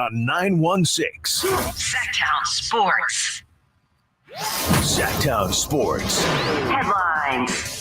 on 916. Sactown Sports. Sactown Sports. Headlines.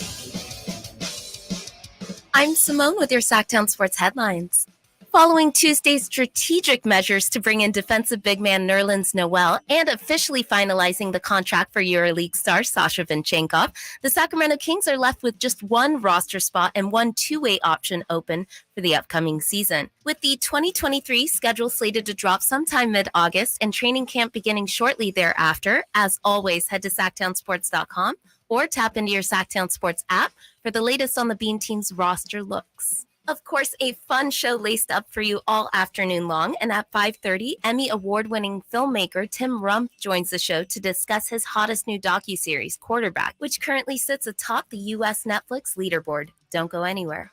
I'm Simone with your Sactown Sports headlines. Following Tuesday's strategic measures to bring in defensive big man Nerlens Noel and officially finalizing the contract for EuroLeague star Sasha Vinchenkov, the Sacramento Kings are left with just one roster spot and one two-way option open for the upcoming season. With the 2023 schedule slated to drop sometime mid-August and training camp beginning shortly thereafter, as always, head to SactownSports.com or tap into your Sactown Sports app for the latest on the Bean Team's roster looks. Of course, a fun show laced up for you all afternoon long, and at 5:30, Emmy award-winning filmmaker Tim Rump joins the show to discuss his hottest new docuseries, Quarterback, which currently sits atop the U.S. Netflix leaderboard. Don't go anywhere.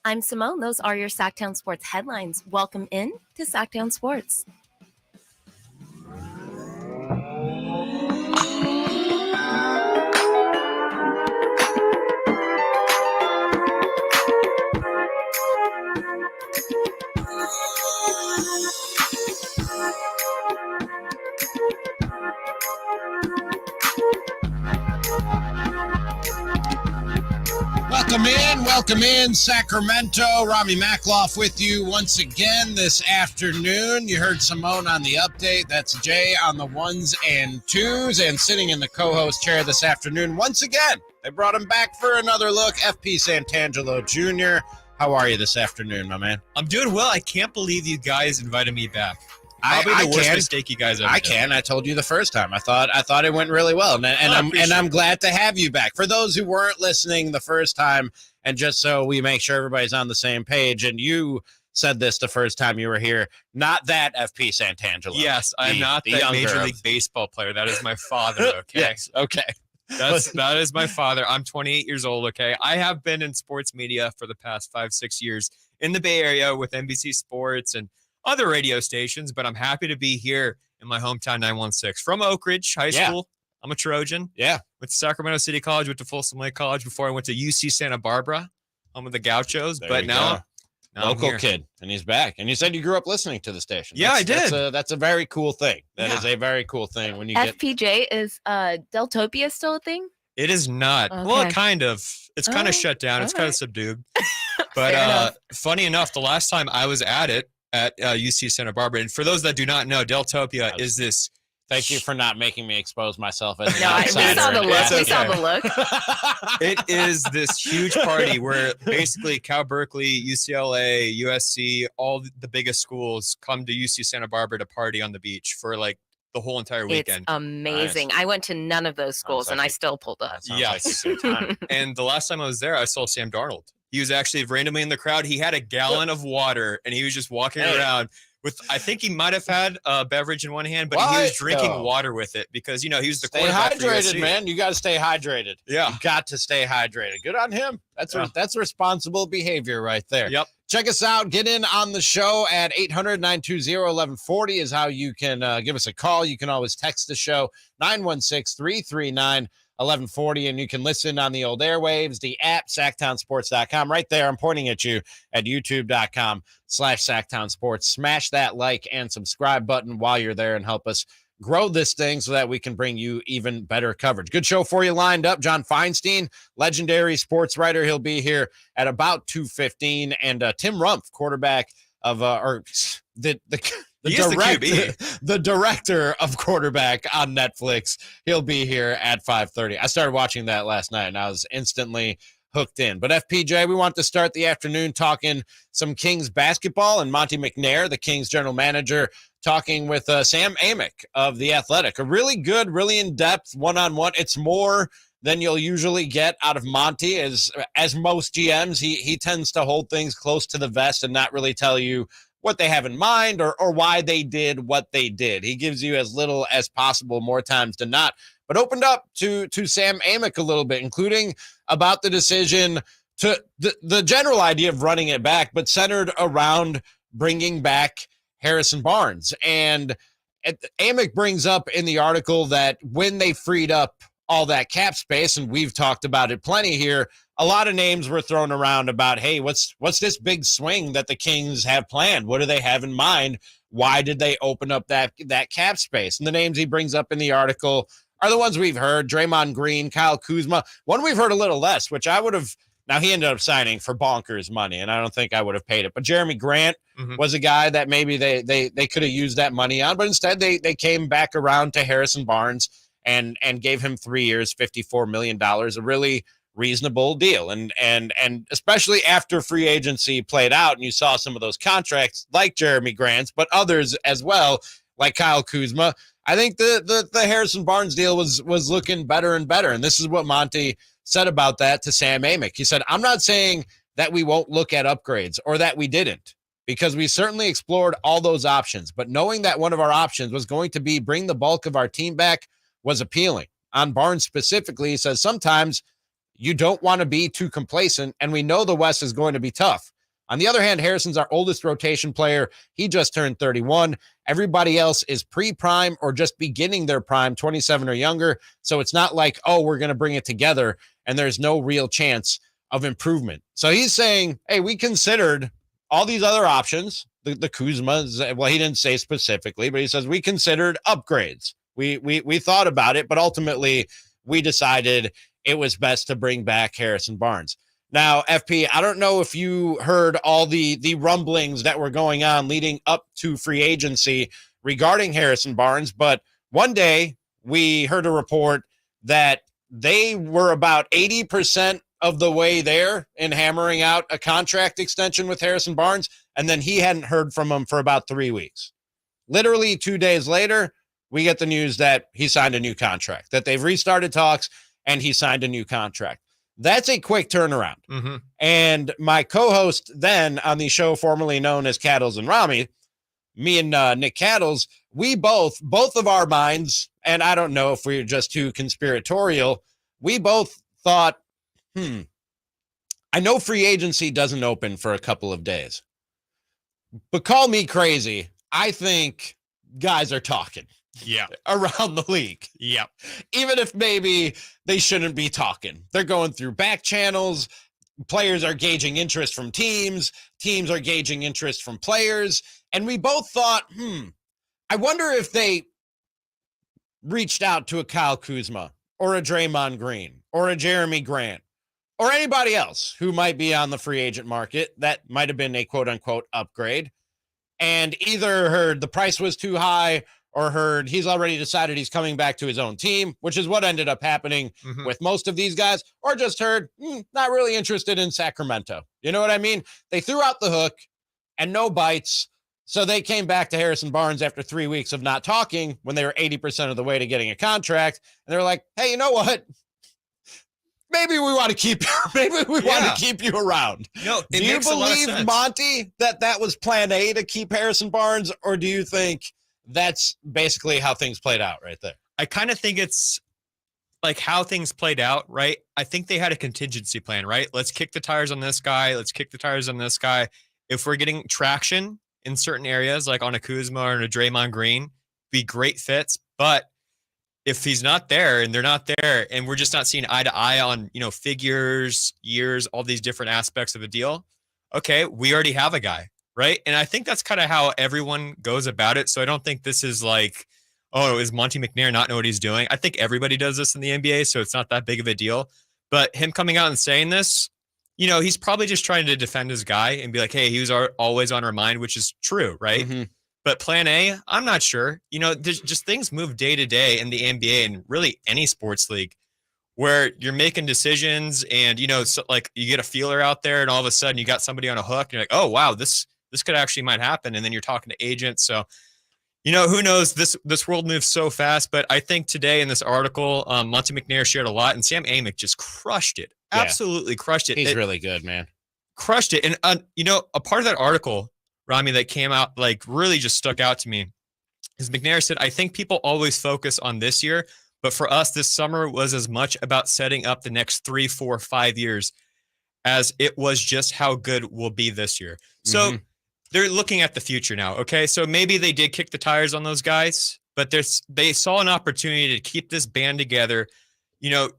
I'm Simone. Those are your Sactown Sports headlines. Welcome in to Sactown Sports. Welcome in, Sacramento. Ramie Makloff with you once again this afternoon. You heard Simone on the update. That's Jay on the ones and twos, and sitting in the co-host chair this afternoon once again. They brought him back for another look. FP Santangelo Jr. How are you this afternoon, my man? I'm doing well. I can't believe you guys invited me back. Probably the worst mistake you guys ever did. I told you the first time. I thought it went really well, and I'm glad to have you back. For those who weren't listening the first time, and just so we make sure everybody's on the same page, and you said this the first time you were here, not that FP Santangelo. Yes, I'm not that Major League Baseball player. That is my father. Okay. Yes. Okay. That is my father. I'm 28 years old. Okay. I have been in sports media for the past 5-6 years in the Bay Area with NBC Sports and other radio stations, but I'm happy to be here in my hometown 916 from Oak Ridge High School. I'm a Trojan. Yeah. Went to Sacramento City College, went to Folsom Lake College before I went to UC Santa Barbara. Home of the Gauchos. There but now local kid, and he's back. And you said you grew up listening to the station. Yeah, I did. That's a very cool thing. That is a very cool thing when you FPJ, is Deltopia still a thing? It is not. Okay. Well, kind of. It's kind of shut down. It's kind of subdued. But funny enough, the last time I was at it, at UC Santa Barbara. And for those that do not know, Deltopia is this. Thank you for not making me expose myself as an No, outsider. we saw the look. Okay. We saw the look. It is this huge party where basically Cal Berkeley, UCLA, USC, all the biggest schools come to UC Santa Barbara to party on the beach for like the whole entire weekend. It's amazing. Nice. I went to none of those schools, and I still pulled up. Yes. And the last time I was there, I saw Sam Darnold. He was actually randomly in the crowd. He had a gallon of water, and he was just walking around with, I think he might have had a beverage in one hand, but he was drinking water with it because, he was the quarterback. Stay hydrated, man. You got to stay hydrated. Yeah. You got to stay hydrated. Good on him. That's responsible behavior right there. Yep. Check us out. Get in on the show at 800-920-1140 is how you can give us a call. You can always text the show, 916-339-1140, and you can listen on the old airwaves, the app, SactownSports.com. Right there, I'm pointing at you at YouTube.com/SactownSports. Smash that like and subscribe button while you're there and help us grow this thing so that we can bring you even better coverage. Good show for you lined up. John Feinstein, legendary sports writer. He'll be here at about 2:15. And Tim Rump, quarterback of the director of Quarterback on Netflix. He'll be here at 5:30. I started watching that last night, and I was instantly hooked in. But FPJ, we want to start the afternoon talking some Kings basketball, and Monte McNair, the Kings general manager, talking with Sam Amick of The Athletic. A really good, really in-depth one-on-one. It's more than you'll usually get out of Monty. As most GMs, he tends to hold things close to the vest and not really tell you what they have in mind or why they did what they did. He gives you as little as possible more times than not, but opened up to Sam Amick a little bit, including about the decision to the general idea of running it back, but centered around bringing back Harrison Barnes. And Amick brings up in the article that when they freed up all that cap space, and we've talked about it plenty here. A lot of names were thrown around about, hey, what's this big swing that the Kings have planned? What do they have in mind? Why did they open up that cap space? And the names he brings up in the article are the ones we've heard: Draymond Green, Kyle Kuzma. One we've heard a little less, which I would have. Now, he ended up signing for bonkers money, and I don't think I would have paid it. But Jeremy Grant was a guy that maybe they could have used that money on, but instead they came back around to Harrison Barnes and gave him 3 years, $54 million, a really reasonable deal. And especially after free agency played out and you saw some of those contracts like Jeremy Grant's, but others as well, like Kyle Kuzma, I think the Harrison Barnes deal was looking better and better. And this is what Monte said about that to Sam Amick. He said, I'm not saying that we won't look at upgrades or that we didn't, because we certainly explored all those options. But knowing that one of our options was going to be bring the bulk of our team back was appealing. On Barnes specifically, he says, sometimes you don't want to be too complacent, and we know the West is going to be tough. On the other hand, Harrison's our oldest rotation player. He just turned 31. Everybody else is pre-prime or just beginning their prime, 27 or younger. So it's not like, oh, we're going to bring it together and there's no real chance of improvement. So he's saying, hey, we considered all these other options, the Kuzmas. Well, he didn't say specifically, but he says we considered upgrades. We thought about it, but ultimately we decided it was best to bring back Harrison Barnes. Now, FP, I don't know if you heard all the rumblings that were going on leading up to free agency regarding Harrison Barnes, but one day we heard a report that they were about 80% of the way there in hammering out a contract extension with Harrison Barnes, and then he hadn't heard from him for about 3 weeks. Literally 2 days later, we get the news that he signed a new contract, that they've restarted talks, and he signed a new contract. That's a quick turnaround. Mm-hmm. And my co-host then on the show formerly known as Cattles and Ramie, me and Nick Cattles, we both of our minds, and I don't know if we were just too conspiratorial, we both thought, I know free agency doesn't open for a couple of days, but call me crazy. I think guys are talking. Yeah, around the league. Yep. Even if maybe they shouldn't be talking. They're going through back channels. Players are gauging interest from teams. Teams are gauging interest from players. And we both thought, I wonder if they reached out to a Kyle Kuzma or a Draymond Green or a Jeremy Grant or anybody else who might be on the free agent market that might have been a quote unquote upgrade, and either heard the price was too high or heard he's already decided he's coming back to his own team, which is what ended up happening with most of these guys, or just heard not really interested in Sacramento. You know what I mean? They threw out the hook and no bites. So they came back to Harrison Barnes after 3 weeks of not talking when they were 80% of the way to getting a contract. And they're like, hey, you know what? Maybe we want to keep want to keep you around. No, do you believe, Monte, that was plan A to keep Harrison Barnes, or do you think that's basically how things played out right there? I kind of think it's like how things played out, right? I think they had a contingency plan, right? Let's kick the tires on this guy. Let's kick the tires on this guy. If we're getting traction in certain areas, like on a Kuzma or a Draymond Green, be great fits. But if he's not there and they're not there and we're just not seeing eye to eye on, figures, years, all these different aspects of a deal, okay, we already have a guy. Right. And I think that's kind of how everyone goes about it. So I don't think this is like, oh, is Monte McNair not know what he's doing? I think everybody does this in the NBA, so it's not that big of a deal. But him coming out and saying this, he's probably just trying to defend his guy and be like, hey, he was always on our mind, which is true. Right. Mm-hmm. But plan A, I'm not sure. There's just things move day to day in the NBA and really any sports league where you're making decisions and, so like you get a feeler out there and all of a sudden you got somebody on a hook and you're like, oh, wow, this could actually might happen. And then you're talking to agents. So, who knows? This world moves so fast. But I think today in this article, Monte McNair shared a lot and Sam Amick just crushed it. Yeah. Absolutely crushed it. He's really good, man. Crushed it. And, a part of that article, Ramie, that came out, like really just stuck out to me is McNair said, I think people always focus on this year, but for us, this summer was as much about setting up the next 3, 4, 5 years as it was just how good we'll be this year. So they're looking at the future now. Okay. So maybe they did kick the tires on those guys, but they saw an opportunity to keep this band together,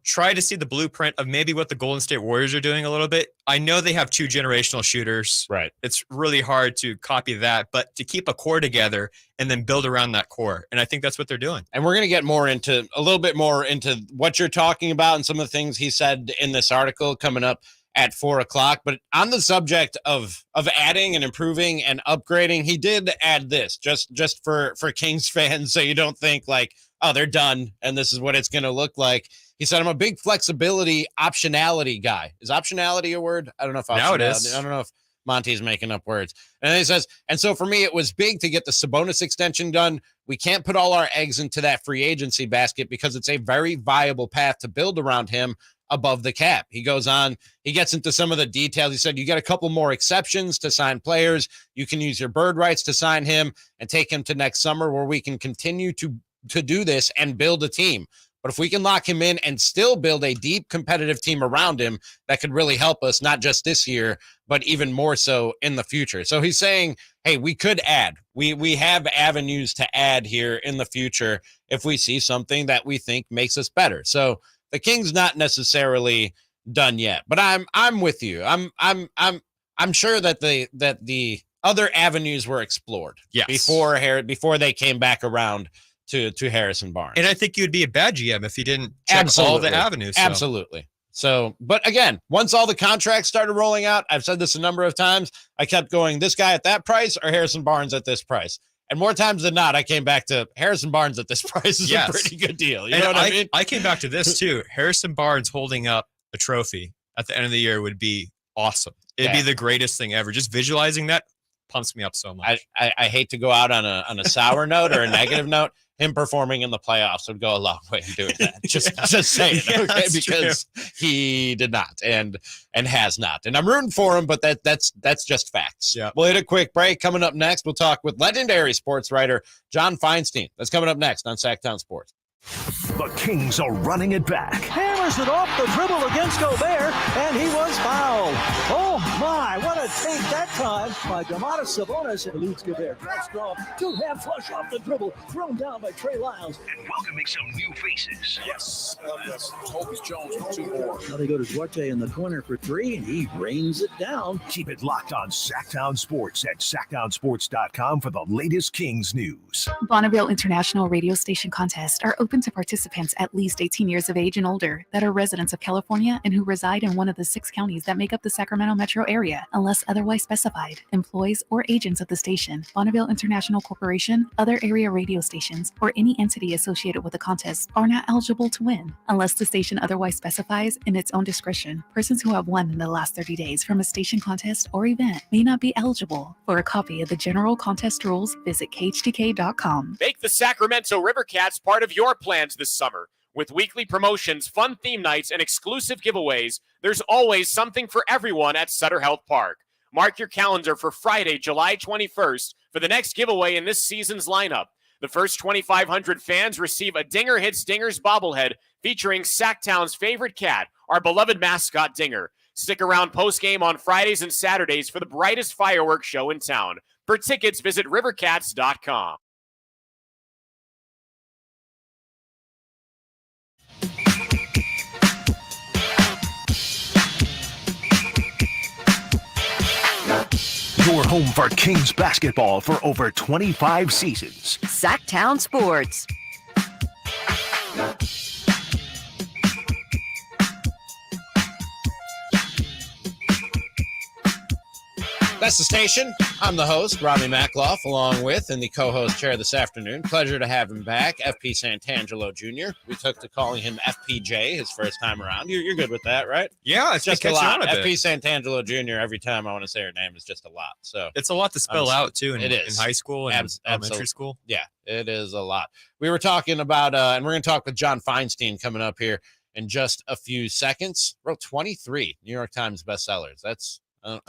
try to see the blueprint of maybe what the Golden State Warriors are doing a little bit. I know they have 2 generational shooters. Right. It's really hard to copy that, but to keep a core together and then build around that core. And I think that's what they're doing. And we're going to get a little bit more into what you're talking about and some of the things he said in this article coming up at 4:00. But on the subject of adding and improving and upgrading, he did add this just for Kings fans. So you don't think like, oh, they're done and this is what it's going to look like. He said, I'm a big flexibility, optionality guy. Is optionality a word? I don't know if now it is. I don't know if Monty's making up words. And then he says, and so for me, it was big to get the Sabonis extension done. We can't put all our eggs into that free agency basket because it's a very viable path to build around him above the cap. He goes on, he gets into some of the details. He said, you get a couple more exceptions to sign players. You can use your bird rights to sign him and take him to next summer where we can continue to do this and build a team. But if we can lock him in and still build a deep competitive team around him, that could really help us, not just this year, but even more so in the future. So he's saying, hey, we could add. We have avenues to add here in the future if we see something that we think makes us better. So the Kings not necessarily done yet, but I'm with you. I'm sure that the other avenues were explored before they came back around to Harrison Barnes. And I think you'd be a bad GM if you didn't check all the avenues. So. Absolutely. So, but again, once all the contracts started rolling out, I've said this a number of times, I kept going, this guy at that price or Harrison Barnes at this price. And more times than not, I came back to Harrison Barnes at this price is a pretty good deal. You know what I mean? I came back to this too. Harrison Barnes holding up a trophy at the end of the year would be awesome. It'd be the greatest thing ever. Just visualizing that pumps me up so much. I hate to go out on a sour note or a negative note. Him performing in the playoffs would go a long way in doing that. Just saying, okay, because he did not and has not. And I'm rooting for him, but that's just facts. Yeah. We'll hit a quick break. Coming up next, we'll talk with legendary sports writer John Feinstein. That's coming up next on Sactown Sports. The Kings are running it back. Hammers it off the dribble against Gobert, and he was fouled. Oh, my, what a take that time by Domantas Sabonis. And eludes Gobert. Drive strong, two-hand flush off the dribble, thrown down by Trey Lyles. And welcoming some new faces. Yes. Toby Jones with 2 more. Now they go to Duarte in the corner for 3, and he rains it down. Keep it locked on Sactown Sports at SactownSports.com for the latest Kings news. Bonneville International Radio Station contests are open to participants at least 18 years of age and older that are residents of California and who reside in one of the 6 counties that make up the Sacramento metro area, unless otherwise specified. Employees or agents of the station, Bonneville International Corporation, other area radio stations, or any entity associated with the contest are not eligible to win, unless the station otherwise specifies in its own discretion. Persons who have won in the last 30 days from a station contest or event may not be eligible. For a copy of the general contest rules, visit khtk.com. Make the Sacramento River Cats part of your plans this summer. With weekly promotions, fun theme nights, and exclusive giveaways, there's always something for everyone at Sutter Health Park. Mark your calendar for Friday, July 21st for the next giveaway in this season's lineup. The first 2,500 fans receive a Dinger Hits Dingers bobblehead featuring Sacktown's favorite cat, our beloved mascot Dinger. Stick around postgame on Fridays and Saturdays for the brightest fireworks show in town. For tickets, visit rivercats.com. Your home for Kings basketball for over 25 seasons. Sactown Sports. That's the station. I'm the host, Robbie Gould, along with and the co-host chair this afternoon. Pleasure to have him back, FP Santangelo Jr. We took to calling him FPJ his first time around. You're good with that, right? Yeah, it's just a lot. FP Santangelo Jr. Every time I want to say her name is just a lot. So it's a lot to spell out too. In high school and elementary school. Yeah, it is a lot. We were talking about, and we're going to talk with John Feinstein coming up here in just a few seconds. Wrote 23 New York Times bestsellers.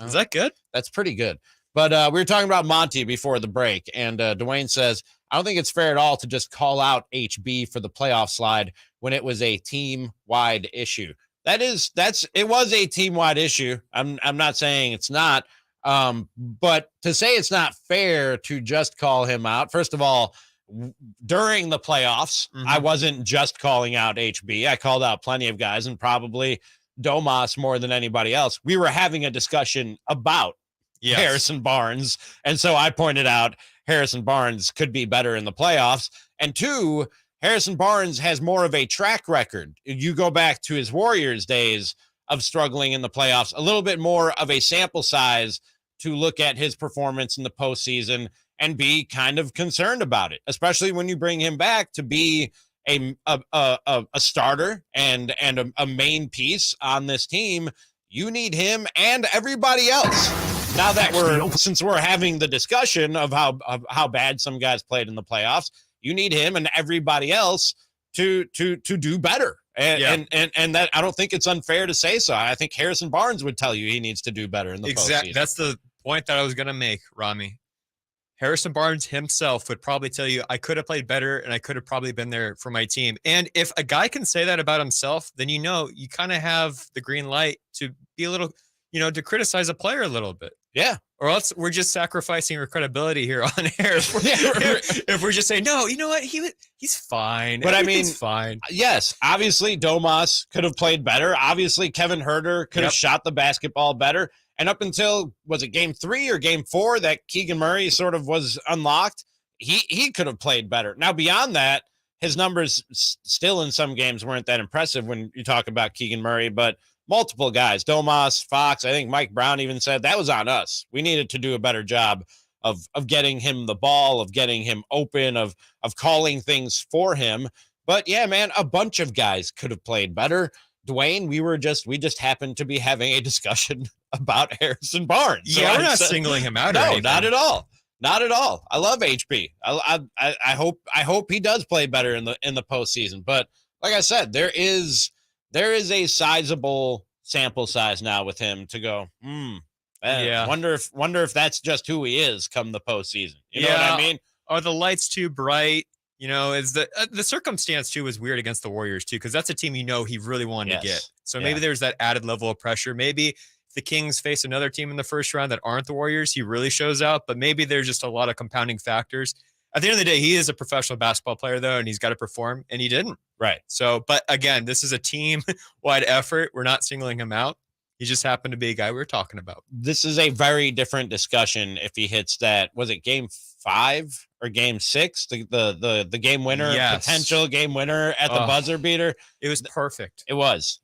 Is that good? That's pretty good. But we were talking about Monty before the break, and Dwayne says, I don't think it's fair at all to just call out HB for the playoff slide when it was a team-wide issue. It was a team-wide issue. I'm not saying it's not, but to say it's not fair to just call him out, first of all, during the playoffs, Mhm. I wasn't just calling out HB. I called out plenty of guys, and probably Domas more than anybody else. We were having a discussion about Harrison Barnes, and so I pointed out Harrison Barnes could be better in the playoffs. And two, Harrison Barnes has more of a track record. You go back to his Warriors days of struggling in the playoffs, a little bit more of a sample size to look at his performance in the postseason and be kind of concerned about it, especially when you bring him back to be a starter and a main piece on this team. You need him and everybody else. Now that since we're having the discussion of how bad some guys played in the playoffs, you need him and everybody else to do better. And that, I don't think it's unfair to say so. I think Harrison Barnes would tell you he needs to do better in the postseason. That's the point that I was going to make, Ramie. Harrison Barnes himself would probably tell you, I could have played better and I could have probably been there for my team. And if a guy can say that about himself, then you kind of have the green light to be a little, to criticize a player a little bit. Yeah. Or else we're just sacrificing our credibility here on air. If we're just saying, no, you know what? He's fine. But Everything's fine. Yes, obviously Domas could have played better. Obviously Kevin Huerter could have shot the basketball better. And up until, was it game 3 or game 4 that Keegan Murray sort of was unlocked, he could have played better. Now, beyond that, his numbers still in some games weren't that impressive when you talk about Keegan Murray, but multiple guys, Domas, Fox, I think Mike Brown even said that was on us. We needed to do a better job of getting him the ball, of getting him open, of calling things for him. But yeah, man, a bunch of guys could have played better. Dwayne, we just happened to be having a discussion about Harrison Barnes. So we're not singling him out. No, not at all. Not at all. I love HB. I hope he does play better in the postseason. But like I said, there is a sizable sample size now with him to go. Wonder if that's just who he is come the postseason. You know what I mean? Are the lights too bright? Is the circumstance too was weird against the Warriors too, because that's a team he really wanted to get. So maybe there's that added level of pressure. Maybe if the Kings face another team in the first round that aren't the Warriors, he really shows out. But maybe there's just a lot of compounding factors. At the end of the day, he is a professional basketball player though, and he's got to perform, and he didn't. Right. So, but again, this is a team-wide effort. We're not singling him out. He just happened to be a guy we were talking about. This is a very different discussion if he hits that. Was it game 5 or game 6? The game winner, potential game winner at the buzzer beater. It was perfect. It was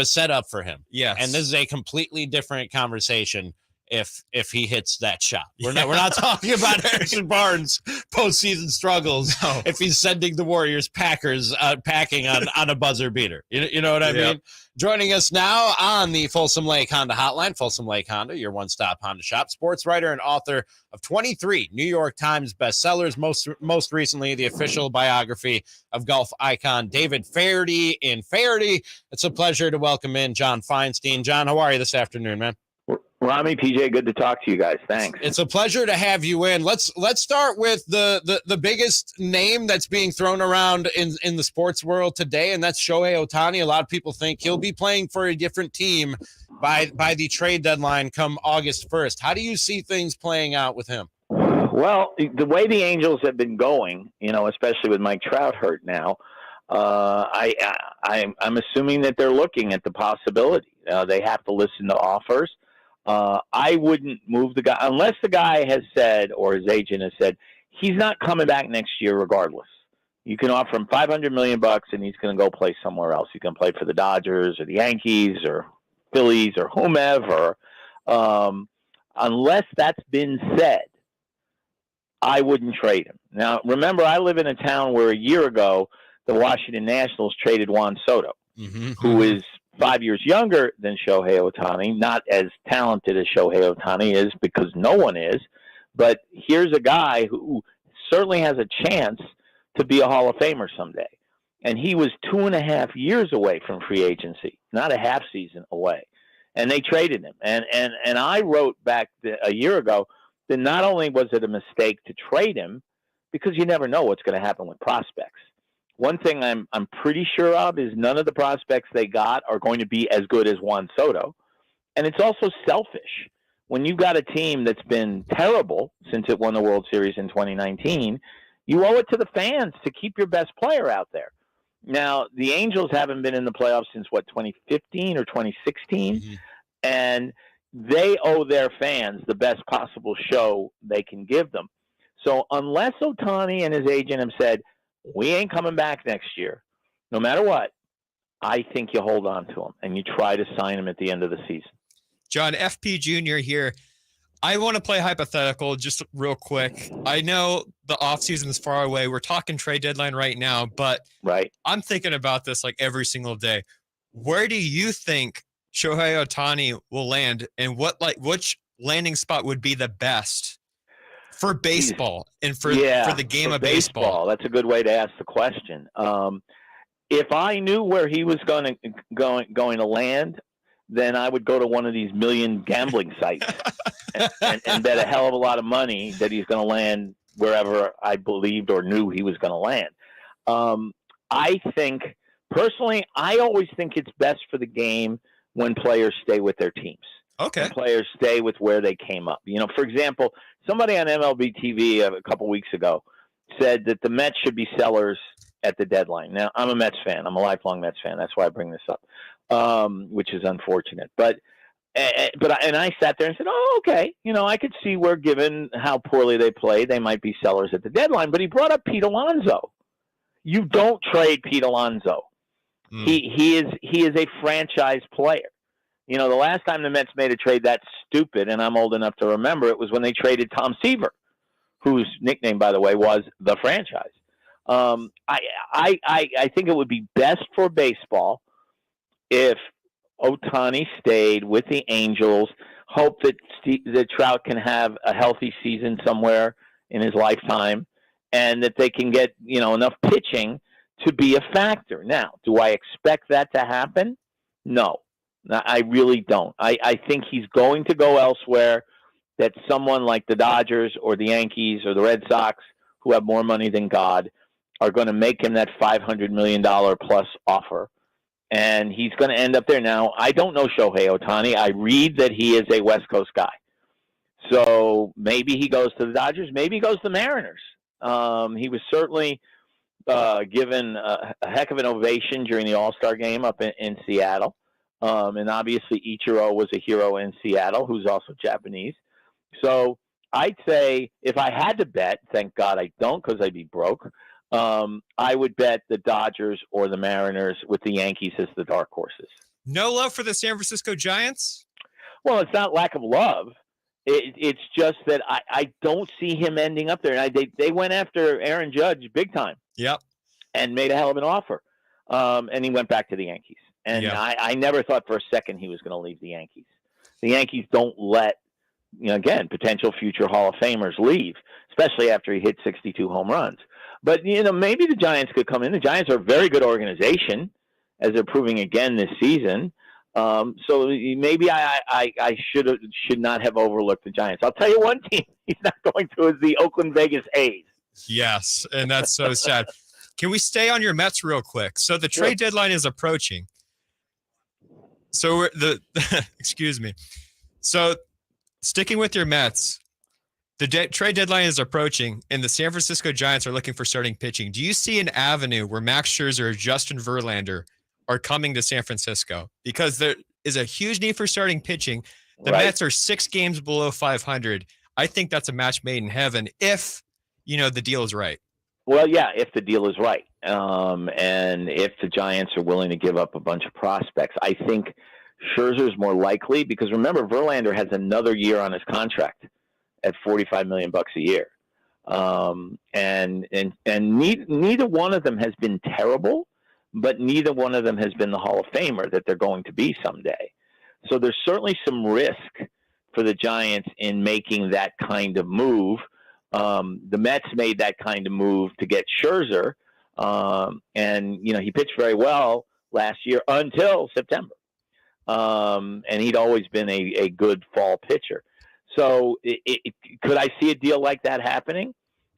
set up for him. Yes. And this is a completely different conversation if he hits that shot. We're not talking about Harrison Barnes' postseason struggles. No. If he's sending the Warriors packing on a buzzer beater. You know what I mean? Joining us now on the Folsom Lake Honda Hotline, Folsom Lake Honda, your one-stop Honda shop, sports writer and author of 23 New York Times bestsellers, most recently the official biography of golf icon David Feherty in Feherty. It's a pleasure to welcome in John Feinstein. John, how are you this afternoon, man? Ramie, PJ, good to talk to you guys. Thanks. It's a pleasure to have you in. Let's start with the biggest name that's being thrown around in the sports world today, and that's Shohei Ohtani. A lot of people think he'll be playing for a different team by the trade deadline come August 1st. How do you see things playing out with him? Well, the way the Angels have been going, especially with Mike Trout hurt now, I'm assuming that they're looking at the possibility. They have to listen to offers. I wouldn't move the guy unless the guy has said, or his agent has said, he's not coming back next year regardless. You can offer him $500 million and he's going to go play somewhere else. He can play for the Dodgers or the Yankees or Phillies or whomever. Unless that's been said, I wouldn't trade him. Now, remember, I live in a town where a year ago, the Washington Nationals traded Juan Soto, who is 5 years younger than Shohei Ohtani, not as talented as Shohei Ohtani is because no one is, but here's a guy who certainly has a chance to be a Hall of Famer someday. And he was 2.5 years away from free agency, not a half season away. And they traded him. And I wrote back a year ago that not only was it a mistake to trade him, because you never know what's going to happen with prospects. One thing I'm pretty sure of is none of the prospects they got are going to be as good as Juan Soto. And it's also selfish. When you've got a team that's been terrible since it won the World Series in 2019, You owe it to the fans to keep your best player out there. Now, the Angels haven't been in the playoffs since, 2015 or 2016? Mm-hmm. And they owe their fans the best possible show they can give them. So unless Ohtani and his agent have said, we ain't coming back next year, no matter what, I think you hold on to him and you try to sign him at the end of the season. John, FP Jr. here. I want to play hypothetical just real quick. I know the offseason is far away. We're talking trade deadline right now, but I'm thinking about this like every single day. Where do you think Shohei Ohtani will land, and which landing spot would be the best for baseball and for the game of baseball? That's a good way to ask the question. If I knew where he was going to land, then I would go to one of these million gambling sites and bet a hell of a lot of money that he's going to land wherever I believed or knew he was going to land. I think, personally, I always think it's best for the game when players stay with their teams. Okay. When players stay with where they came up. For example, somebody on MLB TV a couple weeks ago said that the Mets should be sellers at the deadline. Now, I'm a Mets fan. I'm a lifelong Mets fan. That's why I bring this up, which is unfortunate. But I sat there and said, oh, okay. I could see where, given how poorly they play, they might be sellers at the deadline. But he brought up Pete Alonso. You don't trade Pete Alonso. He is a franchise player. The last time the Mets made a trade that stupid, and I'm old enough to remember, it was when they traded Tom Seaver, whose nickname, by the way, was the franchise. I think it would be best for baseball if Ohtani stayed with the Angels, hope that Trout can have a healthy season somewhere in his lifetime, and that they can get, enough pitching to be a factor. Now, do I expect that to happen? No, I really don't. I think he's going to go elsewhere, that someone like the Dodgers or the Yankees or the Red Sox, who have more money than God, are going to make him that $500 million plus offer. And he's going to end up there. Now, I don't know Shohei Ohtani. I read that he is a West Coast guy. So maybe he goes to the Dodgers. Maybe he goes to the Mariners. He was certainly given a heck of an ovation during the All-Star game up in Seattle. And obviously Ichiro was a hero in Seattle, who's also Japanese. So I'd say if I had to bet, thank God I don't because I'd be broke, I would bet the Dodgers or the Mariners with the Yankees as the dark horses. No love for the San Francisco Giants? Well, it's not lack of love. It's just that I don't see him ending up there. And they went after Aaron Judge big time. Yep. And made a hell of an offer. And he went back to the Yankees. And I never thought for a second he was going to leave the Yankees. The Yankees don't let, again, potential future Hall of Famers leave, especially after he hit 62 home runs. But, maybe the Giants could come in. The Giants are a very good organization, as they're proving again this season. So maybe I should not have overlooked the Giants. I'll tell you one team he's not going to is the Oakland Vegas A's. Yes, and that's so sad. Can we stay on your Mets real quick? So the trade deadline is approaching. So excuse me. So sticking with your Mets, the trade deadline is approaching, and the San Francisco Giants are looking for starting pitching. Do you see an avenue where Max Scherzer or Justin Verlander are coming to San Francisco? Because there is a huge need for starting pitching. The Mets are 6 games below 500. I think that's a match made in heaven if, the deal is right. Well, yeah, if the deal is right. And if the Giants are willing to give up a bunch of prospects. I think Scherzer's more likely because, remember, Verlander has another year on his contract at $45 million a year. And neither one of them has been terrible, but neither one of them has been the Hall of Famer that they're going to be someday. So there's certainly some risk for the Giants in making that kind of move. The Mets made that kind of move to get Scherzer, and he pitched very well last year until September, and he'd always been a good fall pitcher. So could I see a deal like that happening?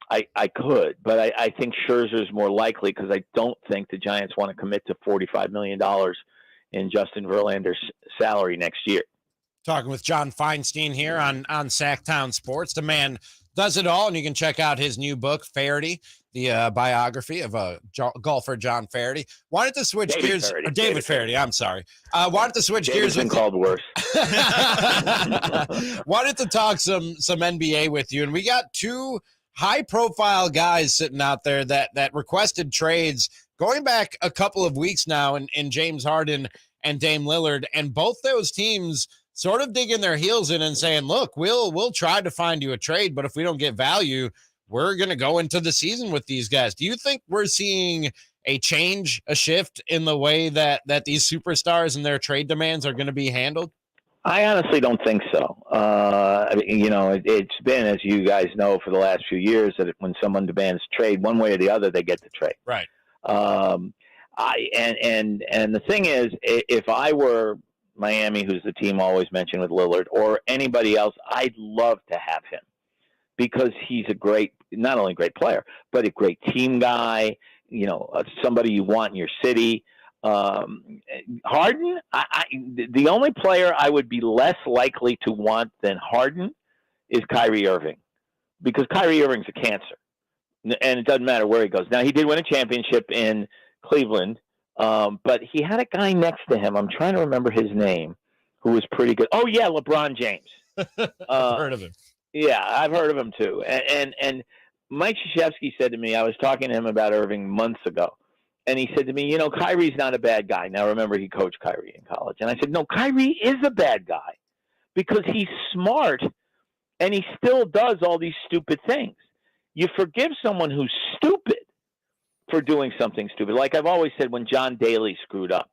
I could, but I think Scherzer's more likely because I don't think the Giants want to commit to $45 million in Justin Verlander's salary next year. Talking with John Feinstein here on Sactown Sports, the man Does it all, and you can check out his new book, Faraday, the biography of golfer John Faraday. Wanted to switch gears. David Faraday, I'm sorry. Wanted to switch gears. Been called worse. Wanted to talk some NBA with you, and we got two high-profile guys sitting out there that requested trades going back a couple of weeks now in James Harden and Dame Lillard, and both those teams sort of digging their heels in and saying, look, we'll try to find you a trade, but if we don't get value, we're going to go into the season with these guys. Do you think we're seeing a change, a shift in the way that these superstars and their trade demands are going to be handled? I honestly don't think so. It's been, as you guys know, for the last few years that when someone demands trade, one way or the other, they get the trade. Right. And the thing is, if I were Miami, who's the team always mentioned with Lillard, or anybody else, I'd love to have him because he's a great, not only great player, but a great team guy, somebody you want in your city. Harden, the only player I would be less likely to want than Harden is Kyrie Irving, because Kyrie Irving's a cancer, and it doesn't matter where he goes. Now, he did win a championship in Cleveland, but he had a guy next to him. I'm trying to remember his name, who was pretty good. Oh, yeah, LeBron James. I've heard of him. Yeah, I've heard of him, too. And Mike Krzyzewski said to me, I was talking to him about Irving months ago, and he said to me, Kyrie's not a bad guy. Now, remember, he coached Kyrie in college. And I said, no, Kyrie is a bad guy because he's smart, and he still does all these stupid things. You forgive someone who's stupid for doing something stupid. Like I've always said, when John Daly screwed up,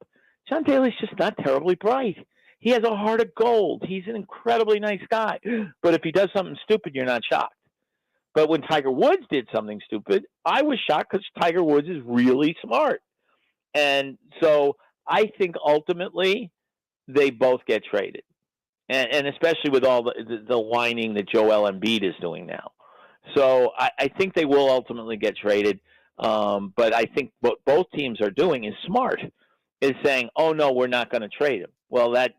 John Daly's just not terribly bright. He has a heart of gold. He's an incredibly nice guy. But if he does something stupid, you're not shocked. But when Tiger Woods did something stupid, I was shocked because Tiger Woods is really smart. And so I think ultimately they both get traded. And especially with all the whining that Joel Embiid is doing now. So I think they will ultimately get traded. But I think what both teams are doing is smart, is saying, oh, no, we're not going to trade him. Well, that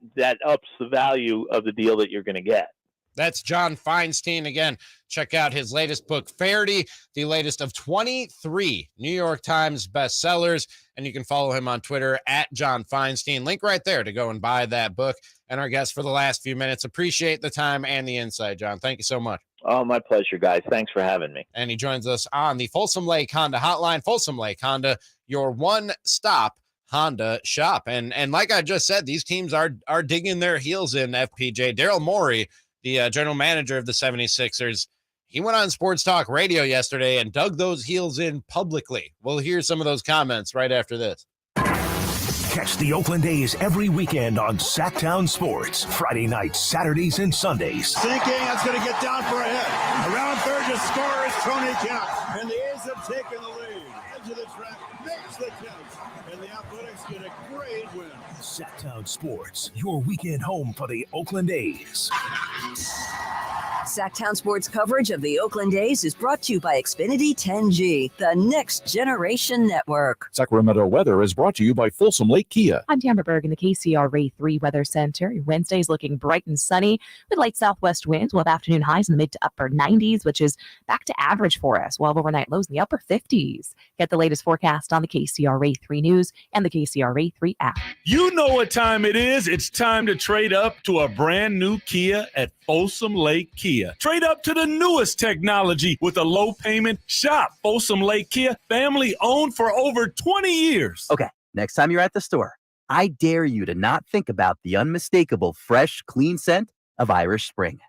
ups the value of the deal that you're going to get. That's John Feinstein. Again, check out his latest book, Faraday, the latest of 23 New York Times bestsellers. And you can follow him on Twitter at John Feinstein. Link right there to go and buy that book. And our guest for the last few minutes. Appreciate the time and the insight, John. Thank you so much. Oh, my pleasure, guys. Thanks for having me. And he joins us on the Folsom Lake Honda hotline. Folsom Lake Honda, your one-stop Honda shop. And like I just said, these teams are digging their heels in, FPJ. Daryl Morey, the general manager of the 76ers, he went on Sports Talk Radio yesterday and dug those heels in publicly. We'll hear some of those comments right after this. Catch the Oakland A's every weekend on Sactown Sports. Friday nights, Saturdays, and Sundays. Sinking, that's going to get down for a hit. Around third to score is Tony Count. And the A's have taken the lead. Edge of the track makes the catch. And the Athletics get a great win. Sactown Sports, your weekend home for the Oakland A's. Sactown Sports coverage of the Oakland A's is brought to you by Xfinity 10G, the next generation network. Sacramento weather is brought to you by Folsom Lake Kia. I'm Tamara Berg in the KCRA 3 Weather Center. Wednesday's looking bright and sunny with light southwest winds. We'll have afternoon highs in the mid to upper 90s, which is back to average for us. We'll have overnight lows in the upper 50s. Get the latest forecast on the KCRA 3 News and the KCRA 3 app. You know what time it is. It's time to trade up to a brand new Kia at Folsom Lake Kia. Trade up to the newest technology with a low payment. Shop Folsom Lake Kia, family owned for over 20 years. Okay, next time you're at the store, I dare you to not think about the unmistakable fresh, clean scent of Irish Spring.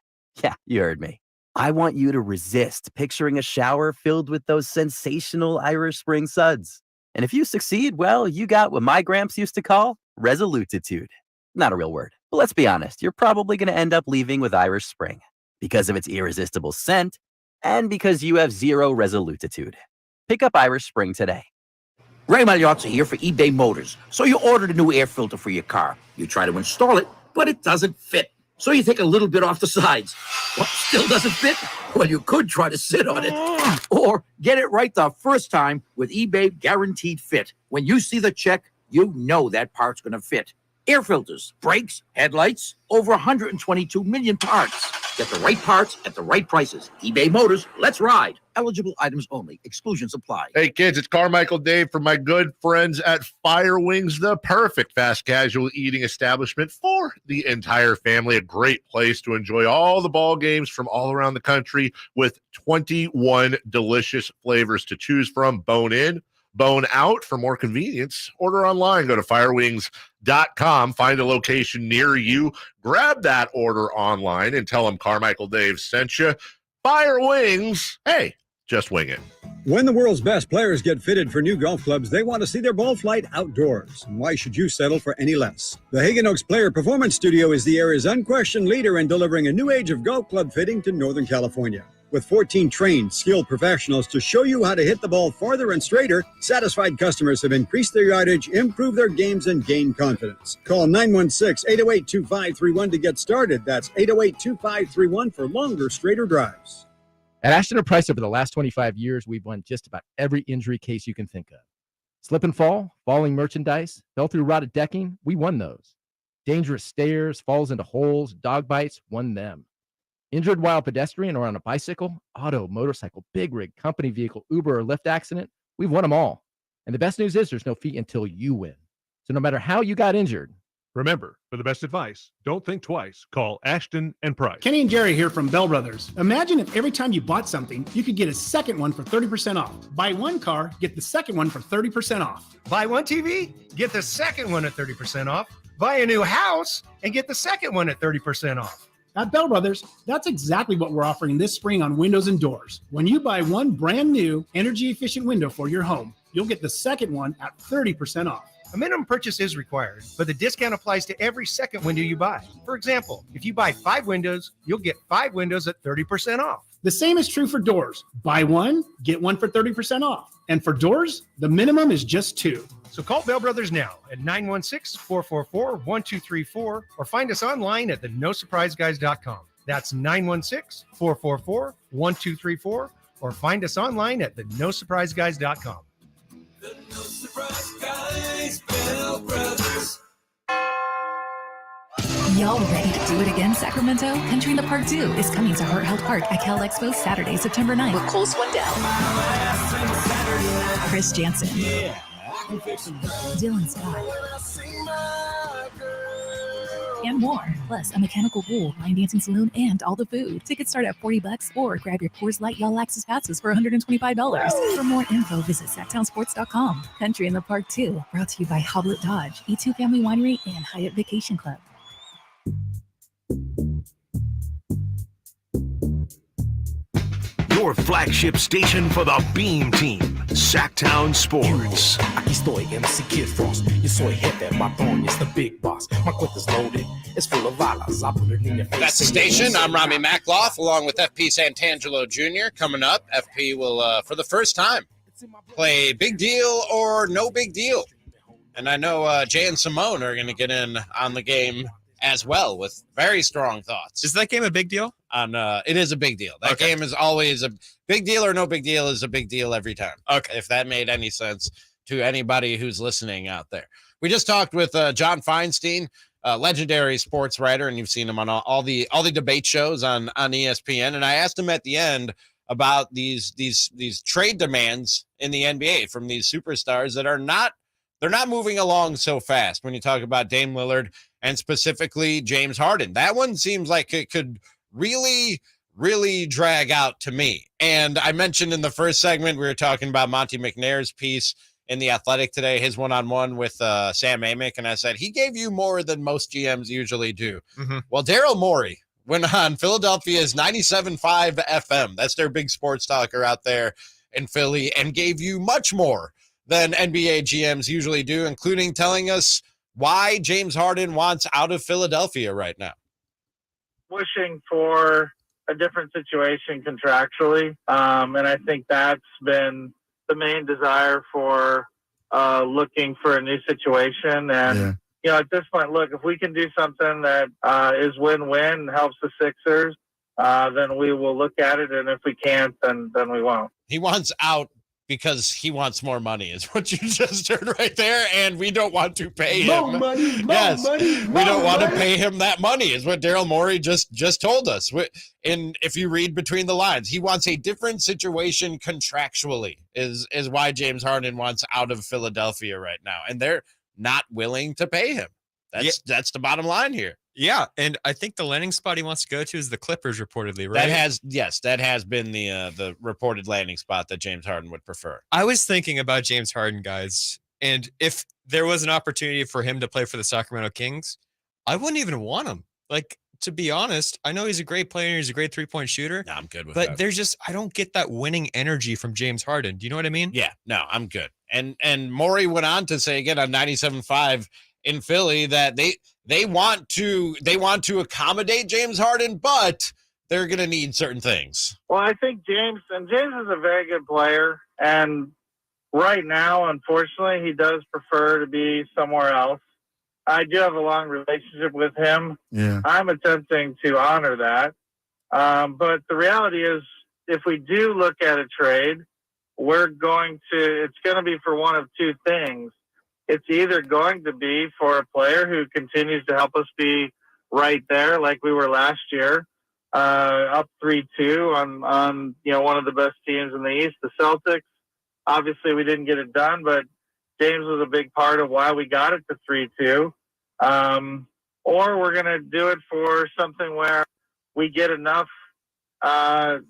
Yeah, you heard me. I want you to resist picturing a shower filled with those sensational Irish Spring suds. And if you succeed, well, you got what my gramps used to call resolutitude. Not a real word, but let's be honest, you're probably going to end up leaving with Irish Spring because of its irresistible scent and because you have zero resolutitude. Pick up Irish Spring today. Ray Magliozzi here for eBay Motors. So you ordered a new air filter for your car. You try to install it, but it doesn't fit. So you take a little bit off the sides. What, still doesn't fit? Well, you could try to sit on it. Or get it right the first time with eBay Guaranteed Fit. When you see the check, you know that part's going to fit. Air filters, brakes, headlights, over 122 million parts. Get the right parts at the right prices. eBay Motors, let's ride. Eligible items only. Exclusions apply. Hey, kids, it's Carmichael Dave from my good friends at Fire Wings, the perfect fast casual eating establishment for the entire family. A great place to enjoy all the ball games from all around the country with 21 delicious flavors to choose from. Bone in, bone out. For more convenience, order online. Go to firewings.com. Find a location near you. Grab that order online and tell them Carmichael Dave sent you. Fire Wings. Hey, just wing it. When the world's best players get fitted for new golf clubs, they want to see their ball flight outdoors. And why should you settle for any less? The Hagen Oaks Player Performance Studio is the area's unquestioned leader in delivering a new age of golf club fitting to Northern California. With 14 trained, skilled professionals to show you how to hit the ball farther and straighter, satisfied customers have increased their yardage, improved their games, and gained confidence. Call 916-808-2531 to get started. That's 808-2531 for longer, straighter drives. At Ashton & Price, over the last 25 years, we've won just about every injury case you can think of. Slip and fall, falling merchandise, fell through rotted decking, we won those. Dangerous stairs, falls into holes, dog bites, won them. Injured while pedestrian or on a bicycle, auto, motorcycle, big rig, company vehicle, Uber, or Lyft accident, we've won them all. And the best news is there's no fee until you win. So no matter how you got injured, remember, for the best advice, don't think twice. Call Ashton & Price. Kenny and Jerry here from Bell Brothers. Imagine if every time you bought something, you could get a second one for 30% off. Buy one car, get the second one for 30% off. Buy one TV, get the second one at 30% off. Buy a new house and get the second one at 30% off. At Bell Brothers, that's exactly what we're offering this spring on windows and doors. When you buy one brand new energy-efficient window for your home, you'll get the second one at 30% off. A minimum purchase is required, but the discount applies to every second window you buy. For example, if you buy 5 windows, you'll get 5 windows at 30% off. The same is true for doors. Buy one, get one for 30% off. And for doors, the minimum is just 2. So call Bell Brothers now at 916-444-1234 or find us online at thenosurpriseguys.com. That's 916-444-1234 or find us online at thenosurpriseguys.com. The No Surprise Guys, Bell Brothers. Y'all ready to do it again, Sacramento? Country in the Park 2 is coming to Heart Health Park at Cal Expo Saturday, September 9th with Cole Swindell, Chris Jansen, Dylan Scott, and more. Plus, a mechanical bull, line dancing saloon, and all the food. Tickets start at $40 or grab your Coors Light Y'all Access passes for $125. For more info, visit SactownSports.com. Country in the Park 2, brought to you by Hoblet Dodge, E2 Family Winery, and Hyatt Vacation Club. Your flagship station for the Beam Team, Sactown Sports. Aquí estoy, MC Kid Frost. Yo soy jefe, matón, it's the big boss. My cuenta's loaded, it's full of balas. I put it in your face. That's the station. I'm Ramie Makhlouf, along with FP Santangelo Jr. Coming up, FP will, for the first time, play Big Deal or No Big Deal. And I know Jay and Simone are going to get in on the game as well with very strong thoughts. Is that game a big deal? It is a big deal. That game is always a big deal, or no big deal is a big deal every time. Okay. If that made any sense to anybody who's listening out there. We just talked with John Feinstein, legendary sports writer, and you've seen him on all the debate shows on ESPN. And I asked him at the end about these trade demands in the NBA from these superstars that are not moving along so fast. When you talk about Dame Lillard and specifically James Harden, that one seems like it could really, really drag out to me. And I mentioned in the first segment, we were talking about Monte McNair's piece in The Athletic today, his one-on-one with Sam Amick. And I said, he gave you more than most GMs usually do. Mm-hmm. Well, Daryl Morey went on Philadelphia's 97.5 FM. That's their big sports talker out there in Philly, and gave you much more than NBA GMs usually do, including telling us why James Harden wants out of Philadelphia right now. Wishing for a different situation contractually. And I think that's been the main desire for looking for a new situation. And, you know, at this point, look, if we can do something that is win-win, helps the Sixers, then we will look at it. And if we can't, then we won't. He wants out because he wants more money is what you just heard right there. And we don't want to pay him. More money, We don't want to pay him that money is what Daryl Morey just told us. And if you read between the lines, he wants a different situation contractually is why James Harden wants out of Philadelphia right now. And they're not willing to pay him. That's the bottom line here. Yeah, and I think the landing spot he wants to go to is the Clippers, reportedly, right? That has been the reported landing spot that James Harden would prefer. I was thinking about James Harden, guys, and if there was an opportunity for him to play for the Sacramento Kings, I wouldn't even want him. Like, to be honest, I know he's a great player, he's a great three-point shooter. No, I'm good with that. But I don't get that winning energy from James Harden. Do you know what I mean? Yeah, no, I'm good. And Morey went on to say again on 97.5 in Philly that they want to accommodate James Harden, but they're going to need certain things. Well, I think James is a very good player, and right now, unfortunately, he does prefer to be somewhere else. I do have a long relationship with him. Yeah. I'm attempting to honor that. But the reality is, if we do look at a trade, it's going to be for one of two things. It's either going to be for a player who continues to help us be right there, like we were last year, up 3-2 on one of the best teams in the East, the Celtics. Obviously, we didn't get it done, but James was a big part of why we got it to 3-2. Or we're going to do it for something where we get enough, draft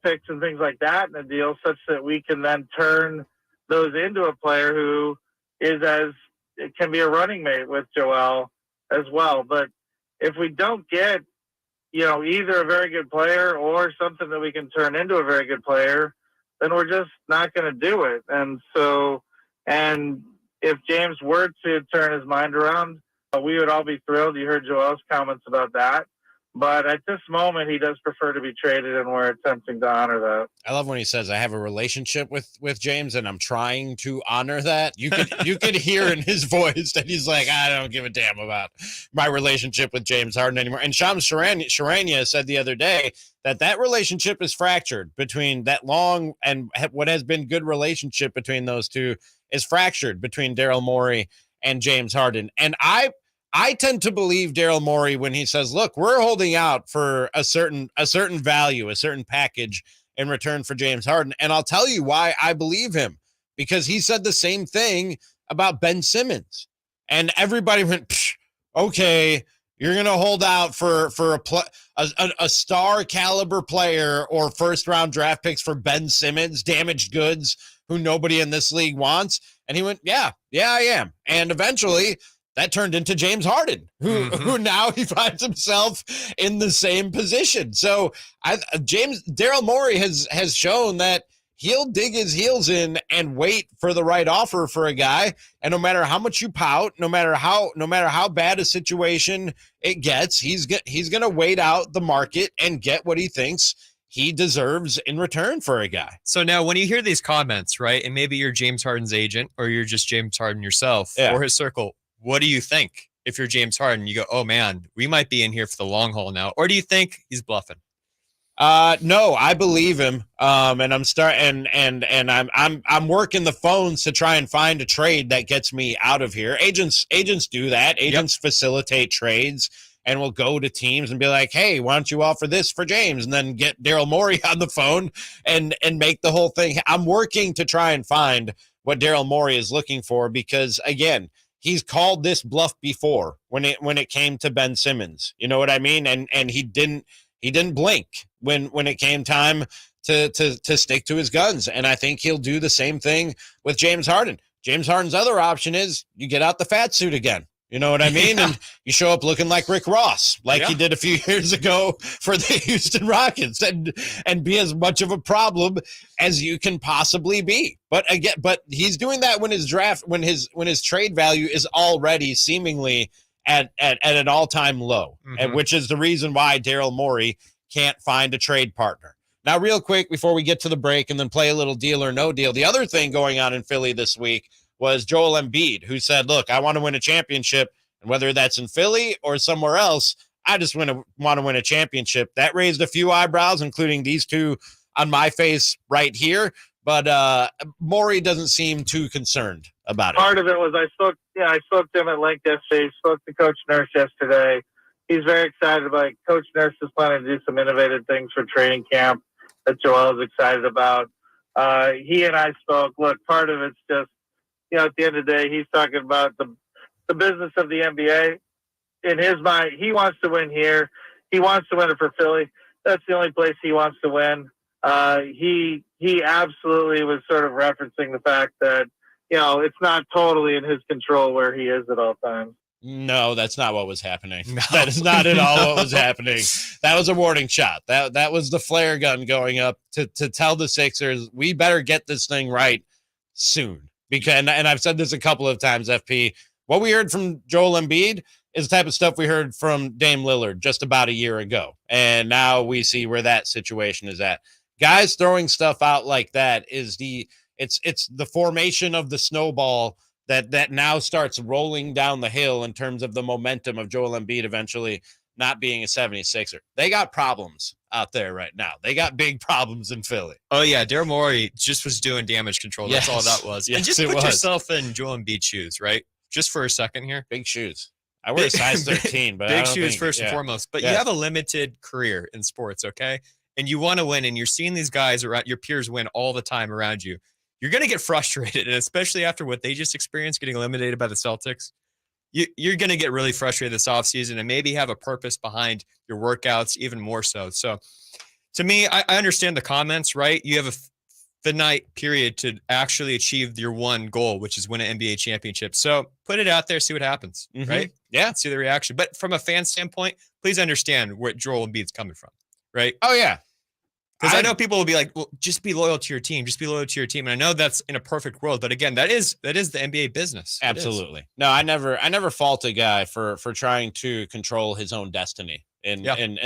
picks and things like that in the deal, such that we can then turn those into a player who it can be a running mate with Joel as well. But if we don't get, either a very good player or something that we can turn into a very good player, then we're just not going to do it. And if James were to turn his mind around, we would all be thrilled. You heard Joel's comments about that. But at this moment, he does prefer to be traded, and we're attempting to honor that. I love when he says, I have a relationship with James, and I'm trying to honor that. You could hear in his voice that he's like, I don't give a damn about my relationship with James Harden anymore. And Shams Charania said the other day that relationship is fractured between that long and what has been good relationship between those two is fractured between Daryl Morey and James Harden. And I tend to believe Daryl Morey when he says, look, we're holding out for a certain value, a certain package in return for James Harden. And I'll tell you why I believe him, because he said the same thing about Ben Simmons. And everybody went, okay, you're going to hold out for a star caliber player or first round draft picks for Ben Simmons, damaged goods who nobody in this league wants. And he went, yeah, I am. And eventually that turned into James Harden, who now he finds himself in the same position. So Daryl Morey has shown that he'll dig his heels in and wait for the right offer for a guy. And no matter how much you pout, no matter how bad a situation it gets, he's going to wait out the market and get what he thinks he deserves in return for a guy. So now when you hear these comments, right, and maybe you're James Harden's agent or you're just James Harden yourself or his circle, what do you think? If you're James Harden, you go, oh man, we might be in here for the long haul now. Or do you think he's bluffing? No, I believe him. And I'm working the phones to try and find a trade that gets me out of here. Agents do that. Agents facilitate trades and will go to teams and be like, hey, why don't you offer this for James? And then get Daryl Morey on the phone and make the whole thing. I'm working to try and find what Daryl Morey is looking for, because again, he's called this bluff before when it came to Ben Simmons. You know what I mean? And he didn't blink when it came time to stick to his guns. And I think he'll do the same thing with James Harden. James Harden's other option is you get out the fat suit again. You know what I mean? And you show up looking like Rick Ross, like he did a few years ago for the Houston Rockets, and be as much of a problem as you can possibly be. But he's doing that when his trade value is already seemingly at an all-time low, and which is the reason why Daryl Morey can't find a trade partner. Now, real quick, before we get to the break and then play a little deal or no deal, the other thing going on in Philly this week was Joel Embiid, who said, look, I want to win a championship, and whether that's in Philly or somewhere else, I just want to win a championship. That raised a few eyebrows, including these two on my face right here. But Morey doesn't seem too concerned about it. Part of it was I spoke to him at length yesterday. Spoke to Coach Nurse yesterday. He's very excited about it. Coach Nurse is planning to do some innovative things for training camp that Joel is excited about. He and I spoke. Look, part of it's just, at the end of the day, he's talking about the business of the NBA. In his mind, he wants to win here. He wants to win it for Philly. That's the only place he wants to win. He absolutely was sort of referencing the fact that, it's not totally in his control where he is at all times. No, that's not what was happening. No. That is not at all what was happening. That was a warning shot. That was the flare gun going up to tell the Sixers, we better get this thing right soon. Because, and I've said this a couple of times, FP, what we heard from Joel Embiid is the type of stuff we heard from Dame Lillard just about a year ago. And now we see where that situation is at. Guys throwing stuff out like that is it's the formation of the snowball that now starts rolling down the hill in terms of the momentum of Joel Embiid eventually not being a 76er. They got problems out there right now. They got big problems in Philly. Oh, yeah. Daryl Morey just was doing damage control. That's all that was. Yes, and just put yourself in Joel Embiid shoes, right? Just for a second here. Big shoes. I wear a size 13, but big shoes first and foremost. But you have a limited career in sports, okay? And you want to win, and you're seeing these guys around your peers win all the time around you. You're going to get frustrated, and especially after what they just experienced, getting eliminated by the Celtics, you're going to get really frustrated this offseason and maybe have a purpose behind your workouts even more so. So, to me, I understand the comments, right? You have a finite period to actually achieve your one goal, which is win an NBA championship. So put it out there, see what happens, right? Yeah. See the reaction. But from a fan standpoint, please understand where Joel Embiid's coming from, right? Oh, yeah. Because I know people will be like, well, just be loyal to your team. Just be loyal to your team. And I know that's in a perfect world. But again, that is the NBA business. Absolutely. No, I never fault a guy for trying to control his own destiny in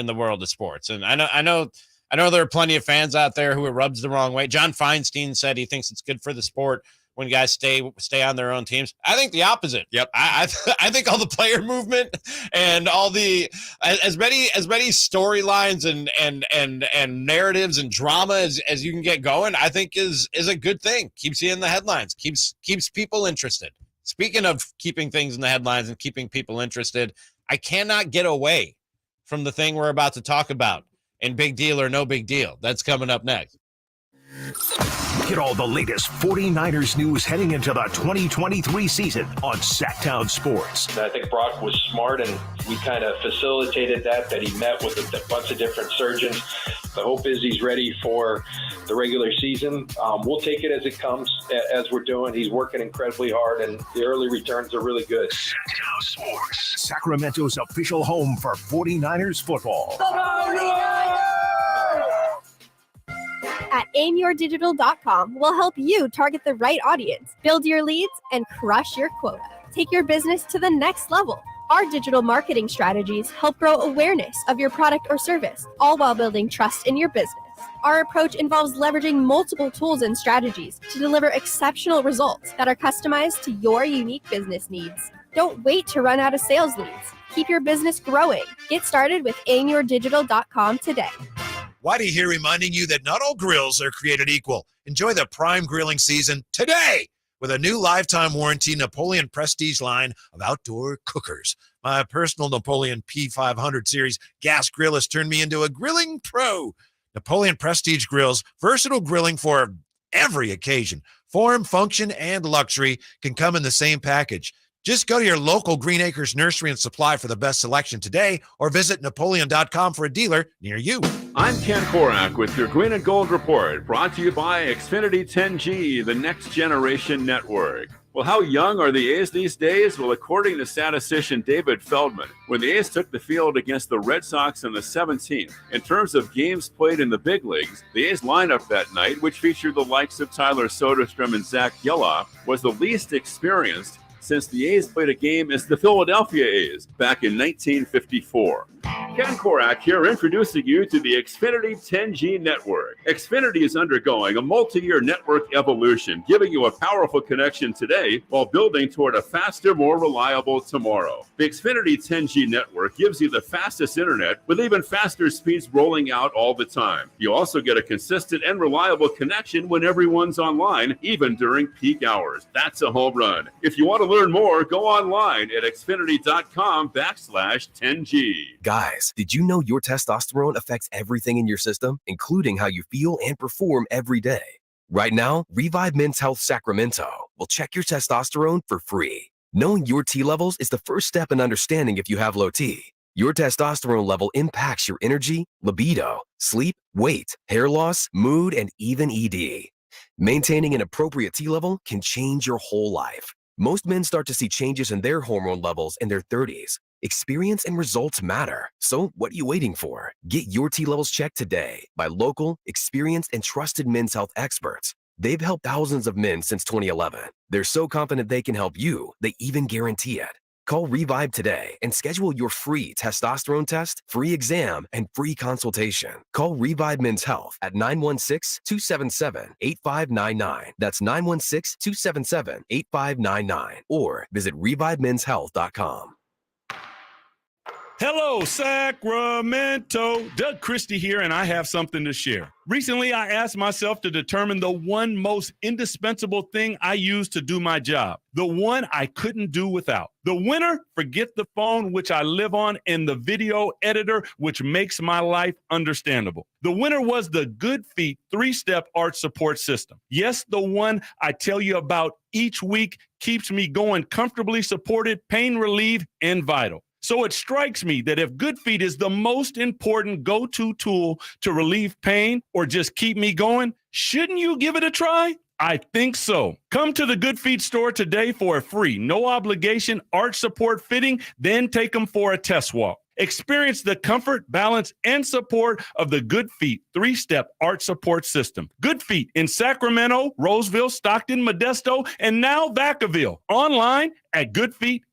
the world of sports. And I know there are plenty of fans out there who it rubs the wrong way. John Feinstein said he thinks it's good for the sport when guys stay on their own teams. I think the opposite. Yep. I think all the player movement and all the as many storylines and narratives and drama as you can get going, I think is a good thing. Keeps you in the headlines. Keeps people interested. Speaking of keeping things in the headlines and keeping people interested, I cannot get away from the thing we're about to talk about. And big deal or no big deal. That's coming up next. Get all the latest 49ers news heading into the 2023 season on Sactown Sports. I think Brock was smart, and we kind of facilitated that he met with a bunch of different surgeons. The hope is he's ready for the regular season. We'll take it as it comes, as we're doing. He's working incredibly hard, and the early returns are really good. Sactown Sports, Sacramento's official home for 49ers football. At aimyourdigital.com, we'll help you target the right audience, build your leads, and crush your quota. Take your business to the next level. Our digital marketing strategies help grow awareness of your product or service, all while building trust in your business. Our approach involves leveraging multiple tools and strategies to deliver exceptional results that are customized to your unique business needs. Don't wait to run out of sales leads. Keep your business growing. Get started with aimyourdigital.com today. Whitey here reminding you that not all grills are created equal. Enjoy the prime grilling season today with a new lifetime warranty Napoleon Prestige line of outdoor cookers. My personal Napoleon P500 series gas grill has turned me into a grilling pro. Napoleon Prestige grills, versatile grilling for every occasion. Form, function, and luxury can come in the same package. Just go to your local Green Acres Nursery and Supply for the best selection today, or visit Napoleon.com for a dealer near you. I'm Ken Korak with your Green and Gold Report, brought to you by Xfinity 10G, the next generation network. Well, how young are the A's these days? Well, according to statistician David Feldman, when the A's took the field against the Red Sox in the 17th, in terms of games played in the big leagues, the A's lineup that night, which featured the likes of Tyler Soderstrom and Zach Geloff, was the least experienced since the A's played a game as the Philadelphia A's back in 1954. Ken Korak here, introducing you to the Xfinity 10G network. Xfinity is undergoing a multi-year network evolution, giving you a powerful connection today while building toward a faster, more reliable tomorrow. The Xfinity 10G network gives you the fastest internet with even faster speeds rolling out all the time. You also get a consistent and reliable connection when everyone's online, even during peak hours. That's a home run. If you want to learn more, go online at xfinity.com/10G. Guys, did you know your testosterone affects everything in your system, including how you feel and perform every day? Right now, Revive Men's Health Sacramento will check your testosterone for free. Knowing your T levels is the first step in understanding if you have low T. Your testosterone level impacts your energy, libido, sleep, weight, hair loss, mood, and even ED. Maintaining an appropriate T level can change your whole life. Most men start to see changes in their hormone levels in their 30s. Experience and results matter. So what are you waiting for? Get your T levels checked today by local, experienced, and trusted men's health experts. They've helped thousands of men since 2011. They're so confident they can help you, they even guarantee it. Call Revive today and schedule your free testosterone test, free exam, and free consultation. Call Revive Men's Health at 916-277-8599. That's 916-277-8599. Or visit revivemenshealth.com. Hello, Sacramento. Doug Christie here, and I have something to share. Recently, I asked myself to determine the one most indispensable thing I use to do my job, the one I couldn't do without. The winner, forget the phone, which I live on, and the video editor, which makes my life understandable. The winner was the Good Feet 3-step arch support system. Yes, the one I tell you about each week keeps me going comfortably supported, pain relieved, and vital. So it strikes me that if Good Feet is the most important go-to tool to relieve pain or just keep me going, shouldn't you give it a try? I think so. Come to the Good Feet store today for a free, no obligation arch support fitting, then take them for a test walk. Experience the comfort, balance, and support of the Good Feet 3-step arch support system. Good Feet in Sacramento, Roseville, Stockton, Modesto, and now Vacaville. Online at goodfeet.com.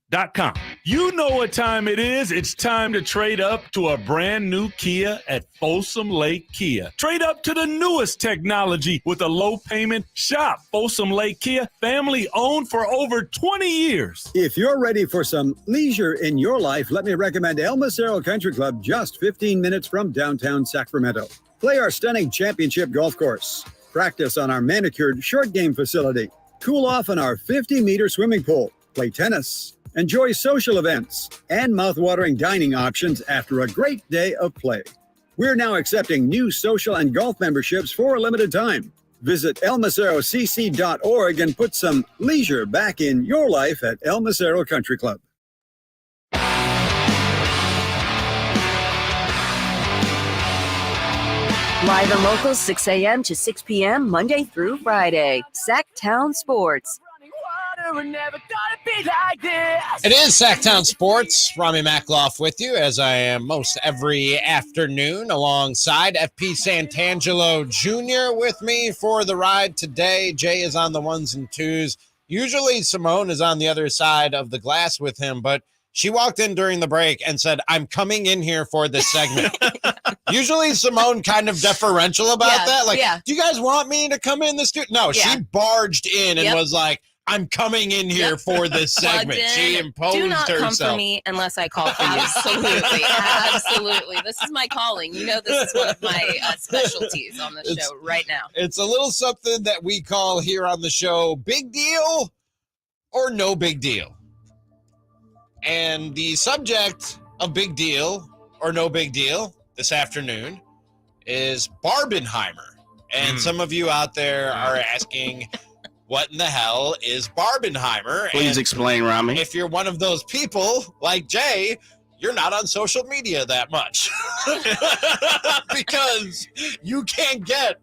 You know what time it is. It's time to trade up to a brand new Kia at Folsom Lake Kia. Trade up to the newest technology with a low payment. Shop Folsom Lake Kia, family owned for over 20 years. If you're ready for some leisure in your life, let me recommend El Macero Country Club, just 15 minutes from downtown Sacramento. Play our stunning championship golf course. Practice on our manicured short game facility. Cool off on our 50-meter swimming pool. Play tennis. Enjoy social events and mouth-watering dining options after a great day of play. We're now accepting new social and golf memberships for a limited time. Visit elmacerocc.org and put some leisure back in your life at El Macero Country Club. Live and local, 6 a.m. to 6 p.m., Monday through Friday. Sactown Sports. It is Sactown Sports. Ramie McLaughlin with you, as I am most every afternoon, alongside FP Santangelo Jr. with me for the ride today. Jay is on the ones and twos. Usually Simone is on the other side of the glass with him, but she walked in during the break and said, I'm coming in here for this segment. Usually Simone kind of deferential about that. Like, do you guys want me to come in the studio? No, she barged in and was like, I'm coming in here for this segment. She imposed Do not herself. come for me unless I call for you. Absolutely. Absolutely. This is my calling. You know, this is one of my specialties on the show right now. It's a little something that we call here on the show big deal or no big deal. And the subject of big deal or no big deal this afternoon is Barbenheimer. And some of you out there are asking, what in the hell is Barbenheimer? Please explain, Ramie. If you're one of those people like Jay, you're not on social media that much because you can't get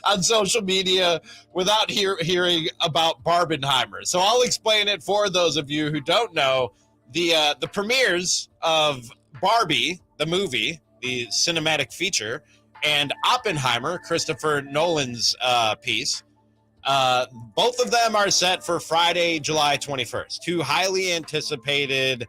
on social media without hearing about Barbenheimer. So I'll explain it for those of you who don't know. The premieres of Barbie, the movie, the cinematic feature, and Oppenheimer, Christopher Nolan's piece, Both of them are set for Friday, July 21st. Two highly anticipated,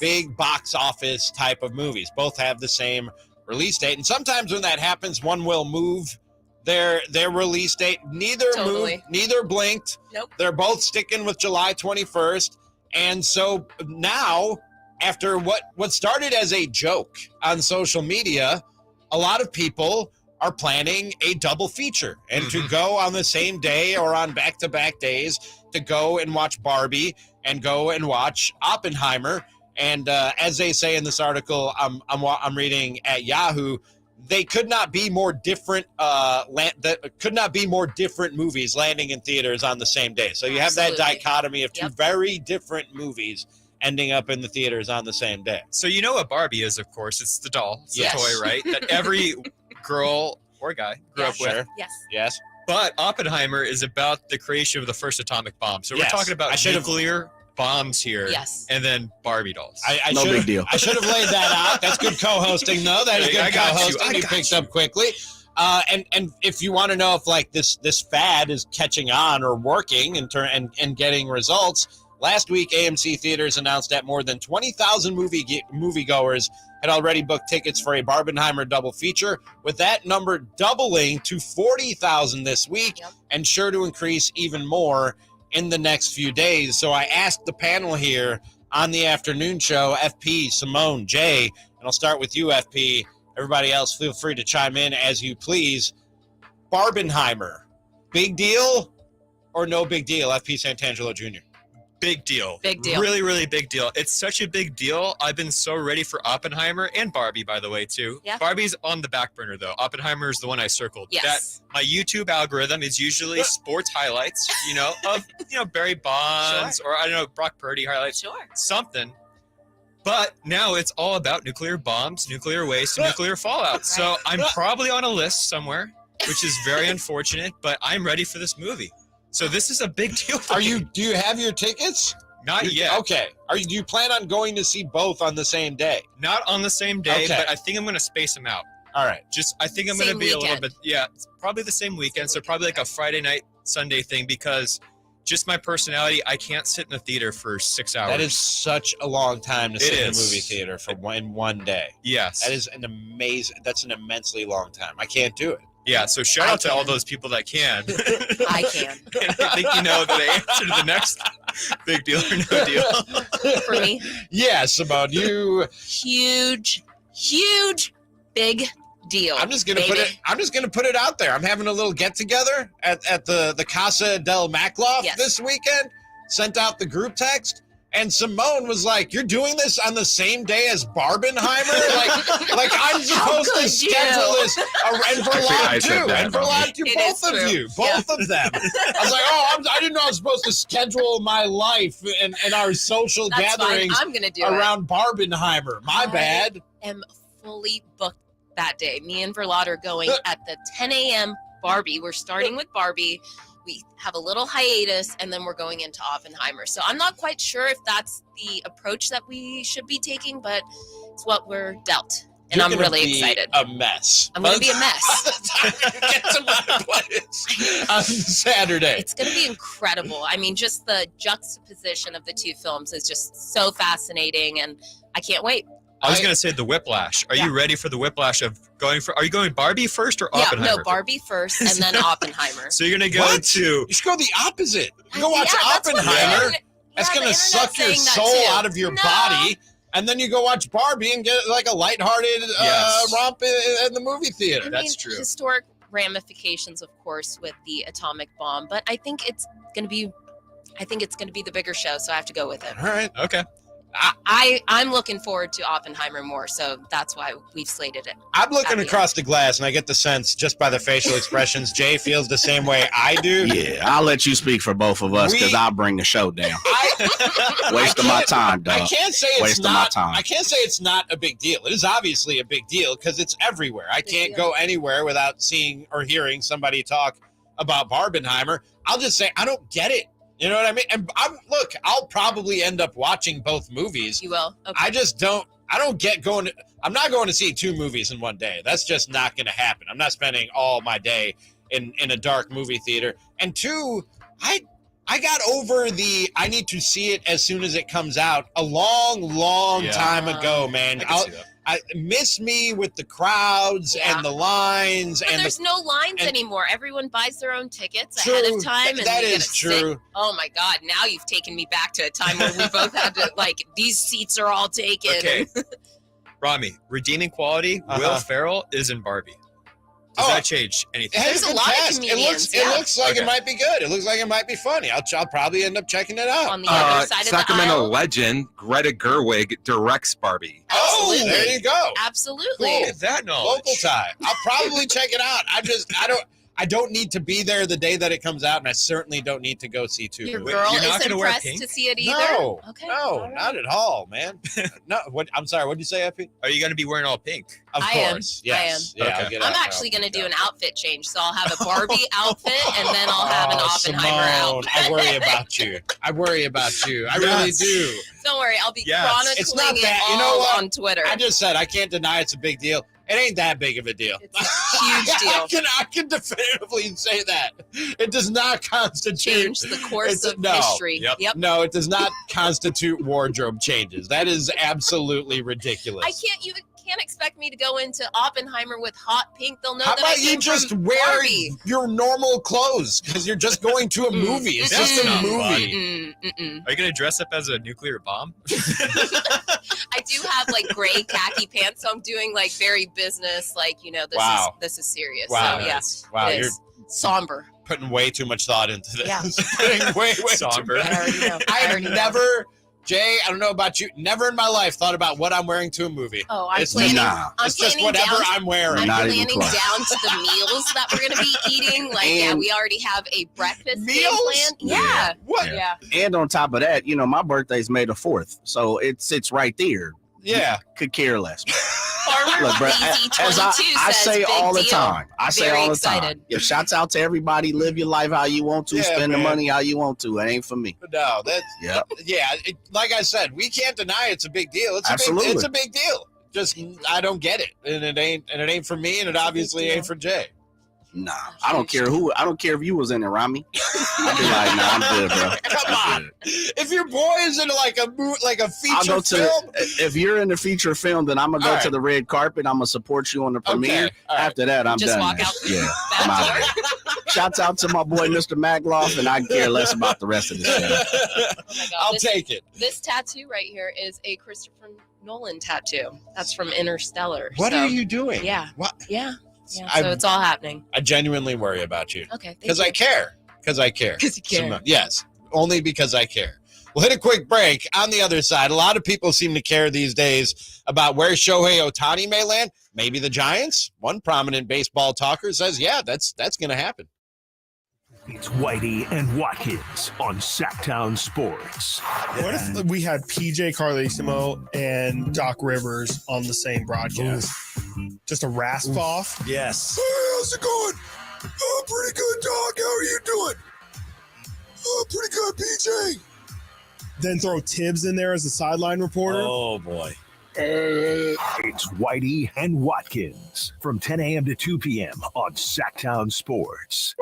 big box office type of movies. Both have the same release date. And sometimes when that happens, one will move their release date. Neither moved, neither blinked. Nope. They're both sticking with July 21st. And so now, after what started as a joke on social media, a lot of people are planning a double feature and to go on the same day or on back-to-back days to go and watch Barbie and go and watch Oppenheimer. And as they say in this article I'm reading at Yahoo, they could not be more different. Could not be more different movies landing in theaters on the same day. So you have that dichotomy of two very different movies ending up in the theaters on the same day. So you know what Barbie is, of course. It's the doll. It's the toy, right? That every girl or guy grew up with. Yes. But Oppenheimer is about the creation of the first atomic bomb. So we're talking about nuclear bombs here. Yes. And then Barbie dolls. No big deal. I should have laid that out. That's good co-hosting, though. That is good co-hosting. You picked up quickly. And if you want to know if like this fad is catching on or working and getting results, last week AMC Theaters announced that more than 20,000 moviegoers had already booked tickets for a Barbenheimer double feature, with that number doubling to 40,000 this week and sure to increase even more in the next few days. So I asked the panel here on the afternoon show, FP, Simone, Jay, and I'll start with you, FP. Everybody else, feel free to chime in as you please. Barbenheimer, big deal or no big deal, FP Santangelo Jr.? Big deal. Big deal. Really, really big deal. It's such a big deal. I've been so ready for Oppenheimer and Barbie, by the way, too. Yeah. Barbie's on the back burner, though. Oppenheimer is the one I circled. Yes. My YouTube algorithm is usually sports highlights, of Barry Bonds or, I don't know, Brock Purdy highlights. Sure. Something. But now it's all about nuclear bombs, nuclear waste, and nuclear fallout. So I'm probably on a list somewhere, which is very unfortunate, but I'm ready for this movie. So this is a big deal for me. Do you have your tickets? Not yet. Okay. Do you plan on going to see both on the same day? Not on the same day, but I think I'm going to space them out. All right. I think I'm going to be a little bit, it's probably the same weekend. So probably like a Friday night, Sunday thing, because just my personality, I can't sit in the theater for 6 hours. That is such a long time to sit in a movie theater in one day. Yes. That is that's an immensely long time. I can't do it. Yeah, so shout out to all those people that can. I can. And I think you know the answer to the next big deal or no deal. For me? Yeah, Simone, you huge, big deal. I'm just gonna put it out there. I'm having a little get together at the Casa del Macloff this weekend. Sent out the group text. And Simone was like, "You're doing this on the same day as Barbenheimer? like I'm supposed to schedule this, and Verlon too, and Verlon too, both of you, both of them." I was like, I didn't know I was supposed to schedule my life and our social gatherings I'm gonna do around Barbenheimer. My bad. I am fully booked that day. Me and Verlon are going at the 10 a.m. Barbie. We're starting with Barbie. We have a little hiatus, and then we're going into Oppenheimer. So I'm not quite sure if that's the approach that we should be taking, but it's what we're dealt. And I'm really excited. A mess. I'm going to be a mess. Get to my place on Saturday. It's going to be incredible. I mean, just the juxtaposition of the two films is just so fascinating, and I can't wait. I was going to say the whiplash. Are you ready for the whiplash of are you going Barbie first or Oppenheimer? Yeah, no, Barbie first and then Oppenheimer. So you're going to go You should go the opposite. You go watch Oppenheimer. That's going to suck your soul out of your body. And then you go watch Barbie and get like a lighthearted romp in the movie theater. That's true. Historic ramifications, of course, with the atomic bomb. But I think it's going to be the bigger show, so I have to go with it. All right. Okay. I'm looking forward to Oppenheimer more, so that's why we've slated it. I'm looking across the glass, and I get the sense just by the facial expressions, Jay feels the same way I do. Yeah, I'll let you speak for both of us because I'll bring the show down. Wasting my time, dog. I can't say it's not a big deal. It is obviously a big deal because it's everywhere. I can't go anywhere without seeing or hearing somebody talk about Barbenheimer. I'll just say I don't get it. You know what I mean? And I'll probably end up watching both movies. You will? Okay. I'm not going to see two movies in one day. That's just not going to happen. I'm not spending all my day in a dark movie theater. And two, I got over I need to see it as soon as it comes out a long time ago, man. I miss me with the crowds and the lines. But and there's no lines anymore. Everyone buys their own tickets True. ahead of time. And That they is gotta sit. true. Oh my God. Now you've taken me back to a time where we both had to, like, these seats are all taken. Okay. Ramie, redeeming quality, Will Ferrell is in Barbie. Does that change anything? There's a lot of comedians. It looks like it might be good. It looks like it might be funny. I'll probably end up checking it out. On the other side of the Sacramento aisle. legend Greta Gerwig directs Barbie. Oh, there you go. Absolutely. Cool. That knowledge. Local tie. I'll probably check it out. I don't need to be there the day that it comes out, and I certainly don't need to go see two. Your movies. girl is impressed to see it either? No, Okay. no, not at all, man. No, I'm sorry. What did you say, FP? Are you going to be wearing all pink? Of course, yes. I am. Yeah, I'll get I'm out. actually going to do an outfit change. So I'll have a Barbie outfit, and then I'll have an Oppenheimer Simone, outfit. I worry about you. I really do. Don't worry, I'll be Yes. chronicling It's not it that. all You know what? on Twitter. I just said I can't deny it's a big deal. It ain't that big of a deal. Huge deal. I can definitively say that. It does not constitute Change the course of history. Yep. No, it does not constitute wardrobe changes. That is absolutely ridiculous. You can't expect me to go into Oppenheimer with hot pink. They'll know How that I about you came just from wear Barbie. your normal clothes because you're just going to a movie. It's just a movie. Are you going to dress up as a nuclear bomb? I do have like gray khaki pants, so I'm doing like very business, like, Wow. this is serious. Wow. So yeah, Wow, it you're is somber. putting way too much thought into this. Yeah. Putting way Somber. too much. I already know. I have never, Jay, I don't know about you, never in my life thought about what I'm wearing to a movie. Oh, I'm it's planning. Just, I'm it's just planning whatever down, I'm wearing. I'm Not even planning close. down to the meals that we're going to be eating. Like, yeah, And- we already have a breakfast game Meals? plan. Yeah. What? Yeah. And on top of that, my birthday's May the 4th, so it sits right there. Yeah. Could care less. Farmer Look, bro, Easy as 22 I says say big all the deal. time. I say Very all the excited. time. Yeah, shouts out to everybody. Live your life how you want to. Yeah, spend the man. money how you want to. It ain't for me. No, that's Yep. like I said, we can't deny it's a big deal. Absolutely. It's a big deal. Just I don't get it, and it ain't for me, and it obviously ain't for Jay. Nah, I don't care who. I don't care if you was in it, Ramie. I'd be like, nah, I'm good, bro. Come on, if your boy is in like a I'll feature go to. film, If you're in the feature film, then I'm gonna go All to right. the red carpet. I'm gonna support you on the premiere. all right. After that, I'm Just done. walk man. out Yeah, back I'm out door. of here. Shouts out to my boy Mr. Magloff, and I care less about the rest of the show. Oh my God. I'll take it. This tattoo right here is a Christopher Nolan tattoo. That's from Interstellar. What So, are you doing? Yeah. What? Yeah. Yeah. I- So it's all happening. I genuinely worry about you. Okay. thank Because you. I care. Because I care. 'Cause you care. Simone. Yes, only because I care. We'll hit a quick break. On the other side, a lot of people seem to care these days about where Shohei Ohtani may land. Maybe the Giants. One prominent baseball talker says, yeah, that's going to happen. It's Whitey and Watkins on Sactown Sports. What if we had PJ Carlesimo and Doc Rivers on the same broadcast? Just a rasp off? Yes. Hey, how's it going? Oh, pretty good, Doc. How are you doing? Oh, pretty good, PJ. Then throw Tibbs in there as a sideline reporter. Oh, boy. It's Whitey and Watkins from 10 a.m. to 2 p.m. on Sactown Sports.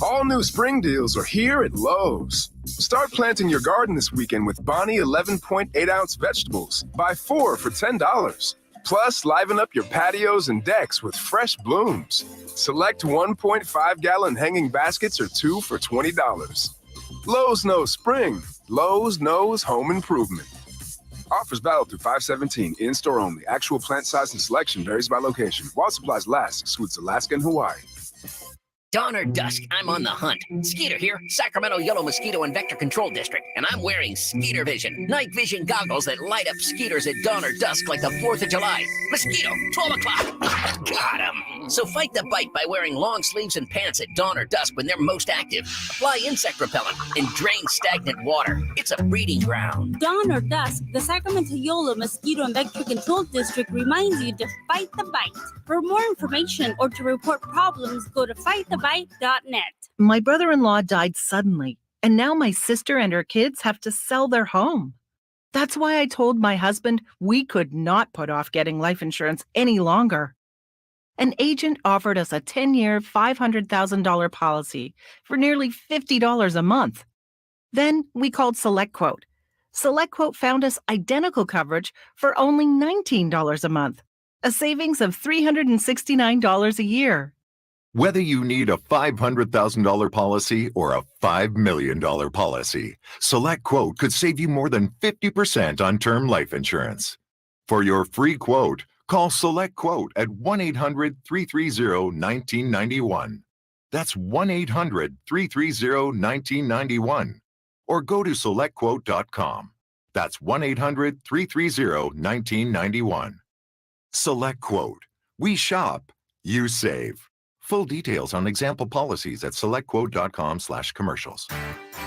All new spring deals are here at Lowe's. Start planting your garden this weekend with Bonnie 11.8-ounce vegetables. Buy 4 for $10. Plus, liven up your patios and decks with fresh blooms. Select 1.5-gallon hanging baskets or 2 for $20. Lowe's knows spring. Lowe's knows home improvement. Offers valid through 5/17. In-store only. Actual plant size and selection varies by location. While supplies last, excludes Alaska and Hawaii. Dawn or dusk, I'm on the hunt. Skeeter here, Sacramento Yellow Mosquito and Vector Control District, and I'm wearing Skeeter Vision, night vision goggles that light up skeeters at dawn or dusk like the 4th of July. Mosquito, 12 o'clock. Got 'em. So fight the bite by wearing long sleeves and pants at dawn or dusk when they're most active. Apply insect repellent and drain stagnant water. It's a breeding ground. Dawn or dusk, the Sacramento Yolo Mosquito and Vector Control District reminds you to fight the bite. For more information or to report problems, go to fightthebite.net. My brother-in-law died suddenly, and now my sister and her kids have to sell their home. That's why I told my husband we could not put off getting life insurance any longer. An agent offered us a 10-year, $500,000 policy for nearly $50 a month. Then we called SelectQuote. SelectQuote found us identical coverage for only $19 a month, a savings of $369 a year. Whether you need a $500,000 policy or a $5 million policy, SelectQuote could save you more than 50% on term life insurance. For your free quote, call SelectQuote at 1-800-330-1991. That's 1-800-330-1991. Or go to SelectQuote.com. That's 1-800-330-1991. SelectQuote. We shop, you save. Full details on example policies at SelectQuote.com/commercials.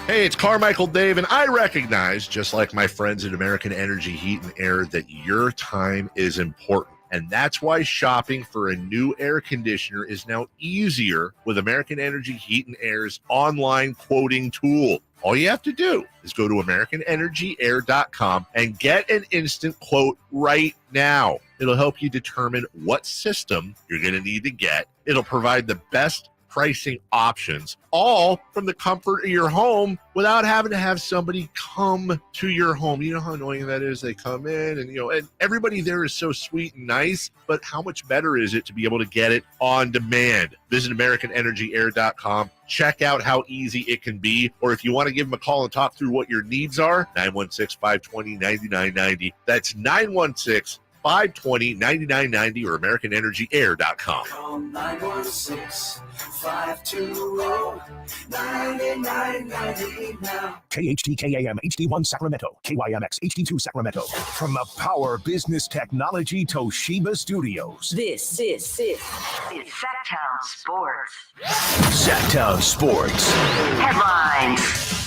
Hey, it's Carmichael Dave, and I recognize, just like my friends at American Energy Heat and Air, that your time is important. And that's why shopping for a new air conditioner is now easier with American Energy Heat and Air's online quoting tool. All you have to do is go to AmericanEnergyAir.com and get an instant quote right now. It'll help you determine what system you're going to need to get. It'll provide the best pricing options, all from the comfort of your home without having to have somebody come to your home. You know how annoying that is? They come in and everybody there is so sweet and nice, but how much better is it to be able to get it on demand? Visit AmericanEnergyAir.com. Check out how easy it can be. Or if you want to give them a call and talk through what your needs are, 916-520-9990. That's 916-520-9990 or AmericanEnergyAir.com. Call 916-520-9990 now. KHTKAM HD1 Sacramento, KYMX HD2 Sacramento. From the Power Business Technology Toshiba Studios. This is Sactown Sports. Sactown Sports. Headlines.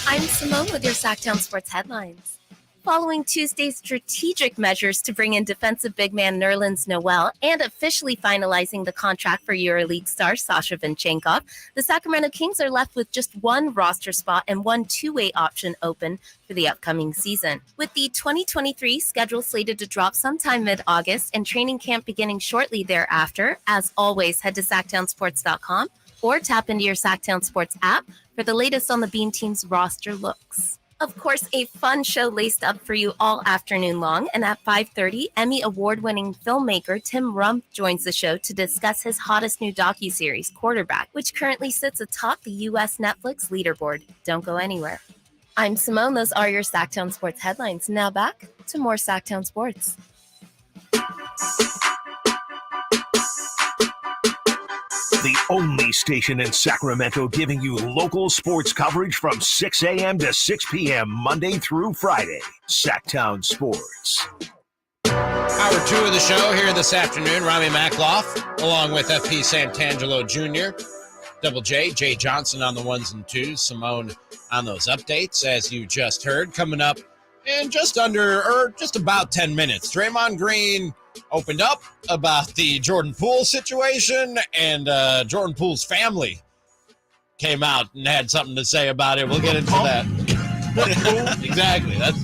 I'm Simone with your Sactown Sports headlines. Following Tuesday's strategic measures to bring in defensive big man Nerlens Noel and officially finalizing the contract for EuroLeague star Sasha Venchenko, the Sacramento Kings are left with just one roster spot and one two-way option open for the upcoming season. With the 2023 schedule slated to drop sometime mid-August and training camp beginning shortly thereafter, as always, head to SactownSports.com or tap into your Sactown Sports app for the latest on the Beam Team's roster looks. Of course, a fun show laced up for you all afternoon long, and at 5:30, Emmy award-winning filmmaker Tim Rump joins the show to discuss his hottest new docuseries, Quarterback, which currently sits atop the U.S. Netflix leaderboard. Don't go anywhere. I'm Simone. Those are your Sactown Sports headlines. Now back to more Sactown Sports. The only station in Sacramento giving you local sports coverage from 6 a.m. to 6 p.m. Monday through Friday. Sactown Sports. Hour 2 of the show here this afternoon. Ramie Makhlouf, along with FP Santangelo Jr. Double J, Jay Johnson on the ones and twos. Simone on those updates, as you just heard. Coming up in just about 10 minutes. Draymond Green opened up about the Jordan Poole situation, and Jordan Poole's family came out and had something to say about it. We'll get into that. Exactly. That's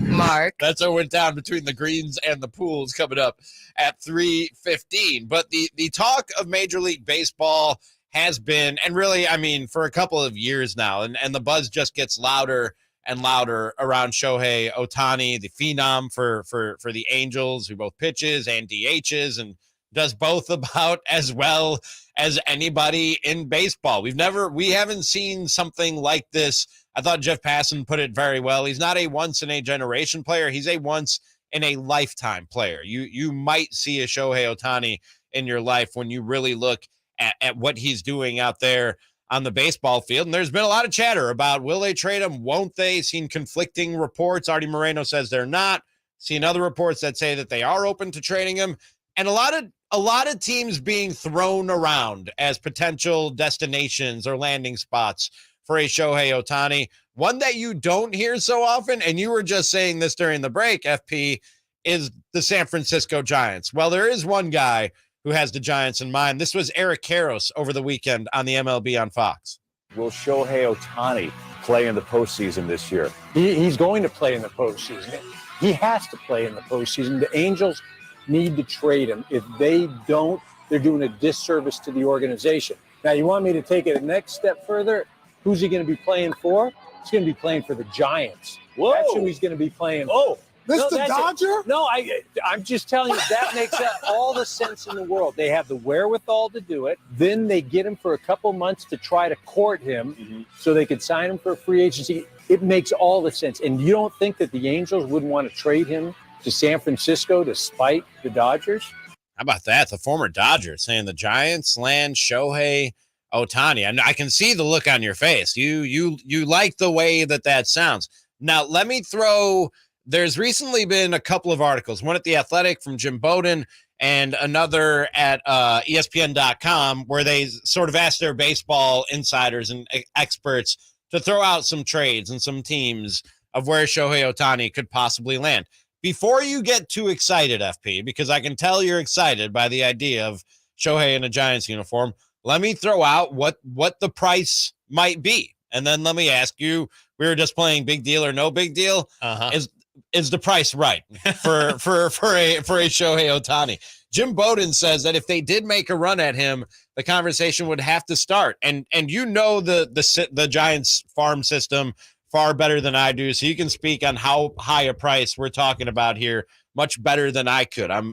Mark. That's what went down between the Greens and the Pooles coming up at 3:15. But the talk of Major League Baseball has been, and really, I mean, for a couple of years now, and the buzz just gets louder and louder around Shohei Ohtani, the phenom for the Angels, who both pitches and DHs and does both about as well as anybody in baseball. We haven't seen something like this. I thought Jeff Passan put it very well. He's not a once-in-a-generation player. He's a once-in-a-lifetime player. You might see a Shohei Ohtani in your life when you really look at what he's doing out there on the baseball field. And there's been a lot of chatter about, will they trade him? Won't they? Seen conflicting reports. Artie Moreno says they're not. Seen other reports that say that they are open to trading him. And a lot of teams being thrown around as potential destinations or landing spots for a Shohei Ohtani. One that you don't hear so often, and you were just saying this during the break, FP, is the San Francisco Giants. Well, there is one guy who has the Giants in mind. This was Eric Karros over the weekend on the MLB on Fox. Will Shohei Ohtani play in the postseason this year? He's going to play in the postseason. He has to play in the postseason. The Angels need to trade him. If they don't, they're doing a disservice to the organization. Now, you want me to take it a next step further? Who's he going to be playing for? He's going to be playing for the Giants. Whoa. That's who he's going to be playing for. Mr. Dodger? No, I'm just telling you, that makes all the sense in the world. They have the wherewithal to do it. Then they get him for a couple months to try to court him so they could sign him for a free agency. It makes all the sense. And you don't think that the Angels wouldn't want to trade him to San Francisco to spite the Dodgers? How about that? The former Dodger saying the Giants land Shohei Ohtani. And I can see the look on your face. You like the way that sounds. Now, let me throw... There's recently been a couple of articles, one at The Athletic from Jim Bowden and another at ESPN.com, where they sort of asked their baseball insiders and experts to throw out some trades and some teams of where Shohei Ohtani could possibly land. Before you get too excited, FP, because I can tell you're excited by the idea of Shohei in a Giants uniform, let me throw out what the price might be. And then let me ask you, we were just playing big deal or no big deal. Is the price right for a Shohei Ohtani? Jim Bowden says that if they did make a run at him, the conversation would have to start. And you know the Giants farm system far better than I do, so you can speak on how high a price we're talking about here much better than I could. I'm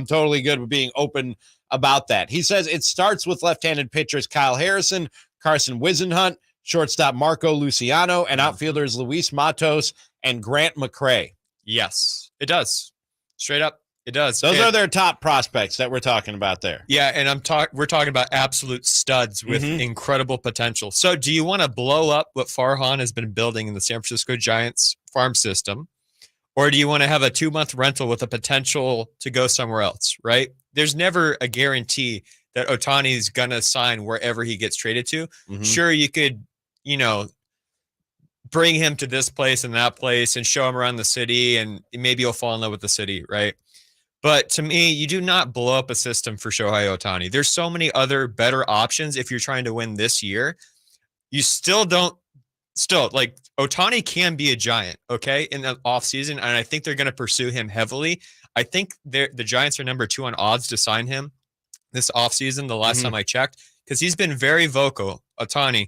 totally good with being open about that. He says it starts with left-handed pitchers Kyle Harrison, Carson Wisenhunt, shortstop Marco Luciano, and outfielders Luis Matos and Grant McCray. Yes, it does. Straight up, it does. Those are their top prospects that we're talking about there. Yeah, and we're talking about absolute studs with incredible potential. So do you want to blow up what Farhan has been building in the San Francisco Giants farm system, or do you want to have a 2-month rental with a potential to go somewhere else, right? There's never a guarantee that Ohtani is going to sign wherever he gets traded to. Sure, you could, bring him to this place and that place and show him around the city, and maybe he'll fall in love with the city, right? But to me, you do not blow up a system for Shohei Ohtani. There's so many other better options if you're trying to win this year. You Ohtani can be a Giant, okay, in the offseason, and I think they're going to pursue him heavily. I think the Giants are number 2 on odds to sign him this offseason, the last time I checked, because he's been very vocal, Ohtani,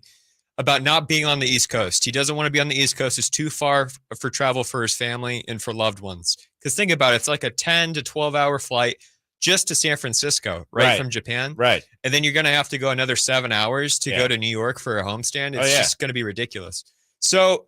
about not being on the East Coast. He doesn't want to be on the East Coast. It's too far for travel for his family and for loved ones. Because think about it, it's like a 10 to 12-hour flight just to San Francisco, right from Japan. Right. And then you're going to have to go another 7 hours to go to New York for a homestand. It's just going to be ridiculous. So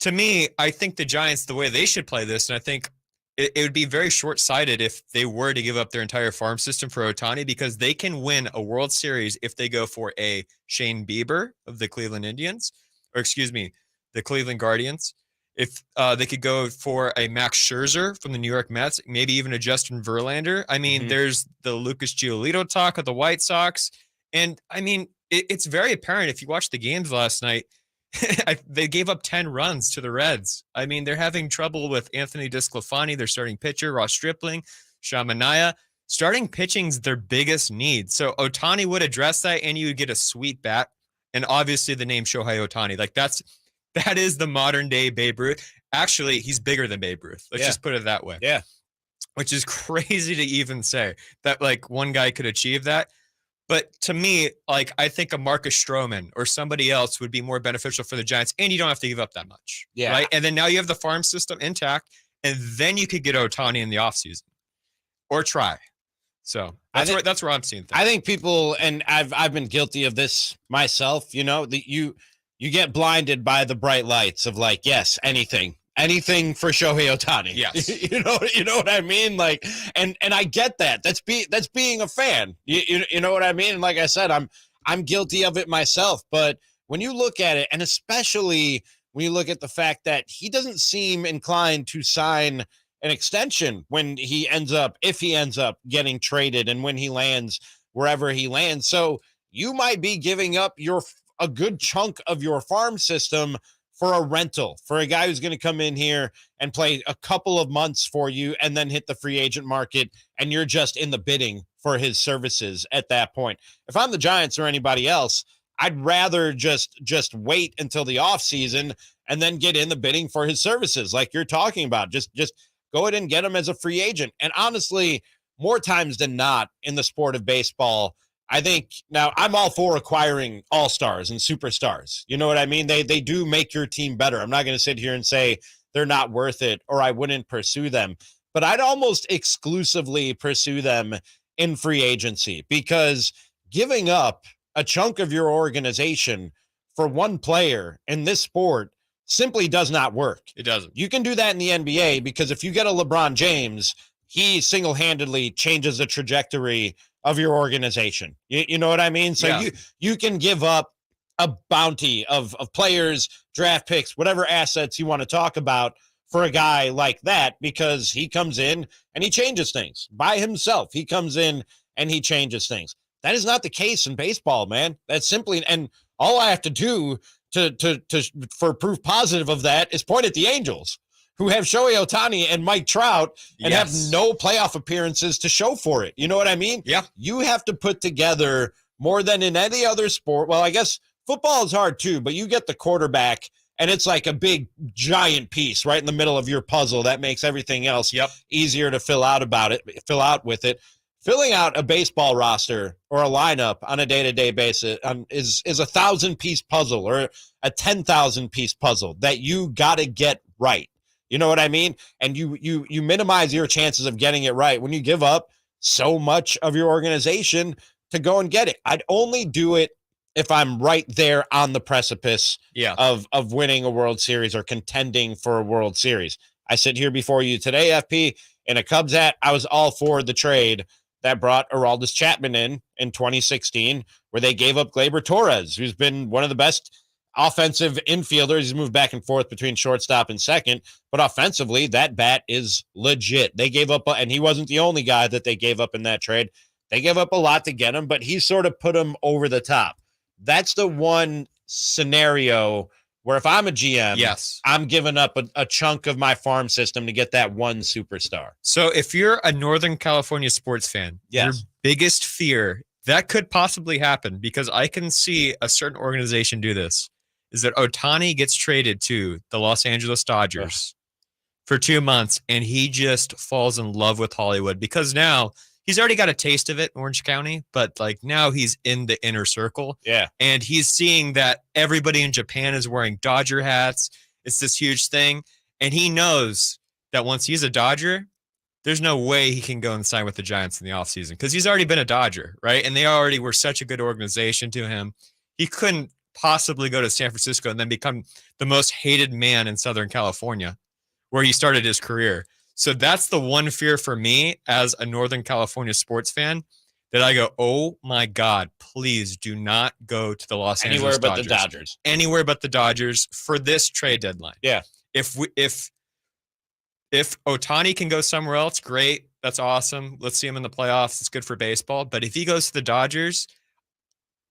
to me, I think the Giants, the way they should play this, and I think it would be very short-sighted if they were to give up their entire farm system for Ohtani, because they can win a World Series if they go for a Shane Bieber of the Cleveland Indians, or the Cleveland Guardians. If they could go for a Max Scherzer from the New York Mets, maybe even a Justin Verlander. I mean, there's the Lucas Giolito talk of the White Sox. And I mean, it's very apparent if you watch the games last night, they gave up 10 runs to the Reds. I mean, they're having trouble with Anthony DeSclafani, their starting pitcher, Ross Stripling, Shamanaya. Starting pitching's their biggest need. So Ohtani would address that, and you would get a sweet bat. And obviously the name Shohei Ohtani, that is the modern day Babe Ruth. Actually, he's bigger than Babe Ruth. Let's just put it that way. Yeah. Which is crazy to even say that one guy could achieve that. But to me, I think a Marcus Stroman or somebody else would be more beneficial for the Giants, and you don't have to give up that much. Yeah. Right. And then now you have the farm system intact, and then you could get Ohtani in the offseason or try. So that's where I'm seeing things. I think people, and I've been guilty of this myself, you get blinded by the bright lights of yes, anything for Shohei Ohtani. Yes. you know what I mean? And I get that. That's being a fan. You know what I mean? And like I said, I'm guilty of it myself. But when you look at it, and especially when you look at the fact that he doesn't seem inclined to sign an extension if he ends up getting traded and when he lands wherever he lands. So you might be giving up a good chunk of your farm system for a rental, for a guy who's going to come in here and play a couple of months for you and then hit the free agent market, and you're just in the bidding for his services at that point. If I'm the Giants or anybody else, I'd rather just wait until the offseason and then get in the bidding for his services like you're talking about. Just go ahead and get him as a free agent. And honestly, more times than not in the sport of baseball, I think now I'm all for acquiring all-stars and superstars. You know what I mean? They do make your team better. I'm not going to sit here and say they're not worth it or I wouldn't pursue them, but I'd almost exclusively pursue them in free agency, because giving up a chunk of your organization for one player in this sport simply does not work. It doesn't. You can do that in the NBA, because if you get a LeBron James, he single-handedly changes the trajectory of your organization. You know what I mean? So you can give up a bounty of players, draft picks, whatever assets you want to talk about for a guy like that, because he comes in and he changes things by himself. He comes in and he changes things. That is not the case in baseball, man. That's simply, and all I have to do for proof positive of that is point at the Angels, who have Shohei Ohtani and Mike Trout and have no playoff appearances to show for it. You know what I mean? Yeah. You have to put together more than in any other sport. Well, I guess football is hard too, but you get the quarterback and it's like a big giant piece right in the middle of your puzzle that makes everything else easier to fill out with it. Filling out a baseball roster or a lineup on a day-to-day basis is a 1,000-piece puzzle or a 10,000-piece puzzle that you got to get right. You know what I mean? And you minimize your chances of getting it right when you give up so much of your organization to go and get it. I'd only do it if I'm right there on the precipice of winning a World Series or contending for a World Series. I sit here before you today, FP, in a Cubs hat. I was all for the trade that brought Aroldis Chapman in 2016, where they gave up Gleyber Torres, who's been one of the best offensive infielders. He's moved back and forth between shortstop and second, but offensively, that bat is legit. They gave up, and he wasn't the only guy that they gave up in that trade. They gave up a lot to get him, but he sort of put him over the top. That's the one scenario where if I'm a GM, I'm giving up a chunk of my farm system to get that one superstar. So if you're a Northern California sports fan, your biggest fear that could possibly happen, because I can see a certain organization do this, is that Ohtani gets traded to the Los Angeles Dodgers for 2 months and he just falls in love with Hollywood, because now he's already got a taste of it in Orange County, but like now he's in the inner circle. Yeah. And he's seeing that everybody in Japan is wearing Dodger hats. It's this huge thing. And he knows that once he's a Dodger, there's no way he can go and sign with the Giants in the offseason, because he's already been a Dodger, right? And they already were such a good organization to him. He couldn't possibly go to San Francisco and then become the most hated man in Southern California, where he started his career. So that's the one fear for me as a Northern California sports fan, that I go, oh my God, please do not go to the Los Angeles Dodgers. Anywhere but the Dodgers. Anywhere but the Dodgers for this trade deadline. Yeah. If Ohtani can go somewhere else, great. That's awesome. Let's see him in the playoffs. It's good for baseball. But if he goes to the Dodgers,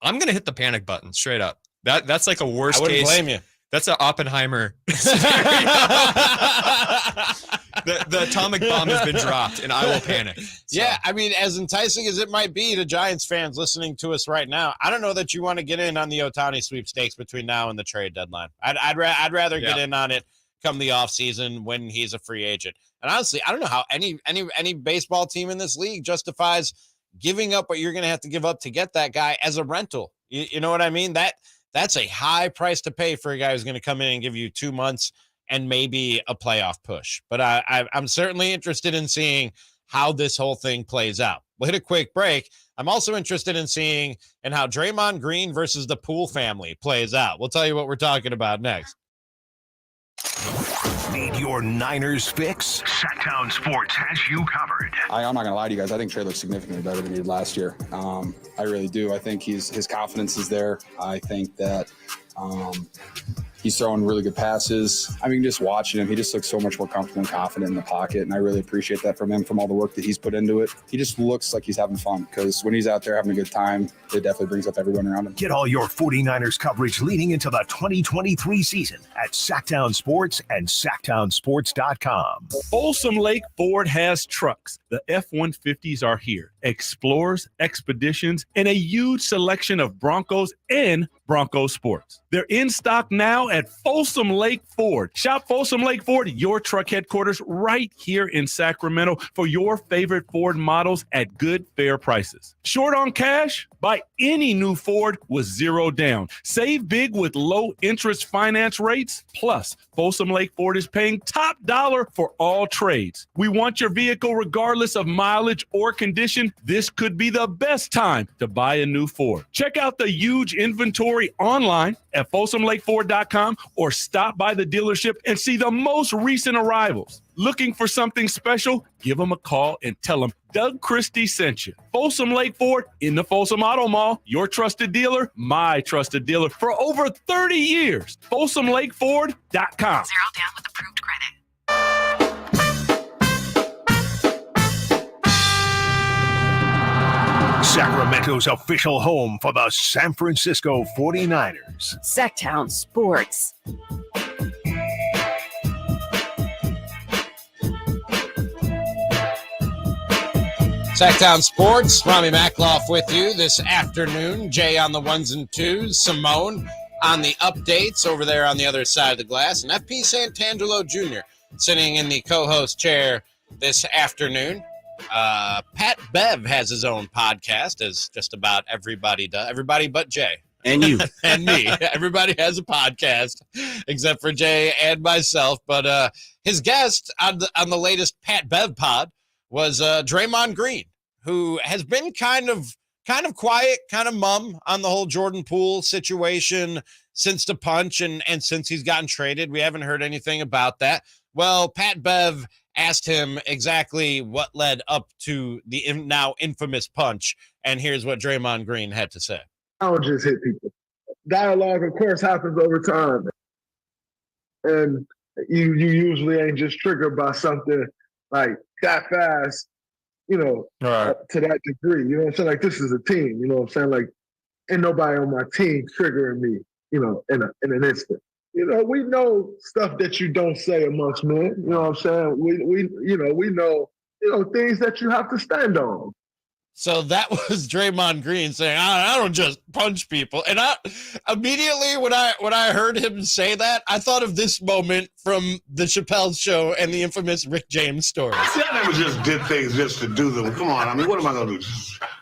I'm going to hit the panic button straight up. That's like a worst case. I wouldn't blame you. That's an Oppenheimer the atomic bomb has been dropped and I will panic. So. Yeah, I mean, as enticing as it might be to Giants fans listening to us right now, I don't know that you want to get in on the Ohtani sweepstakes between now and the trade deadline. I'd rather get in on it come the offseason when he's a free agent. And honestly, I don't know how any baseball team in this league justifies giving up what you're going to have to give up to get that guy as a rental. You know what I mean? That's a high price to pay for a guy who's going to come in and give you 2 months and maybe a playoff push. But I'm certainly interested in seeing how this whole thing plays out. We'll hit a quick break. I'm also interested in seeing and how Draymond Green versus the Poole family plays out. We'll tell you what we're talking about next. Need your Niners fix? Sactown Sports has you covered. I'm not going to lie to you guys. I think Trey looks significantly better than he did last year. I really do. I think his confidence is there. I think that he's throwing really good passes. I mean, just watching him, he just looks so much more comfortable and confident in the pocket, and I really appreciate that from him, from all the work that he's put into it. He just looks like he's having fun, because when he's out there having a good time, it definitely brings up everyone around him. Get all your 49ers coverage leading into the 2023 season at Sactown Sports and SactownSports.com. Folsom Lake Ford has trucks. The F-150s are here. Explorers, Expeditions, and a huge selection of Broncos and Bronco Sports. They're in stock now at Folsom Lake Ford. Shop Folsom Lake Ford, your truck headquarters right here in Sacramento for your favorite Ford models at good, fair prices. Short on cash? Buy any new Ford with 0 down. Save big with low interest finance rates. Plus, Folsom Lake Ford is paying top dollar for all trades. We want your vehicle regardless of mileage or condition. This could be the best time to buy a new Ford. Check out the huge inventory online at folsomlakeford.com or stop by the dealership and see the most recent arrivals. Looking for something special? Give them a call and tell them Doug Christie sent you. Folsom Lake Ford in the Folsom Auto Mall, your trusted dealer, my trusted dealer for over 30 years. FolsomLakeFord.com. 0 down with approved credit. Sacramento's official home for the San Francisco 49ers. Sactown Sports. Sactown Sports, Ramie Mackloff with you this afternoon. Jay on the ones and twos, Simone on the updates over there on the other side of the glass, and FP Santangelo Jr. sitting in the co-host chair this afternoon. Pat Bev has his own podcast, as just about everybody does. Everybody but Jay. And you. And me. Everybody has a podcast except for Jay and myself. But his guest on the latest Pat Bev pod was Draymond Green, who has been kind of quiet, kind of mum on the whole Jordan Poole situation since the punch and since he's gotten traded. We haven't heard anything about that. Well, Pat Bev asked him exactly what led up to the now infamous punch, and here's what Draymond Green had to say. I don't just hit people. Dialogue, of course, happens over time. And you usually ain't just triggered by something like that fast, to that degree. You know what I'm saying? Like, this is a team, you know what I'm saying? Like, ain't nobody on my team triggering me, in an instant. We know stuff that you don't say amongst men. You know what I'm saying? We know things that you have to stand on. So that was Draymond Green saying, I don't just punch people. And I immediately when I heard him say that, I thought of this moment from the Chappelle Show and the infamous Rick James story. See, I never just did things just to do them. Come on, I mean, what am I going to do?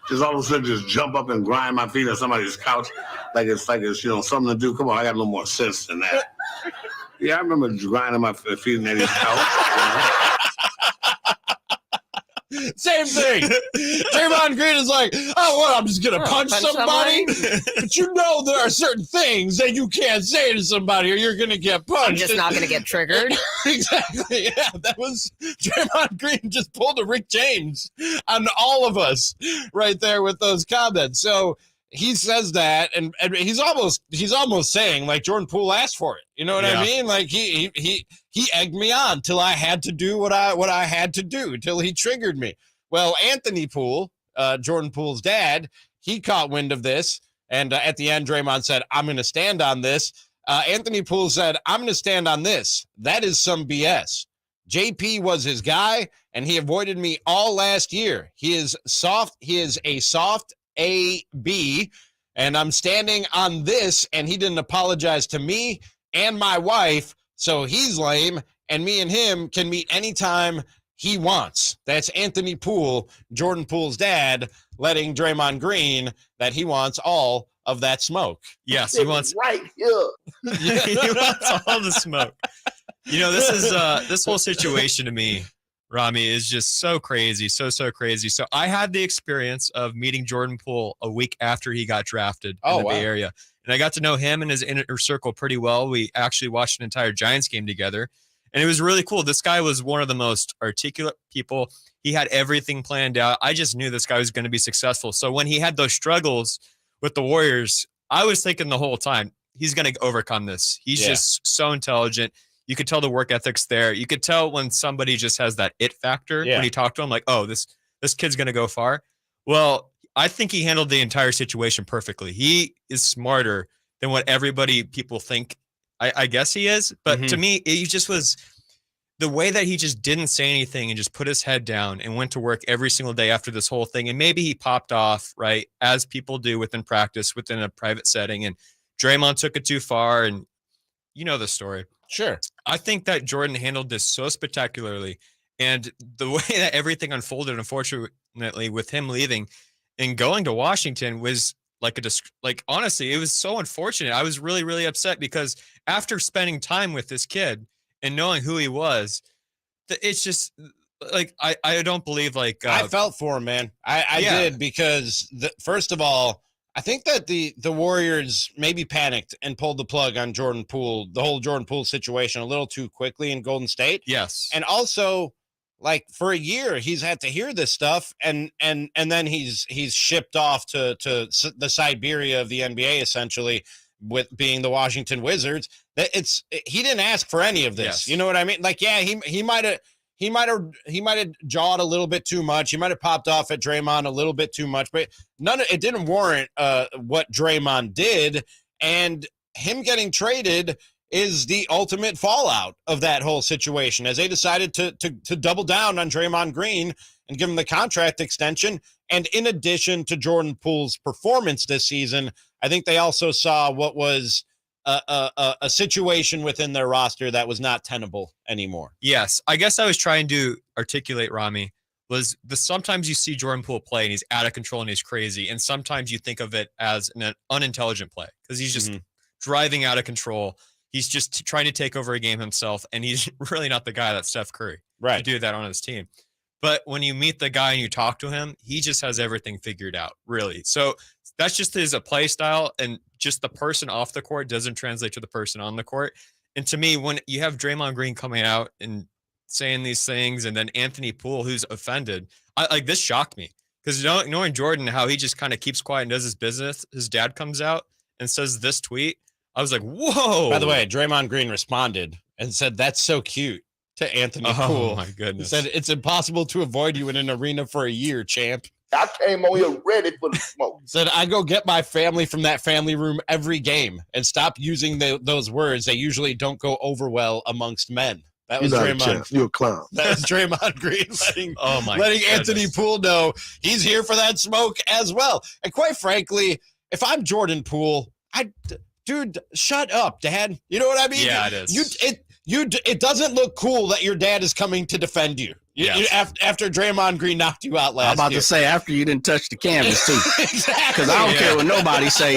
Just all of a sudden just jump up and grind my feet on somebody's couch like it's something to do? Come on, I got a little more sense than that. Yeah, I remember grinding my feet in Eddie's couch. Same thing. Draymond Green is like, oh, what? I'm just going to punch somebody? But there are certain things that you can't say to somebody or you're going to get punched. I'm just not going to get triggered. Exactly. Yeah, that was Draymond Green just pulled a Rick James on all of us right there with those comments. So he says that, and he's almost saying like Jordan Poole asked for it. You know what I mean? Like he egged me on till I had to do what I had to do till he triggered me. Well, Anthony Poole, Jordan Poole's dad, he caught wind of this, and at the end, Draymond said, "I'm going to stand on this." Anthony Poole said, "I'm going to stand on this. That is some BS. JP was his guy, and he avoided me all last year. He is soft. He is a soft AB, and I'm standing on this, and he didn't apologize to me and my wife, so he's lame, and me and him can meet anytime he wants." That's Anthony Poole, Jordan Poole's dad, letting Draymond Green that he wants all of that smoke. Yes, he wants right here. He wants all the smoke. This is this whole situation to me, Ramie, is just so crazy, so crazy. So I had the experience of meeting Jordan Poole a week after he got drafted in the Bay Area. And I got to know him and his inner circle pretty well. We actually watched an entire Giants game together. And it was really cool. This guy was one of the most articulate people. He had everything planned out. I just knew this guy was going to be successful. So when he had those struggles with the Warriors, I was thinking the whole time, he's going to overcome this. He's just so intelligent. You could tell the work ethic's there. You could tell when somebody just has that it factor when you talk to him, like, oh, this kid's going to go far. Well, I think he handled the entire situation perfectly. He is smarter than what people think. I guess he is. But to me, he just was the way that he just didn't say anything and just put his head down and went to work every single day after this whole thing. And maybe he popped off, right, as people do within practice, within a private setting. And Draymond took it too far, and you know the story. Sure. I think that Jordan handled this so spectacularly, and the way that everything unfolded, unfortunately, with him leaving and going to Washington was honestly, it was so unfortunate. I was really, really upset because after spending time with this kid and knowing who he was, it's just like I don't believe I felt for him, man. I did, because first of all, I think that the Warriors maybe panicked and pulled the plug on Jordan Poole, the whole Jordan Poole situation, a little too quickly in Golden State. Yes. And also, for a year, he's had to hear this stuff, and then he's shipped off to the Siberia of the NBA, essentially, with being the Washington Wizards. He didn't ask for any of this. Yes. You know what I mean? He might have jawed a little bit too much. He might have popped off at Draymond a little bit too much, but it didn't warrant what Draymond did, and him getting traded is the ultimate fallout of that whole situation, as they decided to double down on Draymond Green and give him the contract extension. And in addition to Jordan Poole's performance this season, I think they also saw what was a situation within their roster that was not tenable anymore. Yes. I guess I was trying to articulate, Ramie, was sometimes you see Jordan Poole play and he's out of control and he's crazy. And sometimes you think of it as an unintelligent play because he's just driving out of control. He's just trying to take over a game himself, and he's really not the guy that's Steph Curry to do that on his team. But when you meet the guy and you talk to him, he just has everything figured out, really. So that's just his play style, and just the person off the court doesn't translate to the person on the court. And to me, when you have Draymond Green coming out and saying these things, and then Anthony Poole, who's offended, this shocked me, because knowing Jordan, how he just kind of keeps quiet and does his business, his dad comes out and says this tweet. I was like, whoa. By the way, Draymond Green responded and said, "That's so cute," to Anthony Poole. Oh, my goodness. He said, "It's impossible to avoid you in an arena for a year, champ." I came on here ready for the smoke. Said, "I go get my family from that family room every game, and stop using those words. They usually don't go over well amongst men." That was Draymond. You're a clown. That was Draymond Green letting Anthony Poole know he's here for that smoke as well. And quite frankly, if I'm Jordan Poole, dude, shut up, Dad. You know what I mean? Yeah, it is. It doesn't look cool that your dad is coming to defend you. After Draymond Green knocked you out last year. I'm about to say, after you didn't touch the canvas, too. Exactly. Because I don't care what nobody say.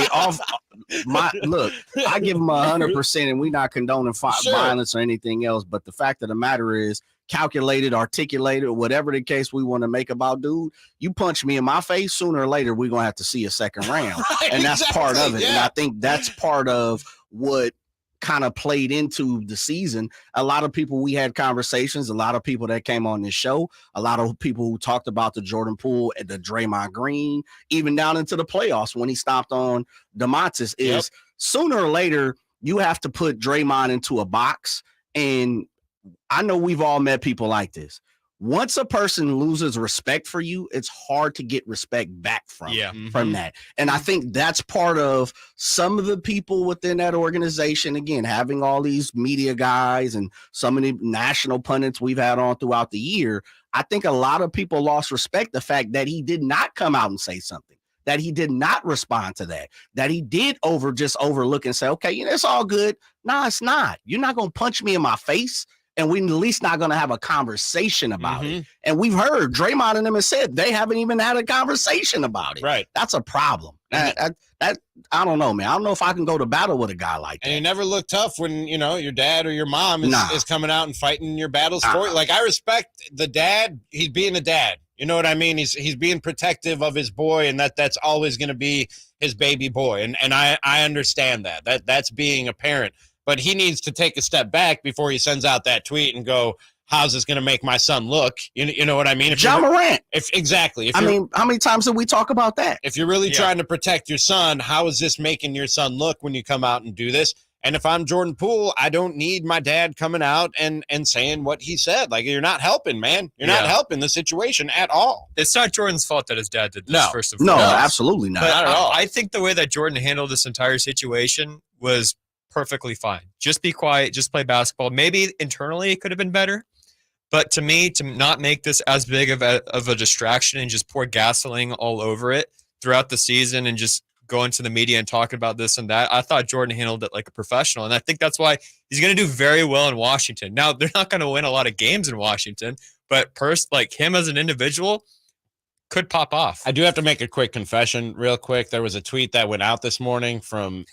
Look, I give him 100%, and we're not condoning violence or anything else. But the fact of the matter is, calculated, articulated, or whatever the case we want to make about dude, you punch me in my face, sooner or later, we're going to have to see a second round. And that's part of it. Yeah. And I think that's part of what kind of played into the season. A lot of people, we had conversations, a lot of people that came on this show, a lot of people who talked about the Jordan Poole and the Draymond Green, even down into the playoffs when he stopped on DeMontis, is sooner or later, you have to put Draymond into a box. And I know we've all met people like this. Once a person loses respect for you, it's hard to get respect back from that. And I think that's part of some of the people within that organization, again, having all these media guys and so many national pundits we've had on throughout the year. I think a lot of people lost respect the fact that he did not come out and say something, that he did not respond to that he did just overlook and say, okay, it's all good. No, it's not. You're not going to punch me in my face. And we're at least not going to have a conversation about it. And we've heard Draymond and them have said they haven't even had a conversation about it. Right. That's a problem. That I don't know, man. I don't know if I can go to battle with a guy like that. And you never look tough when, your dad or your mom is coming out and fighting your battles for you. Like, I respect the dad. He's being a dad. You know what I mean? He's being protective of his boy, and that's always going to be his baby boy. And I understand that. That's being a parent. But he needs to take a step back before he sends out that tweet and go, how's this going to make my son look? You know what I mean? John Morant. Exactly. How many times did we talk about that? If you're really trying to protect your son, how is this making your son look when you come out and do this? And if I'm Jordan Poole, I don't need my dad coming out and saying what he said. Like, you're not helping, man. You're not helping the situation at all. It's not Jordan's fault that his dad did this, first of all. No, absolutely not. But Not at all. I think the way that Jordan handled this entire situation was perfectly fine. Just be quiet, just play basketball. Maybe internally it could have been better, but to me, to not make this as big of a distraction and just pour gasoline all over it throughout the season and just going to the media and talking about this and that. I thought Jordan handled it like a professional, and I think that's why he's going to do very well in Washington. Now, they're not going to win a lot of games in Washington, but like him as an individual could pop off. I do have to make a quick confession real quick. There was a tweet that went out this morning from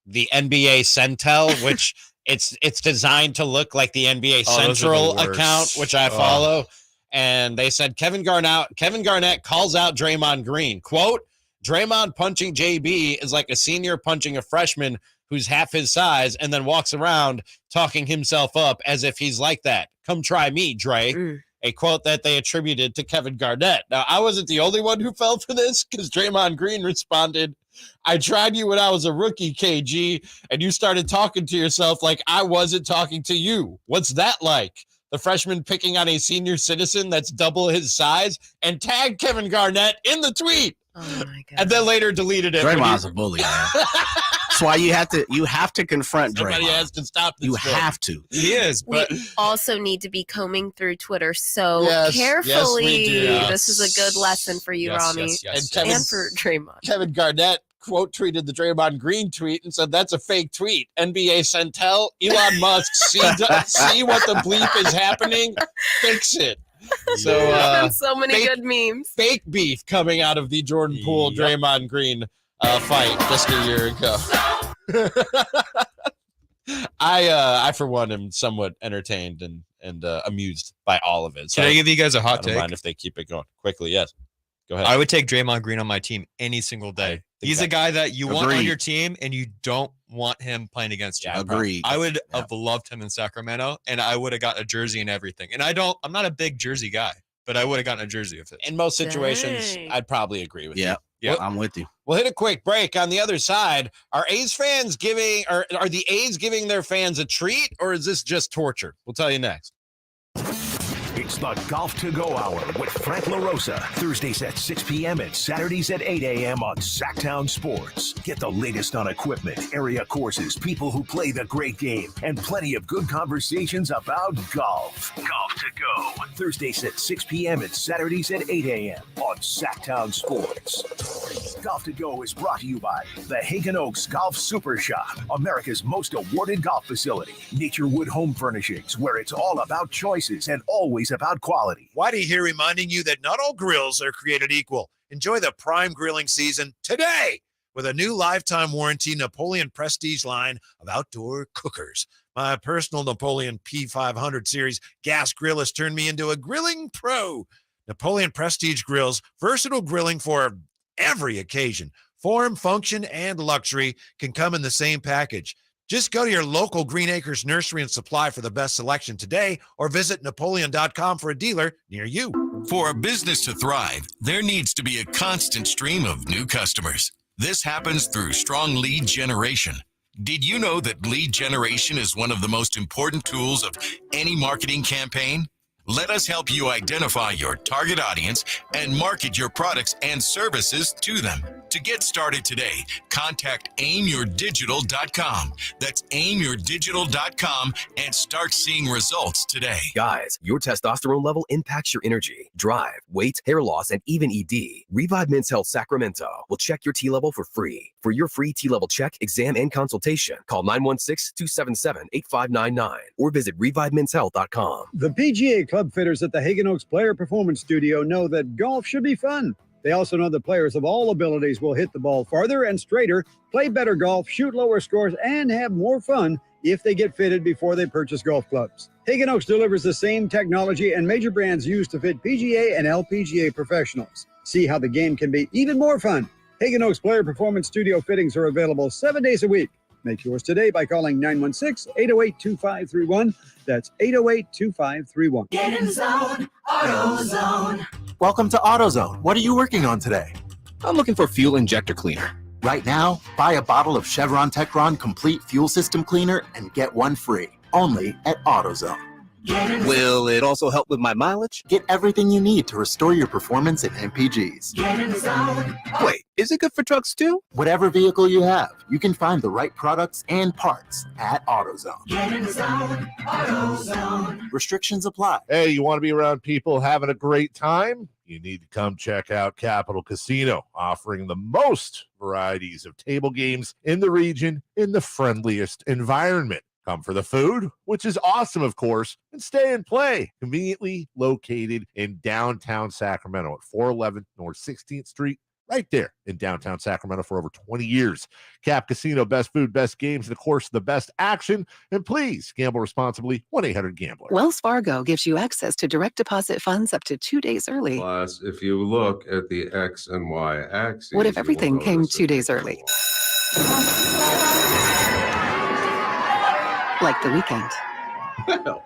the NBA Centel, which it's designed to look like the NBA Central account, which I follow. And they said Kevin Garnett calls out Draymond Green. Quote, Draymond punching JB is like a senior punching a freshman who's half his size and then walks around talking himself up as if he's like that. Come try me, Dre. A quote that they attributed to Kevin Garnett. Now, I wasn't the only one who fell for this because Draymond Green responded, I tried you when I was a rookie, KG, and you started talking to yourself like I wasn't talking to you. What's that like? The freshman picking on a senior citizen that's double his size, and tagged Kevin Garnett in the tweet. Oh my God. And then later deleted it. Draymond's a bully, man. That's why you have to confront Draymond. Somebody has to stop this. You have to. He is, but we also need to be combing through Twitter so carefully. Yes, we do. This is a good lesson for you, Ramie, and for Draymond. Kevin Garnett quote tweeted the Draymond Green tweet and said, that's a fake tweet. NBA Centel, Elon Musk, see what the bleep is happening? Fix it. So, so many good memes. Fake beef coming out of the Jordan Poole, Draymond Green fight just a year ago. I for one, am somewhat entertained and amused by all of it. So can I give you guys a hot take? I take? don't mind if they keep it going quickly. Yes. Go ahead. I would take Draymond Green on my team any single day. He's a guy that you want on your team, and you don't want him playing against you. Agreed. I would have loved him in Sacramento, and I would have gotten a jersey and everything. And I'm not a big jersey guy, but I would have gotten a jersey of it. In most situations, I'd probably agree with you. Yeah, I'm with you. We'll hit a quick break. On the other side, are the A's giving their fans a treat, or is this just torture? We'll tell you next. It's the Golf to Go Hour with Frank LaRosa. Thursdays at 6 p.m. and Saturdays at 8 a.m. on Sactown Sports. Get the latest on equipment, area courses, people who play the great game, and plenty of good conversations about golf. Golf to Go. Thursdays at 6 p.m. and Saturdays at 8 a.m. on Sactown Sports. Golf to Go is brought to you by the Hagen Oaks Golf Super Shop, America's most awarded golf facility. Nature Wood Home Furnishings, where it's all about choices and always about quality. Whitey here reminding you that not all grills are created equal. Enjoy the prime grilling season today with a new lifetime warranty Napoleon Prestige line of outdoor cookers. My personal Napoleon P500 series gas grill has turned me into a grilling pro. Napoleon Prestige grills, versatile grilling for every occasion. Form, function, and luxury can come in the same package. Just go to your local Green Acres Nursery and Supply for the best selection today, or visit Napoleon.com for a dealer near you. For a business to thrive, there needs to be a constant stream of new customers. This happens through strong lead generation. Did you know that lead generation is one of the most important tools of any marketing campaign? Let us help you identify your target audience and market your products and services to them. To get started today, contact aimyourdigital.com. That's aimyourdigital.com and start seeing results today. Guys, your testosterone level impacts your energy, drive, weight, hair loss, and even ED. Revive Men's Health Sacramento will check your T level for free. For your free T level check, exam, and consultation, call 916-277-8599 or visit revivemenshealth.com. The PGA Club fitters at the Hagen Oaks Player Performance Studio know that golf should be fun. They also know that players of all abilities will hit the ball farther and straighter, play better golf, shoot lower scores, and have more fun if they get fitted before they purchase golf clubs. Hagen Oaks delivers the same technology and major brands used to fit PGA and LPGA professionals. See how the game can be even more fun. Hagen Oaks Player Performance Studio fittings are available 7 days a week. Make yours today by calling 916-808-2531. That's 808-2531. Get in the zone, AutoZone. Welcome to AutoZone. What are you working on today? I'm looking for fuel injector cleaner. Right now, buy a bottle of Chevron Techron Complete Fuel System Cleaner and get one free. Only at AutoZone. Will it also help with my mileage? Get everything you need to restore your performance in MPGs. Get in the zone. Wait, is it good for trucks too? Whatever vehicle you have, you can find the right products and parts at AutoZone. Get in the zone, AutoZone. Restrictions apply. Hey, you want to be around people having a great time? you need to come check out Capital Casino, offering the most varieties of table games in the region in the friendliest environment. Come for the food, which is awesome, of course, and stay and play. Conveniently located in downtown Sacramento at 411 North 16th Street, right there in downtown Sacramento for over 20 years. Cap Casino, best food, best games, and of course, the best action. And please gamble responsibly. 1-800-GAMBLER. Wells Fargo gives you access to direct deposit funds up to 2 days early. Plus, if you look at the X and Y axes, What if everything came 2 days early? Like the weekend. Well,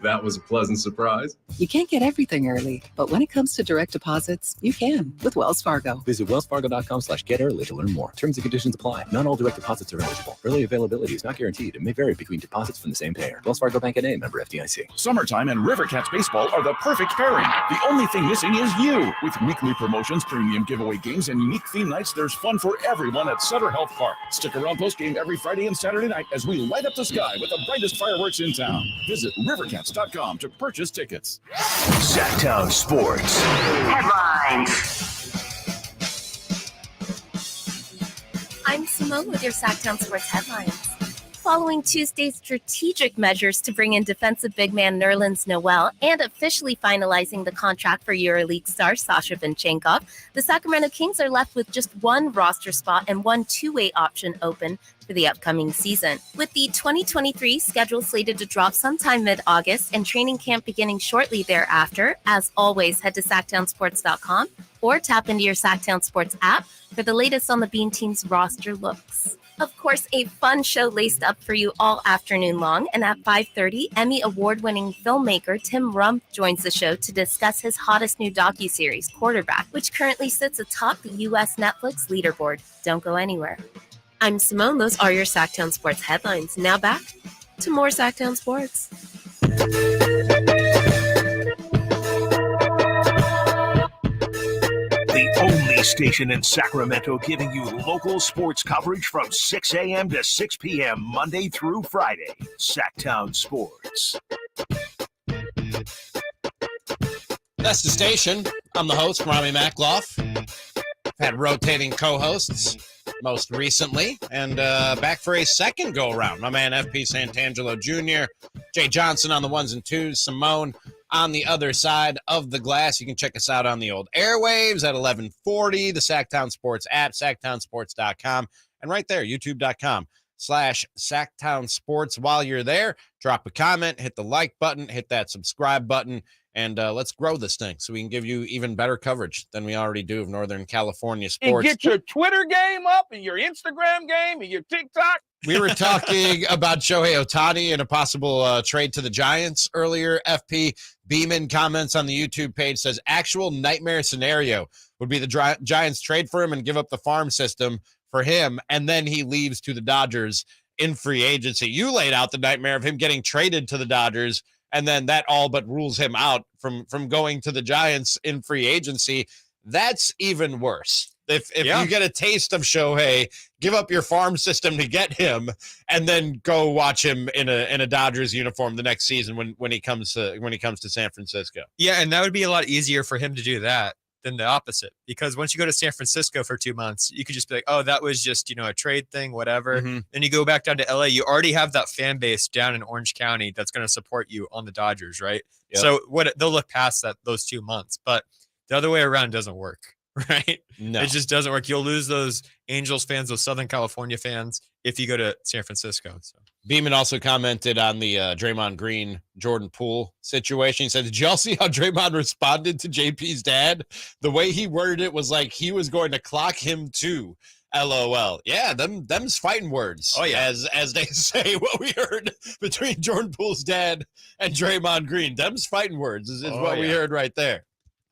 that was a pleasant surprise. You can't get everything early, but when it comes to direct deposits, you can with Wells Fargo. Visit wellsfargo.com/get-early to learn more. Terms and conditions apply. Not all direct deposits are eligible. Early availability is not guaranteed and may vary between deposits from the same payer. Wells Fargo Bank N.A., member FDIC. Summertime and Rivercats baseball are the perfect pairing. The only thing missing is you. With weekly promotions, premium giveaway games, and unique theme nights, there's fun for everyone at Sutter Health Park. Stick around postgame every Friday and Saturday night as we light up the sky with the brightest fireworks in town. Visit rivercats.com to purchase tickets. Sactown Sports. Headlines. I'm Simone with your Sactown Sports headlines. Following Tuesday's strategic measures to bring in defensive big man Nerlens Noel and officially finalizing the contract for EuroLeague star Sasha Vinchenkov, the Sacramento Kings are left with just one roster spot and one two-way option open for the upcoming season. With the 2023 schedule slated to drop sometime mid-August and training camp beginning shortly thereafter, as always, head to SactownSports.com or tap into your Sactown Sports app for the latest on the Bean Team's roster looks. Of course, a fun show laced up for you all afternoon long, and at 5:30, Emmy award-winning filmmaker Tim Rump joins the show to discuss his hottest new docuseries, Quarterback, which currently sits atop the U.S. Netflix leaderboard. Don't go anywhere. I'm Simone. Those are your Sactown Sports headlines. Now back to more Sactown Sports. The only station in Sacramento giving you local sports coverage from 6 a.m. to 6 p.m. Monday through Friday. Sactown Sports. That's the station. I'm the host, Ramie Mackloff. Had rotating co-hosts most recently, and back for a second go-around. My man, FP Santangelo Jr., Jay Johnson on the ones and twos, Simone on the other side of the glass. You can check us out on the old airwaves at 1140, the Sactown Sports app, SactownSports.com, and right there, YouTube.com/Sactown Sports. While you're there, drop a comment, hit the like button, hit that subscribe button, and let's grow this thing so we can give you even better coverage than we already do of Northern California sports. And get your Twitter game up and your Instagram game and your TikTok. We were talking about Shohei Ohtani and a possible trade to the Giants earlier. FP Beeman comments on the YouTube page, says actual nightmare scenario would be the Giants trade for him and give up the farm system for him, and then he leaves to the Dodgers in free agency. You laid out the nightmare of him getting traded to the Dodgers, and then that all but rules him out from going to the Giants in free agency. That's even worse. If you get a taste of Shohei, give up your farm system to get him, and then go watch him in a Dodgers uniform the next season when he comes to San Francisco. Yeah, and that would be a lot easier for him to do that than the opposite, because once you go to San Francisco for 2 months, you could just be like, oh, that was just, a trade thing, whatever. Mm-hmm. Then you go back down to LA, you already have that fan base down in Orange County that's going to support you on the Dodgers, right? Yep. So they'll look past those 2 months, but the other way around doesn't work. Right? No. It just doesn't work. You'll lose those Angels fans, those Southern California fans, if you go to San Francisco. So Beeman also commented on the Draymond Green, Jordan Poole situation. He said, did y'all see how Draymond responded to JP's dad? The way he worded it was like he was going to clock him too. LOL. Yeah, them's fighting words. Oh, yeah. As they say, what we heard between Jordan Poole's dad and Draymond Green. Them's fighting words is what we heard right there.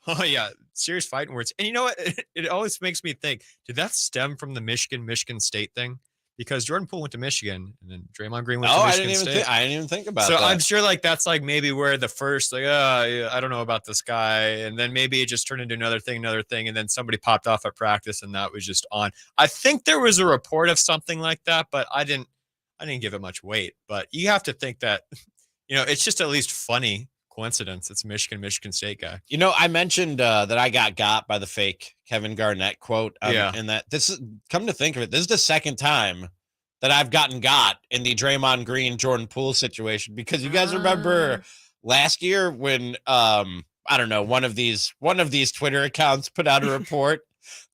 Oh, yeah. Serious fighting words. And you know what? It always makes me think, did that stem from the Michigan State thing? Because Jordan Poole went to Michigan and then Draymond Green went to Michigan State. I didn't even think about so that. I'm sure that's maybe where the first, I don't know about this guy. And then maybe it just turned into another thing. And then somebody popped off at practice and that was just on. I think there was a report of something like that, but I didn't give it much weight. But you have to think that, it's just at least funny, coincidence. It's Michigan State guy. You know, I mentioned that I got by the fake Kevin Garnett quote. And that this is, come to think of it, this is the second time that I've gotten in the Draymond Green, Jordan Poole situation, because you guys remember last year when, I don't know, one of these Twitter accounts put out a report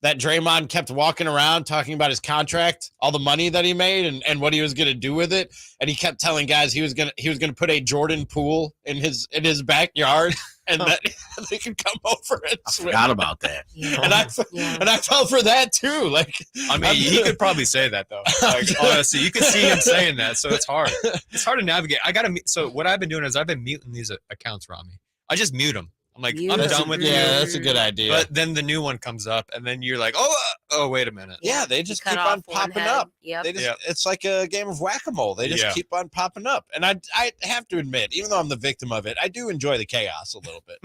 that Draymond kept walking around talking about his contract, all the money that he made and what he was going to do with it. And he kept telling guys he was going to put a Jordan Poole in his backyard and that they could come over and swim. I forgot about that. And I fell for that too. Like, I mean, he could probably say that though. Like, honestly, you could see him saying that. So it's hard. It's hard to navigate. So what I've been doing is I've been muting these accounts, Ramie. I just mute them. I'm like, I'm done with you. Yeah, that's a good idea. But then the new one comes up, and then you're like, oh, wait a minute. Yeah, they just keep on popping up. Yep. It's like a game of whack-a-mole. They just keep on popping up. And I have to admit, even though I'm the victim of it, I do enjoy the chaos a little bit.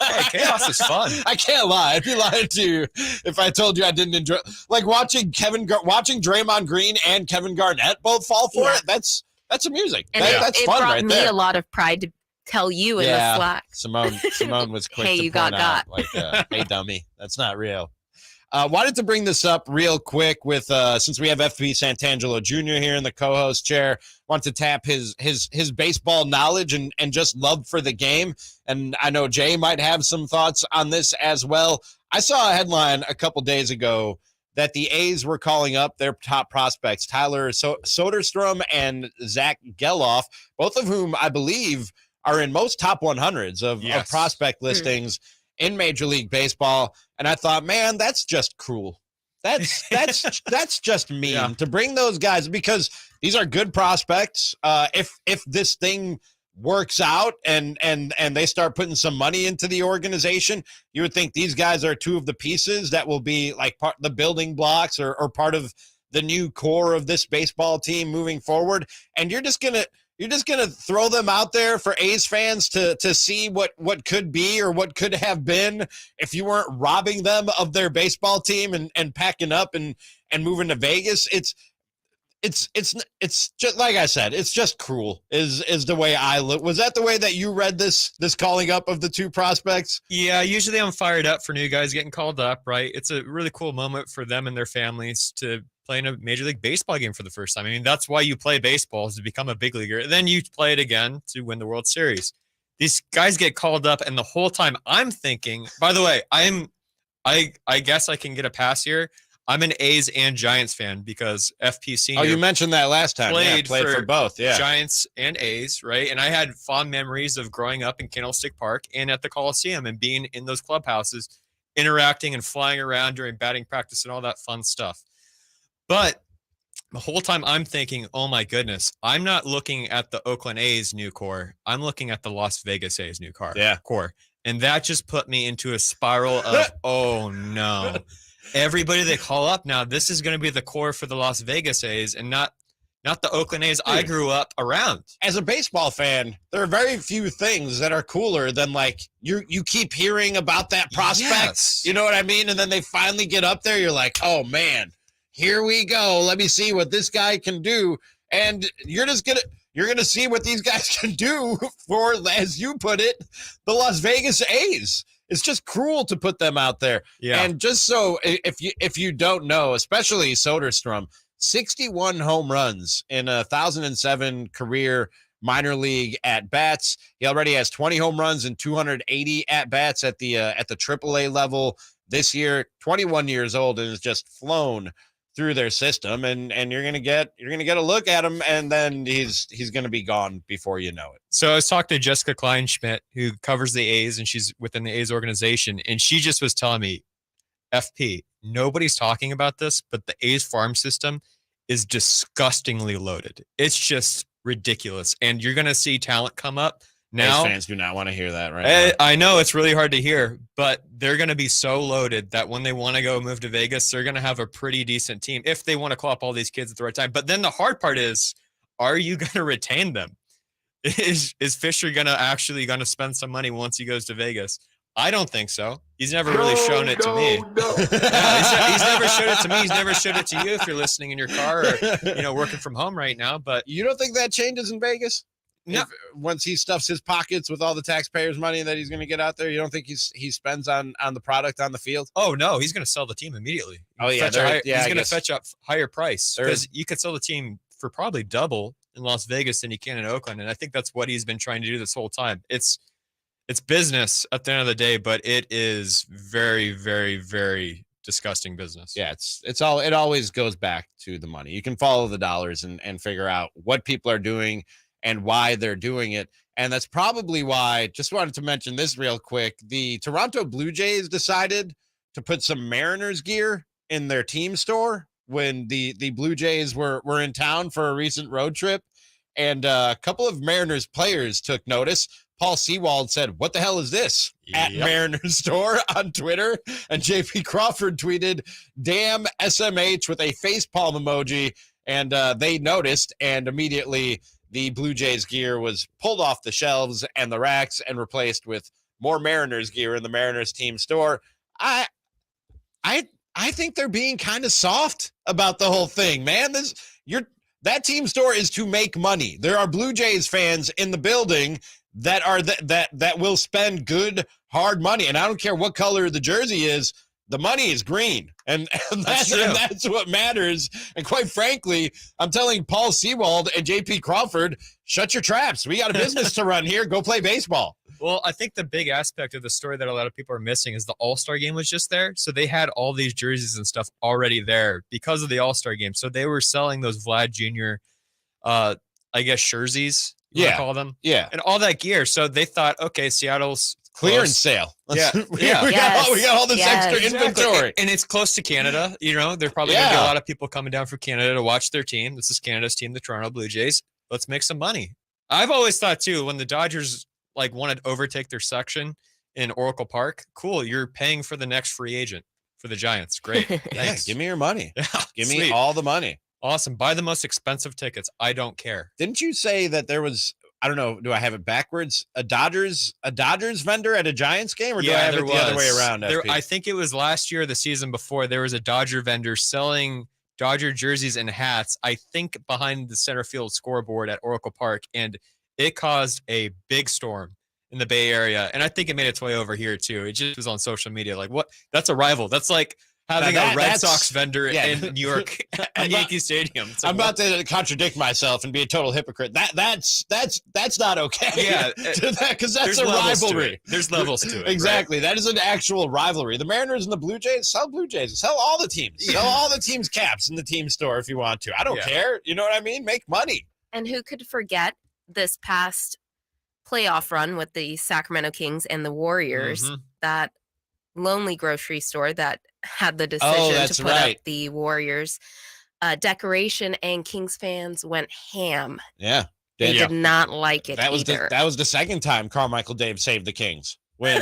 Hey, chaos is fun. I can't lie. I'd be lying to you if I told you I didn't enjoy. Like watching Draymond Green and Kevin Garnett both fall for it. That's amusing. And that's it fun brought right me there. a lot of pride to tell you in the Slack. Simone was quick Hey, to you point got out, like, hey, dummy, that's not real. Wanted to bring this up real quick with since we have FP Santangelo Jr. here in the co-host chair. Want to tap his baseball knowledge and just love for the game. And I know Jay might have some thoughts on this as well. I saw a headline a couple days ago that the A's were calling up their top prospects, Tyler Soderstrom and Zach Geloff, both of whom I believe are in most top 100s of prospect listings in Major League Baseball. And I thought, man, that's just cruel. That's just mean to bring those guys, because these are good prospects. If this thing works out and they start putting some money into the organization, you would think these guys are two of the pieces that will be like part the building blocks or part of the new core of this baseball team moving forward. And you're just gonna throw them out there for A's fans to see what could be or what could have been if you weren't robbing them of their baseball team and packing up and moving to Vegas. It's just like I said, it's just cruel is the way I look. Was that the way that you read this calling up of the two prospects? Yeah, usually I'm fired up for new guys getting called up, right? It's a really cool moment for them and their families to play in a Major League Baseball game for the first time. I mean, that's why you play baseball, is to become a big leaguer. Then you play it again to win the World Series. These guys get called up, and the whole time I'm thinking, by the way, I guess I can get a pass here. I'm an A's and Giants fan because FP Senior. Oh, you mentioned that last time. Played for both. Yeah, Giants and A's, right? And I had fond memories of growing up in Candlestick Park and at the Coliseum and being in those clubhouses, interacting and flying around during batting practice and all that fun stuff. But the whole time I'm thinking, oh my goodness, I'm not looking at the Oakland A's new core. I'm looking at the Las Vegas A's new core. And that just put me into a spiral of, oh no. Everybody they call up now, this is going to be the core for the Las Vegas A's and not the Oakland A's I grew up around. As a baseball fan, there are very few things that are cooler than like you keep hearing about that prospect. Yes. You know what I mean? And then they finally get up there. You're like, oh man, here we go. Let me see what this guy can do. And you're going to see what these guys can do for, as you put it, the Las Vegas A's. It's just cruel to put them out there. Yeah. And just so if you don't know, especially Soderstrom, 61 home runs in a 1,007 career minor league at bats. He already has 20 home runs and 280 at bats at the AAA level this year. 21 years old and has just flown through their system, and you're gonna get a look at him, and then he's gonna be gone before you know it. So I was talking to Jessica Kleinschmidt, who covers the A's, and she's within the A's organization, and she just was telling me, FP, nobody's talking about this, but the A's farm system is disgustingly loaded. It's just ridiculous, and you're gonna see talent come up. Now, A's fans do not want to hear that right now. I know it's really hard to hear, but they're going to be so loaded that when they want to go move to Vegas, they're going to have a pretty decent team if they want to call up all these kids at the right time. But then the hard part is, are you going to retain them? Is Fisher going to spend some money once he goes to Vegas? I don't think so. He's never really shown it to me. Yeah, he's never showed it to me. He's never showed it to you if you're listening in your car or working from home right now. But you don't think that changes in Vegas? once he stuffs his pockets with all the taxpayers' money that he's going to get out there, you don't think he spends on the product on the field? Oh no, he's going to sell the team immediately. Oh yeah, he's going to fetch up higher price because you could sell the team for probably double in Las Vegas than you can in Oakland, and I think that's what he's been trying to do this whole time. It's business at the end of the day, but it is very, very, very disgusting business. Yeah, it always goes back to the money. You can follow the dollars and figure out what people are doing and why they're doing it. And that's probably why, just wanted to mention this real quick, the Toronto Blue Jays decided to put some Mariners gear in their team store when the Blue Jays were in town for a recent road trip. And a couple of Mariners players took notice. Paul Sewald said, "What the hell is this?" At Mariners store on Twitter. And JP Crawford tweeted, "Damn SMH," with a facepalm emoji. And they noticed, and immediately the Blue Jays gear was pulled off the shelves and the racks and replaced with more Mariners gear in the Mariners team store. I think they're being kind of soft about the whole thing, man. That team store is to make money. There are Blue Jays fans in the building that will spend good, hard money. And I don't care what color the jersey is, the money is green. And that's what matters. And quite frankly, I'm telling Paul Sewald and JP Crawford, shut your traps. We got a business to run here. Go play baseball. Well, I think the big aspect of the story that a lot of people are missing is the All-Star game was just there. So they had all these jerseys and stuff already there because of the All-Star game. So they were selling those Vlad Jr., I guess, jerseys. You call them, and all that gear. So they thought, okay, Seattle's clearance sale. We got all this extra inventory, and it's close to Canada. You know, they're probably going to get a lot of people coming down from Canada to watch their team. This is Canada's team, the Toronto Blue Jays. Let's make some money. I've always thought too, when the Dodgers wanted to overtake their section in Oracle Park, cool. You're paying for the next free agent for the Giants. Great, thanks. Give me your money. Give me Sweet. all the money. Awesome. Buy the most expensive tickets. I don't care. Didn't you say that there was, I don't know, do I have it backwards? A Dodgers vendor at a Giants game, or do I have it the other way around? I think it was last year or the season before. There was a Dodger vendor selling Dodger jerseys and hats, I think behind the center field scoreboard at Oracle Park, and it caused a big storm in the Bay Area. And I think it made its way over here too. It just was on social media. Like, what? That's a rival. That's like having a Red Sox vendor in New York at Yankee Stadium. Like, I'm about to contradict myself and be a total hypocrite. That's not okay. Yeah, because that's a rivalry. There's levels to it. Exactly. Right? That is an actual rivalry. The Mariners and the Blue Jays, sell Blue Jays. Sell all the teams. Sell all the teams' caps in the team store if you want to. I don't care. You know what I mean? Make money. And who could forget this past playoff run with the Sacramento Kings and the Warriors, that lonely grocery store that had the decision to put up the Warriors decoration, and Kings fans went ham. Yeah. They did not like it either. That was the second time Carmichael Dave saved the Kings. When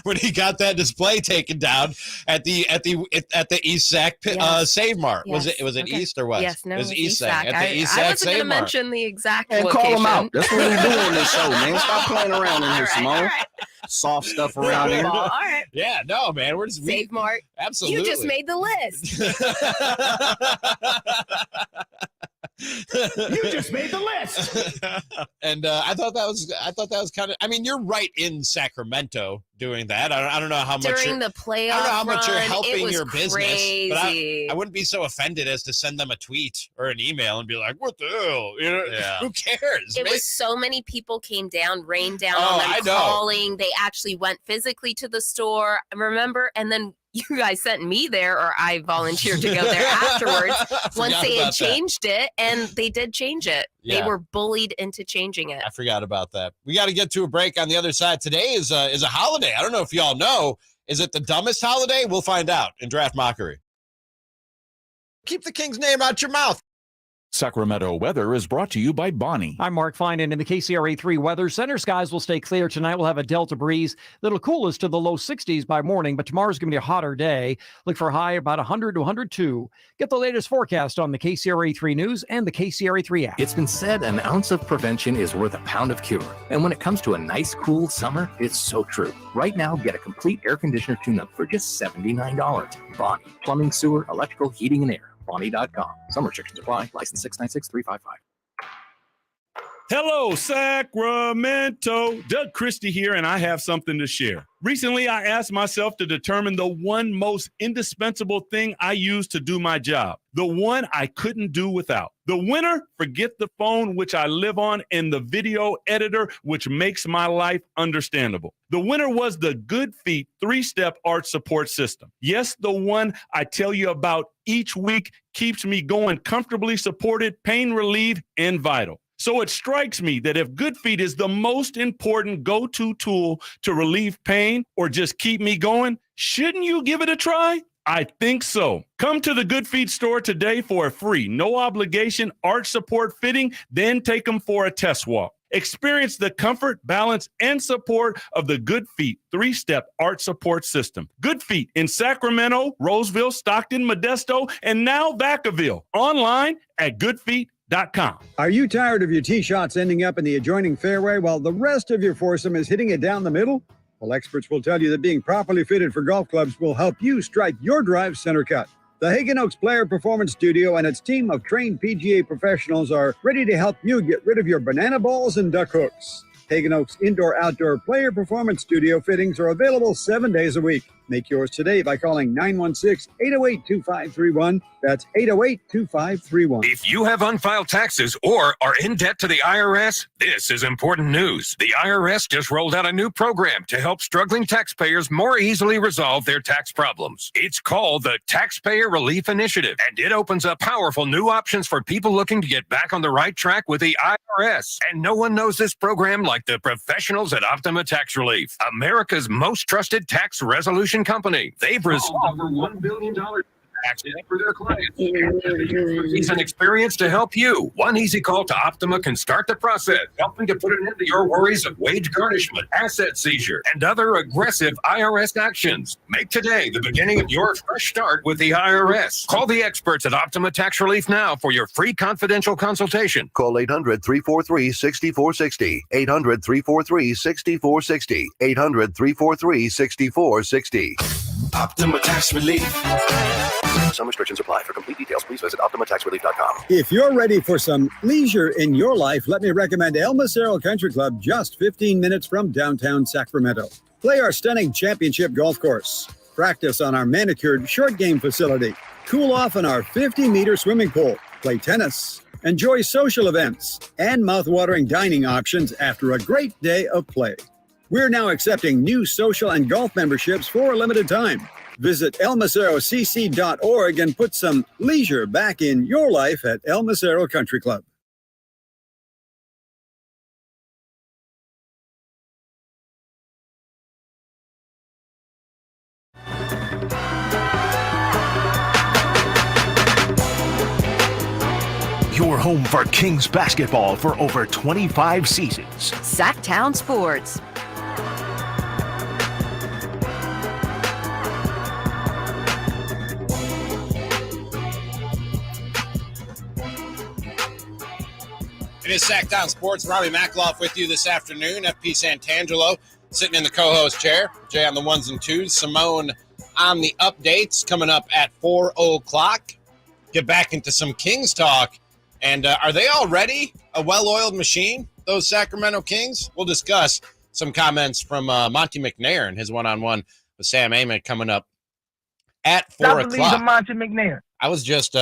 when he got that display taken down at the East Sac Save Mart. Was it East or West? Yes, no, it was East Sac. At the East Sac I wasn't going to Save Mart. mention the exact And location. call them out. That's what we do on this show, man. Stop playing around in here, Simone. Soft stuff around here. All right. Yeah, no, man. We're just Save Mart. Absolutely. You just made the list. You just made the list. And I thought that was kind of. I mean, you're right in Sacramento doing that. I don't know how much during the playoff. I don't know how much you're run, helping your crazy. business, but I wouldn't be so offended as to send them a tweet or an email and be like, "What the hell?" You know, who cares? It was so many people came down, rained down on them, calling. They actually went physically to the store. Remember, and then you guys sent me there, or I volunteered to go there afterwards once they had changed it, and they did change it. Yeah. They were bullied into changing it. I forgot about that. We got to get to a break. On the other side, today is a holiday. I don't know if y'all know. Is it the dumbest holiday? We'll find out in Draft Mockery. Keep the King's name out your mouth. Sacramento weather is brought to you by Bonnie. I'm Mark Feinstein in the KCRA3 weather. Center skies will stay clear tonight. We'll have a delta breeze that'll cool us to the low 60s by morning, but tomorrow's going to be a hotter day. Look for a high about 100 to 102. Get the latest forecast on the KCRA3 News and the KCRA3 app. It's been said an ounce of prevention is worth a pound of cure. And when it comes to a nice, cool summer, it's so true. Right now, get a complete air conditioner tune-up for just $79. Bonnie, plumbing, sewer, electrical, heating, and air. Bonnie.com. Some restrictions apply. License 696-355. Hello, Sacramento. Doug Christie here, and I have something to share. Recently, I asked myself to determine the one most indispensable thing I use to do my job, the one I couldn't do without. The winner, forget the phone, which I live on, and the video editor, which makes my life understandable. The winner was the Good Feet 3-step arch support system. Yes, the one I tell you about each week keeps me going comfortably supported, pain relieved, and vital. So it strikes me that if Good Feet is the most important go-to tool to relieve pain or just keep me going, shouldn't you give it a try? I think so. Come to the Good Feet store today for a free, no obligation arch support fitting, then take them for a test walk. Experience the comfort, balance, and support of the Good Feet 3-step arch support system. Good Feet in Sacramento, Roseville, Stockton, Modesto, and now Vacaville. Online at goodfeet.com. Are you tired of your tee shots ending up in the adjoining fairway while the rest of your foursome is hitting it down the middle? Well, experts will tell you that being properly fitted for golf clubs will help you strike your drive center cut. The Hagen Oaks Player Performance Studio and its team of trained PGA professionals are ready to help you get rid of your banana balls and duck hooks. Hagen Oaks Indoor-Outdoor Player Performance Studio fittings are available 7 days a week. Make yours today by calling 916-808-2531. That's 808-2531. If you have unfiled taxes or are in debt to the IRS, this is important news. The IRS just rolled out a new program to help struggling taxpayers more easily resolve their tax problems. It's called the Taxpayer Relief Initiative, and it opens up powerful new options for people looking to get back on the right track with the IRS. And no one knows this program like the professionals at Optima Tax Relief, America's most trusted tax resolution company. They've resolved over $1 billion tax debt for their clients. He's an experience to help you. One easy call to Optima can start the process, helping to put an end to your worries of wage garnishment, asset seizure, and other aggressive IRS actions. Make today the beginning of your fresh start with the IRS. Call the experts at Optima Tax Relief now for your free confidential consultation. Call 800-343-6460. 800-343-6460. 800-343-6460. Optima Tax Relief. Some restrictions apply. For complete details, please visit OptimaTaxRelief.com. If you're ready for some leisure in your life, let me recommend El Macero Country Club, just 15 minutes from downtown Sacramento. Play our stunning championship golf course. Practice on our manicured short game facility. Cool off in our 50-meter swimming pool. Play tennis. Enjoy social events and mouth-watering dining options after a great day of play. We're now accepting new social and golf memberships for a limited time. Visit elmacerocc.org and put some leisure back in your life at El Macero Country Club. Your home for Kings basketball for over 25 seasons. Sactown Sports. It is Sactown Sports. Robbie McLaughlin with you this afternoon. FP Santangelo sitting in the co-host chair. Jay on the ones and twos. Simone on the updates coming up at 4 o'clock. Get back into some Kings talk. And are they already a well-oiled machine, those Sacramento Kings? We'll discuss some comments from Monte McNair and his one-on-one with Sam Amick coming up at 4 o'clock. Monte McNair. I was just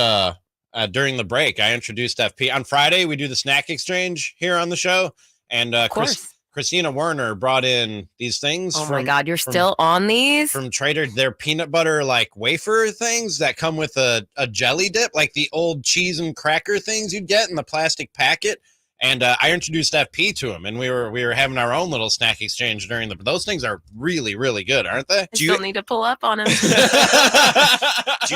during the break, I introduced FP. On Friday, we do the snack exchange here on the show. And Christina Werner brought in these things. Oh, my God. You're still on these? From Trader. They're peanut butter, like, wafer things that come with a jelly dip, like the old cheese and cracker things you'd get in the plastic packet. And I introduced FP to him, and we were having our own little snack exchange during those things are really, really good, aren't they? I still need to pull up on him. Do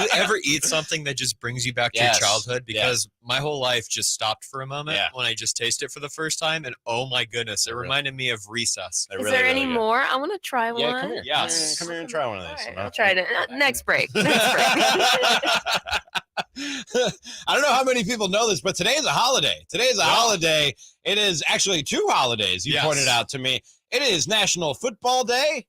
you ever eat something that just brings you back to your childhood? Because my whole life just stopped for a moment when I just tasted it for the first time, and oh my goodness, it reminded me of recess. Is there any more? I want to try one. Yeah, come here. Yes. Come here and try one of these. Right, I'll try it. Next break. I don't know how many people know this, but today is a holiday. Holiday. It is actually two holidays. You pointed out to me. It is National Football Day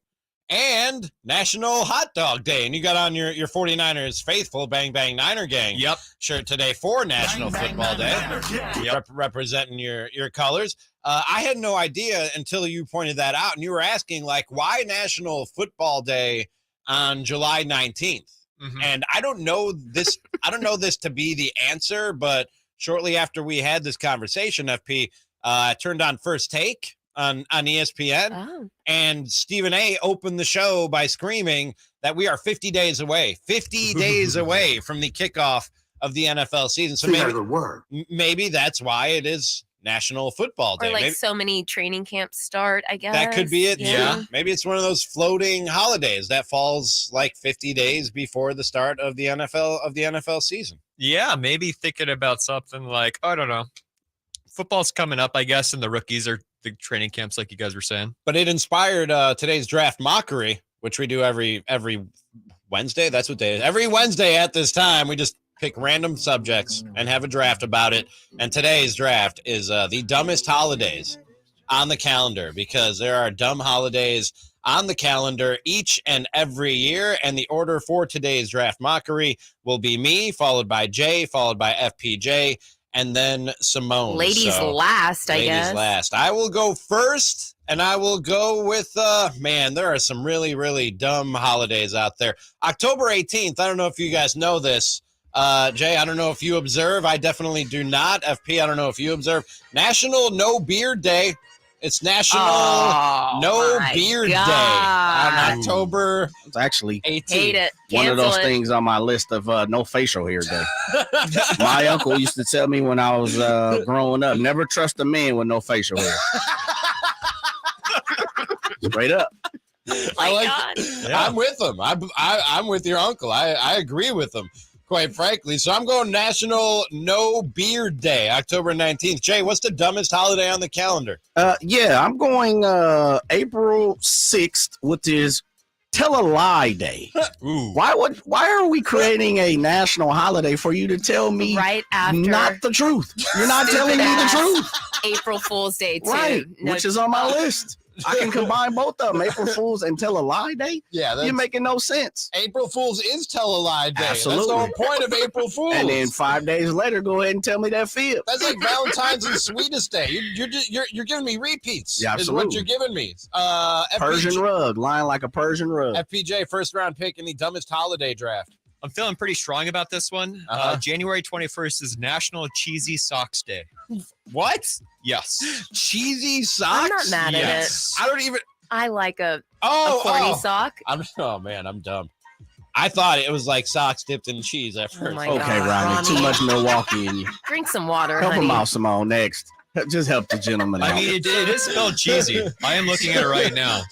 and National Hot Dog Day. And you got on your 49ers faithful Bang Bang Niner Gang shirt today for National Football Day. Representing your colors. I had no idea until you pointed that out, and you were asking, like, why National Football Day on July 19th? And I don't know this to be the answer, but shortly after we had this conversation, FP, I turned on First Take on ESPN, and Stephen A. opened the show by screaming that we are 50 days away from the kickoff of the NFL season. So maybe that's why it is National Football Day. Or like so many training camps start, I guess. That could be it. Yeah. Maybe it's one of those floating holidays that falls like 50 days before the start of the NFL season. Yeah, maybe thinking about something like, I don't know. Football's coming up, I guess, and the rookies are the training camps, like you guys were saying. But it inspired today's draft mockery, which we do every Wednesday. That's what day it is. Every Wednesday at this time, we just pick random subjects and have a draft about it. And today's draft is the dumbest holidays on the calendar, because there are dumb holidays on the calendar each and every year. And the order for today's draft mockery will be me, followed by Jay, followed by FPJ, and then Simone. Ladies last, I guess. Ladies last. I will go first, and I will go with, there are some really, really dumb holidays out there. October 18th, I don't know if you guys know this. Jay, I don't know if you observe. I definitely do not. FP, I don't know if you observe. National No Beard Day. It's National No Beard Day on October. It's actually 18th. Hate it. One of Cancel those it. things on my list of no facial hair day. My uncle used to tell me when I was growing up, never trust a man with no facial hair. Straight up. I'm with him. I'm with your uncle. I agree with him, quite frankly. So I'm going National No Beard Day, October 19th. Jay, what's the dumbest holiday on the calendar? I'm going April 6th, which is Tell a Lie Day. Ooh. Why are we creating a national holiday for you to tell me right after not the truth? You're not telling me the truth. April Fool's Day, too. Right, which is on my list. I can combine both of them, April Fool's and Tell a Lie Day. Yeah, you're making no sense. April Fool's is Tell a Lie Day. Absolutely. That's the whole point of April Fool's. And then 5 days later, go ahead and tell me that fib. That's like Valentine's and Sweetest Day. You're giving me repeats. Yeah, absolutely. Is what you're giving me. Persian rug, lying like a Persian rug. FPJ, first round pick in the dumbest holiday draft. I'm feeling pretty strong about this one. January 21st is National Cheesy Socks Day. What? Yes. Cheesy socks? I'm not mad at it. I don't even. I like a corny sock. I'm dumb. I thought it was like socks dipped in cheese at first. my Okay, God, Ronnie, too much Milwaukee in you. Drink some water, Help honey. him out, Simone, next. Just help the gentleman out. I mean, it is spelled cheesy. I am looking at it right now.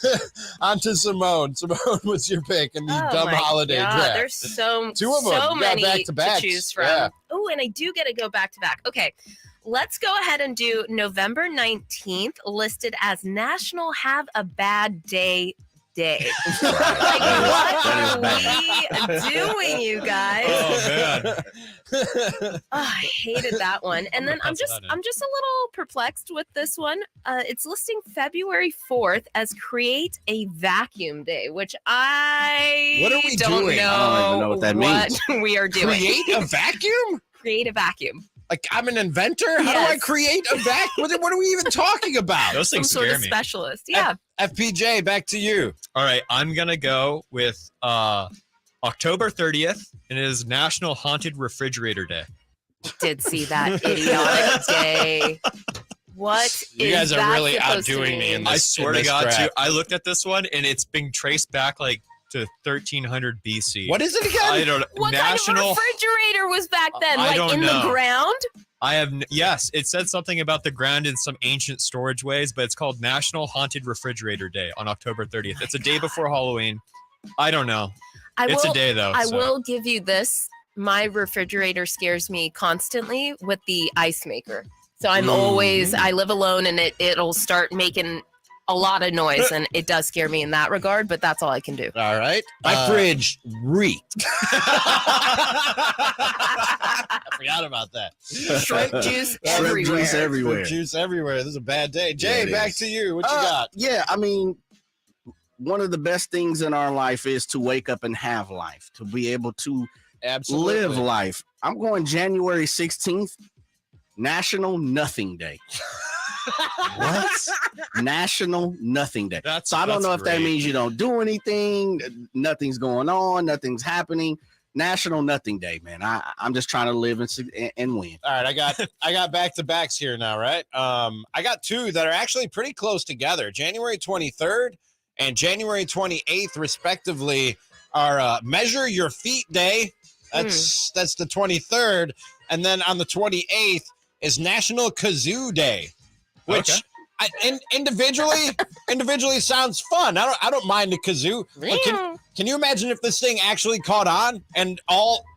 On to Simone. Simone, what's your pick in the dumb holiday draft? There's so Two of them. so You got many back-to-backs. to choose from. Yeah. Oh, and I do get to go back to back. Okay, let's go ahead and do November 19th, listed as National Have a Bad Day. Like, what are we doing, you guys? Oh man. I hated that one. And then I'm just a little perplexed with this one. It's listing February 4th as Create a Vacuum Day, which I What are we don't doing? know. I don't even know what that means. We are doing. Create a vacuum? Create a vacuum. Like, I'm an inventor? How do I Yes. create a vacuum? What are we even talking about? Those Some things sort scare of me. specialist. Yeah. FPJ, back to you. All right, I'm gonna go with October 30th, and it is National Haunted Refrigerator Day. Did see that idiotic day. What You is guys are that really supposed to outdoing me in mean? this. I swear in to this God, draft. too. I looked at this one, and it's been traced back like to 1300 BC. What is it again? I don't know. What National. kind of refrigerator was back then? I Like don't in know. the ground? Yes, it said something about the ground in some ancient storage ways, but it's called National Haunted Refrigerator Day on October 30th. It's a day before Halloween. I don't know. It's a day, though. I so. will give you this. My refrigerator scares me constantly with the ice maker. So I'm always, I live alone and it'll start making a lot of noise, and it does scare me in that regard, but that's all I can do. All right. My fridge reeked. I forgot about that. Shrimp juice everywhere. Juice everywhere. Shrimp juice everywhere. This is a bad day. Jay, Yeah, back is. to you. What you got? Yeah, I mean, one of the best things in our life is to wake up and have life, to be able to live life. I'm going January 16th, National Nothing Day. What? National Nothing Day. So I don't know if that means you don't do anything, nothing's going on, nothing's happening. National Nothing Day, man. I'm just trying to live and win. All right, I got back-to-backs here now, right? I got two that are actually pretty close together. January 23rd and January 28th, respectively, are Measure Your Feet Day. That's the 23rd, and then on the 28th is National Kazoo Day, which individually sounds fun. I don't mind a kazoo. But can you imagine if this thing actually caught on and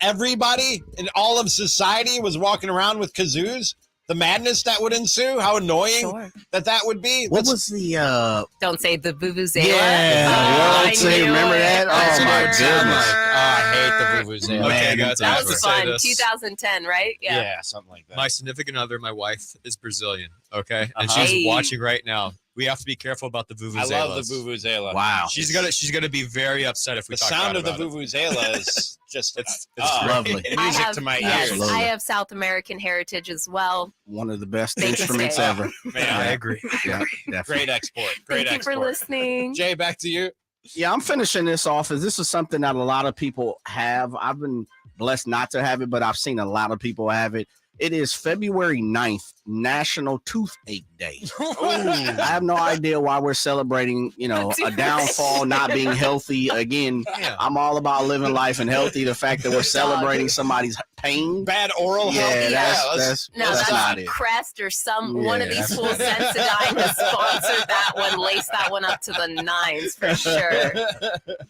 everybody in all of society was walking around with kazoos? The madness that would ensue, how annoying that would be. What was the Don't say the vuvuzela. Yeah, remember that? Oh my goodness. I hate the vuvuzela. Okay, guys, that was fun. 2010, right? Yeah, something like that. My significant other, my wife, is Brazilian. Okay, and she's watching right now. We have to be careful about the vuvuzelas. I love the vuvuzela. Wow. She's gonna be very upset if we talk sound about of the vuvuzela is just it's lovely. Music to my ears. Yes, I have South American heritage as well. One of the best instruments ever. Man, I agree. Yeah, Great export. Thank you for listening. Jay, back to you. Yeah, I'm finishing this off as this is something that a lot of people have. I've been blessed not to have it, but I've seen a lot of people have it. It is February 9th, National Toothache Day. I have no idea why we're celebrating, a downfall, not being healthy. Again, I'm all about living life and healthy. The fact that we're celebrating somebody's pain. Bad oral health. That's not it. Crest or one of these schools, Sensodyne, has sponsored that one, laced that one up to the nines for sure.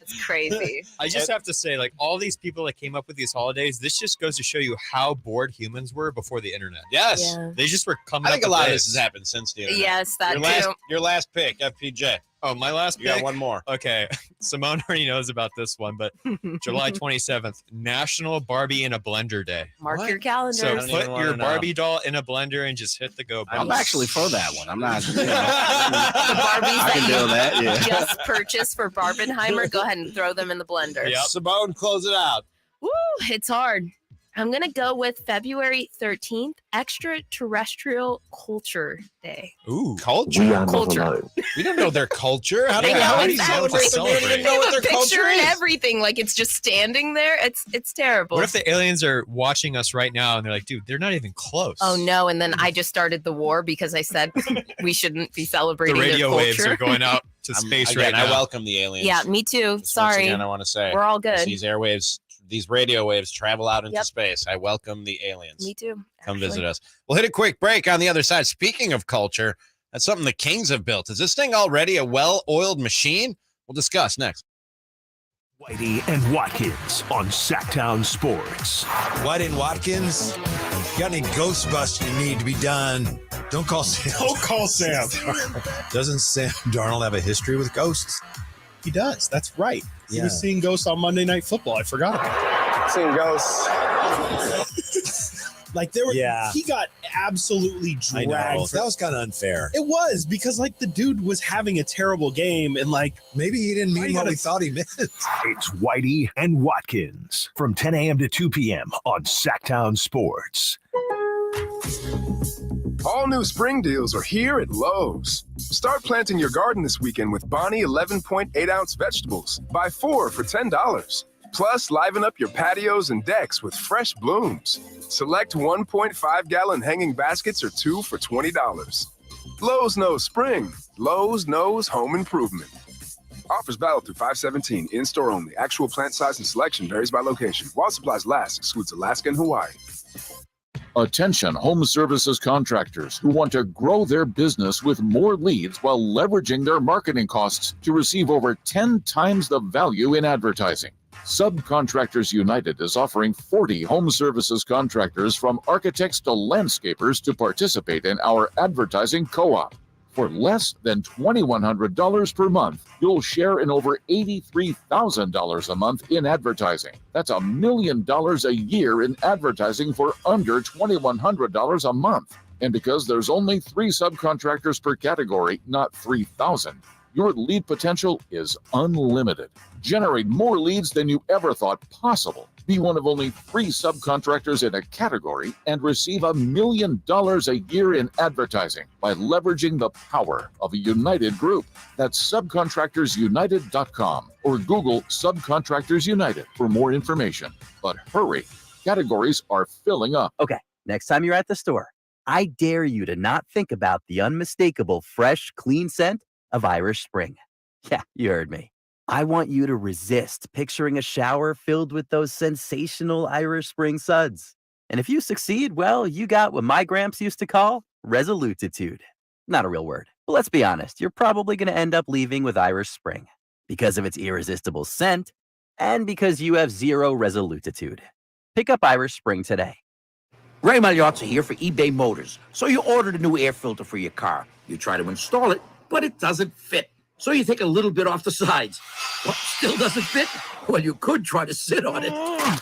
It's crazy. I just have to say, like, all these people that came up with these holidays, this just goes to show you how bored humans were before the internet. Yes. Yeah. They just were coming I up think a with lot of this. this has happened since the internet. Yes, that too. Your last pick, FPJ. Oh, my last You pick? got one more. Okay. Simone already knows about this one, but July 27th, National Barbie in a Blender Day. Mark your calendar. So put your Barbie doll in a blender and just hit the go button. I'm actually for that one. I'm not. The Barbies I can do that. Yeah. just purchased for Barbenheimer, go ahead and throw them in the blender. Yep. Simone, close it out. Woo, it's hard. I'm going to go with February 13th, Extraterrestrial Culture Day. Ooh, culture. Culture. We don't know their culture. How do They you know how do it's you celebrate. celebrate? They know what have a their culture picture and is? everything. Like it's just standing there. It's terrible. What if the aliens are watching us right now and they're like, dude, they're not even close. Oh no! And then I just started the war because I said we shouldn't be celebrating The radio their waves culture. are going out to space right now. I welcome the aliens. Yeah, me too. Just Sorry. Once again, I want to say We're all good. These airwaves, these radio waves travel out into Yep. space. I welcome the aliens. Me too. Come visit us. We'll hit a quick break on the other side. Speaking of culture, that's something the Kings have built. Is this thing already a well-oiled machine? We'll discuss next. Whitey and Watkins on Sactown Sports. Whitey and Watkins, got any Ghostbusting need to be done? Don't call Sam. Don't call Sam. Doesn't Sam Darnold have a history with ghosts? He does. That's right. He Yeah. was seeing ghosts on Monday Night Football. I forgot about it. Seeing ghosts. Like there were, Yeah. he got absolutely I dragged. know. That was kind of unfair. It was because like the dude was having a terrible game and like Maybe he didn't Why mean you what gotta- we thought he meant. It's Whitey and Watkins from 10 a.m. to 2 p.m. on Sactown Sports. All new spring deals are here at Lowe's. Start planting your garden this weekend with Bonnie 11.8-ounce vegetables. Buy 4 for $10. Plus, liven up your patios and decks with fresh blooms. Select 1.5-gallon hanging baskets or 2 for $20. Lowe's knows spring. Lowe's knows home improvement. Offers valid through 5/17. In-store only. Actual plant size and selection varies by location. While supplies last, excludes Alaska and Hawaii. Attention home services contractors who want to grow their business with more leads while leveraging their marketing costs to receive over 10 times the value in advertising. Subcontractors United is offering 40 home services contractors from architects to landscapers to participate in our advertising co-op. For less than $2,100 per month, you'll share in over $83,000 a month in advertising. That's $1 million a year in advertising for under $2,100 a month. And because there's only 3 subcontractors per category, not 3,000, Your lead potential is unlimited. Generate more leads than you ever thought possible. Be one of only 3 subcontractors in a category and receive $1 million a year in advertising by leveraging the power of a united group. That's subcontractorsunited.com or Google Subcontractors United for more information. But hurry, categories are filling up. Okay, next time you're at the store, I dare you to not think about the unmistakable fresh, clean scent of Irish Spring. Yeah, you heard me. I want you to resist picturing a shower filled with those sensational Irish Spring suds. And if you succeed, well, you got what my gramps used to call resolutitude. Not a real word, but let's be honest, you're probably going to end up leaving with Irish Spring because of its irresistible scent and because you have zero resolutitude. Pick up Irish Spring today. Ray Magliozzi here for eBay Motors. So you ordered a new air filter for your car. You try to install it, but it doesn't fit. So you take a little bit off the sides. What, still doesn't fit? Well, you could try to sit on it.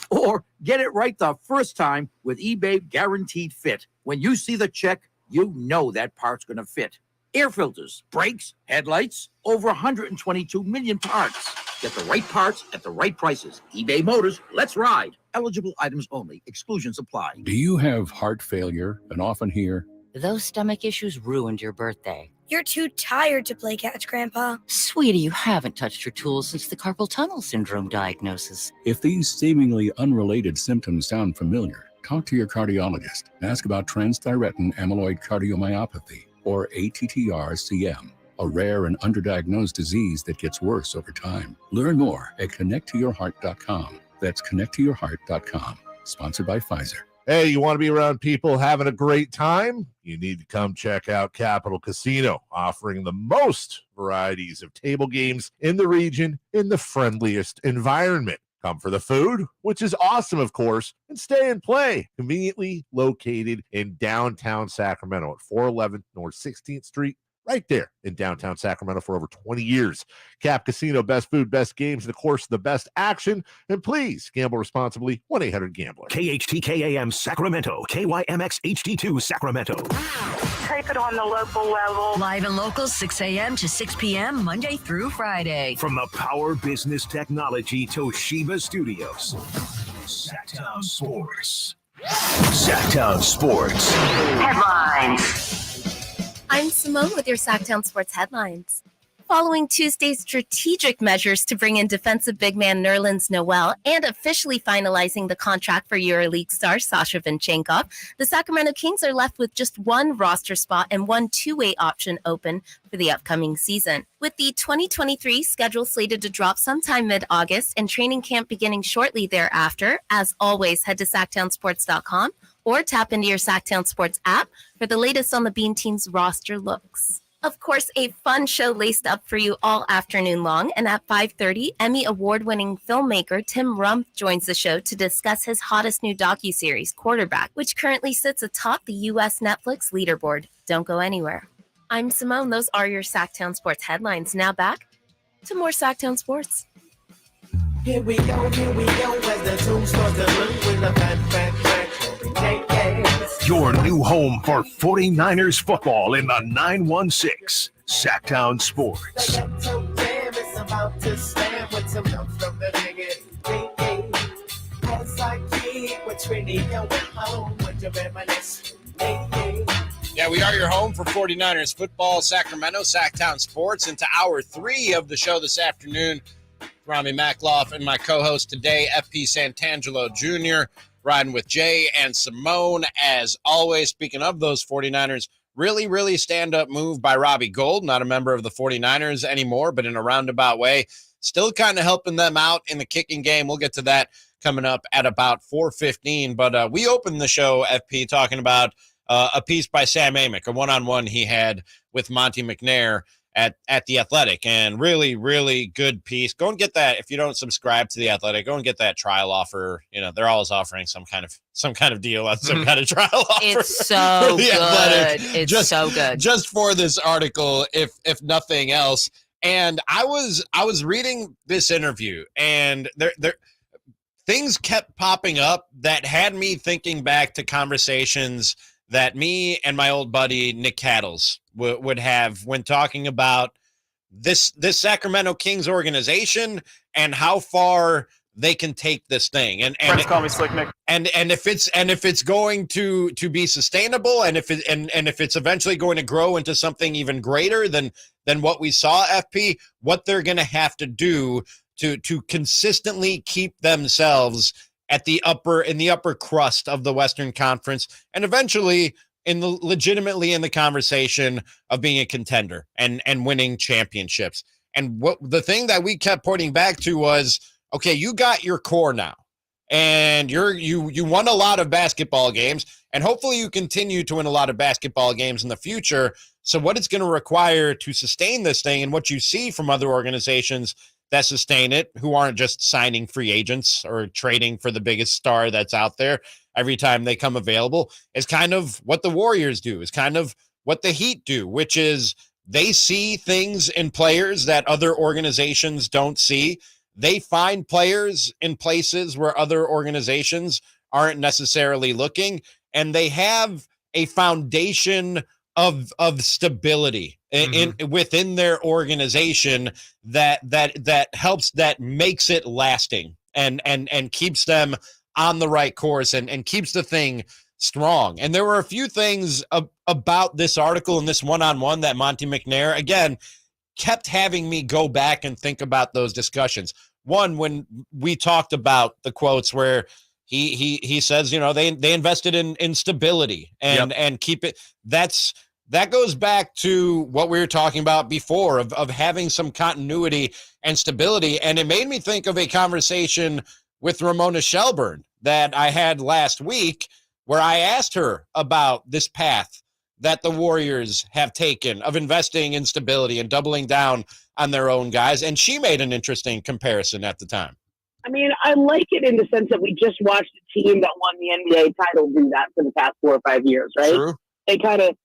Or get it right the first time with eBay Guaranteed Fit. When you see the check, you know that part's going to fit. Air filters, brakes, headlights, over 122 million parts. Get the right parts at the right prices. eBay Motors, let's ride. Eligible items only. Exclusions apply. Do you have heart failure and often hear, "Those stomach issues ruined your birthday"? "You're too tired to play catch, Grandpa." Sweetie, you haven't touched your tools since the carpal tunnel syndrome diagnosis. if these seemingly unrelated symptoms sound familiar, talk to your cardiologist. Ask about transthyretin amyloid cardiomyopathy, or ATTR-CM, a rare and underdiagnosed disease that gets worse over time. Learn more at connecttoyourheart.com. That's connecttoyourheart.com. Sponsored by Pfizer. Hey, you want to be around people having a great time? You need to come check out Capital Casino, offering the most varieties of table games in the region in the friendliest environment. Come for the food, which is awesome, of course, and stay and play. Conveniently located in downtown Sacramento at 411 North 16th Street, right there in downtown Sacramento for over 20 years. Cap Casino, best food, best games, and of course, the best action. And please gamble responsibly. 1-800-GAMBLER. KHTKAM Sacramento, KYMX HD2 Sacramento. Take it on the local level. Live and local, 6 a.m. to 6 p.m., Monday through Friday. From the Power Business Technology Toshiba Studios, Sactown Sports. Sactown Sports. Headlines. I'm Simone with your Sactown Sports headlines. Following Tuesday's strategic measures to bring in defensive big man Nerlens Noel and officially finalizing the contract for EuroLeague star Sasha Venchenko, the Sacramento Kings are left with just one roster spot and one two-way option open for the upcoming season. With the 2023 schedule slated to drop sometime mid-August and training camp beginning shortly thereafter, as always, head to SactownSports.com or tap into your Sactown Sports app for the latest on the Bean Team's roster looks. Of course, a fun show laced up for you all afternoon long, and at 5:30, Emmy award-winning filmmaker Tim Rump joins the show to discuss his hottest new docuseries, Quarterback, which currently sits atop the U.S. Netflix leaderboard. Don't go anywhere. I'm Simone. Those are your Sactown Sports headlines. Now back to more Sactown Sports. Here we go, as the tune starts to run with the fan. Your new home for 49ers football in the 916, Sactown Sports. About to stand with some help from the biggest as I keep what's really going home with the reminisce. Yeah, we are your home for 49ers football, Sacramento, Sactown Sports. Into hour 3 of the show this afternoon, Ramie Makhlouf and my co-host today, FP Santangelo Jr., riding with Jay and Simone. As always, speaking of those 49ers, really stand-up move by Robbie Gould, not a member of the 49ers anymore, but in a roundabout way, still kind of helping them out in the kicking game. We'll get to that coming up at about 4:15. But we opened the show, FP, talking about a piece by Sam Amick, a one-on-one he had with Monte McNair at The Athletic, and really good piece. Go and get that. If you don't subscribe to The Athletic, go and get that trial offer. You know, they're always offering some kind of deal on some kind of trial offer. It's so good. Athletic. It's so good. Just for this article, if nothing else. And I was reading this interview, and there things kept popping up that had me thinking back to conversations that me and my old buddy Nick Cattles would have when talking about this Sacramento Kings organization and how far they can take this thing. And friends call me Slick Nick. And if it's going to be sustainable, and if it's eventually going to grow into something even greater than what we saw, FP, what they're going to have to do to consistently keep themselves in the upper crust of the Western Conference, and eventually legitimately in the conversation of being a contender and winning championships. And what the thing that we kept pointing back to was, okay, you got your core now, and you won a lot of basketball games, and hopefully you continue to win a lot of basketball games in the future. So what it's going to require to sustain this thing, and what you see from other organizations that sustain it, who aren't just signing free agents or trading for the biggest star that's out there every time they come available, is kind of what the Warriors do, is kind of what the Heat do, which is they see things in players that other organizations don't see. They find players in places where other organizations aren't necessarily looking, and they have a foundation of stability within their organization that helps, that makes it lasting and keeps them on the right course and keeps the thing strong. And there were a few things about this article and this one-on-one that Monte McNair, again, kept having me go back and think about those discussions. One, when we talked about the quotes where he says, they invested in stability and keep it. That goes back to what we were talking about before of having some continuity and stability. And it made me think of a conversation with Ramona Shelburne that I had last week, where I asked her about this path that the Warriors have taken of investing in stability and doubling down on their own guys. And she made an interesting comparison at the time. I mean, I like it in the sense that we just watched a team that won the NBA title do that for the past 4 or 5 years, right? True. They kind of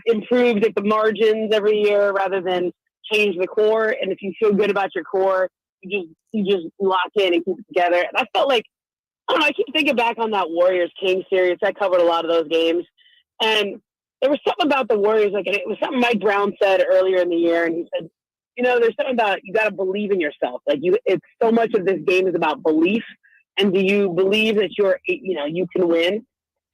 improved at the margins every year rather than change the core. And if you feel good about your core, you just lock in and keep it together. And I felt like, I don't know, I keep thinking back on that Warriors Kings series. I covered a lot of those games, and there was something about the Warriors, like, and it was something Mike Brown said earlier in the year, and he said, there's something about, you got to believe in yourself. Like, it's so much of this game is about belief, and do you believe that you can win?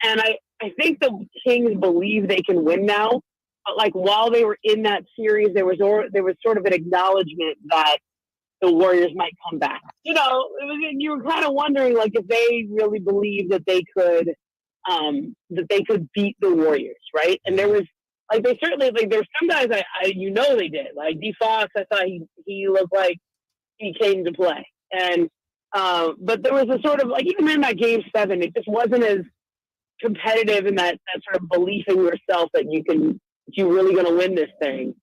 And I think the Kings believe they can win now. But like, while they were in that series, there was sort of an acknowledgement that the Warriors might come back. You were kind of wondering, like, if they really believed that they could beat the Warriors, right? And there was, like, they certainly, like, there's some guys they did. Like D Fox, I thought he looked like he came to play. And but there was a sort of, like, even in that game 7, it just wasn't as competitive in that sort of belief in yourself that you're really going to win this thing.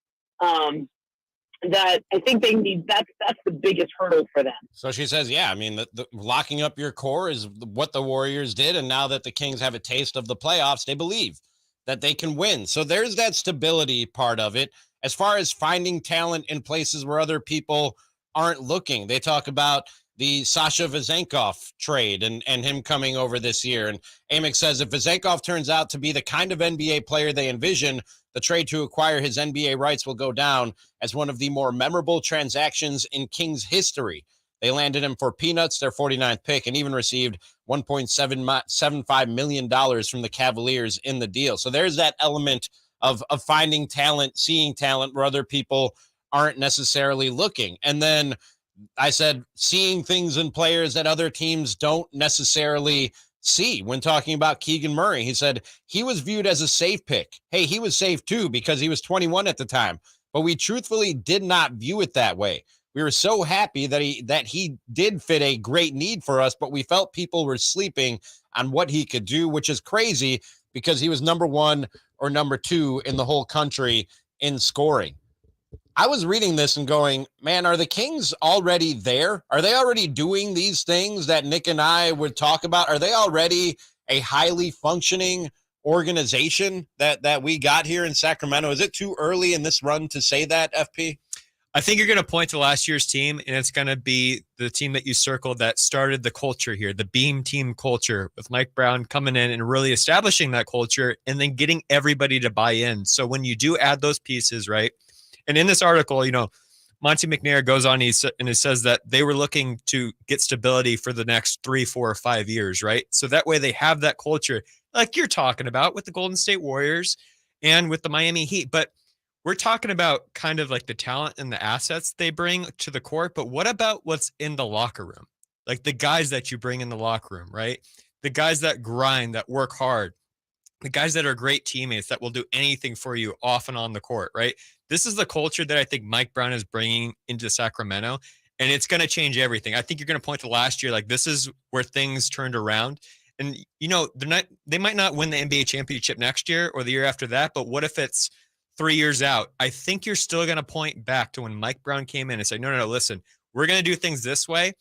That I think they need, that's the biggest hurdle for them. So she says, yeah, I mean, the locking up your core is what the Warriors did. And now that the Kings have a taste of the playoffs, they believe that they can win. So there's that stability part of it. As far as finding talent in places where other people aren't looking, they talk about the Sasha Vezenkov trade and him coming over this year. And Amick says, if Vezenkov turns out to be the kind of NBA player they envision, the trade to acquire his NBA rights will go down as one of the more memorable transactions in Kings history. They landed him for peanuts, their 49th pick, and even received $1.75 million from the Cavaliers in the deal. So there's that element of finding talent, seeing talent where other people aren't necessarily looking. And then I said, seeing things in players that other teams don't necessarily see. When talking about Keegan Murray, he said he was viewed as a safe pick. Hey, he was safe too because he was 21 at the time, but we truthfully did not view it that way. We were so happy that he did fit a great need for us, but we felt people were sleeping on what he could do, which is crazy because he was number 1 or number 2 in the whole country in scoring. I was reading this and going, man, are the Kings already there? Are they already doing these things that Nick and I would talk about? Are they already a highly functioning organization that we got here in Sacramento? Is it too early in this run to say that, FP? I think you're going to point to last year's team, and it's going to be the team that you circled that started the culture here, the Beam Team culture, with Mike Brown coming in and really establishing that culture and then getting everybody to buy in. So when you do add those pieces, right, And in this article, Monte McNair goes on and he says that they were looking to get stability for the next 3, 4, or 5 years, right? So that way they have that culture like you're talking about with the Golden State Warriors and with the Miami Heat. But we're talking about kind of like the talent and the assets they bring to the court. But what about what's in the locker room? Like the guys that you bring in the locker room, right? The guys that grind, that work hard, the guys that are great teammates that will do anything for you off and on the court, right? This is the culture that I think Mike Brown is bringing into Sacramento, and it's going to change everything. I think you're going to point to last year, like this is where things turned around. And, they might not win the NBA championship next year or the year after that, but what if it's 3 years out? I think you're still going to point back to when Mike Brown came in and say, no, listen, we're going to do things this way.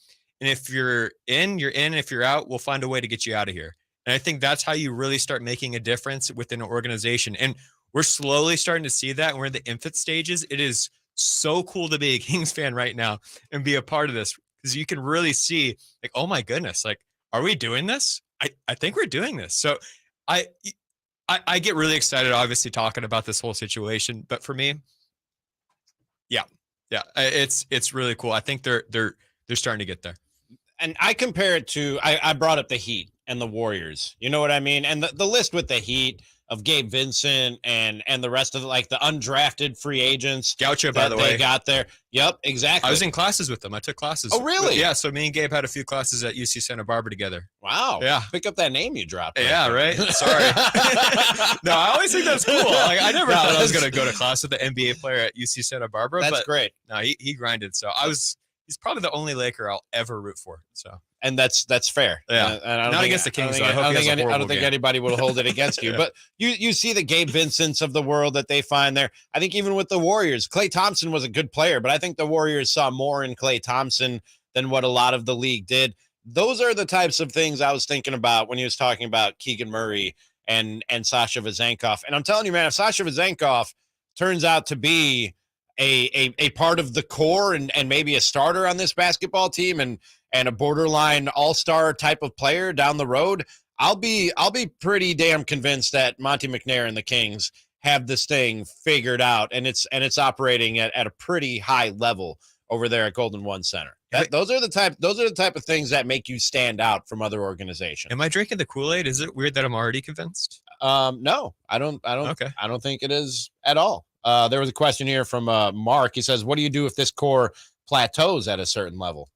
And if you're in, you're in. And if you're out, we'll find a way to get you out of here. And I think that's how you really start making a difference within an organization. And we're slowly starting to see that. We're in the infant stages. It is so cool to be a Kings fan right now and be a part of this, because you can really see like, oh my goodness, like, are we doing this? I think we're doing this. So I get really excited, obviously, talking about this whole situation. But for me, yeah, it's really cool. I think they're starting to get there. And I compare it to, I brought up the Heat and the Warriors. You know what I mean? And the list with the Heat of Gabe Vincent and the rest of like the undrafted free agents. Gaucho, by the way. They got there. Yep, exactly. I was in classes with them. I took classes. Oh, really? Yeah, so me and Gabe had a few classes at UC Santa Barbara together. Wow. Yeah. Pick up that name you dropped. Yeah, right? Sorry. No, I always think that's cool. Like, I never thought I was going to go to class with the NBA player at UC Santa Barbara. That's great. No, he grinded. So he's probably the only Laker I'll ever root for. So. And that's fair. Yeah. And I don't Not think, against the Kings. I don't think anybody will hold it against you. Yeah. But you see the Gabe Vincents of the world that they find there. I think even with the Warriors, Klay Thompson was a good player, but I think the Warriors saw more in Klay Thompson than what a lot of the league did. Those are the types of things I was thinking about when he was talking about Keegan Murray and Sasha Vezenkov. And I'm telling you, man, if Sasha Vezenkov turns out to be a part of the core and maybe a starter on this basketball team and a borderline all-star type of player down the road, I'll be pretty damn convinced that Monte McNair and the Kings have this thing figured out, and it's operating at a pretty high level over there at Golden One Center. Those are the type of things that make you stand out from other organizations. Am I drinking the Kool-Aid? Is it weird that I'm already convinced? No, I don't. Okay. I don't think it is at all. There was a question here from Mark. He says, "What do you do if this core plateaus at a certain level?"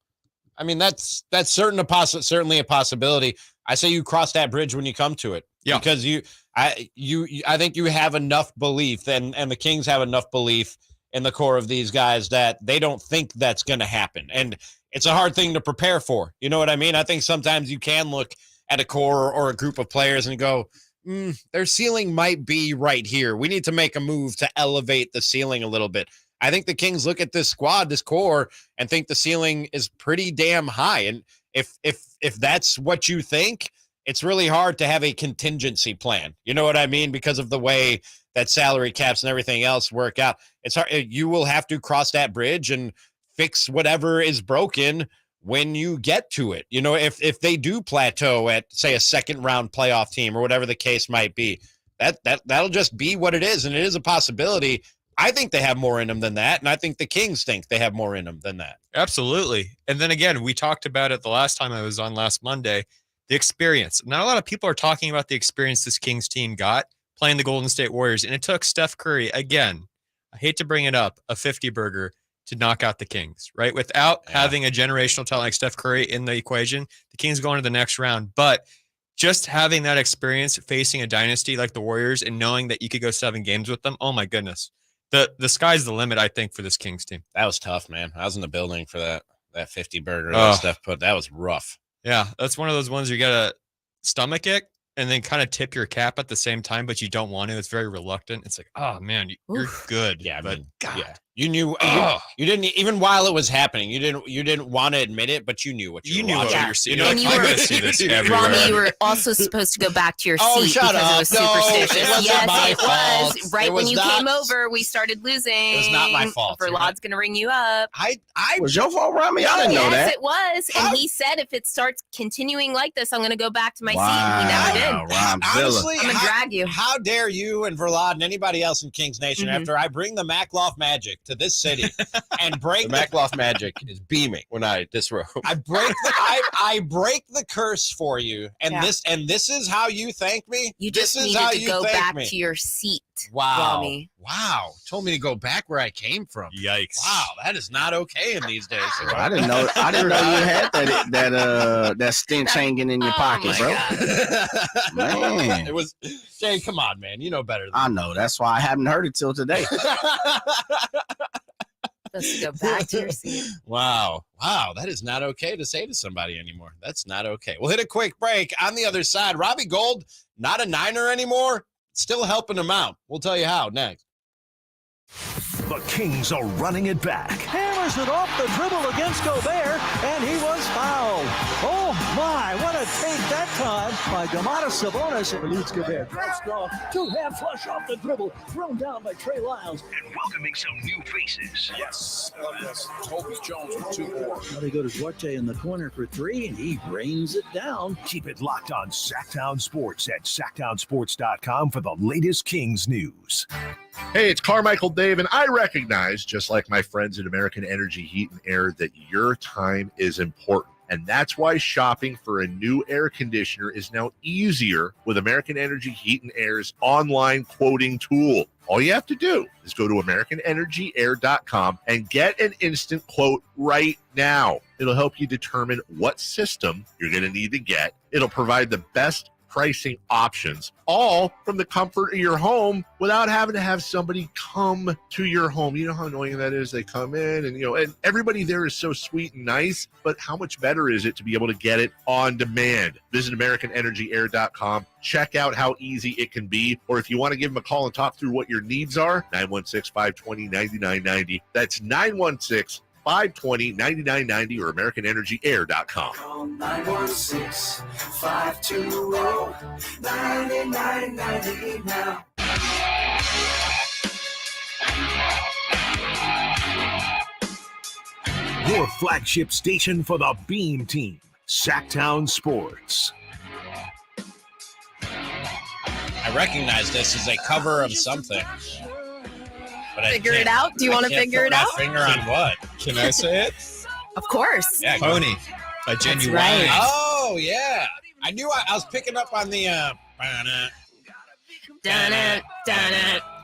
I mean, that's certainly a possibility. I say you cross that bridge when you come to it. Yeah. Because I think you have enough belief, and the Kings have enough belief in the core of these guys that they don't think that's going to happen. And it's a hard thing to prepare for. You know what I mean? I think sometimes you can look at a core or a group of players and go, their ceiling might be right here. We need to make a move to elevate the ceiling a little bit. I think the Kings look at this squad, this core, and think the ceiling is pretty damn high. And if that's what you think, it's really hard to have a contingency plan. You know what I mean? Because of the way that salary caps and everything else work out. It's hard. You will have to cross that bridge and fix whatever is broken when you get to it. You know, if they do plateau at, say, a second round playoff team or whatever the case might be, that'll just be what it is. And it is a possibility. I think they have more in them than that, and I think the Kings think they have more in them than that. Absolutely. And then again, we talked about it the last time I was on last Monday, the experience. Not a lot of people are talking about the experience this Kings team got playing the Golden State Warriors, and it took Steph Curry, again, I hate to bring it up, a 50-burger to knock out the Kings, right? Without having a generational talent like Steph Curry in the equation, the Kings go into the next round. But just having that experience facing a dynasty like the Warriors and knowing that you could go 7 games with them, oh my goodness. The sky's the limit, I think, for this Kings team. That was tough, man. I was in the building for that 50-burger that Steph put. That was rough. Yeah, that's one of those ones you got to stomach it and then kind of tip your cap at the same time, but you don't want to. It's very reluctant. It's like, oh, man, you're good. Yeah, but God. Yeah. You knew you didn't even while it was happening. You didn't want to admit it, but you knew what you were watching. What you were seeing. And I'm going to see this everywhere. Robbie, you were also supposed to go back to your seat shut because up. it was No, superstitious. it wasn't Yes, my it fault. was. Right It when was you not- came over, we started losing. It was not my fault. Verlad's going to ring you up. I was your fault, Ramie? I didn't know that. Yes, it was. And he said if it starts continuing like this, I'm going to go back to my seat. And he never did. Honestly, I'm going to drag you. How dare you and Verlad and anybody else in Kings Nation after I bring the Mackloff magic to this city and break the Mackloff magic is beaming when I disrobe. I break the curse for you, and this is how you thank me. You this just is needed how to you go thank back me. to your seat. Wow. Robbie. Wow. Told me to go back where I came from. Yikes. Wow, that is not okay in these days. I didn't know you had that stench hanging in your pocket, bro. Man. It was Jay, come on, man. You know better than I know. That's why I haven't heard it till today. Let's go back to your seat. Wow. That is not okay to say to somebody anymore. That's not okay. We'll hit a quick break. On the other side, Robbie Gould, not a Niner anymore, still helping him out. We'll tell you how next. The Kings are running it back. Hammers it off the dribble against Gobert, and he was fouled. Oh, my, what a take that time by Domantas Sabonis. And eludes Gobert. Drives off, two-hand flush off the dribble, thrown down by Trey Lyles. And welcoming some new faces. Yes. Toby Jones with 2 more. Now they go to Duarte in the corner for 3, and he rains it down. Keep it locked on Sactown Sports at SactownSports.com for the latest Kings news. Hey, it's Carmichael Dave, and I recognize, just like my friends at American Energy Heat and Air, that your time is important. And that's why shopping for a new air conditioner is now easier with American Energy Heat and Air's online quoting tool. All you have to do is go to AmericanEnergyAir.com and get an instant quote right now. It'll help you determine what system you're going to need to get. It'll provide the best pricing options, all from the comfort of your home without having to have somebody come to your home. You know how annoying that is? They come in and everybody there is so sweet and nice, but how much better is it to be able to get it on demand? Visit AmericanEnergyAir.com. Check out how easy it can be. Or if you want to give them a call and talk through what your needs are, 916-520-9990. That's 916-520-9990 or AmericanEnergyAir.com. Call 916-520-9990 now. Your flagship station for the Beam Team, Sactown Sports. I recognize this as a cover of something. But Figure it out? Do you want to figure it out? Finger on what? Can I say it? Of course. Yeah, Pony by Genuine. right. Oh, yeah. I knew I was picking up on the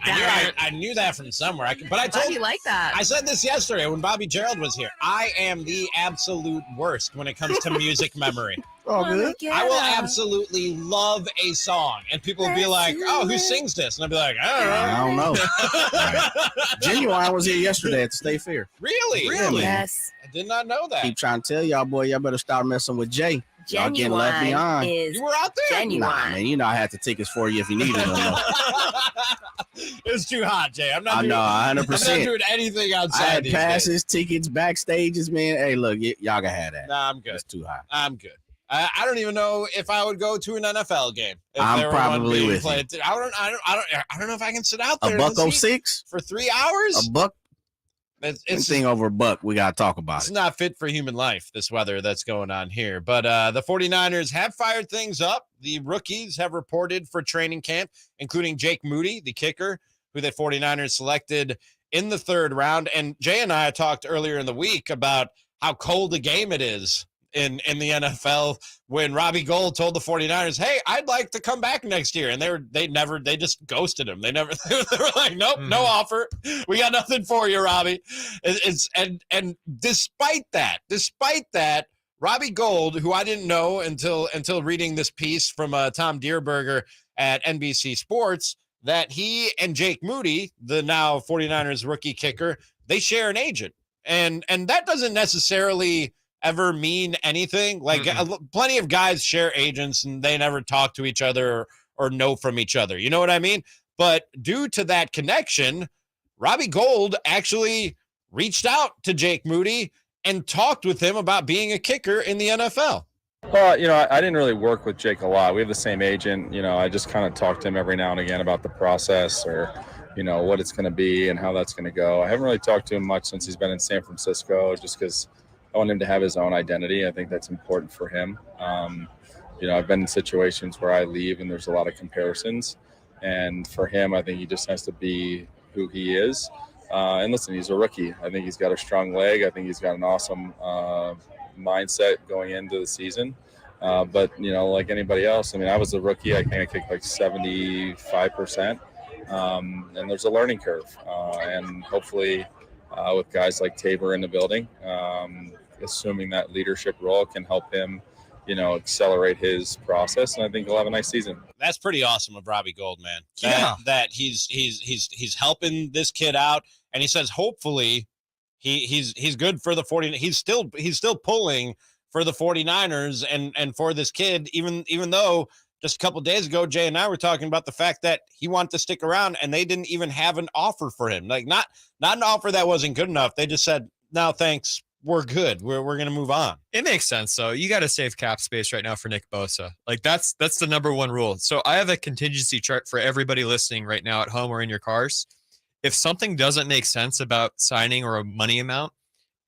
I knew that from somewhere. But I told you like that. I said this yesterday when Bobby Gerald was here. I am the absolute worst when it comes to music memory. Oh, good. I will absolutely love a song, and people will be like, "Oh, who sings this?" And I'll be like, "I don't know." Right. Genuine was here yesterday at the State Fair. Really? Really? Yes. I did not know that. Keep trying to tell y'all, boy, y'all better start messing with Jay. Y'all getting left Genuine behind. is You were out there? genuine. Nah, man, you know I had the tickets for you if you needed them. It was too hot, Jay. I'm not. I doing, know, I'm 100%. not doing anything outside. I had these passes, tickets, backstages, man. Hey, look, y'all can have that. Days. Nah, I'm good. It's too hot. I'm good. I don't even know if I would go to an NFL game. If I'm there were one probably being with you. played. I don't know if I can sit out there. A in the seat $1.06? for 3 hours. A buck? It's Anything over a buck, we got to talk about It's it. not fit for human life, this weather that's going on here. But the 49ers have fired things up. The rookies have reported for training camp, including Jake Moody, the kicker, who the 49ers selected in the 3rd round. And Jay and I talked earlier in the week about how cold a game it is in the NFL when Robbie Gould told the 49ers, hey, I'd like to come back next year. And they just ghosted him. They were like, nope, no offer. We got nothing for you, Robbie. And despite that, Robbie Gould, who I didn't know until reading this piece from Tom Dierberger at NBC Sports, that he and Jake Moody, the now 49ers rookie kicker, they share an agent. And that doesn't necessarily ever mean anything. Like plenty of guys share agents and they never talk to each other or know from each other. You know what I mean? But due to that connection, Robbie Gould actually reached out to Jake Moody and talked with him about being a kicker in the NFL. Well, I didn't really work with Jake a lot. We have the same agent. I just kind of talk to him every now and again about the process or, what it's going to be and how that's going to go. I haven't really talked to him much since he's been in San Francisco, just because I want him to have his own identity. I think that's important for him. I've been in situations where I leave and there's a lot of comparisons. And for him, I think he just has to be who he is. And listen, he's a rookie. I think he's got a strong leg. I think he's got an awesome mindset going into the season. But, like anybody else, I was a rookie. I think I kicked like 75%. And there's a learning curve. And hopefully with guys like Tabor in the building, assuming that leadership role can help him, accelerate his process. And I think he'll have a nice season. That's pretty awesome of Robbie Gould, man. Yeah. That he's helping this kid out. And he says, hopefully he's good for the 49ers. He's still pulling for the 49ers and for this kid, even though just a couple of days ago, Jay and I were talking about the fact that he wanted to stick around and they didn't even have an offer for him. Like not an offer that wasn't good enough. They just said, no, thanks. We're good. We're going to move on. It makes sense. So you got to save cap space right now for Nick Bosa. Like that's the number one rule. So I have a contingency chart for everybody listening right now at home or in your cars. If something doesn't make sense about signing or a money amount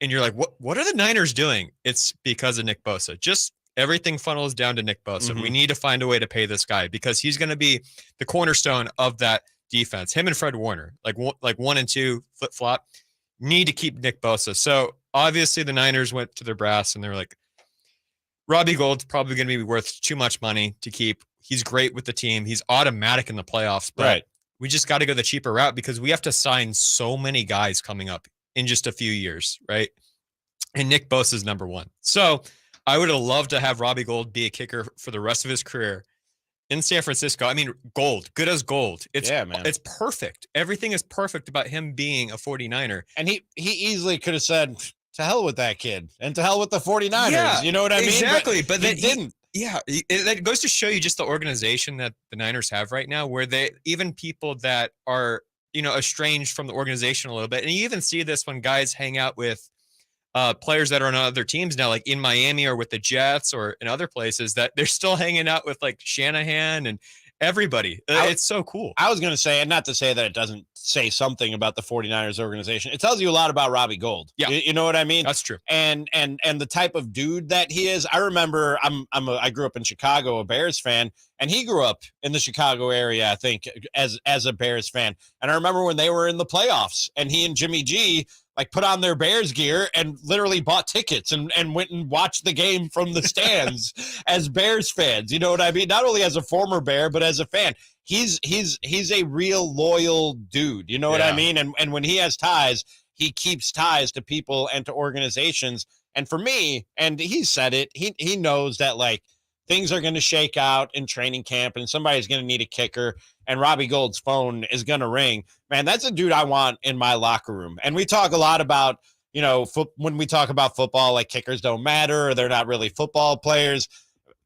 and you're like, what are the Niners doing? It's because of Nick Bosa. Just everything funnels down to Nick Bosa. Mm-hmm. We need to find a way to pay this guy because he's going to be the cornerstone of that defense. Him and Fred Warner, like 1 and 2 flip flop, need to keep Nick Bosa. So obviously the Niners went to their brass and they were like, Robbie Gould's probably going to be worth too much money to keep. He's great with the team. He's automatic in the playoffs, but right. We just got to go the cheaper route because we have to sign so many guys coming up in just a few years, right? And Nick Bosa is number one. So I would have loved to have Robbie Gould be a kicker for the rest of his career in San Francisco. Gold, good as gold. It's perfect. Everything is perfect about him being a 49er. And he easily could have said, to hell with that kid and to hell with the 49ers. Yeah, you know what I mean? Exactly. But he didn't. That goes to show you just the organization that the Niners have right now, where even people that are, estranged from the organization a little bit. And you even see this when guys hang out with players that are on other teams now, like in Miami or with the Jets or in other places, that they're still hanging out with like Shanahan and everybody. It's so cool. I was going to say, and not to say that it doesn't say something about the 49ers organization. It tells you a lot about Robbie Gould. Yeah. You know what I mean? That's true. And the type of dude that he is. I remember I grew up in Chicago, a Bears fan, and he grew up in the Chicago area, I think, as a Bears fan. And I remember when they were in the playoffs and he and Jimmy G put on their Bears gear and literally bought tickets and went and watched the game from the stands as Bears fans. You know what I mean? Not only as a former Bear, but as a fan. He's a real loyal dude. You know what I mean? And when he has ties, he keeps ties to people and to organizations. And for me, and he said it, he knows that things are going to shake out in training camp and somebody's going to need a kicker and Robbie Gould's phone is going to ring. Man, that's a dude I want in my locker room. And we talk a lot about, when we talk about football, kickers don't matter or they're not really football players.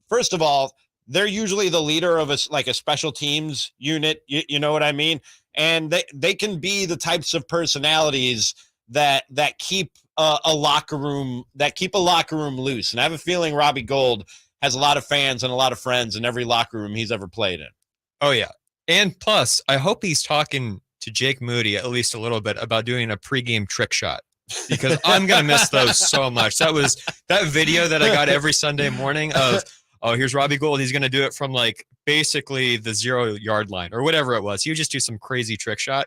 First of all, they're usually the leader of a special teams unit. You know what I mean? And they can be the types of personalities that keep a locker room loose. And I have a feeling Robbie Gould has a lot of fans and a lot of friends in every locker room he's ever played in. Oh, yeah. And plus, I hope he's talking to Jake Moody at least a little bit about doing a pregame trick shot because I'm going to miss those so much. That video that I got every Sunday morning of, here's Robbie Gould. He's going to do it from basically the 0-yard line or whatever it was. He would just do some crazy trick shot.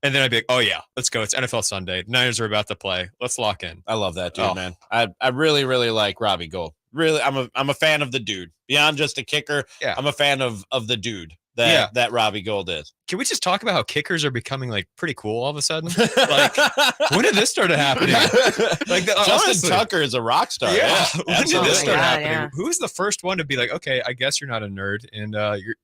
And then I'd be like, oh, yeah, let's go. It's NFL Sunday. Niners are about to play. Let's lock in. I love that dude, man. I really, really like Robbie Gould. Really, I'm a fan of the dude. Beyond just a kicker, I'm a fan of the dude that Robbie Gould is. Can we just talk about how kickers are becoming pretty cool all of a sudden? When did this start happening? Justin Tucker is a rock star. Yeah. When did this start happening? Yeah. Who was the first one to be like, okay, I guess you're not a nerd and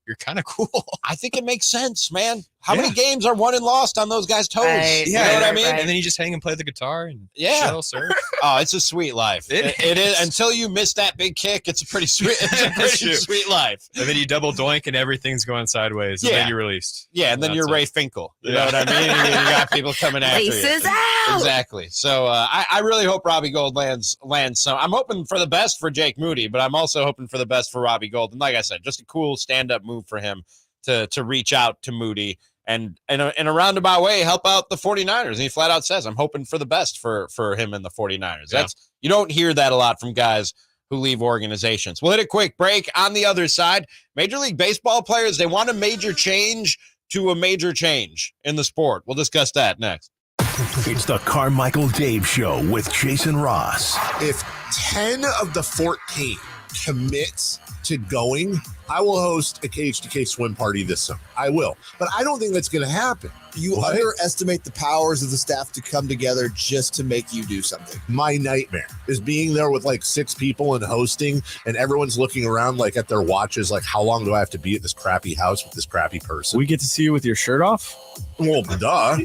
you're kind of cool? I think it makes sense, man. How many games are won and lost on those guys' toes? Right, you know what I mean? Right. And then you just hang and play the guitar and chill, surf. Oh, it's a sweet life. It is. Until you miss that big kick, it's a pretty sweet. It's a pretty sweet life. And then you double doink and everything's going sideways. And then you're released. Yeah, and then you're Ray Finkel. You know what I mean? You got people coming after you. Laces out! Exactly. So I really hope Robbie Gould lands some. I'm hoping for the best for Jake Moody, but I'm also hoping for the best for Robbie Gould. And like I said, just a cool stand-up move for him to reach out to Moody and in a roundabout way help out the 49ers. And he flat out says, I'm hoping for the best for him and the 49ers. Yeah. You don't hear that a lot from guys who leave organizations. We'll hit a quick break. On the other side, Major League Baseball players, they want a major change to a major change in the sport. We'll discuss that next. It's the Carmichael Dave Show with Jason Ross. If 10 of the 14 commits to going, I will host a cage-to-cage swim party this summer. I will. But I don't think that's going to happen. You underestimate the powers of the staff to come together just to make you do something. My nightmare is being there with like 6 people and hosting, and everyone's looking around like at their watches, like, how long do I have to be at this crappy house with this crappy person? We get to see you with your shirt off? Well, duh.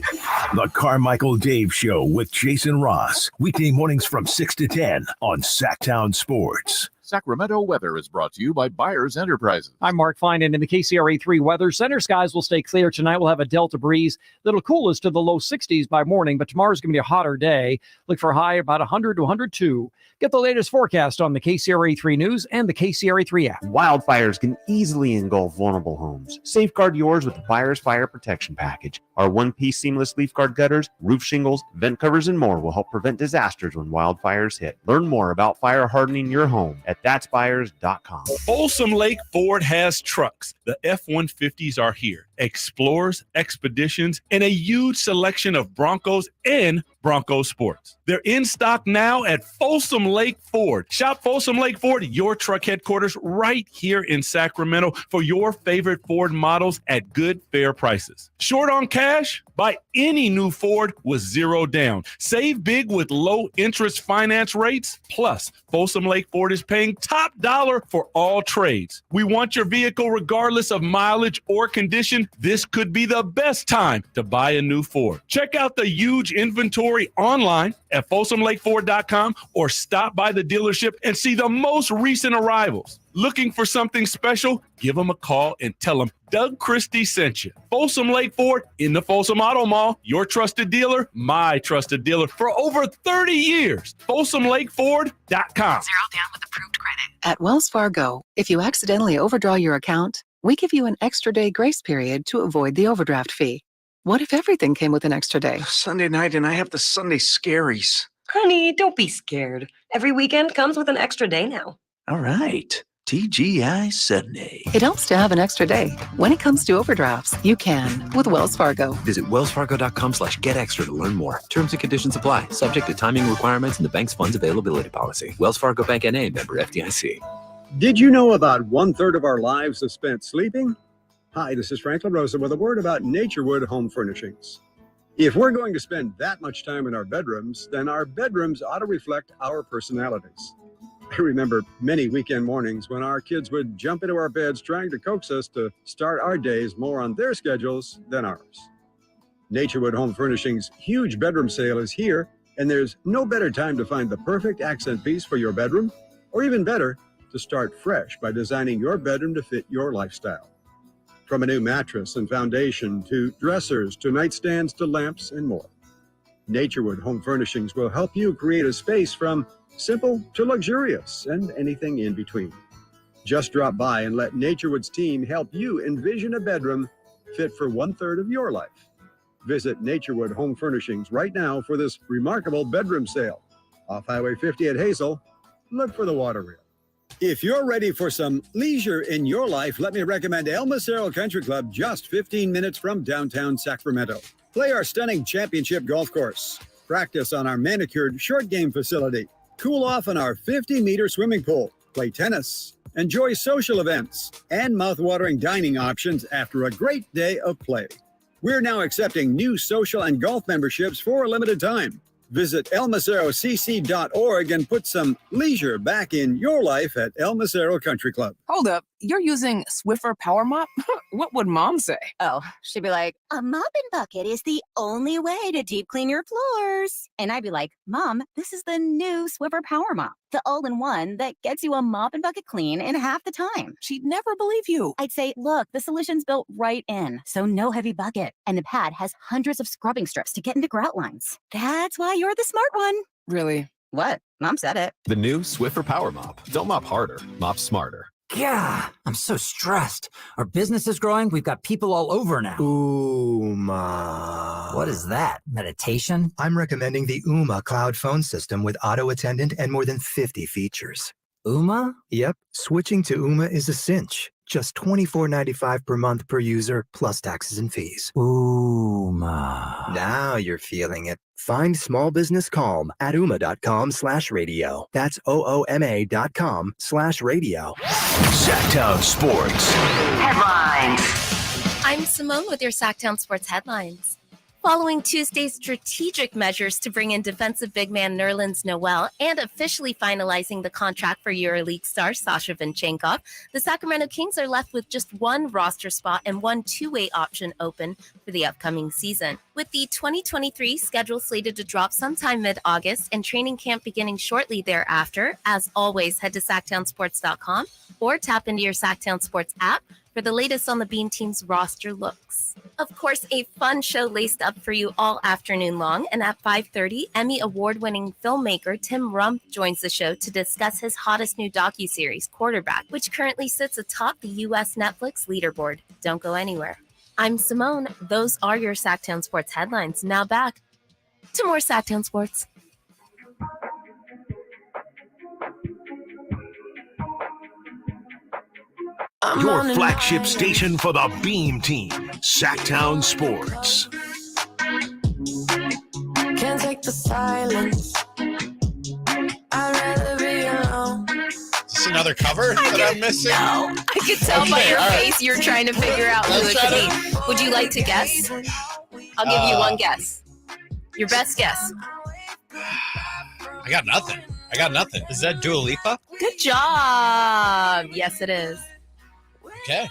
The Carmichael Dave Show with Jason Ross. Weekday mornings from 6 to 10 on Sactown Sports. Sacramento weather is brought to you by Byers Enterprises. I'm Mark Feinstein in the KCRA3 weather. Center skies will stay clear tonight. We'll have a delta breeze that'll cool us to the low 60s by morning, but tomorrow's going to be a hotter day. Look for a high about 100 to 102. Get the latest forecast on the KCRA3 News and the KCRA3 app. Wildfires can easily engulf vulnerable homes. Safeguard yours with the Byers Fire Protection Package. Our one-piece seamless leaf guard gutters, roof shingles, vent covers, and more will help prevent disasters when wildfires hit. Learn more about fire hardening your home at thatsbyers.com. Folsom Lake Ford has trucks. The F-150s are here. Explorers, Expeditions, and a huge selection of Broncos and Bronco Sports. They're in stock now at Folsom Lake Ford. Shop Folsom Lake Ford, your truck headquarters, right here in Sacramento for your favorite Ford models at good, fair prices. Short on cash? Buy any new Ford with 0 down. Save big with low interest finance rates. Plus, Folsom Lake Ford is paying top dollar for all trades. We want your vehicle regardless of mileage or condition. This could be the best time to buy a new Ford. Check out the huge inventory online at folsomlakeford.com or stop by the dealership and see the most recent arrivals. Looking for something special? Give them a call and tell them Doug Christie sent you. Folsom Lake Ford in the Folsom Auto Mall, your trusted dealer, my trusted dealer for over 30 years. FolsomLakeFord.com. 0 down with approved credit. At Wells Fargo, if you accidentally overdraw your account, we give you an extra day grace period to avoid the overdraft fee. What if everything came with an extra day? Sunday night and I have the Sunday scaries. Honey, don't be scared. Every weekend comes with an extra day now. All right. TGI Sunday. It helps to have an extra day. When it comes to overdrafts, you can with Wells Fargo. Visit wellsfargo.com/getextra to learn more. Terms and conditions apply. Subject to timing requirements and the bank's funds availability policy. Wells Fargo Bank N.A. member FDIC. Did you know about 1/3 of our lives is spent sleeping? Hi, this is Frank LaRosa with a word about Naturewood Home Furnishings. If we're going to spend that much time in our bedrooms, then our bedrooms ought to reflect our personalities. I remember many weekend mornings when our kids would jump into our beds trying to coax us to start our days more on their schedules than ours. Naturewood Home Furnishings' huge bedroom sale is here, and there's no better time to find the perfect accent piece for your bedroom, or even better, to start fresh by designing your bedroom to fit your lifestyle. From a new mattress and foundation to dressers to nightstands to lamps and more. Naturewood Home Furnishings will help you create a space from simple to luxurious and anything in between. Just drop by and let Naturewood's team help you envision a bedroom fit for 1/3 of your life. Visit Naturewood Home Furnishings right now for this remarkable bedroom sale. Off Highway 50 at Hazel, look for the water rail. If you're ready for some leisure in your life, let me recommend El Macero Country Club, just 15 minutes from downtown Sacramento. Play our stunning championship golf course. Practice on our manicured short game facility. Cool off in our 50-meter swimming pool. Play tennis. Enjoy social events and mouth-watering dining options after a great day of play. We're now accepting new social and golf memberships for a limited time. Visit elmacerocc.org and put some leisure back in your life at El Macero Country Club. Hold up, you're using Swiffer Power Mop? What would Mom say? Oh, she'd be like, a mopping bucket is the only way to deep clean your floors. And I'd be like, Mom, this is the new Swiffer Power Mop. the all-in-one that gets you a mop and bucket clean in half the time. She'd never believe you. I'd say, look, the solution's built right in, so no heavy bucket. And the pad has hundreds of scrubbing strips to get into grout lines. That's why you're the smart one. Really? What? Mom said it. The new Swiffer Power Mop. Don't mop harder, mop smarter. Yeah, I'm so stressed. Our business is growing. We've got people all over now. Ooma. What is that? Meditation? I'm recommending the Ooma cloud phone system with auto attendant and more than 50 features. Ooma? Yep. Switching to Ooma is a cinch. Just $24.95 per month per user, plus taxes and fees. Ooma. Now you're feeling it. Find small business calm at ooma.com/radio. That's OOMA.com/radio. Sactown Sports. Headlines. I'm Simone with your Sactown Sports headlines. Following Tuesday's strategic measures to bring in defensive big man Nerlens Noel and officially finalizing the contract for EuroLeague star Sasha Venchenko, the Sacramento Kings are left with just one roster spot and one two-way option open for the upcoming season. With the 2023 schedule slated to drop sometime mid-August and training camp beginning shortly thereafter, as always, head to SactownSports.com or tap into your Sactown Sports app for the latest on the Bean Team's roster looks. Of course, a fun show laced up for you all afternoon long, and at 5:30, Emmy award-winning filmmaker Tim Rump joins the show to discuss his hottest new docuseries, Quarterback, which currently sits atop the U.S. Netflix leaderboard. Don't go anywhere. I'm Simone. Those are your Sactown Sports headlines. Now back to more Sactown Sports. Your flagship station for the Beam Team, Sactown Sports. Can't take the silence. I'd rather be alone. Is this another cover that I'm missing? No, I could tell by your face you're trying to figure out who it could be. Would you like to guess? I'll give you one guess. Your best guess. I got nothing. Is that Dua Lipa? Good job. Yes, it is. Okay.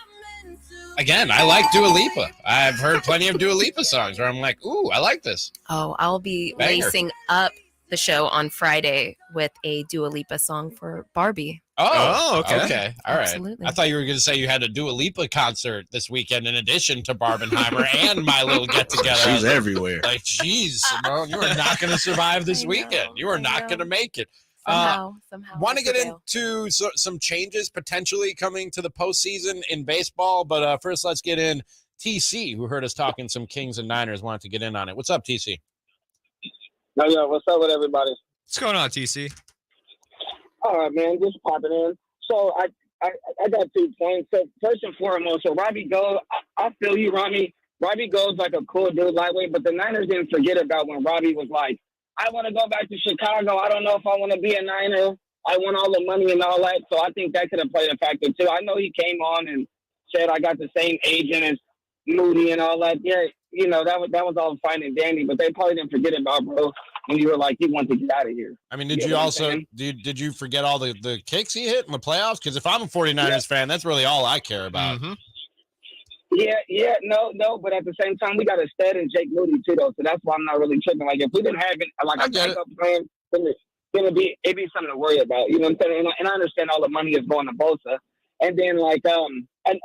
Again, I like Dua Lipa. I've heard plenty of Dua Lipa songs where I'm like, ooh, I like this. Oh, I'll be Banger. lacing up the show on Friday with a Dua Lipa song for Barbie. Oh, okay. Okay. All right. Absolutely. I thought you were going to say you had a Dua Lipa concert this weekend in addition to Barbenheimer and my little get-together. She's everywhere. Like, geez, Simone, you are not going to survive this weekend. You are not going to make it. Somehow. Want to get prevail. into some changes potentially coming to the postseason in baseball, but first let's get in TC, who heard us talking some Kings and Niners, wanted to get in on it. What's up, TC? Yo, what's up with everybody? What's going on, TC? All right, man, just popping in. So I got 2 points. So first and foremost, so Robbie Gould, I feel you, Ramie. Robbie Gould's like a cool dude, lightweight, but the Niners didn't forget about when Robbie was like, I want to go back to Chicago. I don't know if I want to be a Niner. I want all the money and all that. So I think that could have played a factor too. I know he came on and said, I got the same agent as Moody and all that. Yeah, you know, that was all fine and dandy, but they probably didn't forget about, bro, when you were like, you want to get out of here. I mean, did you forget all the kicks he hit in the playoffs? Because if I'm a 49ers fan, that's really all I care about. Mm-hmm. Yeah, no, but at the same time, we got a stud and Jake Moody too, though. So that's why I'm not really tripping. Like, if we didn't have it, like a backup plan, then it'd be something to worry about. You know what I'm saying? And I understand all the money is going to Bosa. And then, like,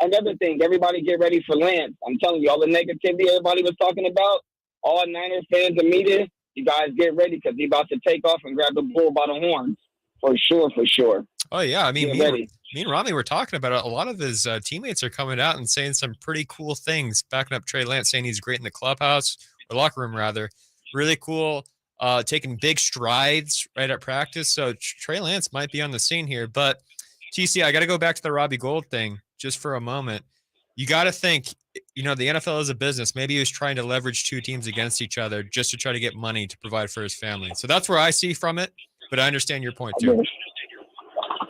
another thing, everybody get ready for Lance. I'm telling you, all the negativity everybody was talking about, all Niners fans and media, you guys get ready because he's about to take off and grab the bull by the horns. For sure. Oh, yeah. I mean, Get ready. me and Ramie were talking about it. A lot of his teammates are coming out and saying some pretty cool things, backing up Trey Lance, saying he's great in the clubhouse, or locker room, rather. Really cool, taking big strides right at practice. So Trey Lance might be on the scene here. But, TC, I got to go back to the Robbie Gould thing just for a moment. You got to think, you know, the NFL is a business. Maybe he was trying to leverage 2 teams against each other just to try to get money to provide for his family. So that's where I see from it. But I understand your point, too.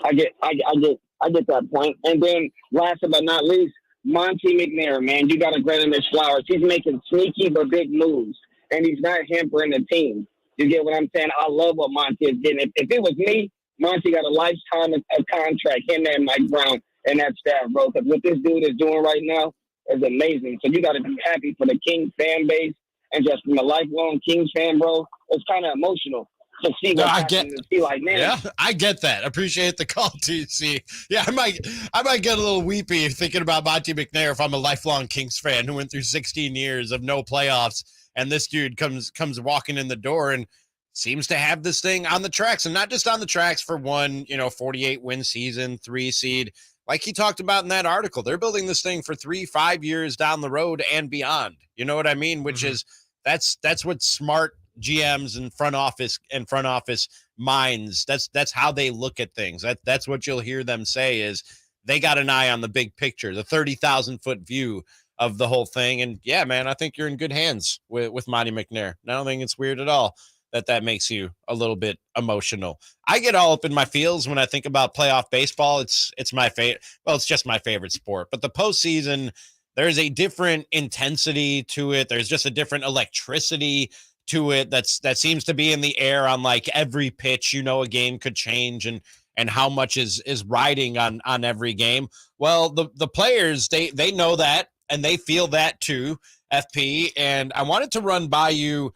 I get that point. And then last but not least, Monte McNair, man, you got to grant him his flowers. He's making sneaky but big moves, and he's not hampering the team. You get what I'm saying? I love what Monte is getting. If it was me, Monte got a lifetime of contract, him and Mike Brown and that staff, bro. Because what this dude is doing right now is amazing. So you got to be happy for the Kings fan base, and just from a lifelong Kings fan, bro. It's kind of emotional. to see what's happening and see like, man. Yeah, I get that. Appreciate the call, TC. Yeah, I might get a little weepy thinking about Monte McNair if I'm a lifelong Kings fan who went through 16 years of no playoffs, and this dude comes walking in the door and seems to have this thing on the tracks, and not just on the tracks for one, 48 win season, 3 seed. Like he talked about in that article, they're building this thing for 3-5 years down the road and beyond. You know what I mean? Which is that's what smart GMs and front office minds. That's how they look at things. That's what you'll hear them say is they got an eye on the big picture, the 30,000 foot view of the whole thing. And yeah, man, I think you're in good hands with Monte McNair. I don't think it's weird at all that makes you a little bit emotional. I get all up in my feels when I think about playoff baseball. It's my favorite. Well, it's just my favorite sport, but the postseason, there's a different intensity to it. There's just a different electricity to it that seems to be in the air on like every pitch. A game could change and how much is riding on every game. Well, the players, they know that and they feel that too, FP. And I wanted to run by you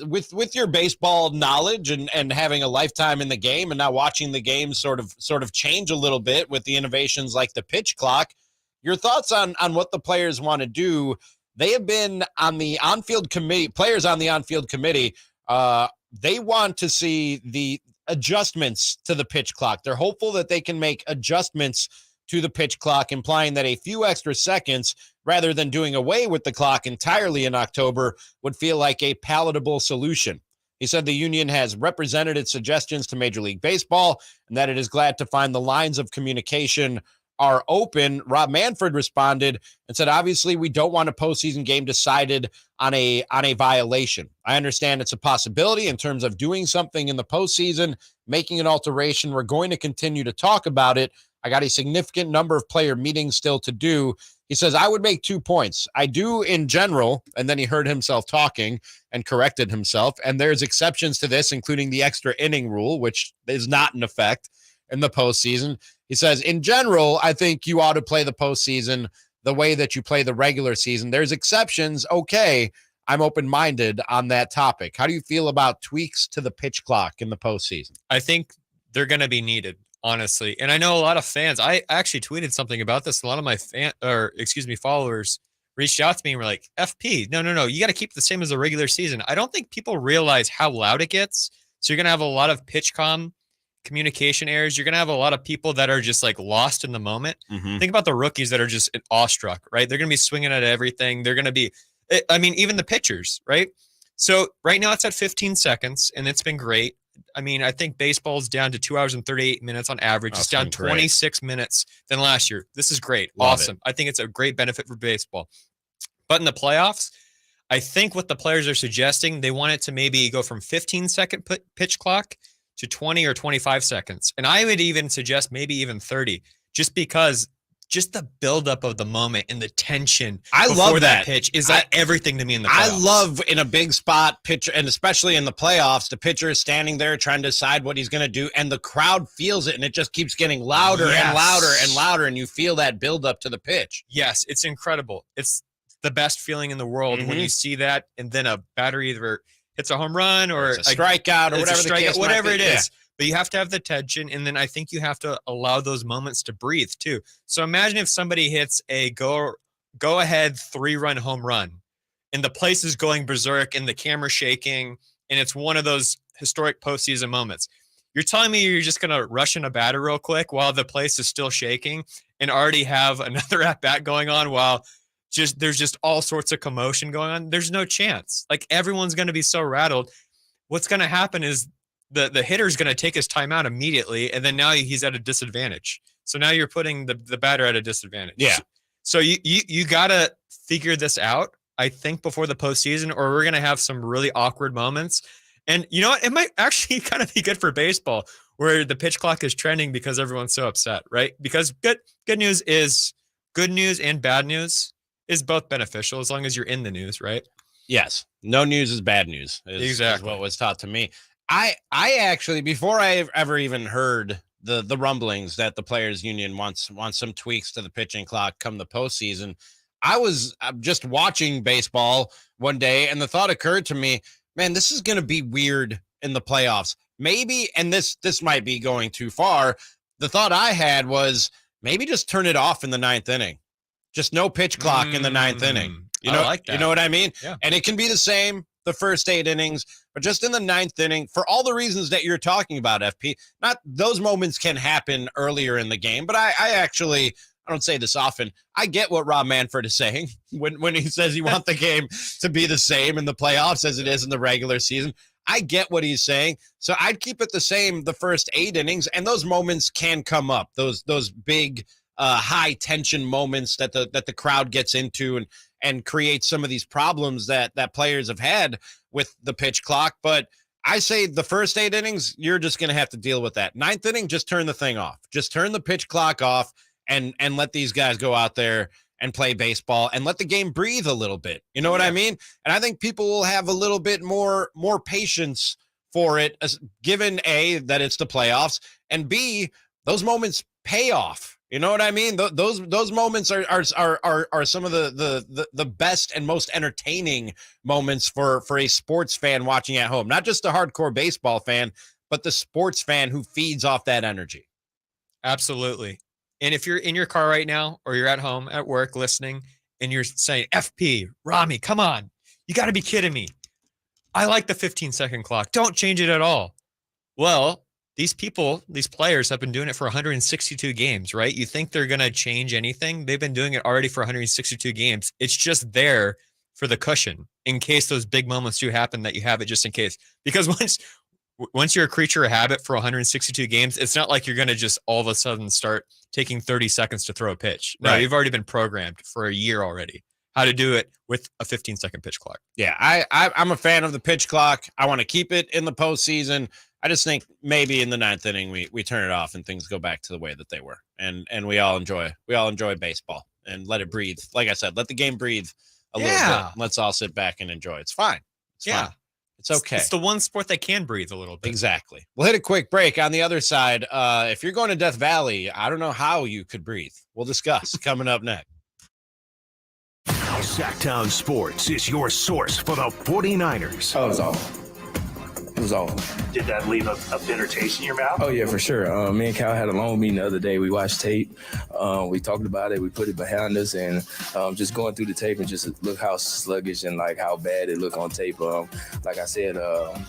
with your baseball knowledge and having a lifetime in the game and now watching the game sort of change a little bit with the innovations like the pitch clock. Your thoughts on what the players want to do? They have been on the on-field committee, players on the on-field committee. They want to see the adjustments to the pitch clock. They're hopeful that they can make adjustments to the pitch clock, implying that a few extra seconds, rather than doing away with the clock entirely in October, would feel like a palatable solution. He said the union has represented its suggestions to Major League Baseball and that it is glad to find the lines of communication are open. Rob Manfred responded and said, obviously, we don't want a postseason game decided on a violation. I understand it's a possibility in terms of doing something in the postseason, making an alteration. We're going to continue to talk about it. I got a significant number of player meetings still to do. He says, I would make 2 points. I do in general, and then he heard himself talking and corrected himself. And there's exceptions to this, including the extra inning rule, which is not in effect in the postseason. He says, in general, I think you ought to play the postseason the way that you play the regular season. There's exceptions. Okay, I'm open-minded on that topic. How do you feel about tweaks to the pitch clock in the postseason? I think they're going to be needed, honestly. And I know a lot of fans, I actually tweeted something about this. A lot of my followers reached out to me and were like, FP, no, you got to keep it the same as the regular season. I don't think people realize how loud it gets. So you're going to have a lot of pitch communication errors. You're going to have a lot of people that are just like lost in the moment. Think about the rookies that are just awestruck, right? They're going to be swinging at everything. They're going to be, even the pitchers, right? So right now it's at 15 seconds and it's been great. I think baseball's down to 2 hours and 38 minutes on average. It's down 26 minutes than last year. This is great. Awesome. I think it's a great benefit for baseball. But in the playoffs, I think what the players are suggesting, they want it to maybe go from 15-second pitch clock to 20 or 25 seconds. And I would even suggest maybe even 30, just because just the buildup of the moment and the tension before that pitch is like everything to me in the playoffs. I love in a big spot pitcher, and especially in the playoffs, the pitcher is standing there trying to decide what he's going to do, and the crowd feels it, and it just keeps getting louder and louder and louder, and you feel that buildup to the pitch. Yes, it's incredible. It's the best feeling in the world when you see that, and then a batter either hits a home run or it's a strikeout or whatever the case whatever it is. Yeah. But you have to have the tension, and then I think you have to allow those moments to breathe too. So imagine if somebody hits a go-ahead 3-run home run, and the place is going berserk, and the camera's shaking, and it's one of those historic postseason moments. You're telling me you're just going to rush in a batter real quick while the place is still shaking and already have another at-bat going on while there's just all sorts of commotion going on? There's no chance. Like, everyone's going to be so rattled. What's going to happen is the hitter's going to take his timeout immediately, and then now he's at a disadvantage. So now you're putting the batter at a disadvantage. Yeah. So you got to figure this out, I think, before the postseason, or we're going to have some really awkward moments. And you know what? It might actually kind of be good for baseball, where the pitch clock is trending because everyone's so upset, right? Because good news and bad news is both beneficial as long as you're in the news, right? Yes. No news is bad news. Exactly. Is what was taught to me. I actually, before I ever even heard the rumblings that the players union wants some tweaks to the pitching clock come the postseason, I was just watching baseball one day, and the thought occurred to me, man, this is going to be weird in the playoffs. Maybe, and this might be going too far. The thought I had was maybe just turn it off in the 9th inning. Just no pitch clock in the 9th inning. You know, I like that. You know what I mean? Yeah. And it can be the same the first 8 innings, but just in the 9th inning, for all the reasons that you're talking about, FP, not those moments can happen earlier in the game, but I actually, I don't say this often, I get what Rob Manfred is saying when he says he wants the game to be the same in the playoffs as it is in the regular season. I get what he's saying. So I'd keep it the same the first 8 innings, and those moments can come up, those big high tension moments that the crowd gets into and create some of these problems that players have had with the pitch clock. But I say the first 8 innings, you're just going to have to deal with that. 9th inning, just turn the thing off. Just turn the pitch clock off and let these guys go out there and play baseball and let the game breathe a little bit. You know what I mean? And I think people will have a little bit more patience for it, given A, that it's the playoffs, and B, those moments pay off. You know what I mean? Those moments are some of the best and most entertaining moments for a sports fan watching at home. Not just a hardcore baseball fan, but the sports fan who feeds off that energy. Absolutely. And if you're in your car right now or you're at home at work listening and you're saying, FP, Ramie, come on. You got to be kidding me. I like the 15-second clock. Don't change it at all. Well, these players have been doing it for 162 games, right? You think they're going to change anything? They've been doing it already for 162 games. It's just there for the cushion in case those big moments do happen, that you have it just in case. Because once you're a creature of habit for 162 games, it's not like you're going to just all of a sudden start taking 30 seconds to throw a pitch. No, You've already been programmed for a year already how to do it with a 15-second pitch clock. Yeah, I'm a fan of the pitch clock. I want to keep it in the postseason. I just think maybe in the 9th inning we turn it off and things go back to the way that they were, and we all enjoy baseball and let it breathe. Like I said, let the game breathe a little bit. Let's all sit back and enjoy. It's fine. It's fine. It's okay. It's the one sport that can breathe a little bit. Exactly. We'll hit a quick break. On the other side, if you're going to Death Valley, I don't know how you could breathe. We'll discuss coming up next. Sactown Sports is your source for the 49ers. Oh, it was awful. It was awful. Did that leave a bitter taste in your mouth? Oh, yeah, for sure. Me and Cal had a long meeting the other day. We watched tape. We talked about it. We put it behind us, and just going through the tape and just look how sluggish and like how bad it looked on tape. Like I said,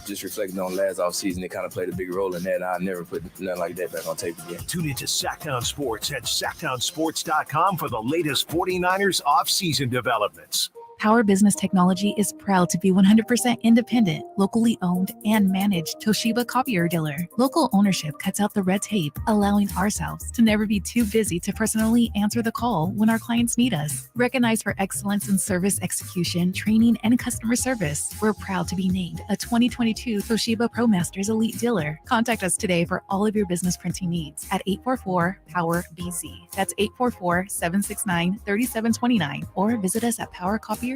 just reflecting on last offseason, it kind of played a big role in that. I never put nothing like that back on tape again. Tune into Sactown Sports at SactownSports.com for the latest 49ers offseason developments. Power Business Technology is proud to be 100% independent, locally owned, and managed Toshiba copier dealer. Local ownership cuts out the red tape, allowing ourselves to never be too busy to personally answer the call when our clients need us. Recognized for excellence in service execution, training, and customer service, we're proud to be named a 2022 Toshiba ProMasters Elite Dealer. Contact us today for all of your business printing needs at 844-POWER-BZ. That's 844-769-3729, or visit us at PowerCopier.com.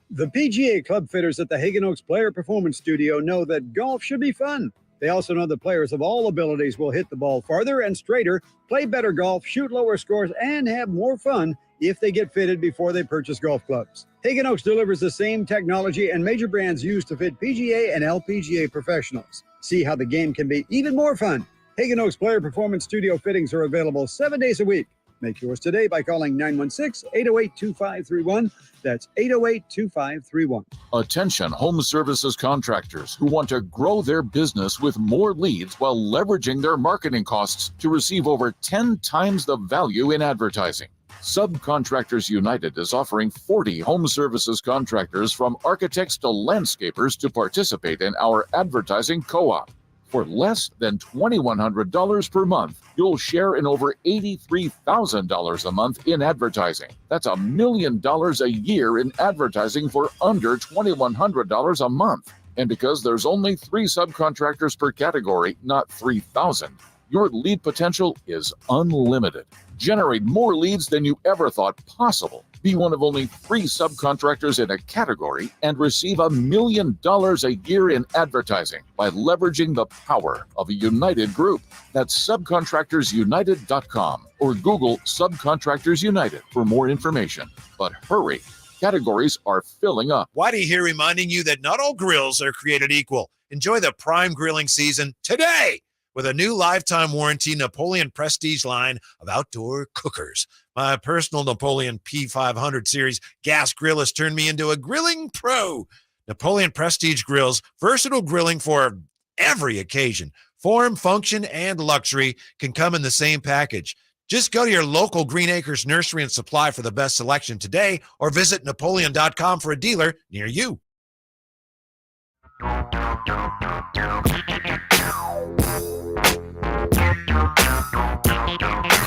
The PGA Club fitters at the Hagen Oaks Player Performance Studio know that golf should be fun. They also know that players of all abilities will hit the ball farther and straighter, play better golf, shoot lower scores, and have more fun if they get fitted before they purchase golf clubs. Hagen Oaks delivers the same technology and major brands used to fit PGA and LPGA professionals. See how the game can be even more fun. Hagen Oaks Player Performance Studio fittings are available 7 days a week. Make yours today by calling 916-808-2531. That's 808-2531. Attention home services contractors who want to grow their business with more leads while leveraging their marketing costs to receive over 10 times the value in advertising. Subcontractors United is offering 40 home services contractors from architects to landscapers to participate in our advertising co-op. For less than $2,100 per month, you'll share in over $83,000 a month in advertising. That's $1 million a year in advertising for under $2,100 a month. And because there's only 3 subcontractors per category, not 3,000, your lead potential is unlimited. Generate more leads than you ever thought possible. Be one of only 3 subcontractors in a category and receive $1 million a year in advertising by leveraging the power of a united group. That's subcontractorsunited.com or Google Subcontractors United for more information. But hurry, categories are filling up. Whitey here reminding you that not all grills are created equal. Enjoy the prime grilling season today with a new lifetime warranty Napoleon Prestige line of outdoor cookers. My personal Napoleon P500 series gas grill has turned me into a grilling pro. Napoleon Prestige grills, versatile grilling for every occasion. Form, function, and luxury can come in the same package. Just go to your local Green Acres Nursery and Supply for the best selection today, or visit Napoleon.com for a dealer near you.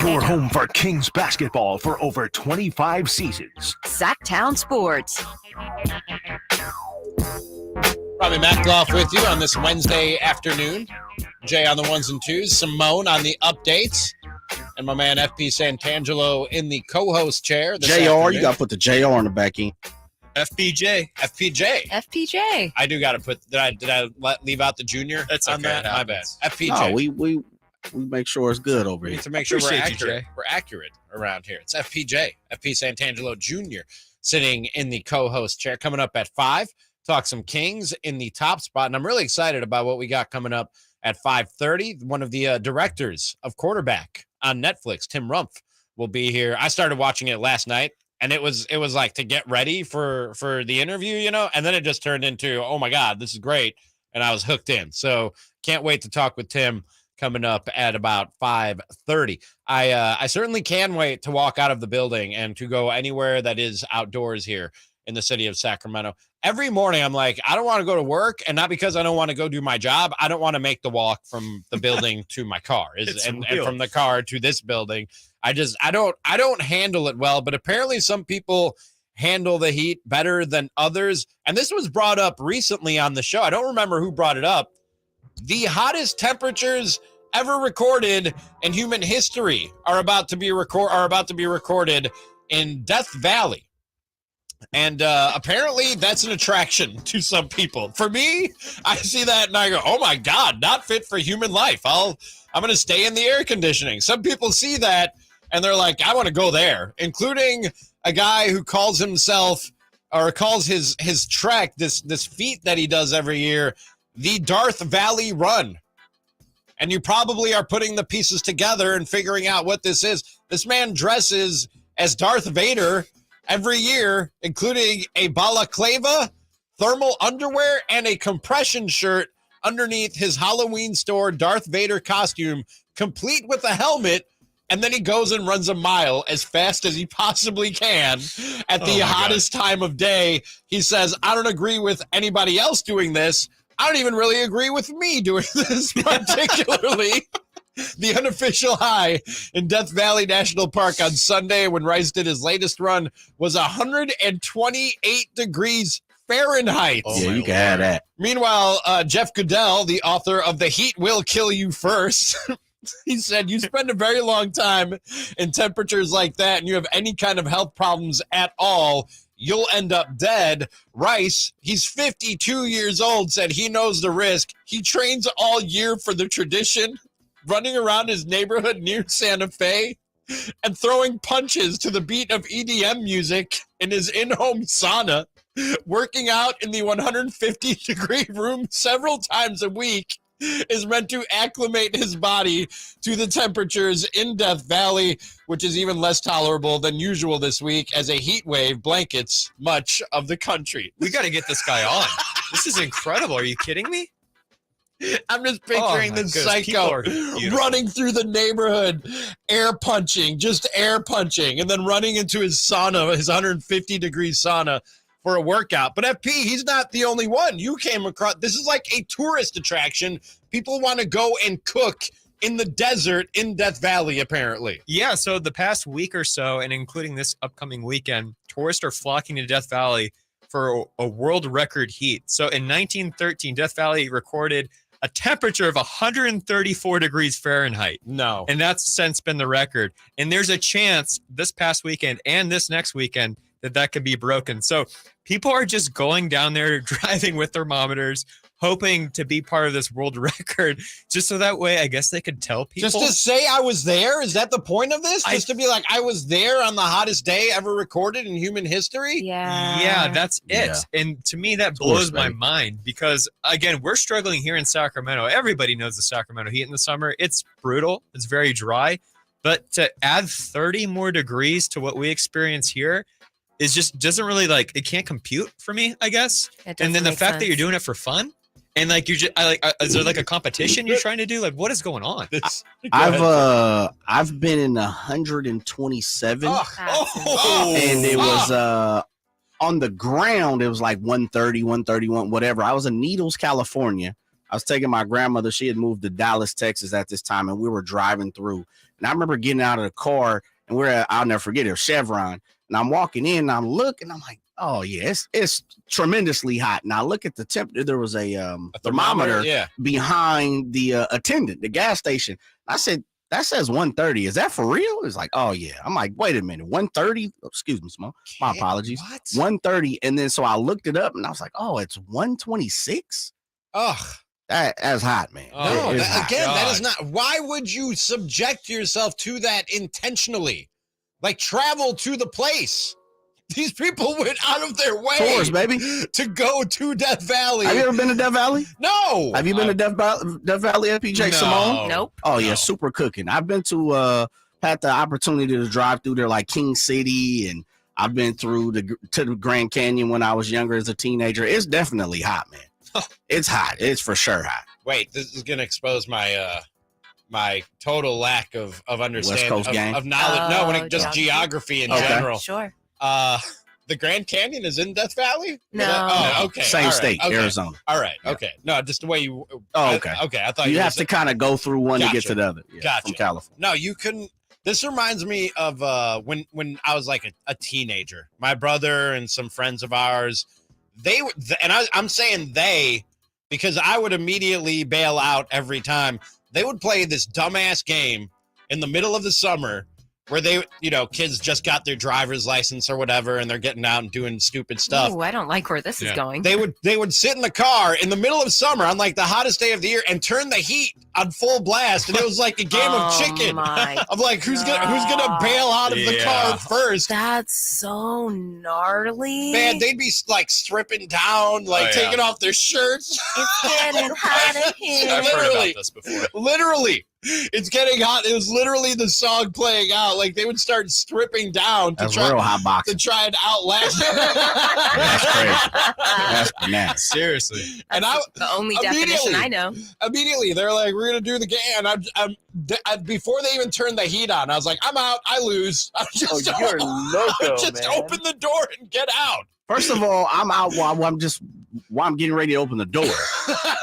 Your home for Kings basketball for over 25 seasons. Sactown Sports. Robbie McNair with you on this Wednesday afternoon. Jay on the ones and twos, Simone on the updates, and my man FP Santangelo in the co-host chair. JR, you got to put the JR on the back end. FPJ. I do got to put. Did I leave out the junior? That's on okay, that. My bad. FPJ. No, we make sure it's good over We here. need to make sure we're Appreciate you, accurate. Jay. We're accurate around here. It's FPJ, FP Santangelo Jr. sitting in the co-host chair. Coming up at 5, talk some Kings in the top spot, and I'm really excited about what we got coming up at 5:30. One of the directors of quarterback on Netflix, Tim Rump, will be here. I started watching it last night, and it was like to get ready for the interview, you know, and then it just turned into, oh my God, this is great, and I was hooked in. So can't wait to talk with Tim coming up at about 5:30. I certainly can wait to walk out of the building and to go anywhere that is outdoors here in the city of Sacramento. Every morning I'm like, I don't want to go to work, and not because I don't want to go do my job. I don't want to make the walk from the building to my car and from the car to this building. I don't handle it well, but apparently some people handle the heat better than others. And this was brought up recently on the show. I don't remember who brought it up. The hottest temperatures ever recorded in human history are about to be recorded in Death Valley. And apparently that's an attraction to some people. For me, I see that and I go, oh my God, not fit for human life. I'm going to stay in the air conditioning. Some people see that and they're like, I want to go there, including a guy who calls himself, or calls his trek, this feat that he does every year, the Darth Valley Run. And you probably are putting the pieces together and figuring out what this is. This man dresses as Darth Vader every year, including a balaclava, thermal underwear, and a compression shirt underneath his Halloween store Darth Vader costume, complete with a helmet. And then he goes and runs a mile as fast as he possibly can at the hottest time of day. He says, I don't agree with anybody else doing this. I don't even really agree with me doing this, particularly. The unofficial high in Death Valley National Park on Sunday when Rice did his latest run was 128 degrees Fahrenheit. Yeah, you can have that. Meanwhile, Jeff Goodell, the author of The Heat Will Kill You First, he said, you spend a very long time in temperatures like that and you have any kind of health problems at all, you'll end up dead. Rice, he's 52 years old, said he knows the risk. He trains all year for the tradition, running around his neighborhood near Santa Fe and throwing punches to the beat of EDM music in his in-home sauna, working out in the 150-degree room several times a week is meant to acclimate his body to the temperatures in Death Valley, which is even less tolerable than usual this week as a heat wave blankets much of the country. We got to get this guy on. This is incredible. Are you kidding me? I'm just picturing this psycho running through the neighborhood, air punching, and then running into his sauna, his 150-degree sauna for a workout. But FP, he's not the only one. You came across, this is like a tourist attraction. People want to go and cook in the desert in Death Valley, apparently. Yeah, so the past week or so, and including this upcoming weekend, tourists are flocking to Death Valley for a world record heat. So in 1913, Death Valley recorded a temperature of 134 degrees Fahrenheit. No. And that's since been the record. And there's a chance this past weekend and this next weekend that could be broken. So people are just going down there, driving with thermometers, hoping to be part of this world record, just so that way I guess they could tell people. Just to say I was there? Is that the point of this? Just to be like, I was there on the hottest day ever recorded in human history? Yeah, that's it. Yeah. And to me, that blows my mind because, again, we're struggling here in Sacramento. Everybody knows the Sacramento heat in the summer. It's brutal. It's very dry. But to add 30 more degrees to what we experience here is just doesn't really it can't compute for me, I guess. And then the fact that you're doing it for fun and you're just is there a competition you're trying to do? What is going on? I've been in 127 and it was on the ground it was 130, 131, whatever. I was in Needles, California. I was taking my grandmother. She had moved to Dallas, Texas at this time, and we were driving through. And I remember getting out of the car, and I'll never forget it, Chevron. And I'm walking in, and I'm looking, I'm like, oh, yeah, it's tremendously hot. And I look at the temperature. There was a thermometer behind the attendant, the gas station. I said, that says 130. Is that for real? It's like, oh, yeah. I'm like, wait a minute, 130? Excuse me, Smo. My apologies. What? 130. And then so I looked it up, and I was like, oh, it's 126? Ugh. That's hot, man. No, that is not. Why would you subject yourself to that intentionally? Travel to the place. These people went out of their way Tours, baby. To go to Death Valley. Have you ever been to Death Valley? No. Have you been to Death Valley, FPJ Simone? Nope. Oh, yeah, super cooking. I've been to, had the opportunity to drive through there King City, and I've been to the Grand Canyon when I was younger as a teenager. It's definitely hot, man. It's hot. It's for sure hot. Wait, this is going to expose my my total lack of understanding of knowledge. Just geography in general. Sure. The Grand Canyon is in Death Valley? No. Okay. Same state, okay. Arizona. All right. Okay. No, just the way you. Oh, okay. Okay. I thought you have to kind of go through one to get to the other. Yeah, gotcha. From California. No, you couldn't. This reminds me of when I was a teenager. My brother and some friends of ours. I'm saying they because I would immediately bail out every time. They would play this dumbass game in the middle of the summer where kids just got their driver's license or whatever, and they're getting out and doing stupid stuff. Ooh, I don't like where this is going. They would sit in the car in the middle of summer on the hottest day of the year and turn the heat on full blast, and it was like a game of chicken. I'm like, who's gonna bail out of the car first? That's so gnarly. Man, they'd be stripping down, taking off their shirts. It's getting hot in here. I've heard about this before. Literally. It's getting hot. It was literally the song playing out. They would start stripping down to try and outlast it. That's crazy. That's bananas. Seriously. And the only definition I know. Immediately, they're like, we're going to do the game. And before they even turned the heat on, I was like, I'm out. I lose. You're loco, just open the door and get out. First of all, I'm out while I'm getting ready to open the door.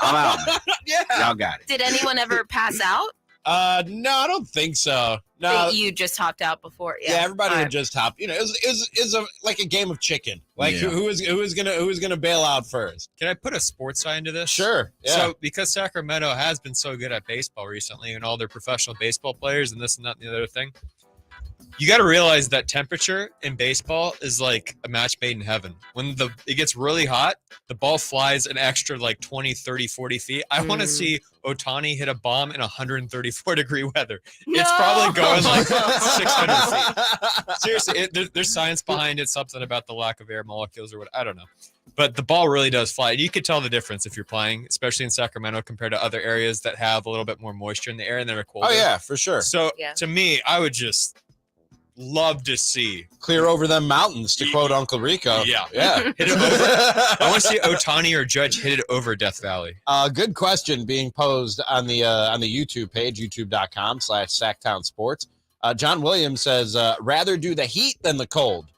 I'm out. Yeah. Y'all got it. Did anyone ever pass out? No, I don't think so. No, you just hopped out before. Yeah, everybody would just hop. It was a game of chicken. Who is gonna bail out first? Can I put a sports side into this? Sure. Yeah. So because Sacramento has been so good at baseball recently, and all their professional baseball players, and this and that and the other thing, you got to realize that temperature in baseball is like a match made in heaven. When it gets really hot, the ball flies an extra 20, 30, 40 feet. I want to see Ohtani hit a bomb in 134 degree weather. No! It's probably going 600 feet. Seriously, there's science behind it, something about the lack of air molecules or what, I don't know. But the ball really does fly. You could tell the difference if you're playing, especially in Sacramento compared to other areas that have a little bit more moisture in the air and they're colder. Oh, yeah, for sure. So to me, I would just love to see clear over them mountains, to quote Uncle Rico. Yeah. Hit it over. I want to see Ohtani or Judge hit it over Death Valley. Good question being posed on the YouTube page, youtube.com/Sactown Sports. John Williams says, rather do the heat than the cold.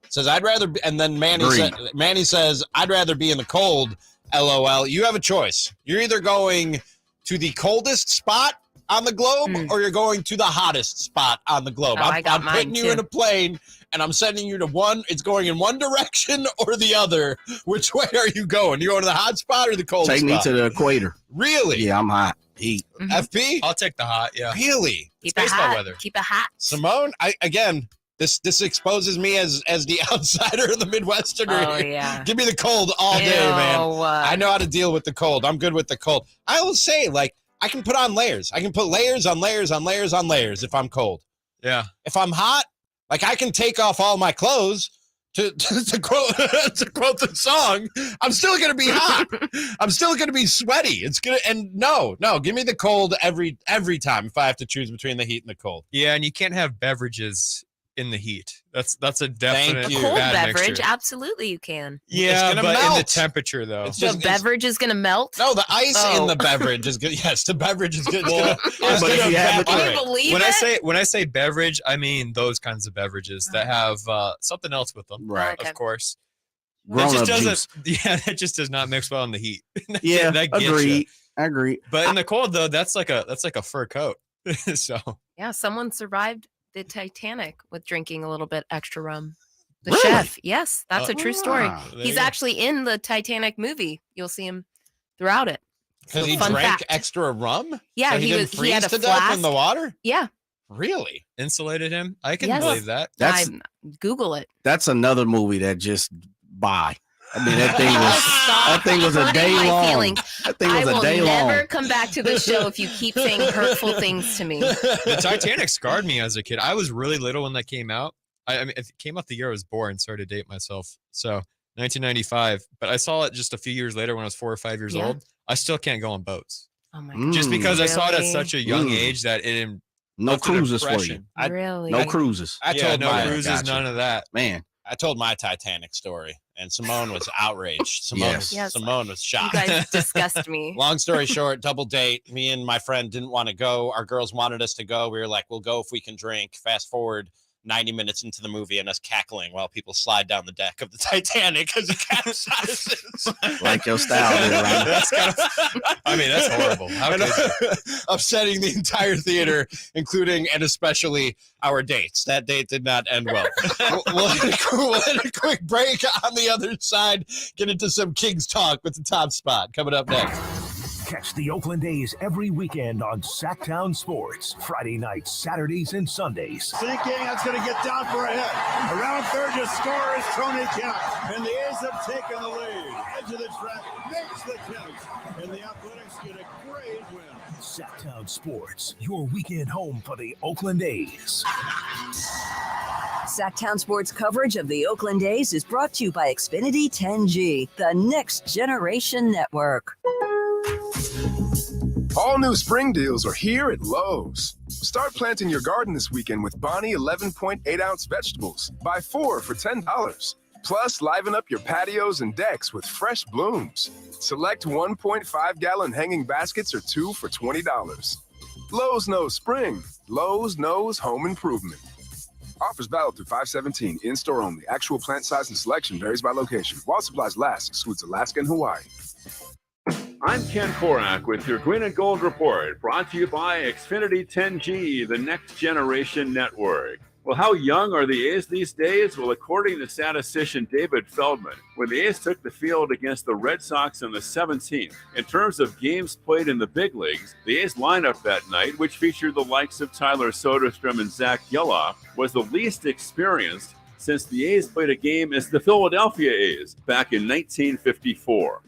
Says, I'd rather, and then Manny says, I'd rather be in the cold. LOL. You have a choice. You're either going to the coldest spot on the globe, or you're going to the hottest spot on the globe. I'm putting you in a plane, and I'm sending you to one. It's going in one direction or the other. Which way are you going? You going to the hot spot or the cold spot? Take me to the equator. Really? Yeah, I'm hot. Heat. FP? I'll take the hot, yeah. Really? Keep it's it baseball hot. weather. Keep it hot. Simone, This exposes me as the outsider of the Midwesterner. Oh, yeah. Give me the cold all day, man. I know how to deal with the cold. I'm good with the cold. I will say, like, I can put on layers. I can put layers on layers on layers on layers if I'm cold. Yeah. If I'm hot, like, I can take off all my clothes to quote the song. I'm still gonna be hot. I'm still gonna be sweaty. It's gonna give me the cold every time if I have to choose between the heat and the cold. Yeah, and you can't have beverages in the heat. That's a definite A cold bad beverage, mixture. absolutely you can. Yeah, but melt. in the temperature though. The beverage is going to melt? No, the ice in the beverage is good. Yes, the beverage is good. But if you have Can you believe when I say beverage, I mean those kinds of beverages that have something else with them. Right. Of course. Grown It just up doesn't. juice. Yeah, that just does not mix well in the heat. Yeah, That gets ya. agreed. I agree. But in the cold though, that's like a fur coat. So Yeah, someone survived the Titanic with drinking a little bit extra rum. The Really? chef. Yes, that's a true story. there He's you go. actually in the Titanic movie. You'll see him throughout it. Because he Fun drank fact. extra rum? Yeah, So he didn't he had freeze a to death flask. in the water? Yeah. Really? Insulated him? I can Yes. believe that. That's Google it. that's another movie that just bye. I mean, that thing was a day hurting my long. feelings. That thing I was a will day never long. come back to this show if you keep saying hurtful things to me. The Titanic scarred me as a kid. I was really little when that came out. I mean, it came out the year I was born. Sorry to date myself. So 1995. But I saw it just a few years later when I was 4 or 5 years Yeah. old. I still can't go on boats. Oh my Mm. Just because I saw it at Really? such a young Mm. age that it No left an cruises for you. impression. Really? No cruises. I Yeah, told no my cruises, gotcha. none of that. Man. I told my Titanic story, and Simone was outraged. Yes. Simone was You shocked. guys disgust me. Long story short, double date. Me and my friend didn't want to go. Our girls wanted us to go. We were like, we'll go if we can drink. Fast forward 90 minutes into the movie and us cackling while people slide down the deck of the Titanic as it capsizes. Like your style there, right? That's kind of, I mean, that's horrible. How And, could you? upsetting the entire theater, including and especially our dates. That date did not end well. we'll hit a quick break. On the other side, get into some Kings talk with the top spot coming up next. Catch the Oakland A's every weekend on Sactown Sports. Friday nights, Saturdays, and Sundays. Sinking, that's going to get down for a hit. Around third to score is Tony Kemp. And the A's have taken the lead. Edge of the track makes the catch. And the Athletics get a great win. Sactown Sports, your weekend home for the Oakland A's. Sactown Sports coverage of the Oakland A's is brought to you by Xfinity 10G, the next generation network. All new spring deals are here at Lowe's. Start planting your garden this weekend with Bonnie 11.8-ounce vegetables. Buy 4 for $10. Plus, liven up your patios and decks with fresh blooms. Select 1.5-gallon hanging baskets or 2 for $20. Lowe's knows spring. Lowe's knows home improvement. Offers valid through 5/17. In-store only. Actual plant size and selection varies by location. While supplies last, excludes Alaska and Hawaii. I'm Ken Korak with your Green and Gold Report, brought to you by Xfinity 10G, the next generation network. Well, how young are the A's these days? Well, according to statistician David Feldman, when the A's took the field against the Red Sox on the 17th, in terms of games played in the big leagues, the A's lineup that night, which featured the likes of Tyler Soderstrom and Zach Geloff, was the least experienced since the A's played a game as the Philadelphia A's back in 1954.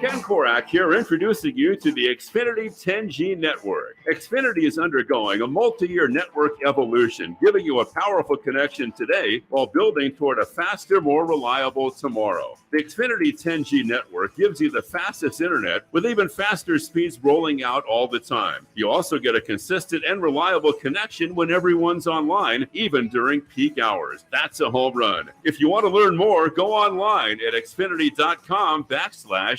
Ken Korak here, introducing you to the Xfinity 10G network. Xfinity is undergoing a multi-year network evolution, giving you a powerful connection today while building toward a faster, more reliable tomorrow. The Xfinity 10G network gives you the fastest internet with even faster speeds rolling out all the time. You also get a consistent and reliable connection when everyone's online, even during peak hours. That's a home run. If you want to learn more, go online at xfinity.com/10G.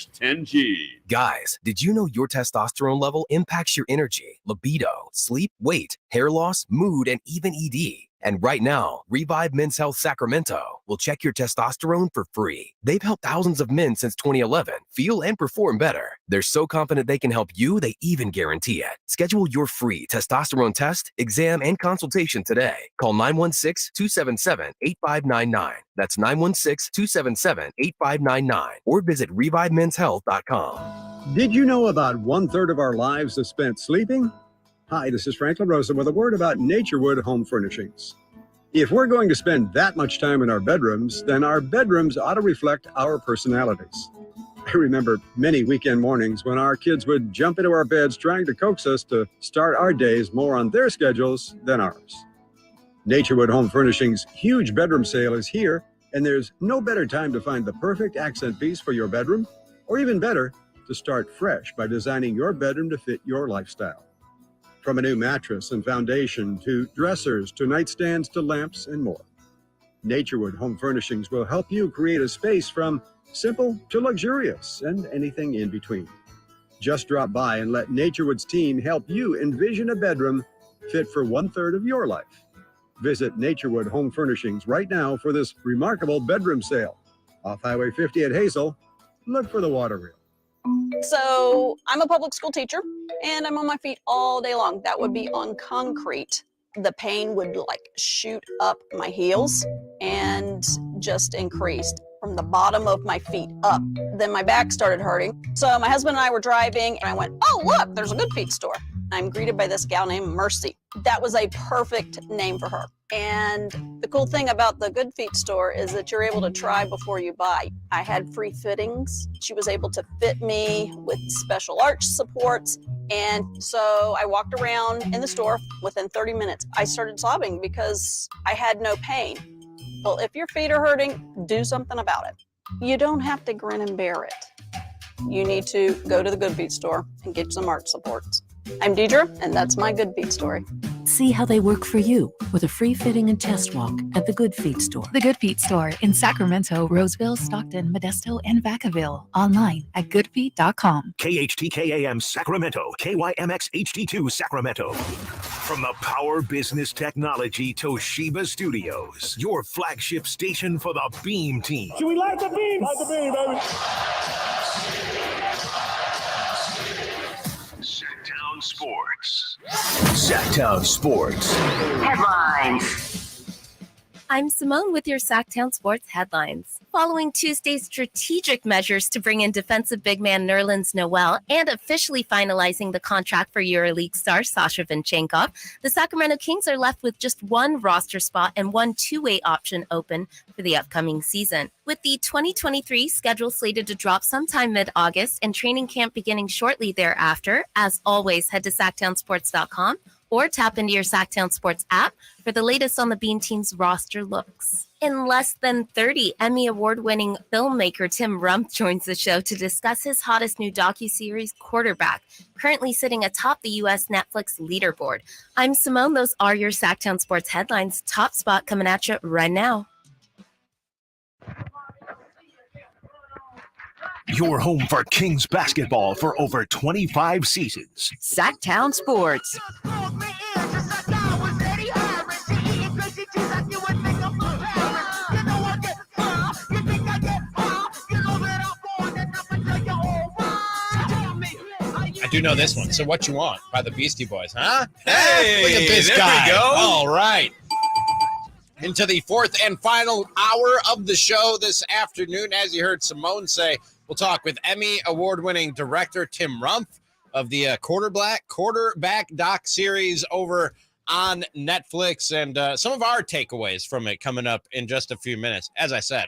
Guys, did you know your testosterone level impacts your energy, libido, sleep, weight, hair loss, mood, and even ED? And right now, Revive Men's Health Sacramento will check your testosterone for free. They've helped thousands of men since 2011 feel and perform better. They're so confident they can help you, they even guarantee it. Schedule your free testosterone test, exam, and consultation today. Call 916-277-8599. That's 916-277-8599. Or visit ReviveMen'sHealth.com. Did you know about 1/3 of our lives is spent sleeping? Hi, this is Frank LaRosa with a word about Naturewood Home Furnishings. If we're going to spend that much time in our bedrooms, then our bedrooms ought to reflect our personalities. I remember many weekend mornings when our kids would jump into our beds trying to coax us to start our days more on their schedules than ours. Naturewood Home Furnishings' huge bedroom sale is here, and there's no better time to find the perfect accent piece for your bedroom, or even better, to start fresh by designing your bedroom to fit your lifestyle. From a new mattress and foundation to dressers to nightstands to lamps and more. Naturewood Home Furnishings will help you create a space from simple to luxurious and anything in between. Just drop by and let Naturewood's team help you envision a bedroom fit for 1/3 of your life. Visit Naturewood Home Furnishings right now for this remarkable bedroom sale. Off Highway 50 at Hazel, look for the water reel. So I'm a public school teacher and I'm on my feet all day long. That would be on concrete. The pain would like shoot up my heels and just increased from the bottom of my feet up. Then my back started hurting. So my husband and I were driving and I went, oh, look, there's a Good Feet store. I'm greeted by this gal named Mercy. That was a perfect name for her. And the cool thing about the Good Feet store is that you're able to try before you buy. I had free fittings. She was able to fit me with special arch supports. And so I walked around in the store. Within 30 minutes, I started sobbing because I had no pain. Well, if your feet are hurting, do something about it. You don't have to grin and bear it. You need to go to the Good Feet store and get some arch supports. I'm Deidre, and that's my Good Feet story. See how they work for you with a free fitting and test walk at the Good Feet store. The Good Feet store in Sacramento, Roseville, Stockton, Modesto, and Vacaville. Online at goodfeet.com. KHTKAM Sacramento, KYMX HD2 Sacramento. From the Power Business Technology Toshiba Studios, your flagship station for the Beam Team. Should we light the beam? Light the beam, baby. Sactown Sports. Sactown Sports. Headlines. I'm Simone with your Sactown Sports headlines. Following Tuesday's strategic measures to bring in defensive big man Nerlens Noel and officially finalizing the contract for EuroLeague star Sasha Vinchenkov, the Sacramento Kings are left with just one roster spot and one two-way option open for the upcoming season. With the 2023 schedule slated to drop sometime mid-August and training camp beginning shortly thereafter, as always, head to SactownSports.com or tap into your Sactown Sports app for the latest on the Beam Team's roster looks. In less than 30, Emmy Award-winning filmmaker Tim Rump joins the show to discuss his hottest new docuseries, Quarterback, currently sitting atop the U.S. Netflix leaderboard. I'm Simone. Those are your Sactown Sports headlines. Top spot coming at you right now. Your home for Kings basketball for over 25 seasons. Sactown Sports. I do know this one. So What You Want by the Beastie Boys, huh? Hey, look at this there guy. we go. All right. Into the fourth and final hour of the show this afternoon. As you heard Simone say, we'll talk with Emmy Award-winning director Tim Rump of the Quarterback doc series over on Netflix, and some of our takeaways from it coming up in just a few minutes. As I said,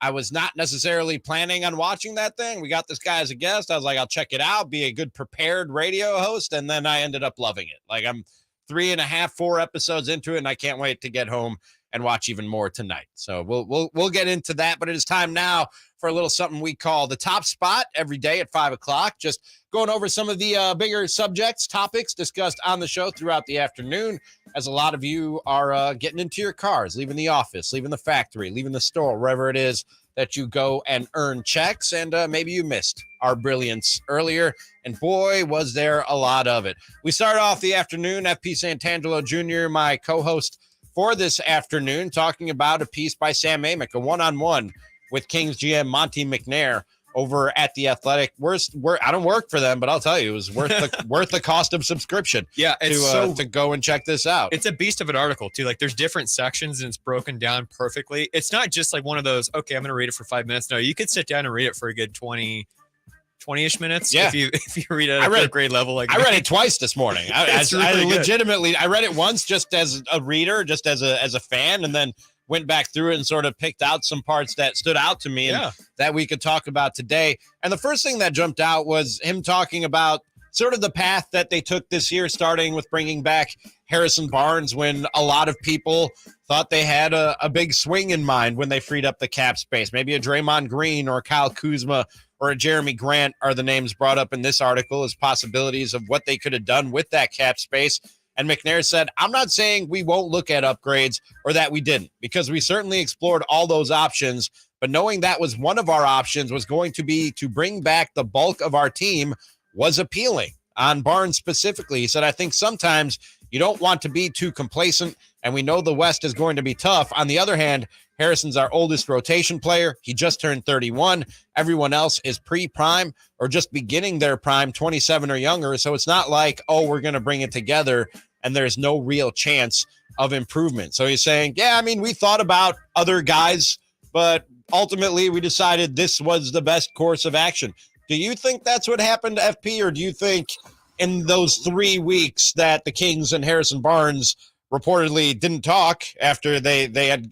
I was not necessarily planning on watching that thing. We got this guy as a guest. I was like, I'll check it out, be a good prepared radio host, and then I ended up loving it. Like, I'm 3.5, 4 episodes into it, and I can't wait to get home and watch even more tonight. So we'll get into that, but it is time now for a little something we call the top spot every day at 5 o'clock. Just going over some of the bigger subjects, topics discussed on the show throughout the afternoon, as a lot of you are getting into your cars, leaving the office, leaving the factory, leaving the store, wherever it is that you go and earn checks. And maybe you missed our brilliance earlier, and boy, was there a lot of it. We start off the afternoon, FP Santangelo Jr., my co-host for this afternoon, talking about a piece by Sam Amick, a one-on-one with Kings GM Monte McNair over at The Athletic. I don't work for them, but I'll tell you, it was worth the cost of subscription. Yeah, it's to go and check this out. It's a beast of an article too. Like, there's different sections and it's broken down perfectly. It's not just like one of those, okay, I'm going to read it for 5 minutes. No, you could sit down and read it for a good 20 20-ish minutes. Yeah. If you read it at a third grade level. Like I read it twice this morning. I really legitimately, I read it once just as a reader, just as a fan, and then went back through it and sort of picked out some parts that stood out to me and that we could talk about today. And the first thing that jumped out was him talking about sort of the path that they took this year, starting with bringing back Harrison Barnes when a lot of people thought they had a big swing in mind when they freed up the cap space. Maybe a Draymond Green or a Kyle Kuzma or a Jeremy Grant are the names brought up in this article as possibilities of what they could have done with that cap space. And McNair said, I'm not saying we won't look at upgrades or that we didn't, because we certainly explored all those options. But knowing that was one of our options was going to be to bring back the bulk of our team was appealing. On Barnes specifically, he said, I think sometimes you don't want to be too complacent, and we know the West is going to be tough. On the other hand, Harrison's our oldest rotation player. He just turned 31. Everyone else is pre-prime or just beginning their prime, 27 or younger. So it's not like, oh, we're going to bring it together and there's no real chance of improvement. So he's saying, yeah, I mean, we thought about other guys, but ultimately we decided this was the best course of action. Do you think that's what happened to FP, or do you think in those 3 weeks that the Kings and Harrison Barnes reportedly didn't talk after they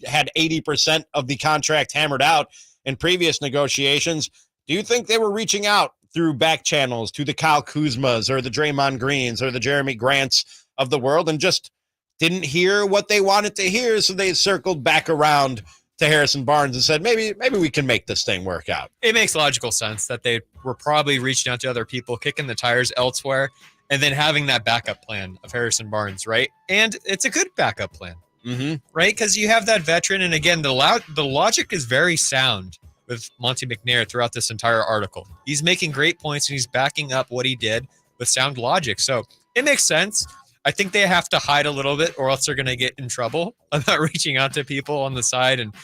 had 80% of the contract hammered out in previous negotiations, do you think they were reaching out through back channels to the Kyle Kuzmas or the Draymond Greens or the Jeremy Grants of the world and just didn't hear what they wanted to hear, so they circled back around to Harrison Barnes and said, maybe we can make this thing work out? It makes logical sense that they were probably reaching out to other people, kicking the tires elsewhere, and then having that backup plan of Harrison Barnes, right? And it's a good backup plan, right? Because you have that veteran, and again, the logic is very sound with Monte McNair throughout this entire article. He's making great points, and he's backing up what he did with sound logic. So it makes sense. I think they have to hide a little bit, or else they're going to get in trouble about reaching out to people on the side and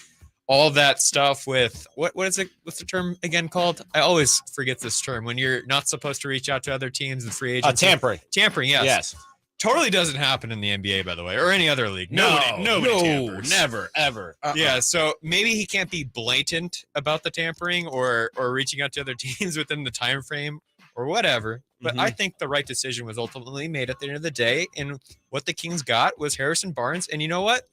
all of that stuff with what is it? What's the term again called? I always forget this term when you're not supposed to reach out to other teams and free agents. Tampering. Tampering, yes. Yes. Totally doesn't happen in the NBA, by the way, or any other league. Nobody tampers. Never, ever. Yeah, so maybe he can't be blatant about the tampering or reaching out to other teams within the time frame or whatever. But I think the right decision was ultimately made at the end of the day. And what the Kings got was Harrison Barnes. And you know what?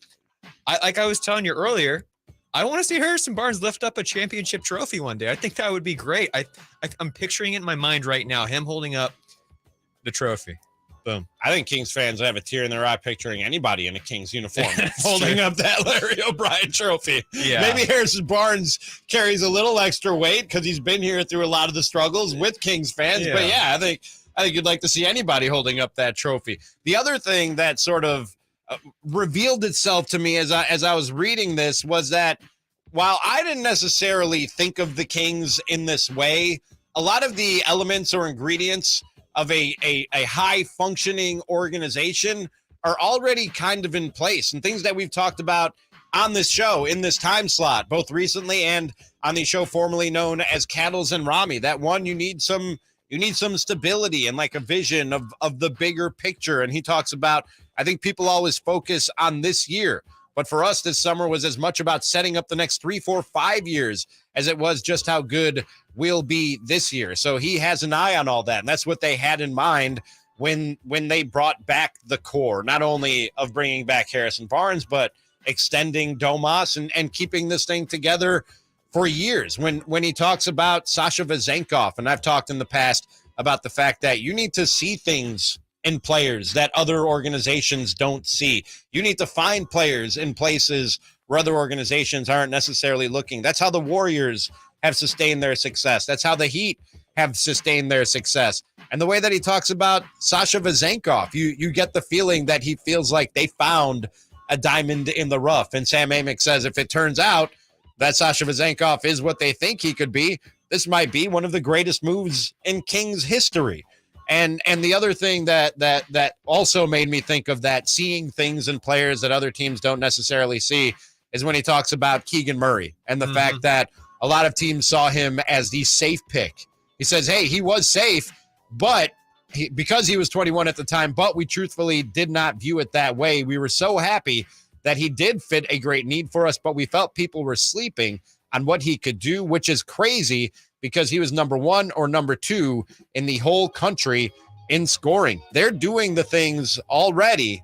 Like I was telling you earlier, I want to see Harrison Barnes lift up a championship trophy one day. I think that would be great. I'm picturing it in my mind right now, him holding up the trophy. Boom. I think Kings fans have a tear in their eye picturing anybody in a Kings uniform holding up that Larry O'Brien trophy. Yeah. Maybe Harrison Barnes carries a little extra weight because he's been here through a lot of the struggles with Kings fans. Yeah. But yeah, I think you'd like to see anybody holding up that trophy. The other thing that sort of revealed itself to me as I was reading this was that while I didn't necessarily think of the Kings in this way, a lot of the elements or ingredients of a high functioning organization are already kind of in place, and things that we've talked about on this show in this time slot, both recently and on the show formerly known as Cattles and Ramie. That one, you need some stability and like a vision of the bigger picture. And he talks about, I think people always focus on this year, but for us, this summer was as much about setting up the next 3, 4, 5 years as it was just how good we'll be this year. So he has an eye on all that. And that's what they had in mind when they brought back the core, not only of bringing back Harrison Barnes, but extending Domas and keeping this thing together for years. When he talks about Sasha Vezenkov, and I've talked in the past about the fact that you need to see things in players that other organizations don't see. You need to find players in places where other organizations aren't necessarily looking. That's how the Warriors have sustained their success. That's how the Heat have sustained their success. And the way that he talks about Sasha Vezenkov, you get the feeling that he feels like they found a diamond in the rough. And Sam Amick says if it turns out that Sasha Vezenkov is what they think he could be, this might be one of the greatest moves in Kings history. And the other thing that also made me think of that, seeing things in players that other teams don't necessarily see, is when he talks about Keegan Murray and the fact that a lot of teams saw him as the safe pick. He says, hey, he was safe, but because he was 21 at the time, but we truthfully did not view it that way. We were so happy that he did fit a great need for us, but we felt people were sleeping on what he could do, which is crazy because he was number 1 or number 2 in the whole country in scoring. They're doing the things already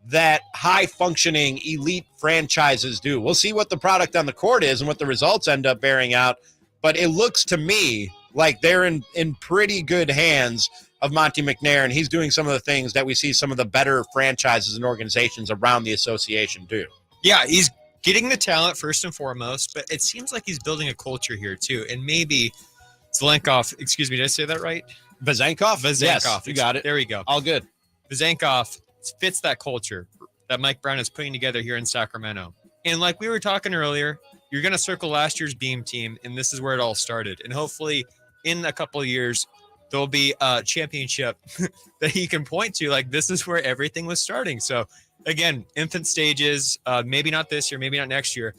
that high-functioning elite franchises do. We'll see what the product on the court is and what the results end up bearing out, but it looks to me like they're in pretty good hands of Monte McNair, and he's doing some of the things that we see some of the better franchises and organizations around the association do. Yeah, he's getting the talent first and foremost, but it seems like he's building a culture here too. And maybe Zelenkov, excuse me, did I say that right? Vazenkov? Yes, you got it. There we go. All good. Vazenkov fits that culture that Mike Brown is putting together here in Sacramento. And like we were talking earlier, you're going to circle last year's Beam team, and this is where it all started. And hopefully in a couple of years, there'll be a championship that he can point to. Like, this is where everything was starting. So, again, infant stages, maybe not this year, maybe not next year,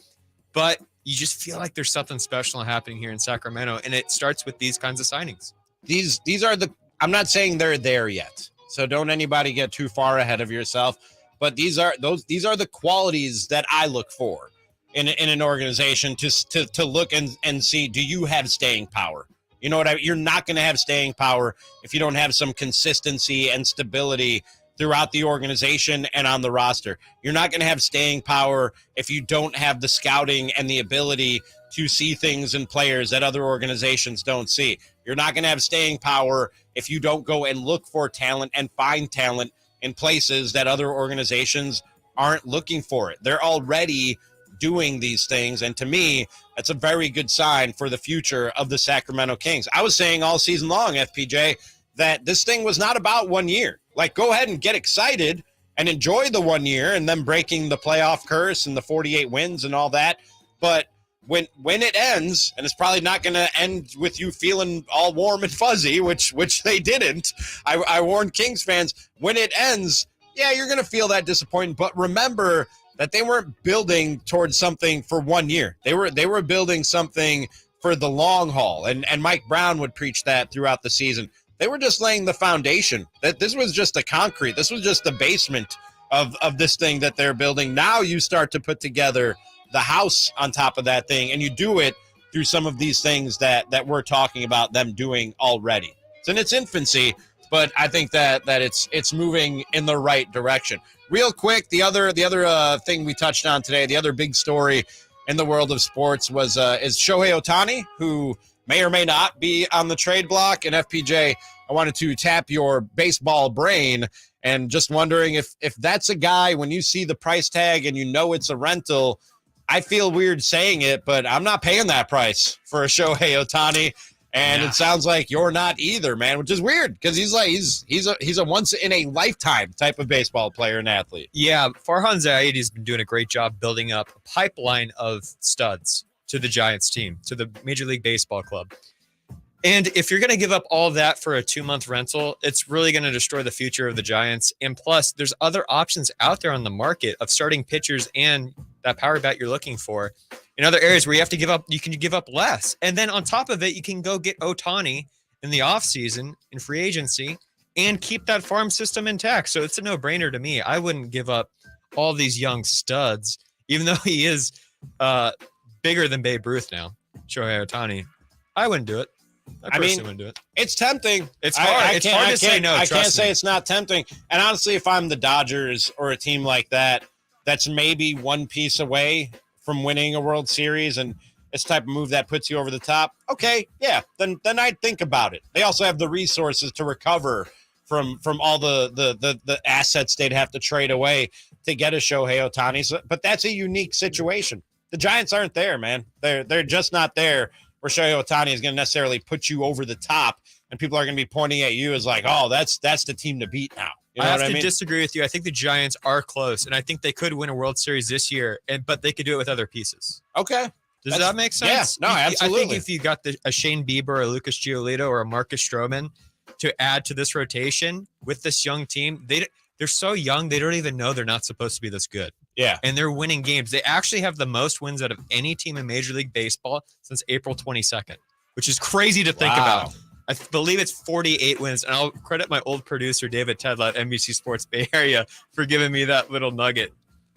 but you just feel like there's something special happening here in Sacramento, and it starts with these kinds of signings. These are the, I'm not saying they're there yet, so don't anybody get too far ahead of yourself, but these are the qualities that I look for in an organization to look and see, do you have staying power? You know what you're not going to have staying power if you don't have some consistency and stability throughout the organization and on the roster. You're not going to have staying power if you don't have the scouting and the ability to see things in players that other organizations don't see. You're not going to have staying power if you don't go and look for talent and find talent in places that other organizations aren't looking for it. They're already doing these things, and to me, that's a very good sign for the future of the Sacramento Kings. I was saying all season long, FPJ, that this thing was not about 1 year. Like, go ahead and get excited and enjoy the 1 year and them breaking the playoff curse and the 48 wins and all that. But when it ends, and it's probably not going to end with you feeling all warm and fuzzy, which they didn't. I warned Kings fans, when it ends, yeah, you're going to feel that disappointment. But remember that they weren't building towards something for 1 year. They were building something for the long haul. And Mike Brown would preach that throughout the season. They were just laying the foundation. That this was just the concrete. This was just the basement of this thing that they're building. Now you start to put together the house on top of that thing, and you do it through some of these things that we're talking about them doing already. It's in its infancy, but I think that it's moving in the right direction. Real quick, the other thing we touched on today, the other big story in the world of sports was is Shohei Ohtani, who may or may not be on the trade block. And FPJ, I wanted to tap your baseball brain and just wondering if that's a guy, when you see the price tag and you know it's a rental, I feel weird saying it, but I'm not paying that price for a Shohei Ohtani. And It sounds like you're not either, man, which is weird because he's a once in a lifetime type of baseball player and athlete. Yeah, Farhan Zaidi has been doing a great job building up a pipeline of studs to the Giants team, to the Major League Baseball club. And if you're going to give up all that for a 2-month rental, it's really going to destroy the future of the Giants. And plus, there's other options out there on the market of starting pitchers and that power bat you're looking for in other areas where you have to give up, you can give up less. And then on top of it, you can go get Ohtani in the offseason in free agency and keep that farm system intact. So it's a no-brainer to me. I wouldn't give up all these young studs, even though he is bigger than Babe Ruth now, Shohei Ohtani. I wouldn't do it. I mean, wouldn't do it. It's tempting. It's hard. It's hard to say no. I can't say it's not tempting. And honestly, if I'm the Dodgers or a team like that, that's maybe one piece away from winning a World Series, and it's the type of move that puts you over the top. Okay, yeah, then I'd think about it. They also have the resources to recover from all the assets they'd have to trade away to get a Shohei Ohtani. So, but that's a unique situation. The Giants aren't there, man. They're just not there where Shohei Ohtani is going to necessarily put you over the top, and people are going to be pointing at you as like, oh, that's the team to beat now. You know I what have I to mean? disagree with you. I think the Giants are close, and I think they could win a World Series this year, but they could do it with other pieces. Okay. Does that make sense? Yeah, no, absolutely. I think if you got a Shane Bieber, a Lucas Giolito, or a Marcus Stroman to add to this rotation with this young team, they're so young, they don't even know they're not supposed to be this good. Yeah. And they're winning games. They actually have the most wins out of any team in Major League Baseball since April 22nd, which is crazy to think about. I believe it's 48 wins, and I'll credit my old producer, David Tedla at NBC Sports Bay Area, for giving me that little nugget.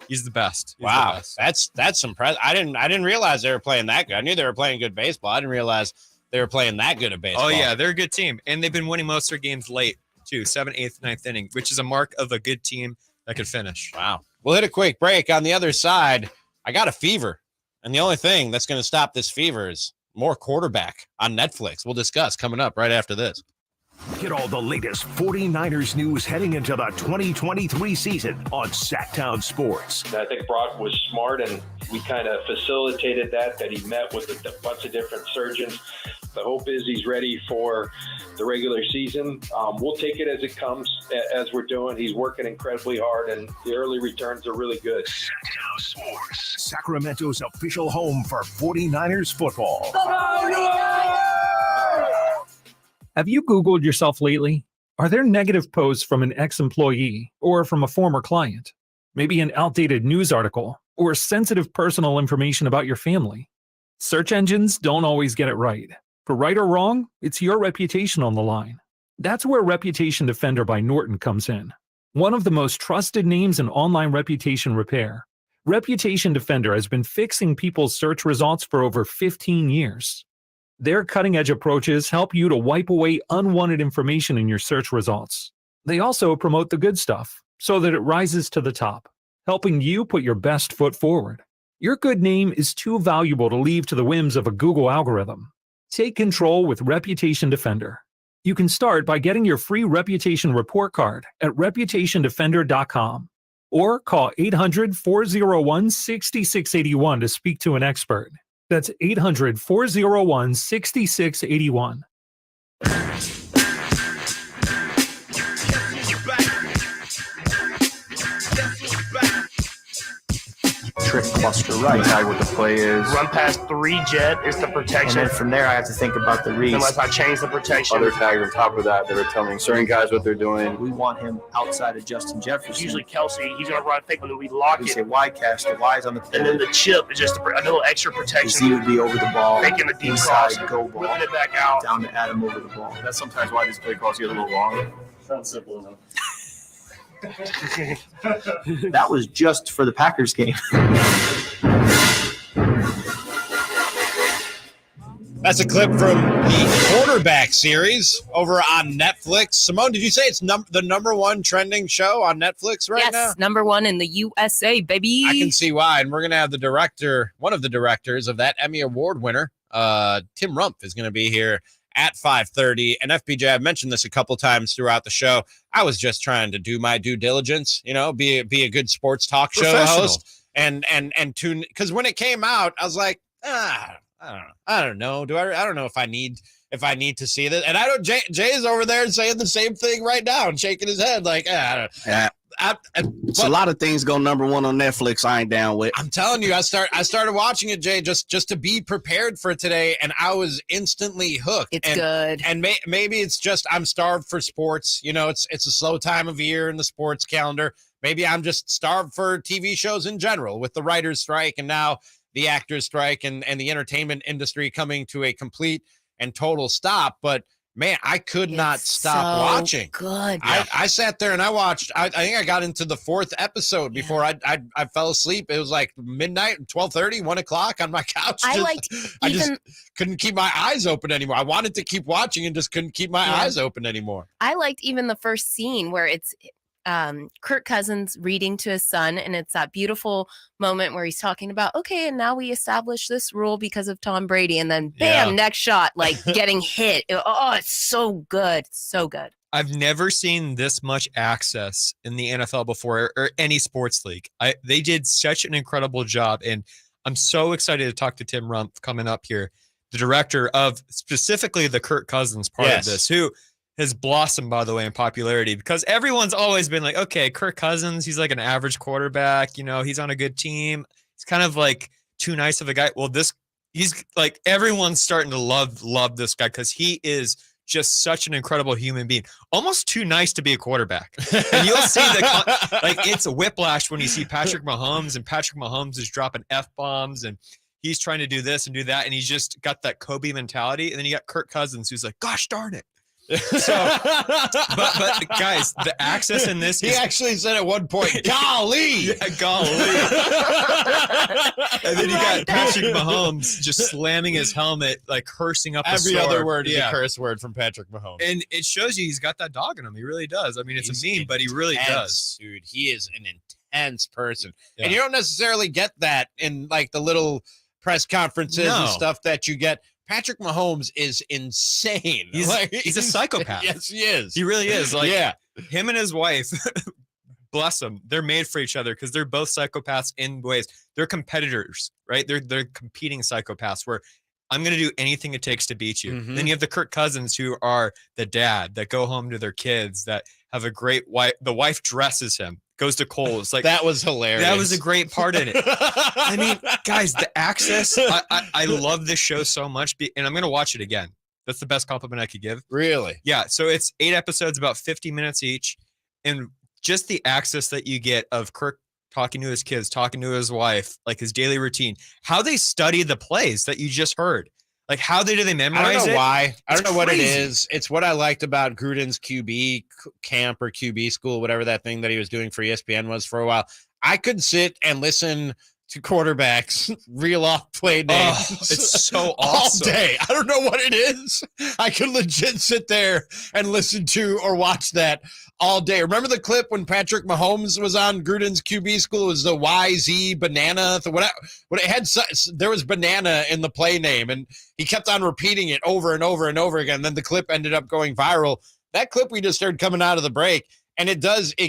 He's the best. He's the best. That's impressive. I didn't realize they were playing that good. I knew they were playing good baseball. I didn't realize they were playing that good at baseball. Oh, yeah, they're a good team. And they've been winning most of their games late, too, 7th, 8th, 9th inning, which is a mark of a good team that could finish. Wow. We'll hit a quick break. On the other side, I got a fever. And the only thing that's going to stop this fever is more quarterback on Netflix. We'll discuss coming up right after this. Get all the latest 49ers news heading into the 2023 season on Sactown Sports. I think Brock was smart, and we kind of facilitated that he met with a bunch of different surgeons. The hope is he's ready for the regular season. We'll take it as it comes, as we're doing. He's working incredibly hard, and the early returns are really good. Sactown Sports, Sacramento's official home for 49ers football. Have you Googled yourself lately? Are there negative posts from an ex-employee or from a former client? Maybe an outdated news article or sensitive personal information about your family? Search engines don't always get it right. For right or wrong, it's your reputation on the line. That's where Reputation Defender by Norton comes in. One of the most trusted names in online reputation repair, Reputation Defender has been fixing people's search results for over 15 years. Their cutting-edge approaches help you to wipe away unwanted information in your search results. They also promote the good stuff so that it rises to the top, helping you put your best foot forward. Your good name is too valuable to leave to the whims of a Google algorithm. Take control with Reputation Defender. You can start by getting your free reputation report card at reputationdefender.com or call 800-401-6681 to speak to an expert. That's 800-401-6681. Trick cluster, right? Decide what the play is. Run past 3 jet is the protection. And then from there, I have to think about the reads. Unless I change the protection. Other tags on top of that are telling certain guys what they're doing. We want him outside of Justin Jefferson. Usually Kelsey, he's going to run fake when we lock we it. Say wide cash, the Y's on the field. And then the chip is just a little extra protection. He would be over the ball. Making the deep inside, cross, go ball. whipping it back out. Down to Adam over the ball. That's sometimes why these play calls get a little long. Sounds simple enough. That was just for the Packers game. That's a clip from the quarterback series over on Netflix. Simone, did you say it's the number one trending show on Netflix right now? Yes, number one in the USA, baby. I can see why. And we're going to have one of the directors of that Emmy Award winner, Tim Rump, is going to be here at 5:30. And FPJ, I've mentioned this a couple times throughout the show. I was just trying to do my due diligence, be a good sports talk show host and tune, because when it came out, I was like, I don't know. I don't know if I need to see this. And I don't. Jay's over there saying the same thing right now and shaking his head like, I don't. Yeah. It's a lot of things go number one on Netflix I ain't down with. I'm telling you, I started watching it, Jay, just to be prepared for today, and I was instantly hooked. It's good. And maybe it's just I'm starved for sports. It's a slow time of year in the sports calendar. Maybe I'm just starved for TV shows in general with the writers' strike and now the actors' strike and the entertainment industry coming to a complete and total stop. But man, I could not stop watching. Good. I sat there and I watched. I think I got into the 4th episode before I fell asleep. It was like midnight, 12:30, 1 o'clock on my couch. I just couldn't keep my eyes open anymore. I wanted to keep watching and just couldn't keep my eyes open anymore. I liked even the first scene where it's Kirk Cousins reading to his son, and it's that beautiful moment where he's talking about, okay, and now we establish this rule because of Tom Brady, and then bam, next shot, like getting hit. Oh, it's so good. So good. I've never seen this much access in the NFL before or any sports league. They did such an incredible job, and I'm so excited to talk to Tim Rump coming up here, the director of specifically the Kirk Cousins part of this, who has blossomed, by the way, in popularity because everyone's always been like, okay, Kirk Cousins, he's like an average quarterback. He's on a good team. He's kind of like too nice of a guy. Well, he's like, everyone's starting to love this guy because he is just such an incredible human being, almost too nice to be a quarterback. And you'll see it's a whiplash when you see Patrick Mahomes, and Patrick Mahomes is dropping F-bombs and he's trying to do this and do that. And he's just got that Kobe mentality. And then you got Kirk Cousins, who's like, gosh darn it. But guys, the access in this, he actually said at one point, "Golly, yeah, golly," and then you got Patrick Mahomes just slamming his helmet, like cursing up every a storm. other word is a curse word from Patrick Mahomes, and it shows you he's got that dog in him. He really does. I mean, it's a meme, but he really does, dude. He is an intense person, and you don't necessarily get that in like the little press conferences and stuff that you get. Patrick Mahomes is insane. He's a psychopath. Yes, he is. He really is. Like, yeah, him and his wife, bless them, they're made for each other because they're both psychopaths in ways. They're competitors, right? They're competing psychopaths where I'm going to do anything it takes to beat you. Mm-hmm. Then you have the Kirk Cousins who are the dad that go home to their kids that have a great wife. The wife dresses him, goes to Kohl's. Like, that was hilarious. That was a great part in it. I mean, guys, the access, I love this show so much, and I'm going to watch it again. That's the best compliment I could give. Really? Yeah. So it's 8 episodes, about 50 minutes each. And just the access that you get of Kirk talking to his kids, talking to his wife, like his daily routine, how they study the plays that you just heard. Like, how do they memorize it? I don't know why. I don't know what it crazy. is. It's what I liked about Gruden's QB camp or QB school, whatever that thing that he was doing for ESPN was for a while. I could sit and listen to quarterbacks reel off play names. Oh, it's so awesome. All day. I don't know what it is. I could legit sit there and listen to or watch that all day. Remember the clip when Patrick Mahomes was on Gruden's QB school? It was the YZ banana. Whatever. But it had, there was banana in the play name, and he kept on repeating it over and over and over again. Then the clip ended up going viral. That clip we just heard coming out of the break, and it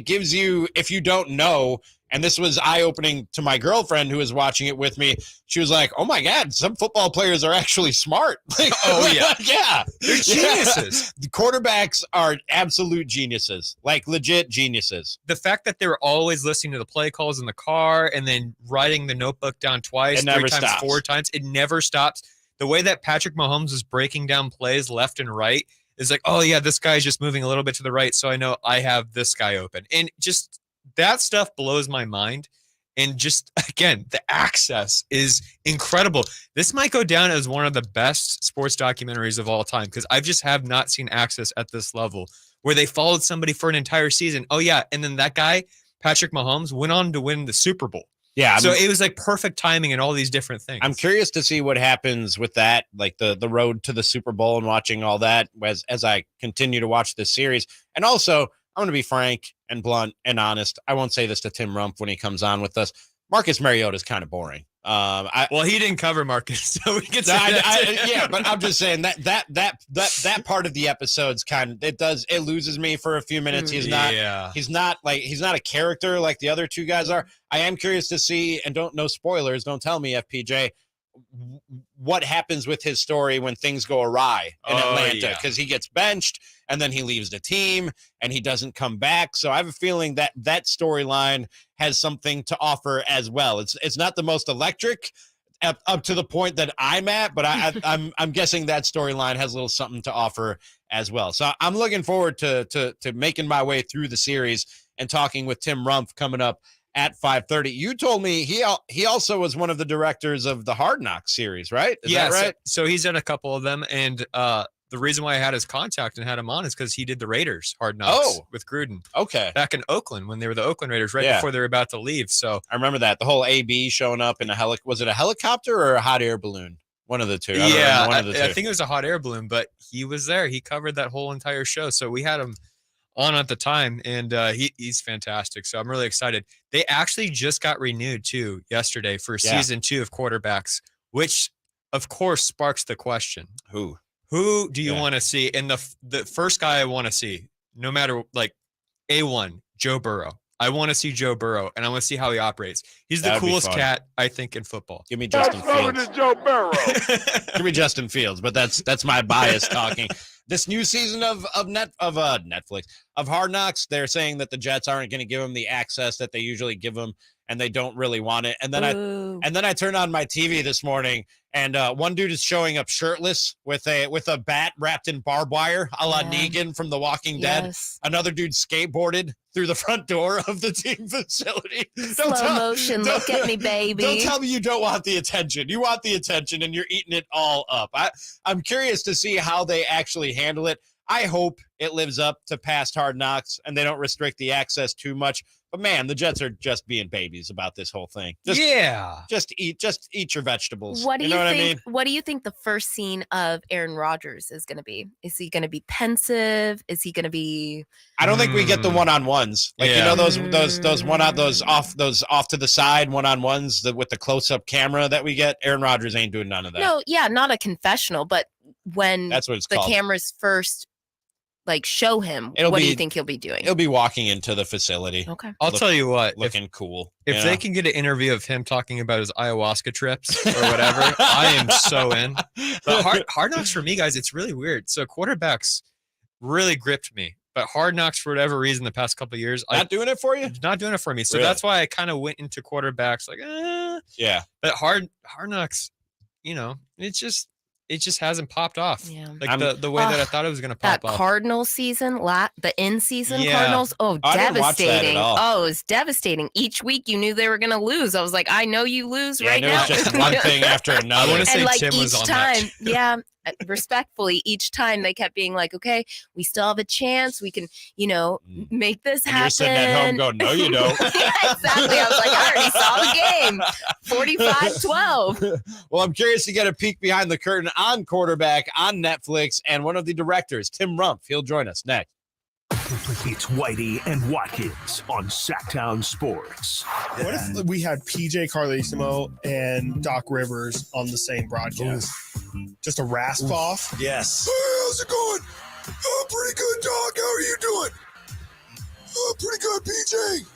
gives you, if you don't know, and this was eye-opening to my girlfriend who was watching it with me. She was like, "Oh my God, some football players are actually smart." Like, oh yeah. Yeah. They're geniuses. The quarterbacks are absolute geniuses, like legit geniuses. The fact that they're always listening to the play calls in the car and then writing the notebook down twice, It never 3 times, stops. 4 times, it never stops. The way that Patrick Mahomes is breaking down plays left and right is like, oh yeah, this guy's just moving a little bit to the right, so I know I have this guy open. And just that stuff blows my mind. And just, again, the access is incredible. This might go down as one of the best sports documentaries of all time because I just have not seen access at this level where they followed somebody for an entire season. Oh, yeah. And then that guy, Patrick Mahomes, went on to win the Super Bowl. Yeah. So it was like perfect timing and all these different things. I'm curious to see what happens with that, like the road to the Super Bowl and watching all that as I continue to watch this series. And also, I'm going to be frank and blunt and honest. I won't say this to Tim Rump when he comes on with us. Marcus Mariota is kind of boring. Well, he didn't cover Marcus, so we can say that. Yeah, but I'm just saying that part of the episode's kind of it loses me for a few minutes. He's not a character like the other two guys are. I am curious to see, and no spoilers, don't tell me, FPJ, what happens with his story when things go awry in Atlanta, because he gets benched and then he leaves the team and he doesn't come back. So I have a feeling that storyline has something to offer as well. It's not the most electric up to the point that I'm at, but I'm guessing that storyline has a little something to offer as well. So I'm looking forward to making my way through the series and talking with Tim Rump coming up at 5:30. You told me he also was one of the directors of the Hard Knocks series, right? Is that right? So he's done a couple of them, and the reason why I had his contact and had him on is because he did the Raiders Hard Knocks with Gruden. Okay. Back in Oakland when they were the Oakland Raiders, before they were about to leave. So I remember that. The whole AB showing up in was it a helicopter or a hot air balloon? One of the two. I think it was a hot air balloon, but he was there. He covered that whole entire show. So we had him on at the time, and he's fantastic. So I'm really excited. They actually just got renewed too yesterday for season 2 of Quarterbacks, which of course sparks the question: Who do you want to see? And the first guy I want to see, no matter like A1, Joe Burrow. I want to see Joe Burrow, and I want to see how he operates. He's the coolest cat, I think, in football. Give me Justin Fields. Joe Burrow. Give me Justin Fields, but that's my bias talking. This new season of Netflix of Hard Knocks, they're saying that the Jets aren't going to give them the access that they usually give them, and they don't really want it. And then I turned on my TV this morning, and one dude is showing up shirtless with a bat wrapped in barbed wire, a la Negan from The Walking Dead. Another dude skateboarded through the front door of the team facility. Slow motion, look at me, baby. Don't tell me you don't want the attention. You want the attention, and you're eating it all up. I'm curious to see how they actually handle it. I hope it lives up to past Hard Knocks and they don't restrict the access too much. But man, the Jets are just being babies about this whole thing. Just eat your vegetables. What do you know think? What I mean? What do you think the first scene of Aaron Rodgers is going to be? Is he going to be pensive? Is he going to be? I don't think we get the one-on-ones. Like you know those off to the side one-on-ones with the close-up camera that we get. Aaron Rodgers ain't doing none of that. No, yeah, not a confessional, but when that's what it's the called. cameras first show him, do you think he'll be doing? He'll be walking into the facility. Okay. I'll tell you what, looking cool. If they can get an interview of him talking about his ayahuasca trips or whatever, I am so in. But hard Knocks for me, guys, it's really weird. So quarterbacks really gripped me. But Hard Knocks, for whatever reason, the past couple of years, doing it for you? Not doing it for me. So really? That's why I kind of went into quarterbacks yeah. But Hard Knocks, it just hasn't popped off. Yeah. Like the way that I thought it was going to pop off. That Cardinals season, the in-season Yeah. Cardinals, I didn't watch that devastating. at all. Oh, it was devastating. Each week you knew they were going to lose. I was like, I know you lose right and now. it was just one thing after another. I want to say and Tim was each on time, that. yeah, respectfully, each time they kept being like, okay, we still have a chance. We can, make this And happen. you're sitting at home going, no, you don't. Yeah, exactly. I was like, I already saw the game. 45-12. Well, I'm curious to get a peek behind the curtain on quarterback on Netflix, and one of the directors, Tim Rump, he'll join us next. It's Whitey and Watkins on Sactown Sports. What if we had PJ Carlesimo and Doc Rivers on the same broadcast? Just a rasp off? Yes. Hey, how's it going? Oh, pretty good, Doc. How are you doing? Oh, pretty good, PJ.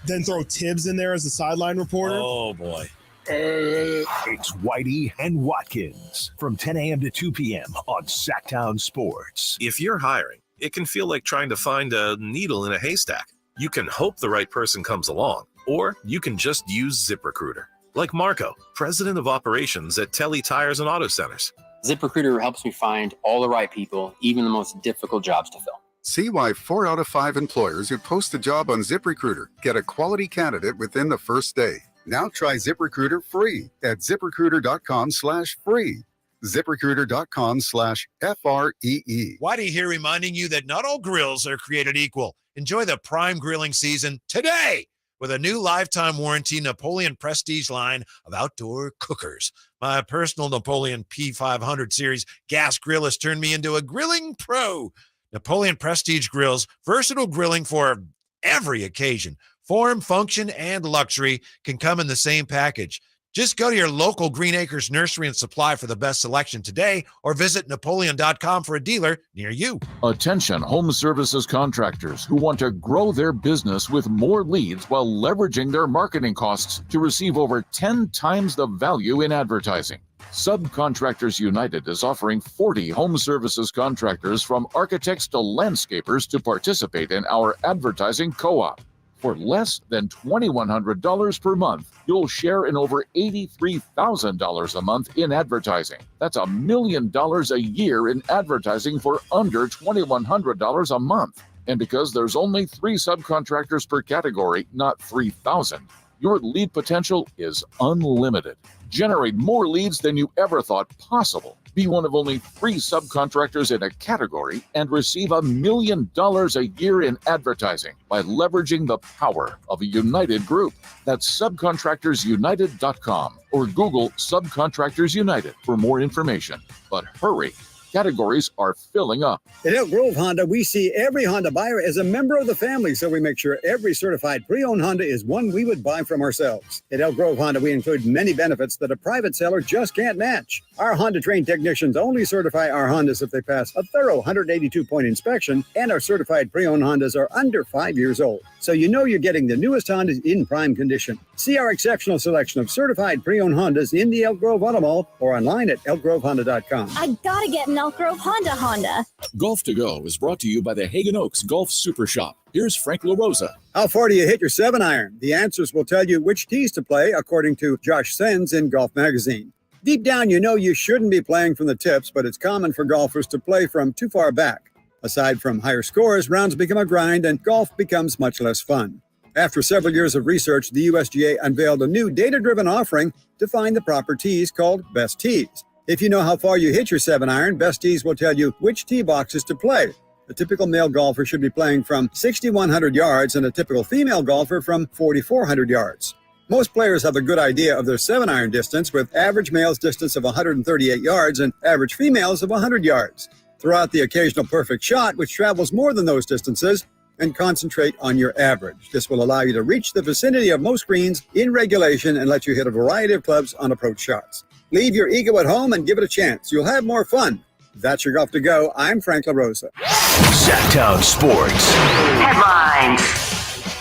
Then throw Tibbs in there as the sideline reporter? Oh, boy. It's Whitey and Watkins from 10 a.m. to 2 p.m. on Sactown Sports. If you're hiring, it can feel like trying to find a needle in a haystack. You can hope the right person comes along, or you can just use ZipRecruiter. Like Marco, president of operations at Telly Tires and Auto Centers. ZipRecruiter helps me find all the right people, even the most difficult jobs to fill. See why 4 out of 5 employers who post a job on ZipRecruiter get a quality candidate within the first day. Now try ZipRecruiter free at ZipRecruiter.com/free. ZipRecruiter.com/FREE. Whitey here reminding you that not all grills are created equal. Enjoy the prime grilling season today with a new lifetime warranty Napoleon Prestige line of outdoor cookers. My personal Napoleon P500 series gas grill has turned me into a grilling pro. Napoleon Prestige grills, versatile grilling for every occasion. Form, function, and luxury can come in the same package. Just go to your local Green Acres Nursery and Supply for the best selection today, or visit Napoleon.com for a dealer near you. Attention home services contractors who want to grow their business with more leads while leveraging their marketing costs to receive over 10 times the value in advertising. Subcontractors United is offering 40 home services contractors from architects to landscapers to participate in our advertising co-op. For less than $2,100 per month, you'll share in over $83,000 a month in advertising. That's $1 million a year in advertising for under $2,100 a month. And because there's only 3 subcontractors per category, not 3,000, your lead potential is unlimited. Generate more leads than you ever thought possible. Be one of only 3 subcontractors in a category and receive $1 million a year in advertising by leveraging the power of a united group. That's subcontractorsunited.com or Google Subcontractors United for more information. But hurry, categories are filling up. At Elk Grove Honda, we see every Honda buyer as a member of the family, so we make sure every certified pre-owned Honda is one we would buy from ourselves. At Elk Grove Honda, we include many benefits that a private seller just can't match. Our Honda-trained technicians only certify our Hondas if they pass a thorough 182-point inspection, and our certified pre-owned Hondas are under 5 years old. So you know you're getting the newest Hondas in prime condition. See our exceptional selection of certified pre-owned Hondas in the Elk Grove Auto Mall or online at elkgrovehonda.com. I gotta get an Elk Grove Honda. Golf to Go is brought to you by the Hagen Oaks Golf Super Shop. Here's Frank LaRosa. How far do you hit your 7-iron? The answers will tell you which tees to play, according to Josh Sens in Golf Magazine. Deep down, you know you shouldn't be playing from the tips, but it's common for golfers to play from too far back. Aside from higher scores, rounds become a grind and golf becomes much less fun. After several years of research, the USGA unveiled a new data-driven offering to find the proper tees called Best Tees. If you know how far you hit your 7-iron, Best Tees will tell you which tee boxes to play. A typical male golfer should be playing from 6,100 yards and a typical female golfer from 4,400 yards. Most players have a good idea of their 7-iron distance, with average males' distance of 138 yards and average females of 100 yards. Throw out the occasional perfect shot, which travels more than those distances, and concentrate on your average. This will allow you to reach the vicinity of most greens in regulation and let you hit a variety of clubs on approach shots. Leave your ego at home and give it a chance. You'll have more fun. That's your Golf to Go. I'm Frank LaRosa. Sactown Sports. Headlines.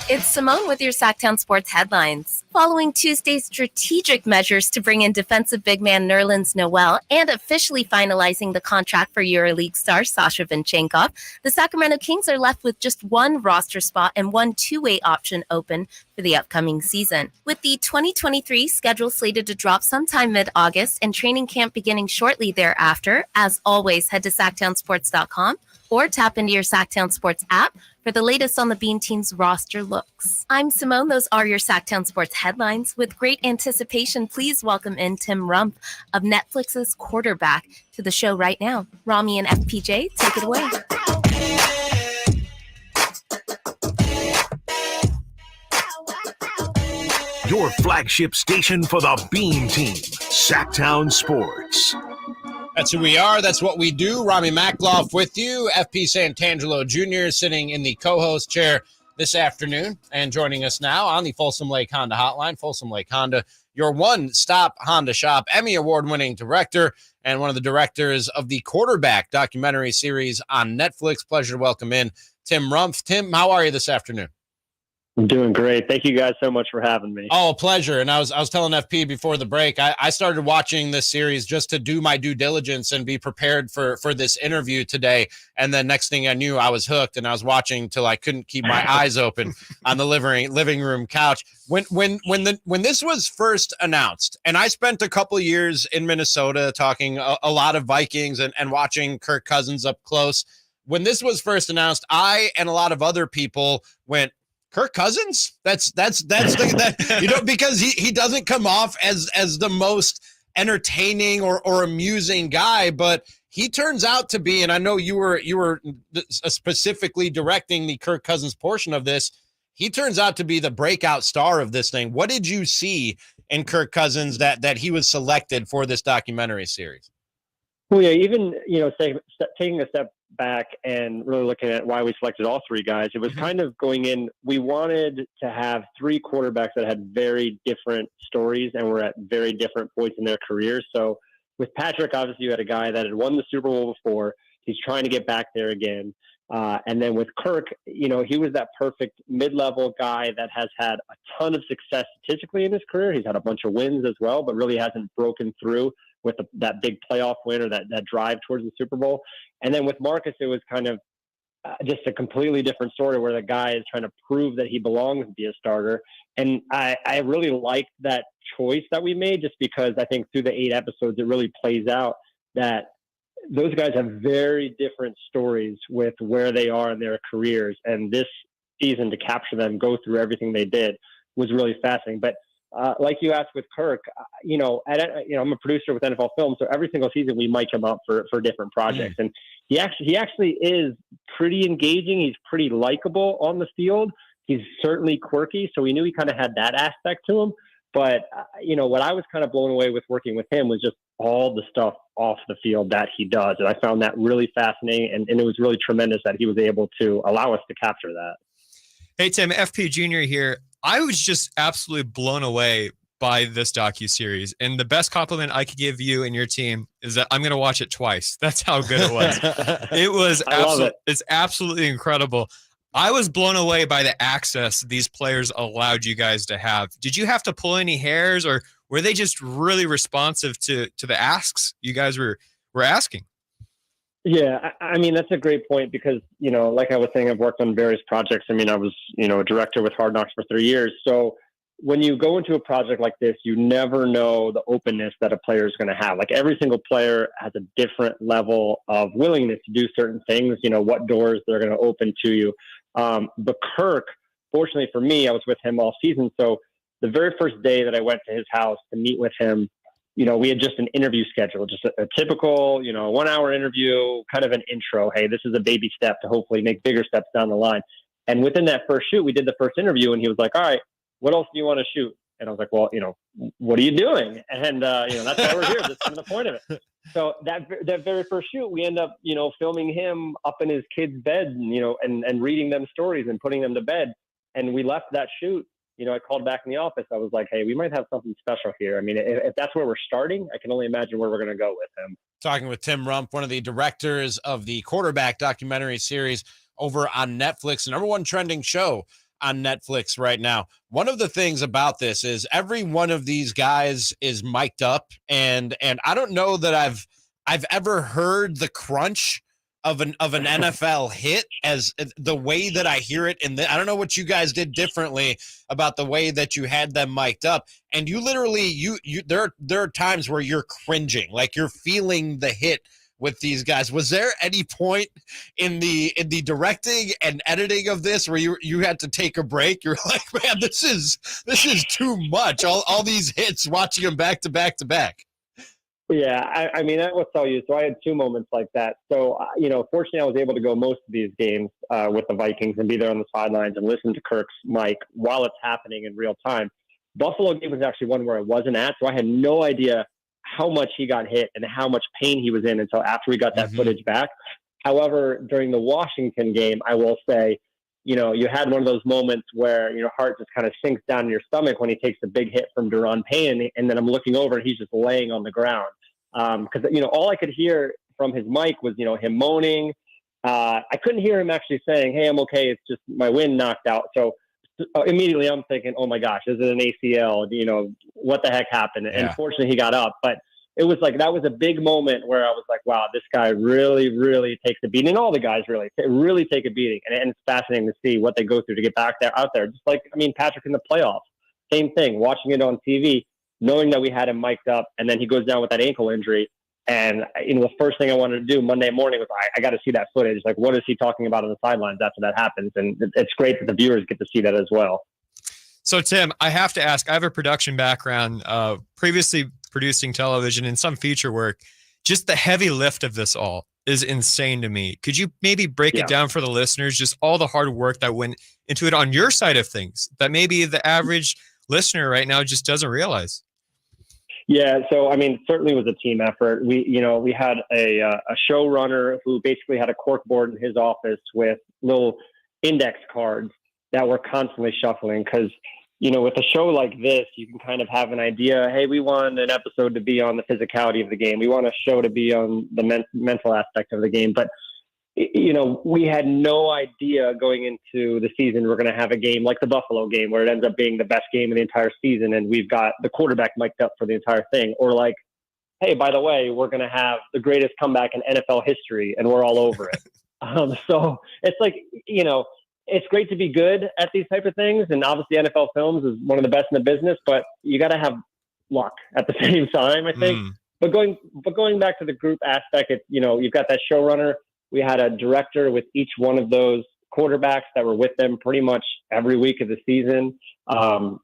It's Simone with your Sactown Sports headlines. Following Tuesday's strategic measures to bring in defensive big man Nerlens Noel and officially finalizing the contract for EuroLeague star Sasha Vinchenkov, the Sacramento Kings are left with just one roster spot and one two-way option open for the upcoming season. With the 2023 schedule slated to drop sometime mid-August and training camp beginning shortly thereafter, as always, head to SactownSports.com or tap into your Sactown Sports app for the latest on the Bean Team's roster looks. I'm Simone. Those are your Sactown Sports headlines. With great anticipation, please welcome in Tim Rump of Netflix's Quarterback to the show right now. Ramie and FPJ, take it away. Your flagship station for the Bean Team, Sactown Sports. That's who we are. That's what we do. Robbie Gould with you. FP Santangelo Jr. sitting in the co-host chair this afternoon and joining us now on the Folsom Lake Honda Hotline. Folsom Lake Honda, your one-stop Honda shop, Emmy Award-winning director, and one of the directors of the Quarterback documentary series on Netflix. Pleasure to welcome in Tim Rump. Tim, how are you this afternoon? I'm doing great. Thank you guys so much for having me. Oh, pleasure. And I was telling FP before the break, I started watching this series just to do my due diligence and be prepared for this interview today. And then next thing I knew, I was hooked and I was watching till I couldn't keep my eyes open on the living room couch. When this was first announced, and I spent a couple of years in Minnesota talking a lot of Vikings and watching Kirk Cousins up close. When this was first announced, I and a lot of other people went, Kirk Cousins? That's because he doesn't come off as the most entertaining or amusing guy, but he turns out to be, and I know you were specifically directing the Kirk Cousins portion of this. He turns out to be the breakout star of this thing. What did you see in Kirk Cousins that he was selected for this documentary series? Well, yeah, even, taking a step back and really looking at why we selected all three guys, it was kind of going in, we wanted to have three quarterbacks that had very different stories and were at very different points in their careers. So with Patrick, obviously you had a guy that had won the Super Bowl before. He's trying to get back there again. And then with Kirk, he was that perfect mid-level guy that has had a ton of success statistically in his career. He's had a bunch of wins as well, but really hasn't broken through with that big playoff win or that drive towards the Super Bowl. And then with Marcus, it was kind of just a completely different story where the guy is trying to prove that he belongs to be a starter. And I really liked that choice that we made, just because I think through the 8 episodes, it really plays out that those guys have very different stories with where they are in their careers. And this season, to capture them, go through everything they did, was really fascinating. But like you asked with Kirk, I'm a producer with NFL Film, so every single season we might come up for different projects. And he actually is pretty engaging. He's pretty likable on the field. He's certainly quirky, so we knew he kind of had that aspect to him. But, what I was kind of blown away with working with him was just all the stuff off the field that he does. And I found that really fascinating, and it was really tremendous that he was able to allow us to capture that. Hey, Tim, FP Jr. here. I was just absolutely blown away by this docuseries. And the best compliment I could give you and your team is that I'm going to watch it twice. That's how good it was. It's absolutely incredible. I was blown away by the access these players allowed you guys to have. Did you have to pull any hairs, or were they just really responsive to the asks you guys were asking? Yeah, I mean, that's a great point because, like I was saying, I've worked on various projects. I mean, I was, a director with Hard Knocks for 3 years. So when you go into a project like this, you never know the openness that a player is going to have. Like every single player has a different level of willingness to do certain things, what doors they're going to open to you. But Kirk, fortunately for me, I was with him all season. So the very first day that I went to his house to meet with him, we had just an interview schedule, just a typical, 1 hour interview, kind of an intro. Hey, this is a baby step to hopefully make bigger steps down the line. And within that first shoot, we did the first interview, and he was like, all right, what else do you want to shoot? And I was like, well, what are you doing? And, that's why we're here. That's kind of the point of it. So that very first shoot, we end up, filming him up in his kid's bed, and reading them stories and putting them to bed. And we left that shoot. I called back in the office. I was like, hey, we might have something special here. I mean, if that's where we're starting, I can only imagine where we're going to go with him. Talking with Tim Rump, one of the directors of the quarterback documentary series over on Netflix, the #1 trending show on Netflix right now. One of the things about this is every one of these guys is mic'd up, and I don't know that I've ever heard the crunch of an NFL hit as the way that I hear it. And I don't know what you guys did differently about the way that you had them mic'd up. And you literally, there are times where you're cringing, like you're feeling the hit with these guys. Was there any point in the directing and editing of this where you had to take a break? You're like, man, this is too much. All these hits, watching them back to back to back. Yeah, I mean, I will tell you. So I had 2 moments like that. So, fortunately, I was able to go most of these games with the Vikings and be there on the sidelines and listen to Kirk's mic while it's happening in real time. Buffalo game was actually one where I wasn't at, so I had no idea how much he got hit and how much pain he was in until after we got that footage back. However, during the Washington game, I will say, you had one of those moments where your heart just kind of sinks down in your stomach when he takes a big hit from Daron Payne, and then I'm looking over and he's just laying on the ground. Because all I could hear from his mic was him moaning. I couldn't hear him actually saying, "Hey, I'm okay. It's just my wind knocked out." So immediately I'm thinking, "Oh my gosh, is it an ACL? What the heck happened?" Yeah. And fortunately, he got up. But it was like that was a big moment where I was like, "Wow, this guy really, really takes a beating." And all the guys really take a beating. And it's fascinating to see what they go through to get back out there. Just like Patrick in the playoffs, same thing. Watching it on TV. Knowing that we had him mic'd up, and then he goes down with that ankle injury. And, the first thing I wanted to do Monday morning was I got to see that footage. Like, what is he talking about on the sidelines after that happens? And it's great that the viewers get to see that as well. So, Tim, I have to ask, I have a production background, previously producing television and some feature work. Just the heavy lift of this all is insane to me. Could you maybe break it down for the listeners, just all the hard work that went into it on your side of things that maybe the average listener right now just doesn't realize? Yeah, so it certainly was a team effort. We had a showrunner who basically had a cork board in his office with little index cards that were constantly shuffling because, with a show like this, you can kind of have an idea. Hey, we want an episode to be on the physicality of the game. We want a show to be on the mental aspect of the game. But we had no idea going into the season we're going to have a game like the Buffalo game where it ends up being the best game of the entire season and we've got the quarterback mic'd up for the entire thing. Or like, hey, by the way, we're going to have the greatest comeback in NFL history and we're all over it. So it's like, it's great to be good at these type of things. And obviously NFL Films is one of the best in the business, but you got to have luck at the same time, I think. But going back to the group aspect, it's, you've got that showrunner. We had a director with each one of those quarterbacks that were with them pretty much every week of the season.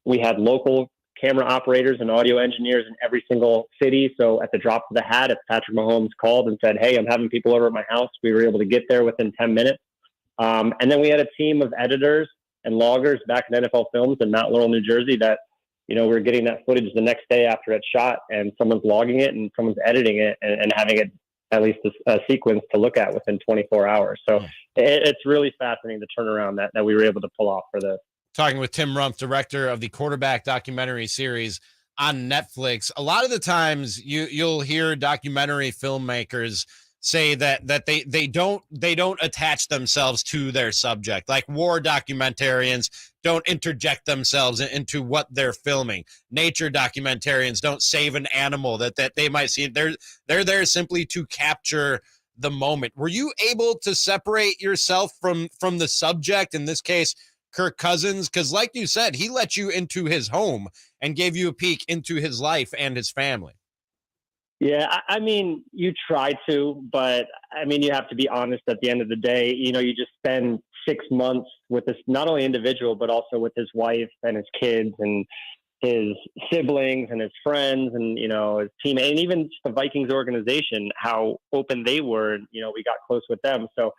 We had local camera operators and audio engineers in every single city. So at the drop of the hat, if Patrick Mahomes called and said, "Hey, I'm having people over at my house," we were able to get there within 10 minutes. And then we had a team of editors and loggers back in NFL Films in Mount Laurel, New Jersey that, we're getting that footage the next day after it's shot and someone's logging it and someone's editing it and having it at least a sequence to look at within 24 hours. So it's really fascinating the turnaround that we were able to pull off for this. Talking with Tim Rump, director of the quarterback documentary series on Netflix. A lot of the times you'll hear documentary filmmakers say that they don't attach themselves to their subject. Like war documentarians don't interject themselves into what they're filming. Nature documentarians don't save an animal that they might see. They're there simply to capture the moment. Were you able to separate yourself from the subject, in this case, Kirk Cousins? Because like you said, he let you into his home and gave you a peek into his life and his family. Yeah, you try to, but you have to be honest at the end of the day. You just spend 6 months with this, not only individual, but also with his wife and his kids. And, his siblings and his friends and, his team, and even just the Vikings organization, how open they were. And, we got close with them. So,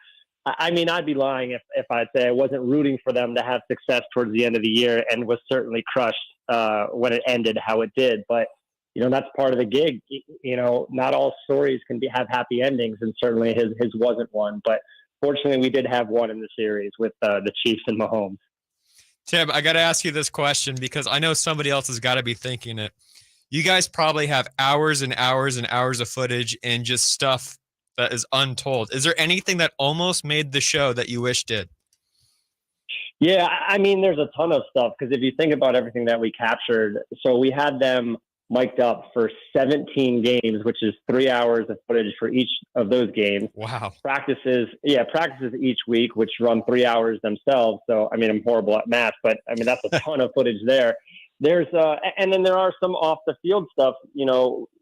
I mean, I'd be lying if I'd say I wasn't rooting for them to have success towards the end of the year, and was certainly crushed when it ended how it did. But, that's part of the gig. Not all stories can have happy endings, and certainly his wasn't one. But fortunately, we did have one in the series with the Chiefs and Mahomes. Tim, I got to ask you this question because I know somebody else has got to be thinking it. You guys probably have hours and hours and hours of footage and just stuff that is untold. Is there anything that almost made the show that you wish did? Yeah, I mean, there's a ton of stuff, because if you think about everything that we captured, so we had them mic'd up for 17 games, which is 3 hours of footage for each of those games. Wow. Practices each week, which run 3 hours themselves. So, I mean, I'm horrible at math, but I mean, that's a ton of footage there. There's, and then there are some off the field stuff,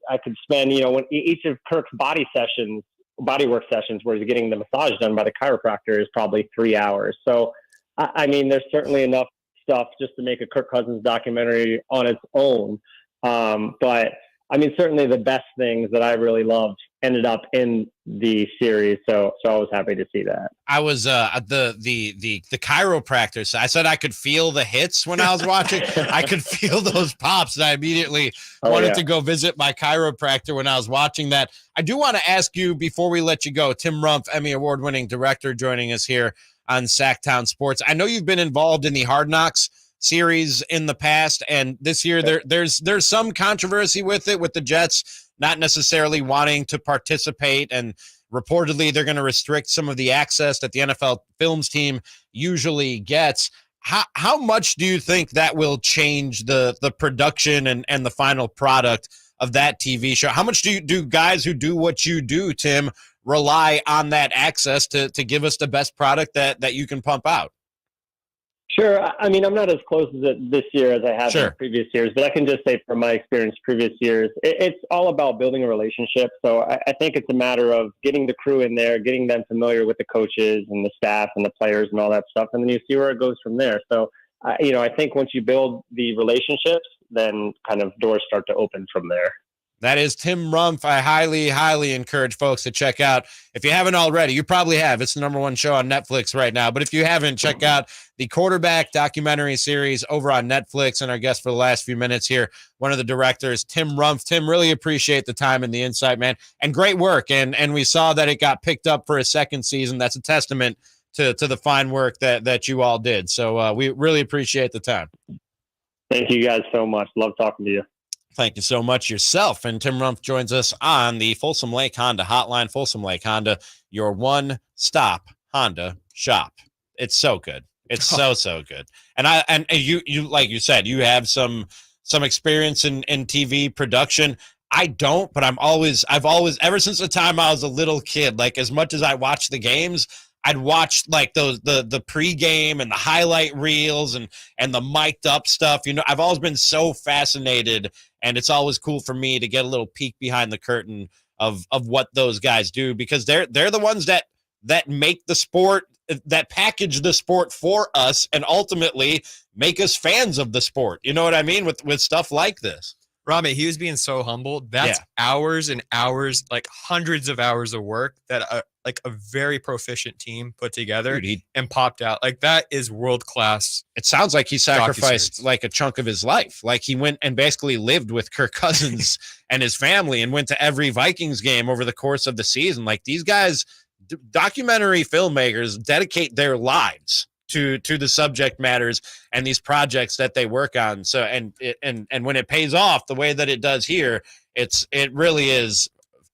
I could spend, when each of Kirk's bodywork sessions where he's getting the massage done by the chiropractor is probably 3 hours. So, I mean, there's certainly enough stuff just to make a Kirk Cousins documentary on its own. But I mean, certainly the best things that I really loved ended up in the series. So I was happy to see that. I was the chiropractor. So I said I could feel the hits when I was watching. I could feel those pops, and I immediately wanted to go visit my chiropractor when I was watching that. I do want to ask you before we let you go, Tim Rump, Emmy Award-winning director, joining us here on Sactown Sports. I know you've been involved in the Hard Knocks series in the past, and this year there's some controversy with it, with the Jets not necessarily wanting to participate, and reportedly they're going to restrict some of the access that the NFL Films team usually gets. How much do you think that will change the production and the final product of that TV show? How much do guys who do what you do, Tim, rely on that access to give us the best product that you can pump out? Sure. I mean, I'm not as close as it this year as I have in previous years, but I can just say from my experience previous years, it's all about building a relationship. So I think it's a matter of getting the crew in there, getting them familiar with the coaches and the staff and the players and all that stuff. And then you see where it goes from there. So, I think once you build the relationships, then kind of doors start to open from there. That is Tim Rump. I highly, highly encourage folks to check out. If you haven't already, you probably have. It's the #1 show on Netflix right now. But if you haven't, check out the quarterback documentary series over on Netflix. And our guest for the last few minutes here, one of the directors, Tim Rump. Tim, really appreciate the time and the insight, man. And great work. And we saw that it got picked up for a second season. That's a testament to the fine work that you all did. So we really appreciate the time. Thank you guys so much. Love talking to you. Thank you so much yourself. And Tim Rump joins us on the Folsom Lake Honda hotline. Folsom Lake Honda, your one-stop Honda shop. It's so good. It's so good. And you like you said, you have some experience in TV production. I don't, but I've always ever since the time I was a little kid, like as much as I watched the games, I'd watch like the pregame and the highlight reels and the mic'd up stuff. I've always been so fascinated, and it's always cool for me to get a little peek behind the curtain of what those guys do, because they're the ones that make the sport, that package the sport for us, and ultimately make us fans of the sport. You know what I mean? With stuff like this. Ramie, he was being so humble. That's hours and hours, like hundreds of hours of work that like a very proficient team put together and popped out. Like that is world class. It sounds like he sacrificed like a chunk of his life. Like he went and basically lived with Kirk Cousins and his family and went to every Vikings game over the course of the season. Like these guys, documentary filmmakers, dedicate their lives to the subject matters and these projects that they work on. So and when it pays off the way that it does here, it really is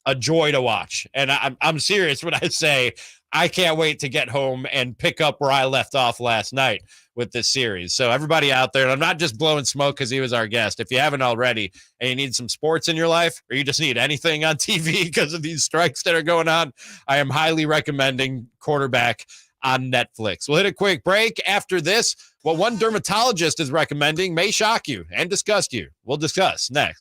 a joy to watch. And I'm serious when I say I can't wait to get home and pick up where I left off last night with this series. So everybody out there, and I'm not just blowing smoke because he was our guest. If you haven't already and you need some sports in your life, or you just need anything on TV because of these strikes that are going on, I am highly recommending Quarterback on Netflix. We'll hit a quick break. After this, what one dermatologist is recommending may shock you and disgust you. We'll discuss next.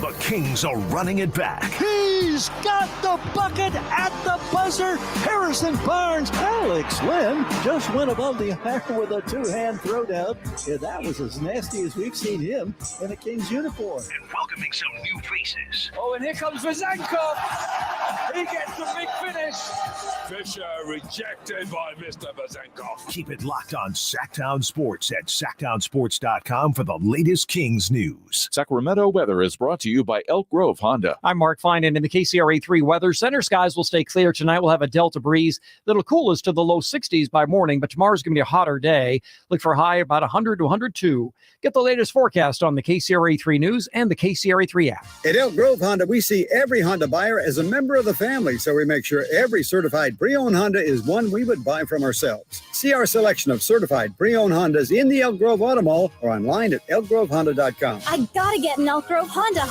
The Kings are running it back. He's got the bucket at the buzzer. Harrison Barnes. Alex Lim just went above the iron with a two-hand throwdown. Yeah, that was as nasty as we've seen him in a Kings uniform. And welcoming some new faces. Oh, and here comes Vezenkov. He gets the big finish. Fisher rejected by Mr. Vezenkov. Keep it locked on Sactown Sports at SactownSports.com for the latest Kings news. Sacramento weather is brought to you by Elk Grove Honda. I'm Mark Feinstein in the KCRA3 weather center. Skies will stay clear tonight. We'll have a delta breeze that'll cool us to the low 60s by morning, but tomorrow's going to be a hotter day. Look for a high about 100 to 102. Get the latest forecast on the KCRA3 News and the KCRA3 app. At Elk Grove Honda, we see every Honda buyer as a member of the family, so we make sure every certified pre-owned Honda is one we would buy from ourselves. See our selection of certified pre-owned Hondas in the Elk Grove Auto Mall or online at elkgrovehonda.com. I gotta get an Elk Grove Honda.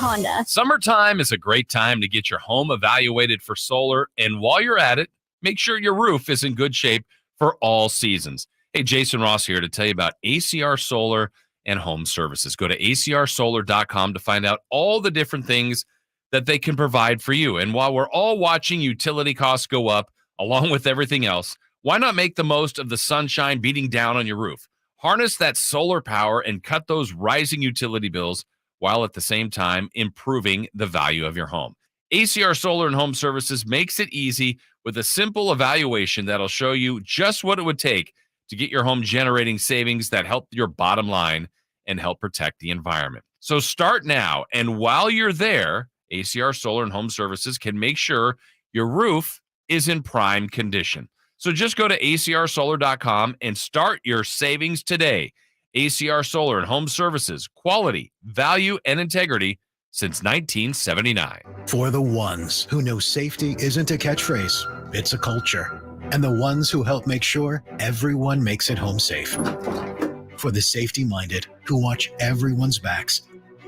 Summertime is a great time to get your home evaluated for solar, and while you're at it, make sure your roof is in good shape for all seasons. Hey, Jason Ross here to tell you about ACR Solar and Home Services. Go to acrsolar.com to find out all the different things that they can provide for you. And while we're all watching utility costs go up, along with everything else, why not make the most of the sunshine beating down on your roof? Harness that solar power and cut those rising utility bills while at the same time improving the value of your home. ACR Solar and Home Services makes it easy with a simple evaluation that'll show you just what it would take to get your home generating savings that help your bottom line and help protect the environment. So start now, and while you're there, ACR Solar and Home Services can make sure your roof is in prime condition. So just go to acrsolar.com and start your savings today. ACR Solar and Home Services, quality, value, and integrity since 1979. For the ones who know safety isn't a catchphrase, it's a culture. And the ones who help make sure everyone makes it home safe. For the safety-minded who watch everyone's backs,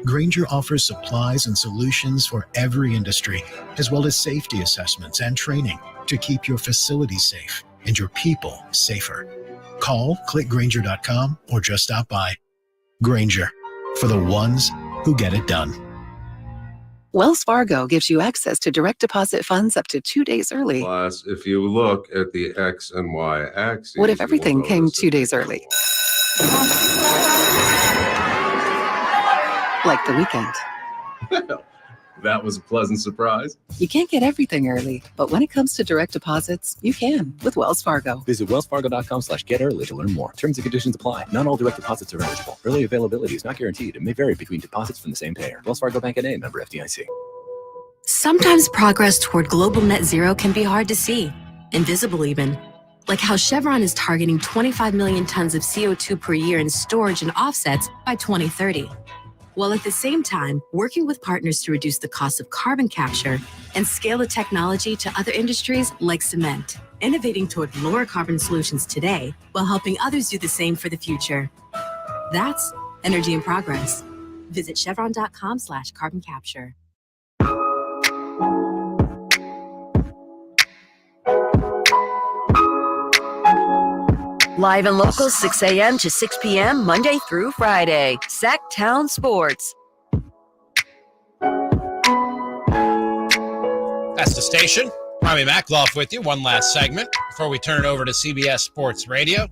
Grainger offers supplies and solutions for every industry, as well as safety assessments and training to keep your facilities safe and your people safer. Call, click Grainger.com, or just stop by. Grainger, for the ones who get it done. Wells Fargo gives you access to direct deposit funds up to 2 days early. Plus, if you look at the X and Y axes, What if everything came 2 days early? Like the weekend. That was a pleasant surprise. You can't get everything early, but when it comes to direct deposits, you can with Wells Fargo. Visit wellsfargo.com/get-early to learn more. Terms and conditions apply. Not all direct deposits are eligible. Early availability is not guaranteed and may vary between deposits from the same payer. Wells Fargo Bank N.A., member FDIC. Sometimes progress toward global net zero can be hard to see, invisible even. Like how Chevron is targeting 25 million tons of CO2 per year in storage and offsets by 2030. While at the same time, working with partners to reduce the cost of carbon capture and scale the technology to other industries like cement, innovating toward lower carbon solutions today while helping others do the same for the future. That's energy in progress. Visit chevron.com/carbon capture. Live and local, 6 a.m. to 6 p.m., Monday through Friday. Sactown Sports. That's the station. Ramie Makhlouf with you. One last segment before we turn it over to CBS Sports Radio.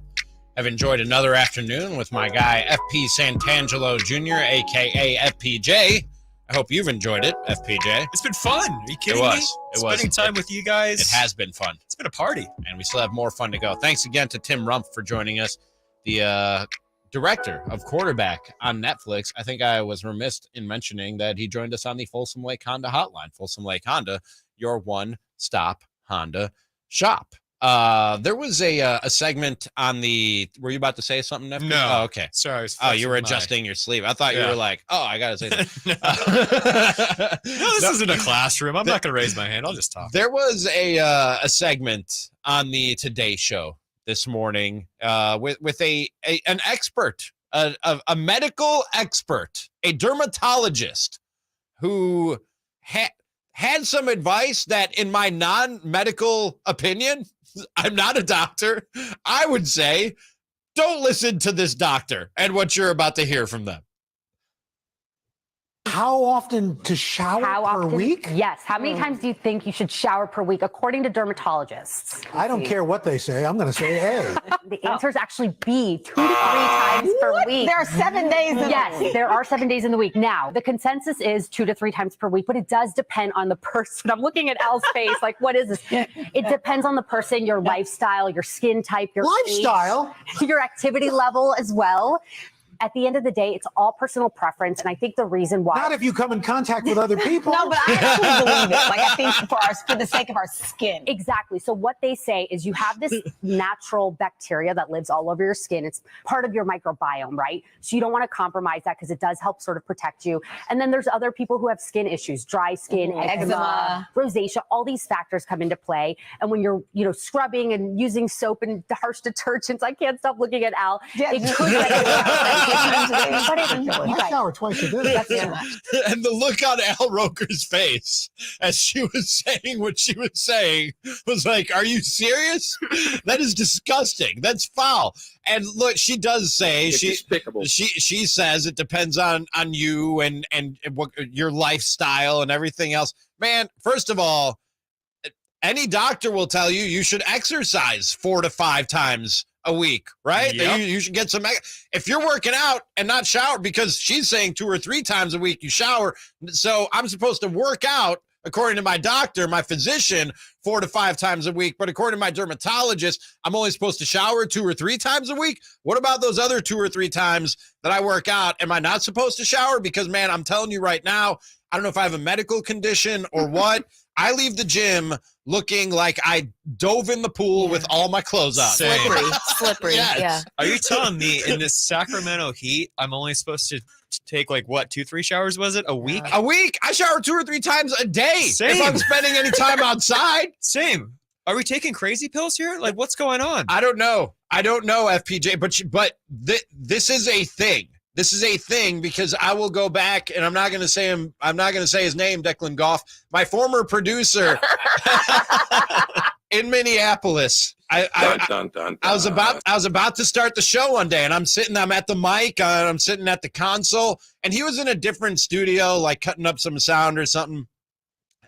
I've enjoyed another afternoon with my guy, FP Santangelo Jr., a.k.a. FPJ. I hope you've enjoyed it, FPJ. It's been fun. Are you kidding me? Spending time with you guys. It has been fun. It's been a party. And we still have more fun to go. Thanks again to Tim Rump for joining us, the director of quarterback on Netflix. I think I was remiss in mentioning that he joined us on the Folsom Lake Honda hotline. Folsom Lake Honda, your one-stop Honda shop. There was a segment on the. Were you about to say something, Nephew? No. Oh, okay. Sorry. You were adjusting your sleeve. I thought you were like, oh, I gotta say that. No, this isn't a classroom. I'm not gonna raise my hand. I'll just talk. There was a segment on the Today Show this morning with an expert, a medical expert, a dermatologist who had some advice that, in my non-medical opinion, I'm not a doctor, I would say, don't listen to this doctor and what you're about to hear from them. how often to shower per week? Yes. How many times do you think you should shower per week, according to dermatologists? I don't care what they say. I'm going to say A. The answer is actually B, 2 to 3 times per week. There are 7 days in the week. Yes, there are 7 days in the week. Now, the consensus is 2 to 3 times per week, but it does depend on the person. I'm looking at Al's face like, what is this? It depends on the person, your lifestyle, your skin type, your lifestyle, age, your activity level as well. At the end of the day, it's all personal preference, and I think the reason why— Not if you come in contact with other people. No, but I actually believe it. Like, I think for the sake of our skin. Exactly. So what they say is you have this natural bacteria that lives all over your skin. It's part of your microbiome, right? So you don't want to compromise that because it does help sort of protect you. And then there's other people who have skin issues, dry skin, eczema, rosacea. All these factors come into play. And when you're, scrubbing and using soap and harsh detergents, I can't stop looking at Al. It could I shower twice a day. And the look on Al Roker's face as she was saying what she was saying was like, are you serious? That is disgusting. That's foul. And look, she does say she says it depends on you and what your lifestyle and everything else. Man, first of all, any doctor will tell you you should exercise 4 to 5 times a week, right? Yep. You should get some. If you're working out and not shower, because she's saying 2 or 3 times a week you shower, so I'm supposed to work out according to my doctor, my physician, 4 to 5 times a week. But according to my dermatologist, I'm only supposed to shower 2 or 3 times a week. What about those other 2 or 3 times that I work out? Am I not supposed to shower? Because, man, I'm telling you right now, I don't know if I have a medical condition or what. I leave the gym looking like I dove in the pool with all my clothes on. Slippery. Yes. Yeah. Are you telling me in this Sacramento heat, I'm only supposed to take 2-3 showers? Was it a week? A week? I shower 2 or 3 times a day. Same. If I'm spending any time outside. Same. Are we taking crazy pills here? What's going on? I don't know, FPJ, but this is a thing. This is a thing because I will go back, and I'm not going to say his name, Declan Goff, my former producer in Minneapolis. I was about to start the show one day, and I'm at the mic, I'm sitting at the console, and he was in a different studio, cutting up some sound or something.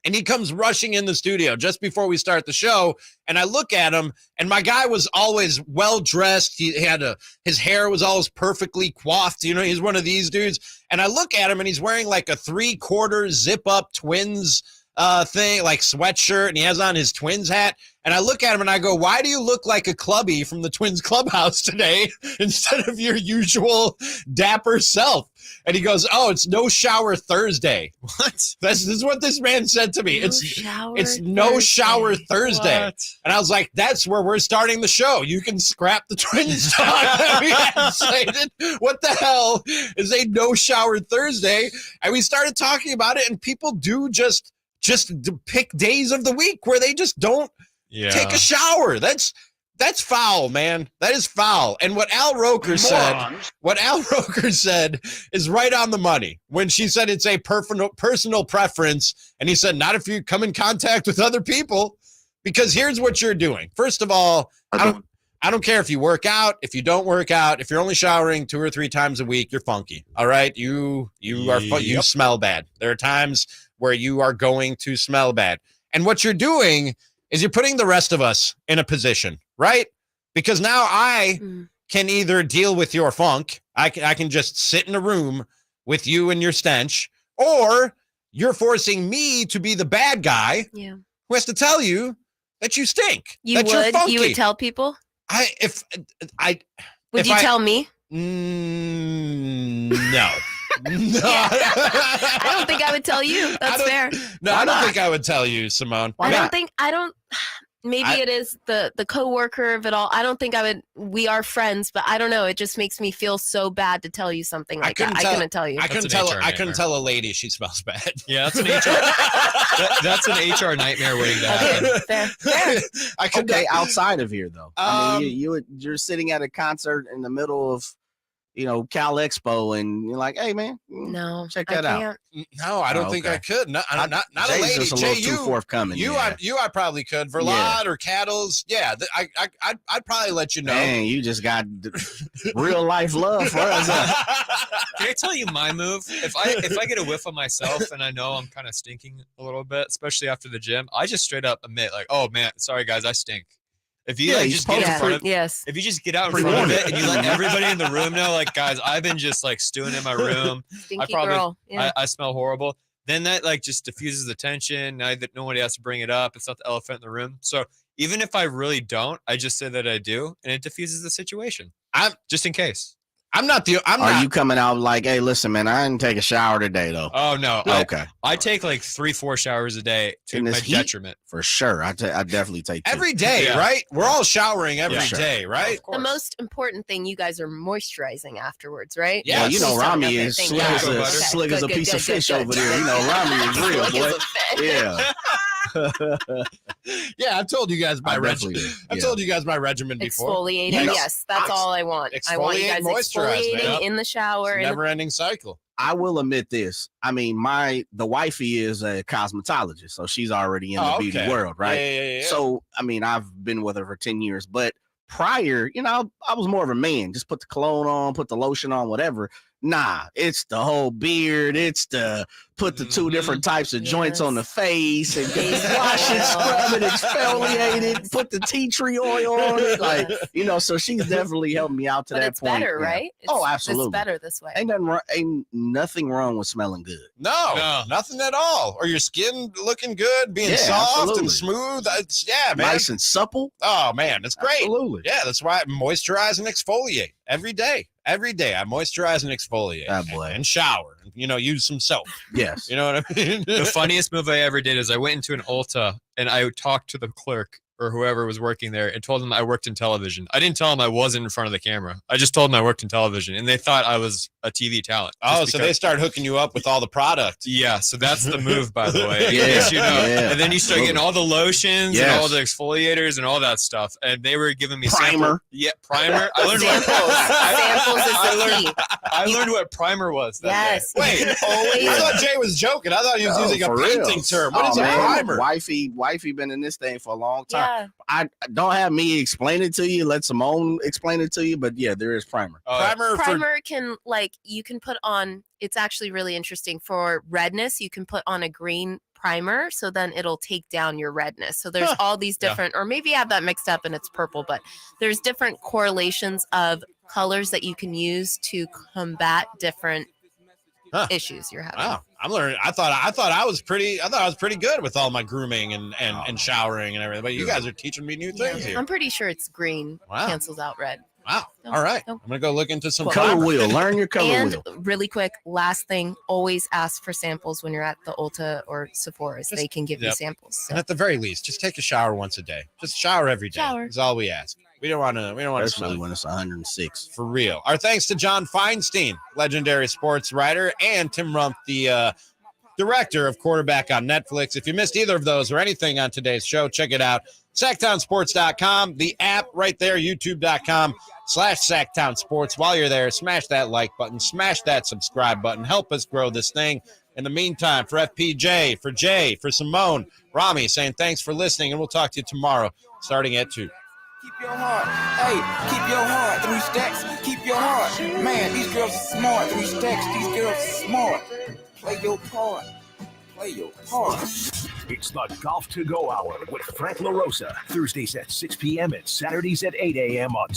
And he comes rushing in the studio just before we start the show. And I look at him, and my guy was always well-dressed. He had his hair was always perfectly coiffed. He's one of these dudes. And I look at him, and he's wearing a 3/4 zip-up Twins thing, sweatshirt, and he has on his Twins hat. And I look at him and I go, why do you look like a clubby from the Twins clubhouse today instead of your usual dapper self? And he goes, oh, it's no shower Thursday. What? This is what this man said to me. It's no shower Thursday. What? And I was like, that's where we're starting the show. You can scrap the Twins talk that we had slated. What the hell is a no shower Thursday? And we started talking about it, and people do just pick days of the week where they just don't take a shower. That's foul, man. That is foul. And what Al Roker said is right on the money when she said it's a personal preference. And he said, not if you come in contact with other people, because here's what you're doing. First of all, I don't care if you work out, if you don't work out, if you're only showering 2 or 3 times a week, you're funky. All right. You smell bad. There are times where you are going to smell bad. And what you're doing is you're putting the rest of us in a position, right? Because now I can either deal with your funk, I can just sit in a room with you and your stench, or you're forcing me to be the bad guy who has to tell you that you stink. You would tell people? Would you tell me? No. No. I don't think I would tell you. That's fair. No, I don't think I would tell you, Simone. Maybe it is the coworker of it all. I don't think I would. We are friends, but I don't know. It just makes me feel so bad to tell you something like that. I couldn't tell you. I couldn't tell a lady she smells bad. Yeah, that's an HR. That's an HR nightmare waiting to happen. Fair. Okay, outside of here though. You're sitting at a concert in the middle of Cal Expo, and you're like, hey man, check that out. No, I don't think I could. Not a lady. Just a little too forthcoming. I probably could. Verlade or Cattles. Yeah, I'd probably let you know. Man, you just got real life love for us. Can I tell you my move? If I get a whiff of myself and I know I'm kind of stinking a little bit, especially after the gym, I just straight up admit, like, oh man, sorry guys, I stink. If you just get in front of if you just get out in front of it and you let everybody in the room know, like, guys, I've been just like stewing in my room. Stinky girl. Yeah. I smell horrible. Then that like just diffuses the tension. Now that nobody has to bring it up, it's not the elephant in the room. So even if I really don't, I just say that I do, and it diffuses the situation. I'm just in case. Are you coming out like, hey, listen, man, I didn't take a shower today, though? Oh, no. Okay. I take like 3-4 showers a day to my detriment. For sure. I definitely take 2. Every day, right? We're all showering every day, right? The most important thing, you guys are moisturizing afterwards, right? Yeah, Ramie is slick as a piece of fish over there. Ramie is real, boy. Yeah. Yeah, I've told you guys my regimen. I've told you guys my regimen before. Exfoliating, yes, that's all I want. I want you guys exfoliating in the shower. Never-ending cycle. I will admit this. I mean, the wifey is a cosmetologist, so she's already in the beauty world, right? Yeah. So, I mean, I've been with her for 10 years, but prior, I was more of a man. Just put the cologne on, put the lotion on, whatever. Nah, it's the whole beard. It's the put the 2 different types of joints on the face and wash it, scrub it, exfoliate it, put the tea tree oil on it. Like, so she's definitely helping me out to that point. Better, right? Absolutely. It's better this way. Ain't nothing wrong with smelling good. No, nothing at all. Or your skin looking good, being soft and smooth. Man. Nice and supple. Oh, man, it's great. Absolutely. Yeah, that's why I moisturize and exfoliate every day. Every day I moisturize and exfoliate. Oh, boy. And shower. Use some soap. Yes. You know what I mean? The funniest move I ever did is I went into an Ulta and I talked to the clerk or whoever was working there and told them I worked in television. I didn't tell them I wasn't in front of the camera. I just told them I worked in television, and they thought I was a TV talent. Oh, so they start hooking you up with all the product. Yeah, so that's the move, by the way. And then you start getting all the lotions and all the exfoliators and all that stuff. And they were giving me primer. Primer. I learned I learned what primer was. Yes. Wait, I thought Jay was joking. I thought he was using a painting term. What is a primer? Wifey been in this thing for a long time. Yeah. I don't have me explain it to you. Let Simone explain it to you. But yeah, there is primer. Primer can you can put on. It's actually really interesting for redness. You can put on a green primer, so then it'll take down your redness. So there's all these different, or maybe you have that mixed up and it's purple, but there's different correlations of colors that you can use to combat different issues you're having. Wow, I'm learning. I thought I was pretty good with all my grooming and showering and everything. But you guys are teaching me new things here. I'm pretty sure it's green cancels out red. Wow. All right. I'm going to go look into some color wheel. Learn your color wheel. And really quick, last thing, always ask for samples when you're at the Ulta or Sephora's. They can give you samples. So. And at the very least, just take a shower once a day. Just shower every day. Is all we ask. We don't want to especially when it's 106. For real. Our thanks to John Feinstein, legendary sports writer, and Tim Rump, the director of Quarterback on Netflix. If you missed either of those or anything on today's show, check it out. SactownSports.com, the app right there, YouTube.com/Sactown Sports. While you're there, smash that like button, smash that subscribe button. Help us grow this thing. In the meantime, for FPJ, for Jay, for Simone, Ramie saying thanks for listening, and we'll talk to you tomorrow starting at 2. Keep your heart. Hey, keep your heart. 3 stacks. Keep your heart. Man, these girls are smart. 3 stacks. These girls are smart. Play your part. Play your part. It's the Golf to Go Hour with Frank LaRosa. Thursdays at 6 p.m. and Saturdays at 8 a.m. on